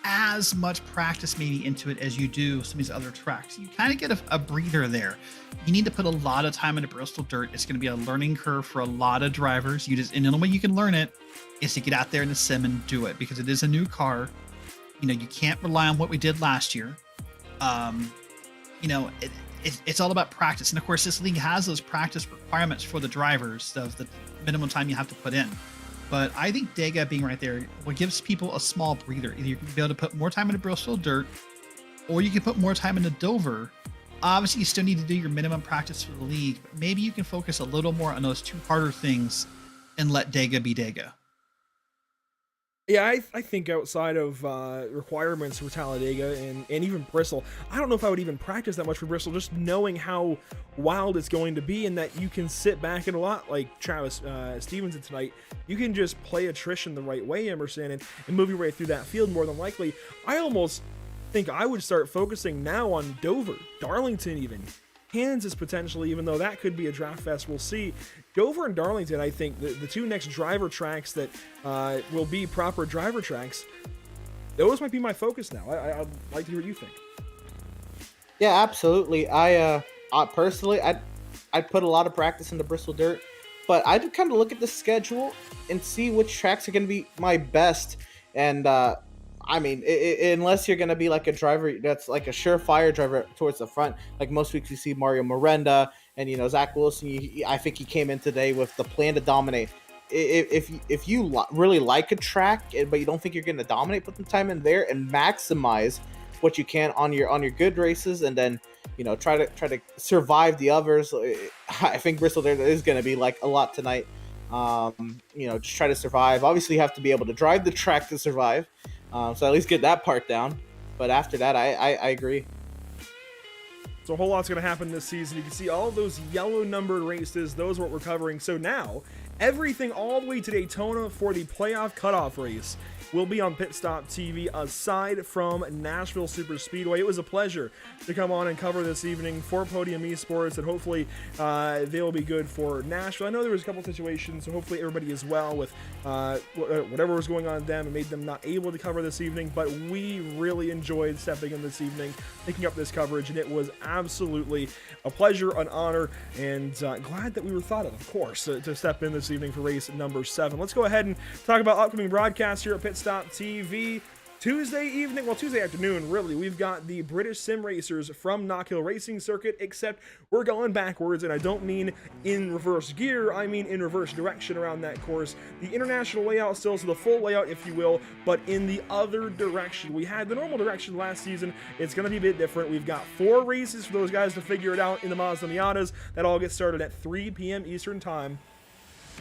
S2: as much practice maybe into it as you do some of these other tracks. You kind of get a breather there. You need to put a lot of time into Bristol Dirt. It's going to be a learning curve for a lot of drivers. And the only way you can learn it is to get out there in the sim and do it, because it is a new car. You can't rely on what we did last year. It's all about practice. And of course, this league has those practice requirements for the drivers of the minimum time you have to put in. But I think Dega being right there gives people a small breather. Either you can be able to put more time into Bristol Dirt, or you can put more time into Dover. Obviously, you still need to do your minimum practice for the league, but maybe you can focus a little more on those two harder things and let Dega be Dega.
S1: Yeah, I think outside of requirements for Talladega and even Bristol, I don't know if I would even practice that much for Bristol, just knowing how wild it's going to be, and that you can sit back and a lot like Travis Stevenson tonight, you can just play attrition the right way, Emerson, and move your way through that field more than likely. I almost think I would start focusing now on Dover, Darlington even, Kansas potentially, even though that could be a draft fest, we'll see. Dover and Darlington, I think the two next driver tracks that will be proper driver tracks, those might be my focus now. I'd like to hear what you think.
S3: Yeah, absolutely. I personally, I'd put a lot of practice into Bristol Dirt, but I'd kind of look at the schedule and see which tracks are going to be my best. And I mean, unless you're going to be like a driver that's like a surefire driver towards the front, like most weeks you see Mario Miranda and, Zach Wilson, I think he came in today with the plan to dominate. If you really like a track, but you don't think you're going to dominate, put the time in there and maximize what you can on your good races, and then, try to survive the others. I think Bristol there is going to be like a lot tonight. Just try to survive. Obviously, you have to be able to drive the track to survive. So at least get that part down. But after that, I agree.
S1: So a whole lot's going to happen this season. You can see all those yellow numbered races. Those are what we're covering. So now, everything all the way to Daytona for the playoff cutoff race will be on PitStop TV, aside from Nashville Super Speedway. It was a pleasure to come on and cover this evening for Podium Esports, and hopefully they'll be good for Nashville. I know there was a couple situations, so hopefully everybody is well with whatever was going on with them and made them not able to cover this evening, but we really enjoyed stepping in this evening, picking up this coverage, and it was absolutely a pleasure, an honor, and glad that we were thought of course, to step in this evening for race number 7. Let's go ahead and talk about upcoming broadcasts here at PitStop TV. Tuesday afternoon, really, we've got the British sim racers from Knock Hill Racing Circuit, except we're going backwards, and I don't mean in reverse gear, I mean in reverse direction around that course. The international layout still, so the full layout, if you will, but in the other direction. We had the normal direction last season. It's going to be a bit different. We've got 4 races for those guys to figure it out in the Mazda Miatas. That all gets started at 3 p.m. Eastern Time.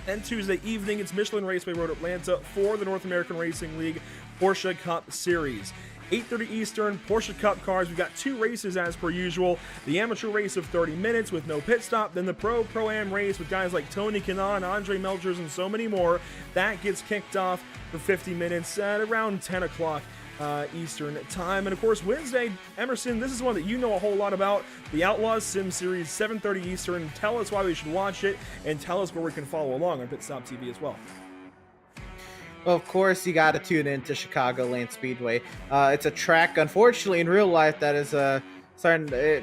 S1: Then Tuesday evening, it's Michelin Raceway Road Atlanta for the North American Racing League Porsche Cup Series. 8:30 Eastern, Porsche Cup cars. We've got 2 races as per usual. The amateur race of 30 minutes with no pit stop. Then the Pro-Am race with guys like Tony Kanaan, Andre Melchers, and so many more. That gets kicked off for 50 minutes at around 10 o'clock. Eastern Time. And of course, Wednesday, Emerson, this is one that you know a whole lot about. The Outlaws Sim Series, 7:30 Eastern. Tell us why we should watch it, and tell us where we can follow along on PitStop TV as well.
S3: Well, of course, you got to tune in to Chicagoland Speedway. It's a track, unfortunately, in real life that is that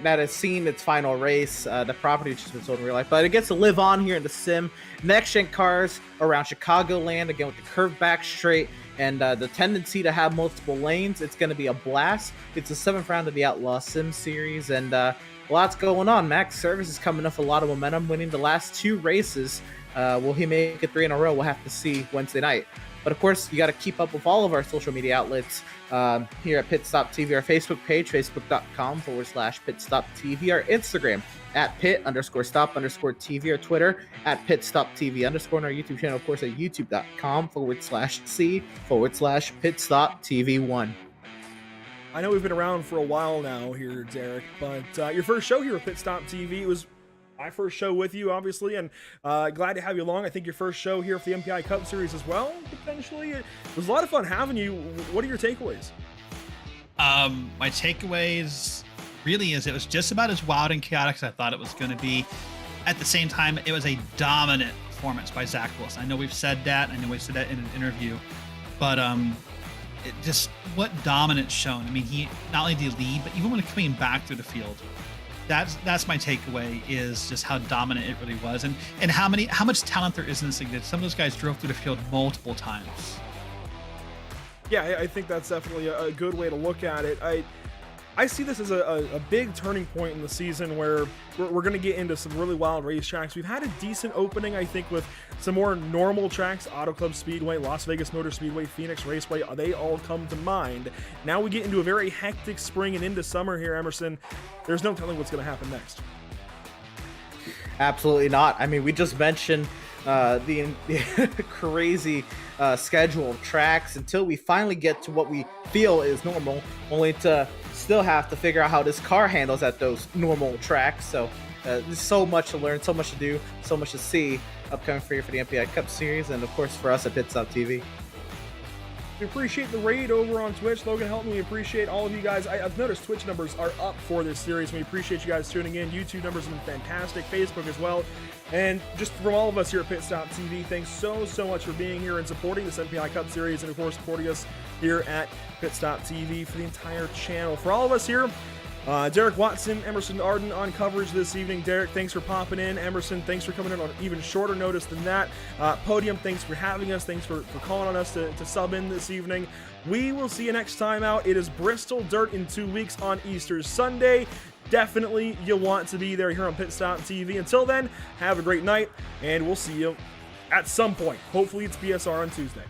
S3: has seen its final race. The property has just been sold in real life, but it gets to live on here in the sim. Next-gen cars around Chicagoland, again with the curved back straight and the tendency to have multiple lanes. It's going to be a blast. It's the 7th round of the Outlaw Sim Series, and lots going on. Max Service is coming off a lot of momentum, winning the last 2 races. Will he make it 3 in a row? We'll have to see Wednesday night. But of course, you got to keep up with all of our social media outlets here at PitStop TV, our Facebook page, facebook.com/PitStop TV, our Instagram, at pit_stop_TV or Twitter at PitStop TV_ and our YouTube channel, of course, at youtube.com/C/PitStop TV1.
S1: I know we've been around for a while now here, Derek, but your first show here at PitStop TV was my first show with you, obviously, and glad to have you along. I think your first show here for the MPI Cup Series as well, potentially. It was a lot of fun having you. What are your takeaways?
S2: My takeaways really is it was just about as wild and chaotic as I thought it was going to be. At the same time, it was a dominant performance by Zach Wilson. I know we've said that. I know we said that in an interview, but it just what dominance shown. I mean, he not only did he lead, but even when coming back through the field, that's my takeaway, is just how dominant it really was, and how much talent there is in this thing. That some of those guys drove through the field multiple times.
S1: Yeah, I think that's definitely a good way to look at it. I see this as a big turning point in the season where we're going to get into some really wild racetracks. We've had a decent opening, I think, with some more normal tracks. Auto Club Speedway, Las Vegas Motor Speedway, Phoenix Raceway, they all come to mind. Now we get into a very hectic spring and into summer here, Emerson. There's no telling what's going to happen next.
S3: Absolutely not. I mean, we just mentioned the crazy schedule of tracks until we finally get to what we feel is normal, only to still have to figure out how this car handles at those normal tracks. So there's so much to learn, so much to do, so much to see upcoming for you for the MPI Cup Series, and of course for us at PitStop TV.
S1: We appreciate the raid over on Twitch. Logan, help me. We appreciate all of you guys. I've noticed Twitch numbers are up for this series. We appreciate you guys tuning in. YouTube numbers have been fantastic. Facebook as well. And just from all of us here at PitStop TV, thanks so much for being here and supporting this MPI Cup Series, and of course supporting us here at PitStop TV for the entire channel. For all of us here, Derek Watson, Emerson Arden on coverage this evening. Derek, thanks for popping in. Emerson, thanks for coming in on even shorter notice than that. Podium, thanks for having us. Thanks for calling on us to sub in this evening. We will see you next time out. It is Bristol Dirt in 2 weeks on Easter Sunday. Definitely you'll want to be there here on PitStop TV. Until then, have a great night, and we'll see you at some point. Hopefully it's BSR on Tuesday.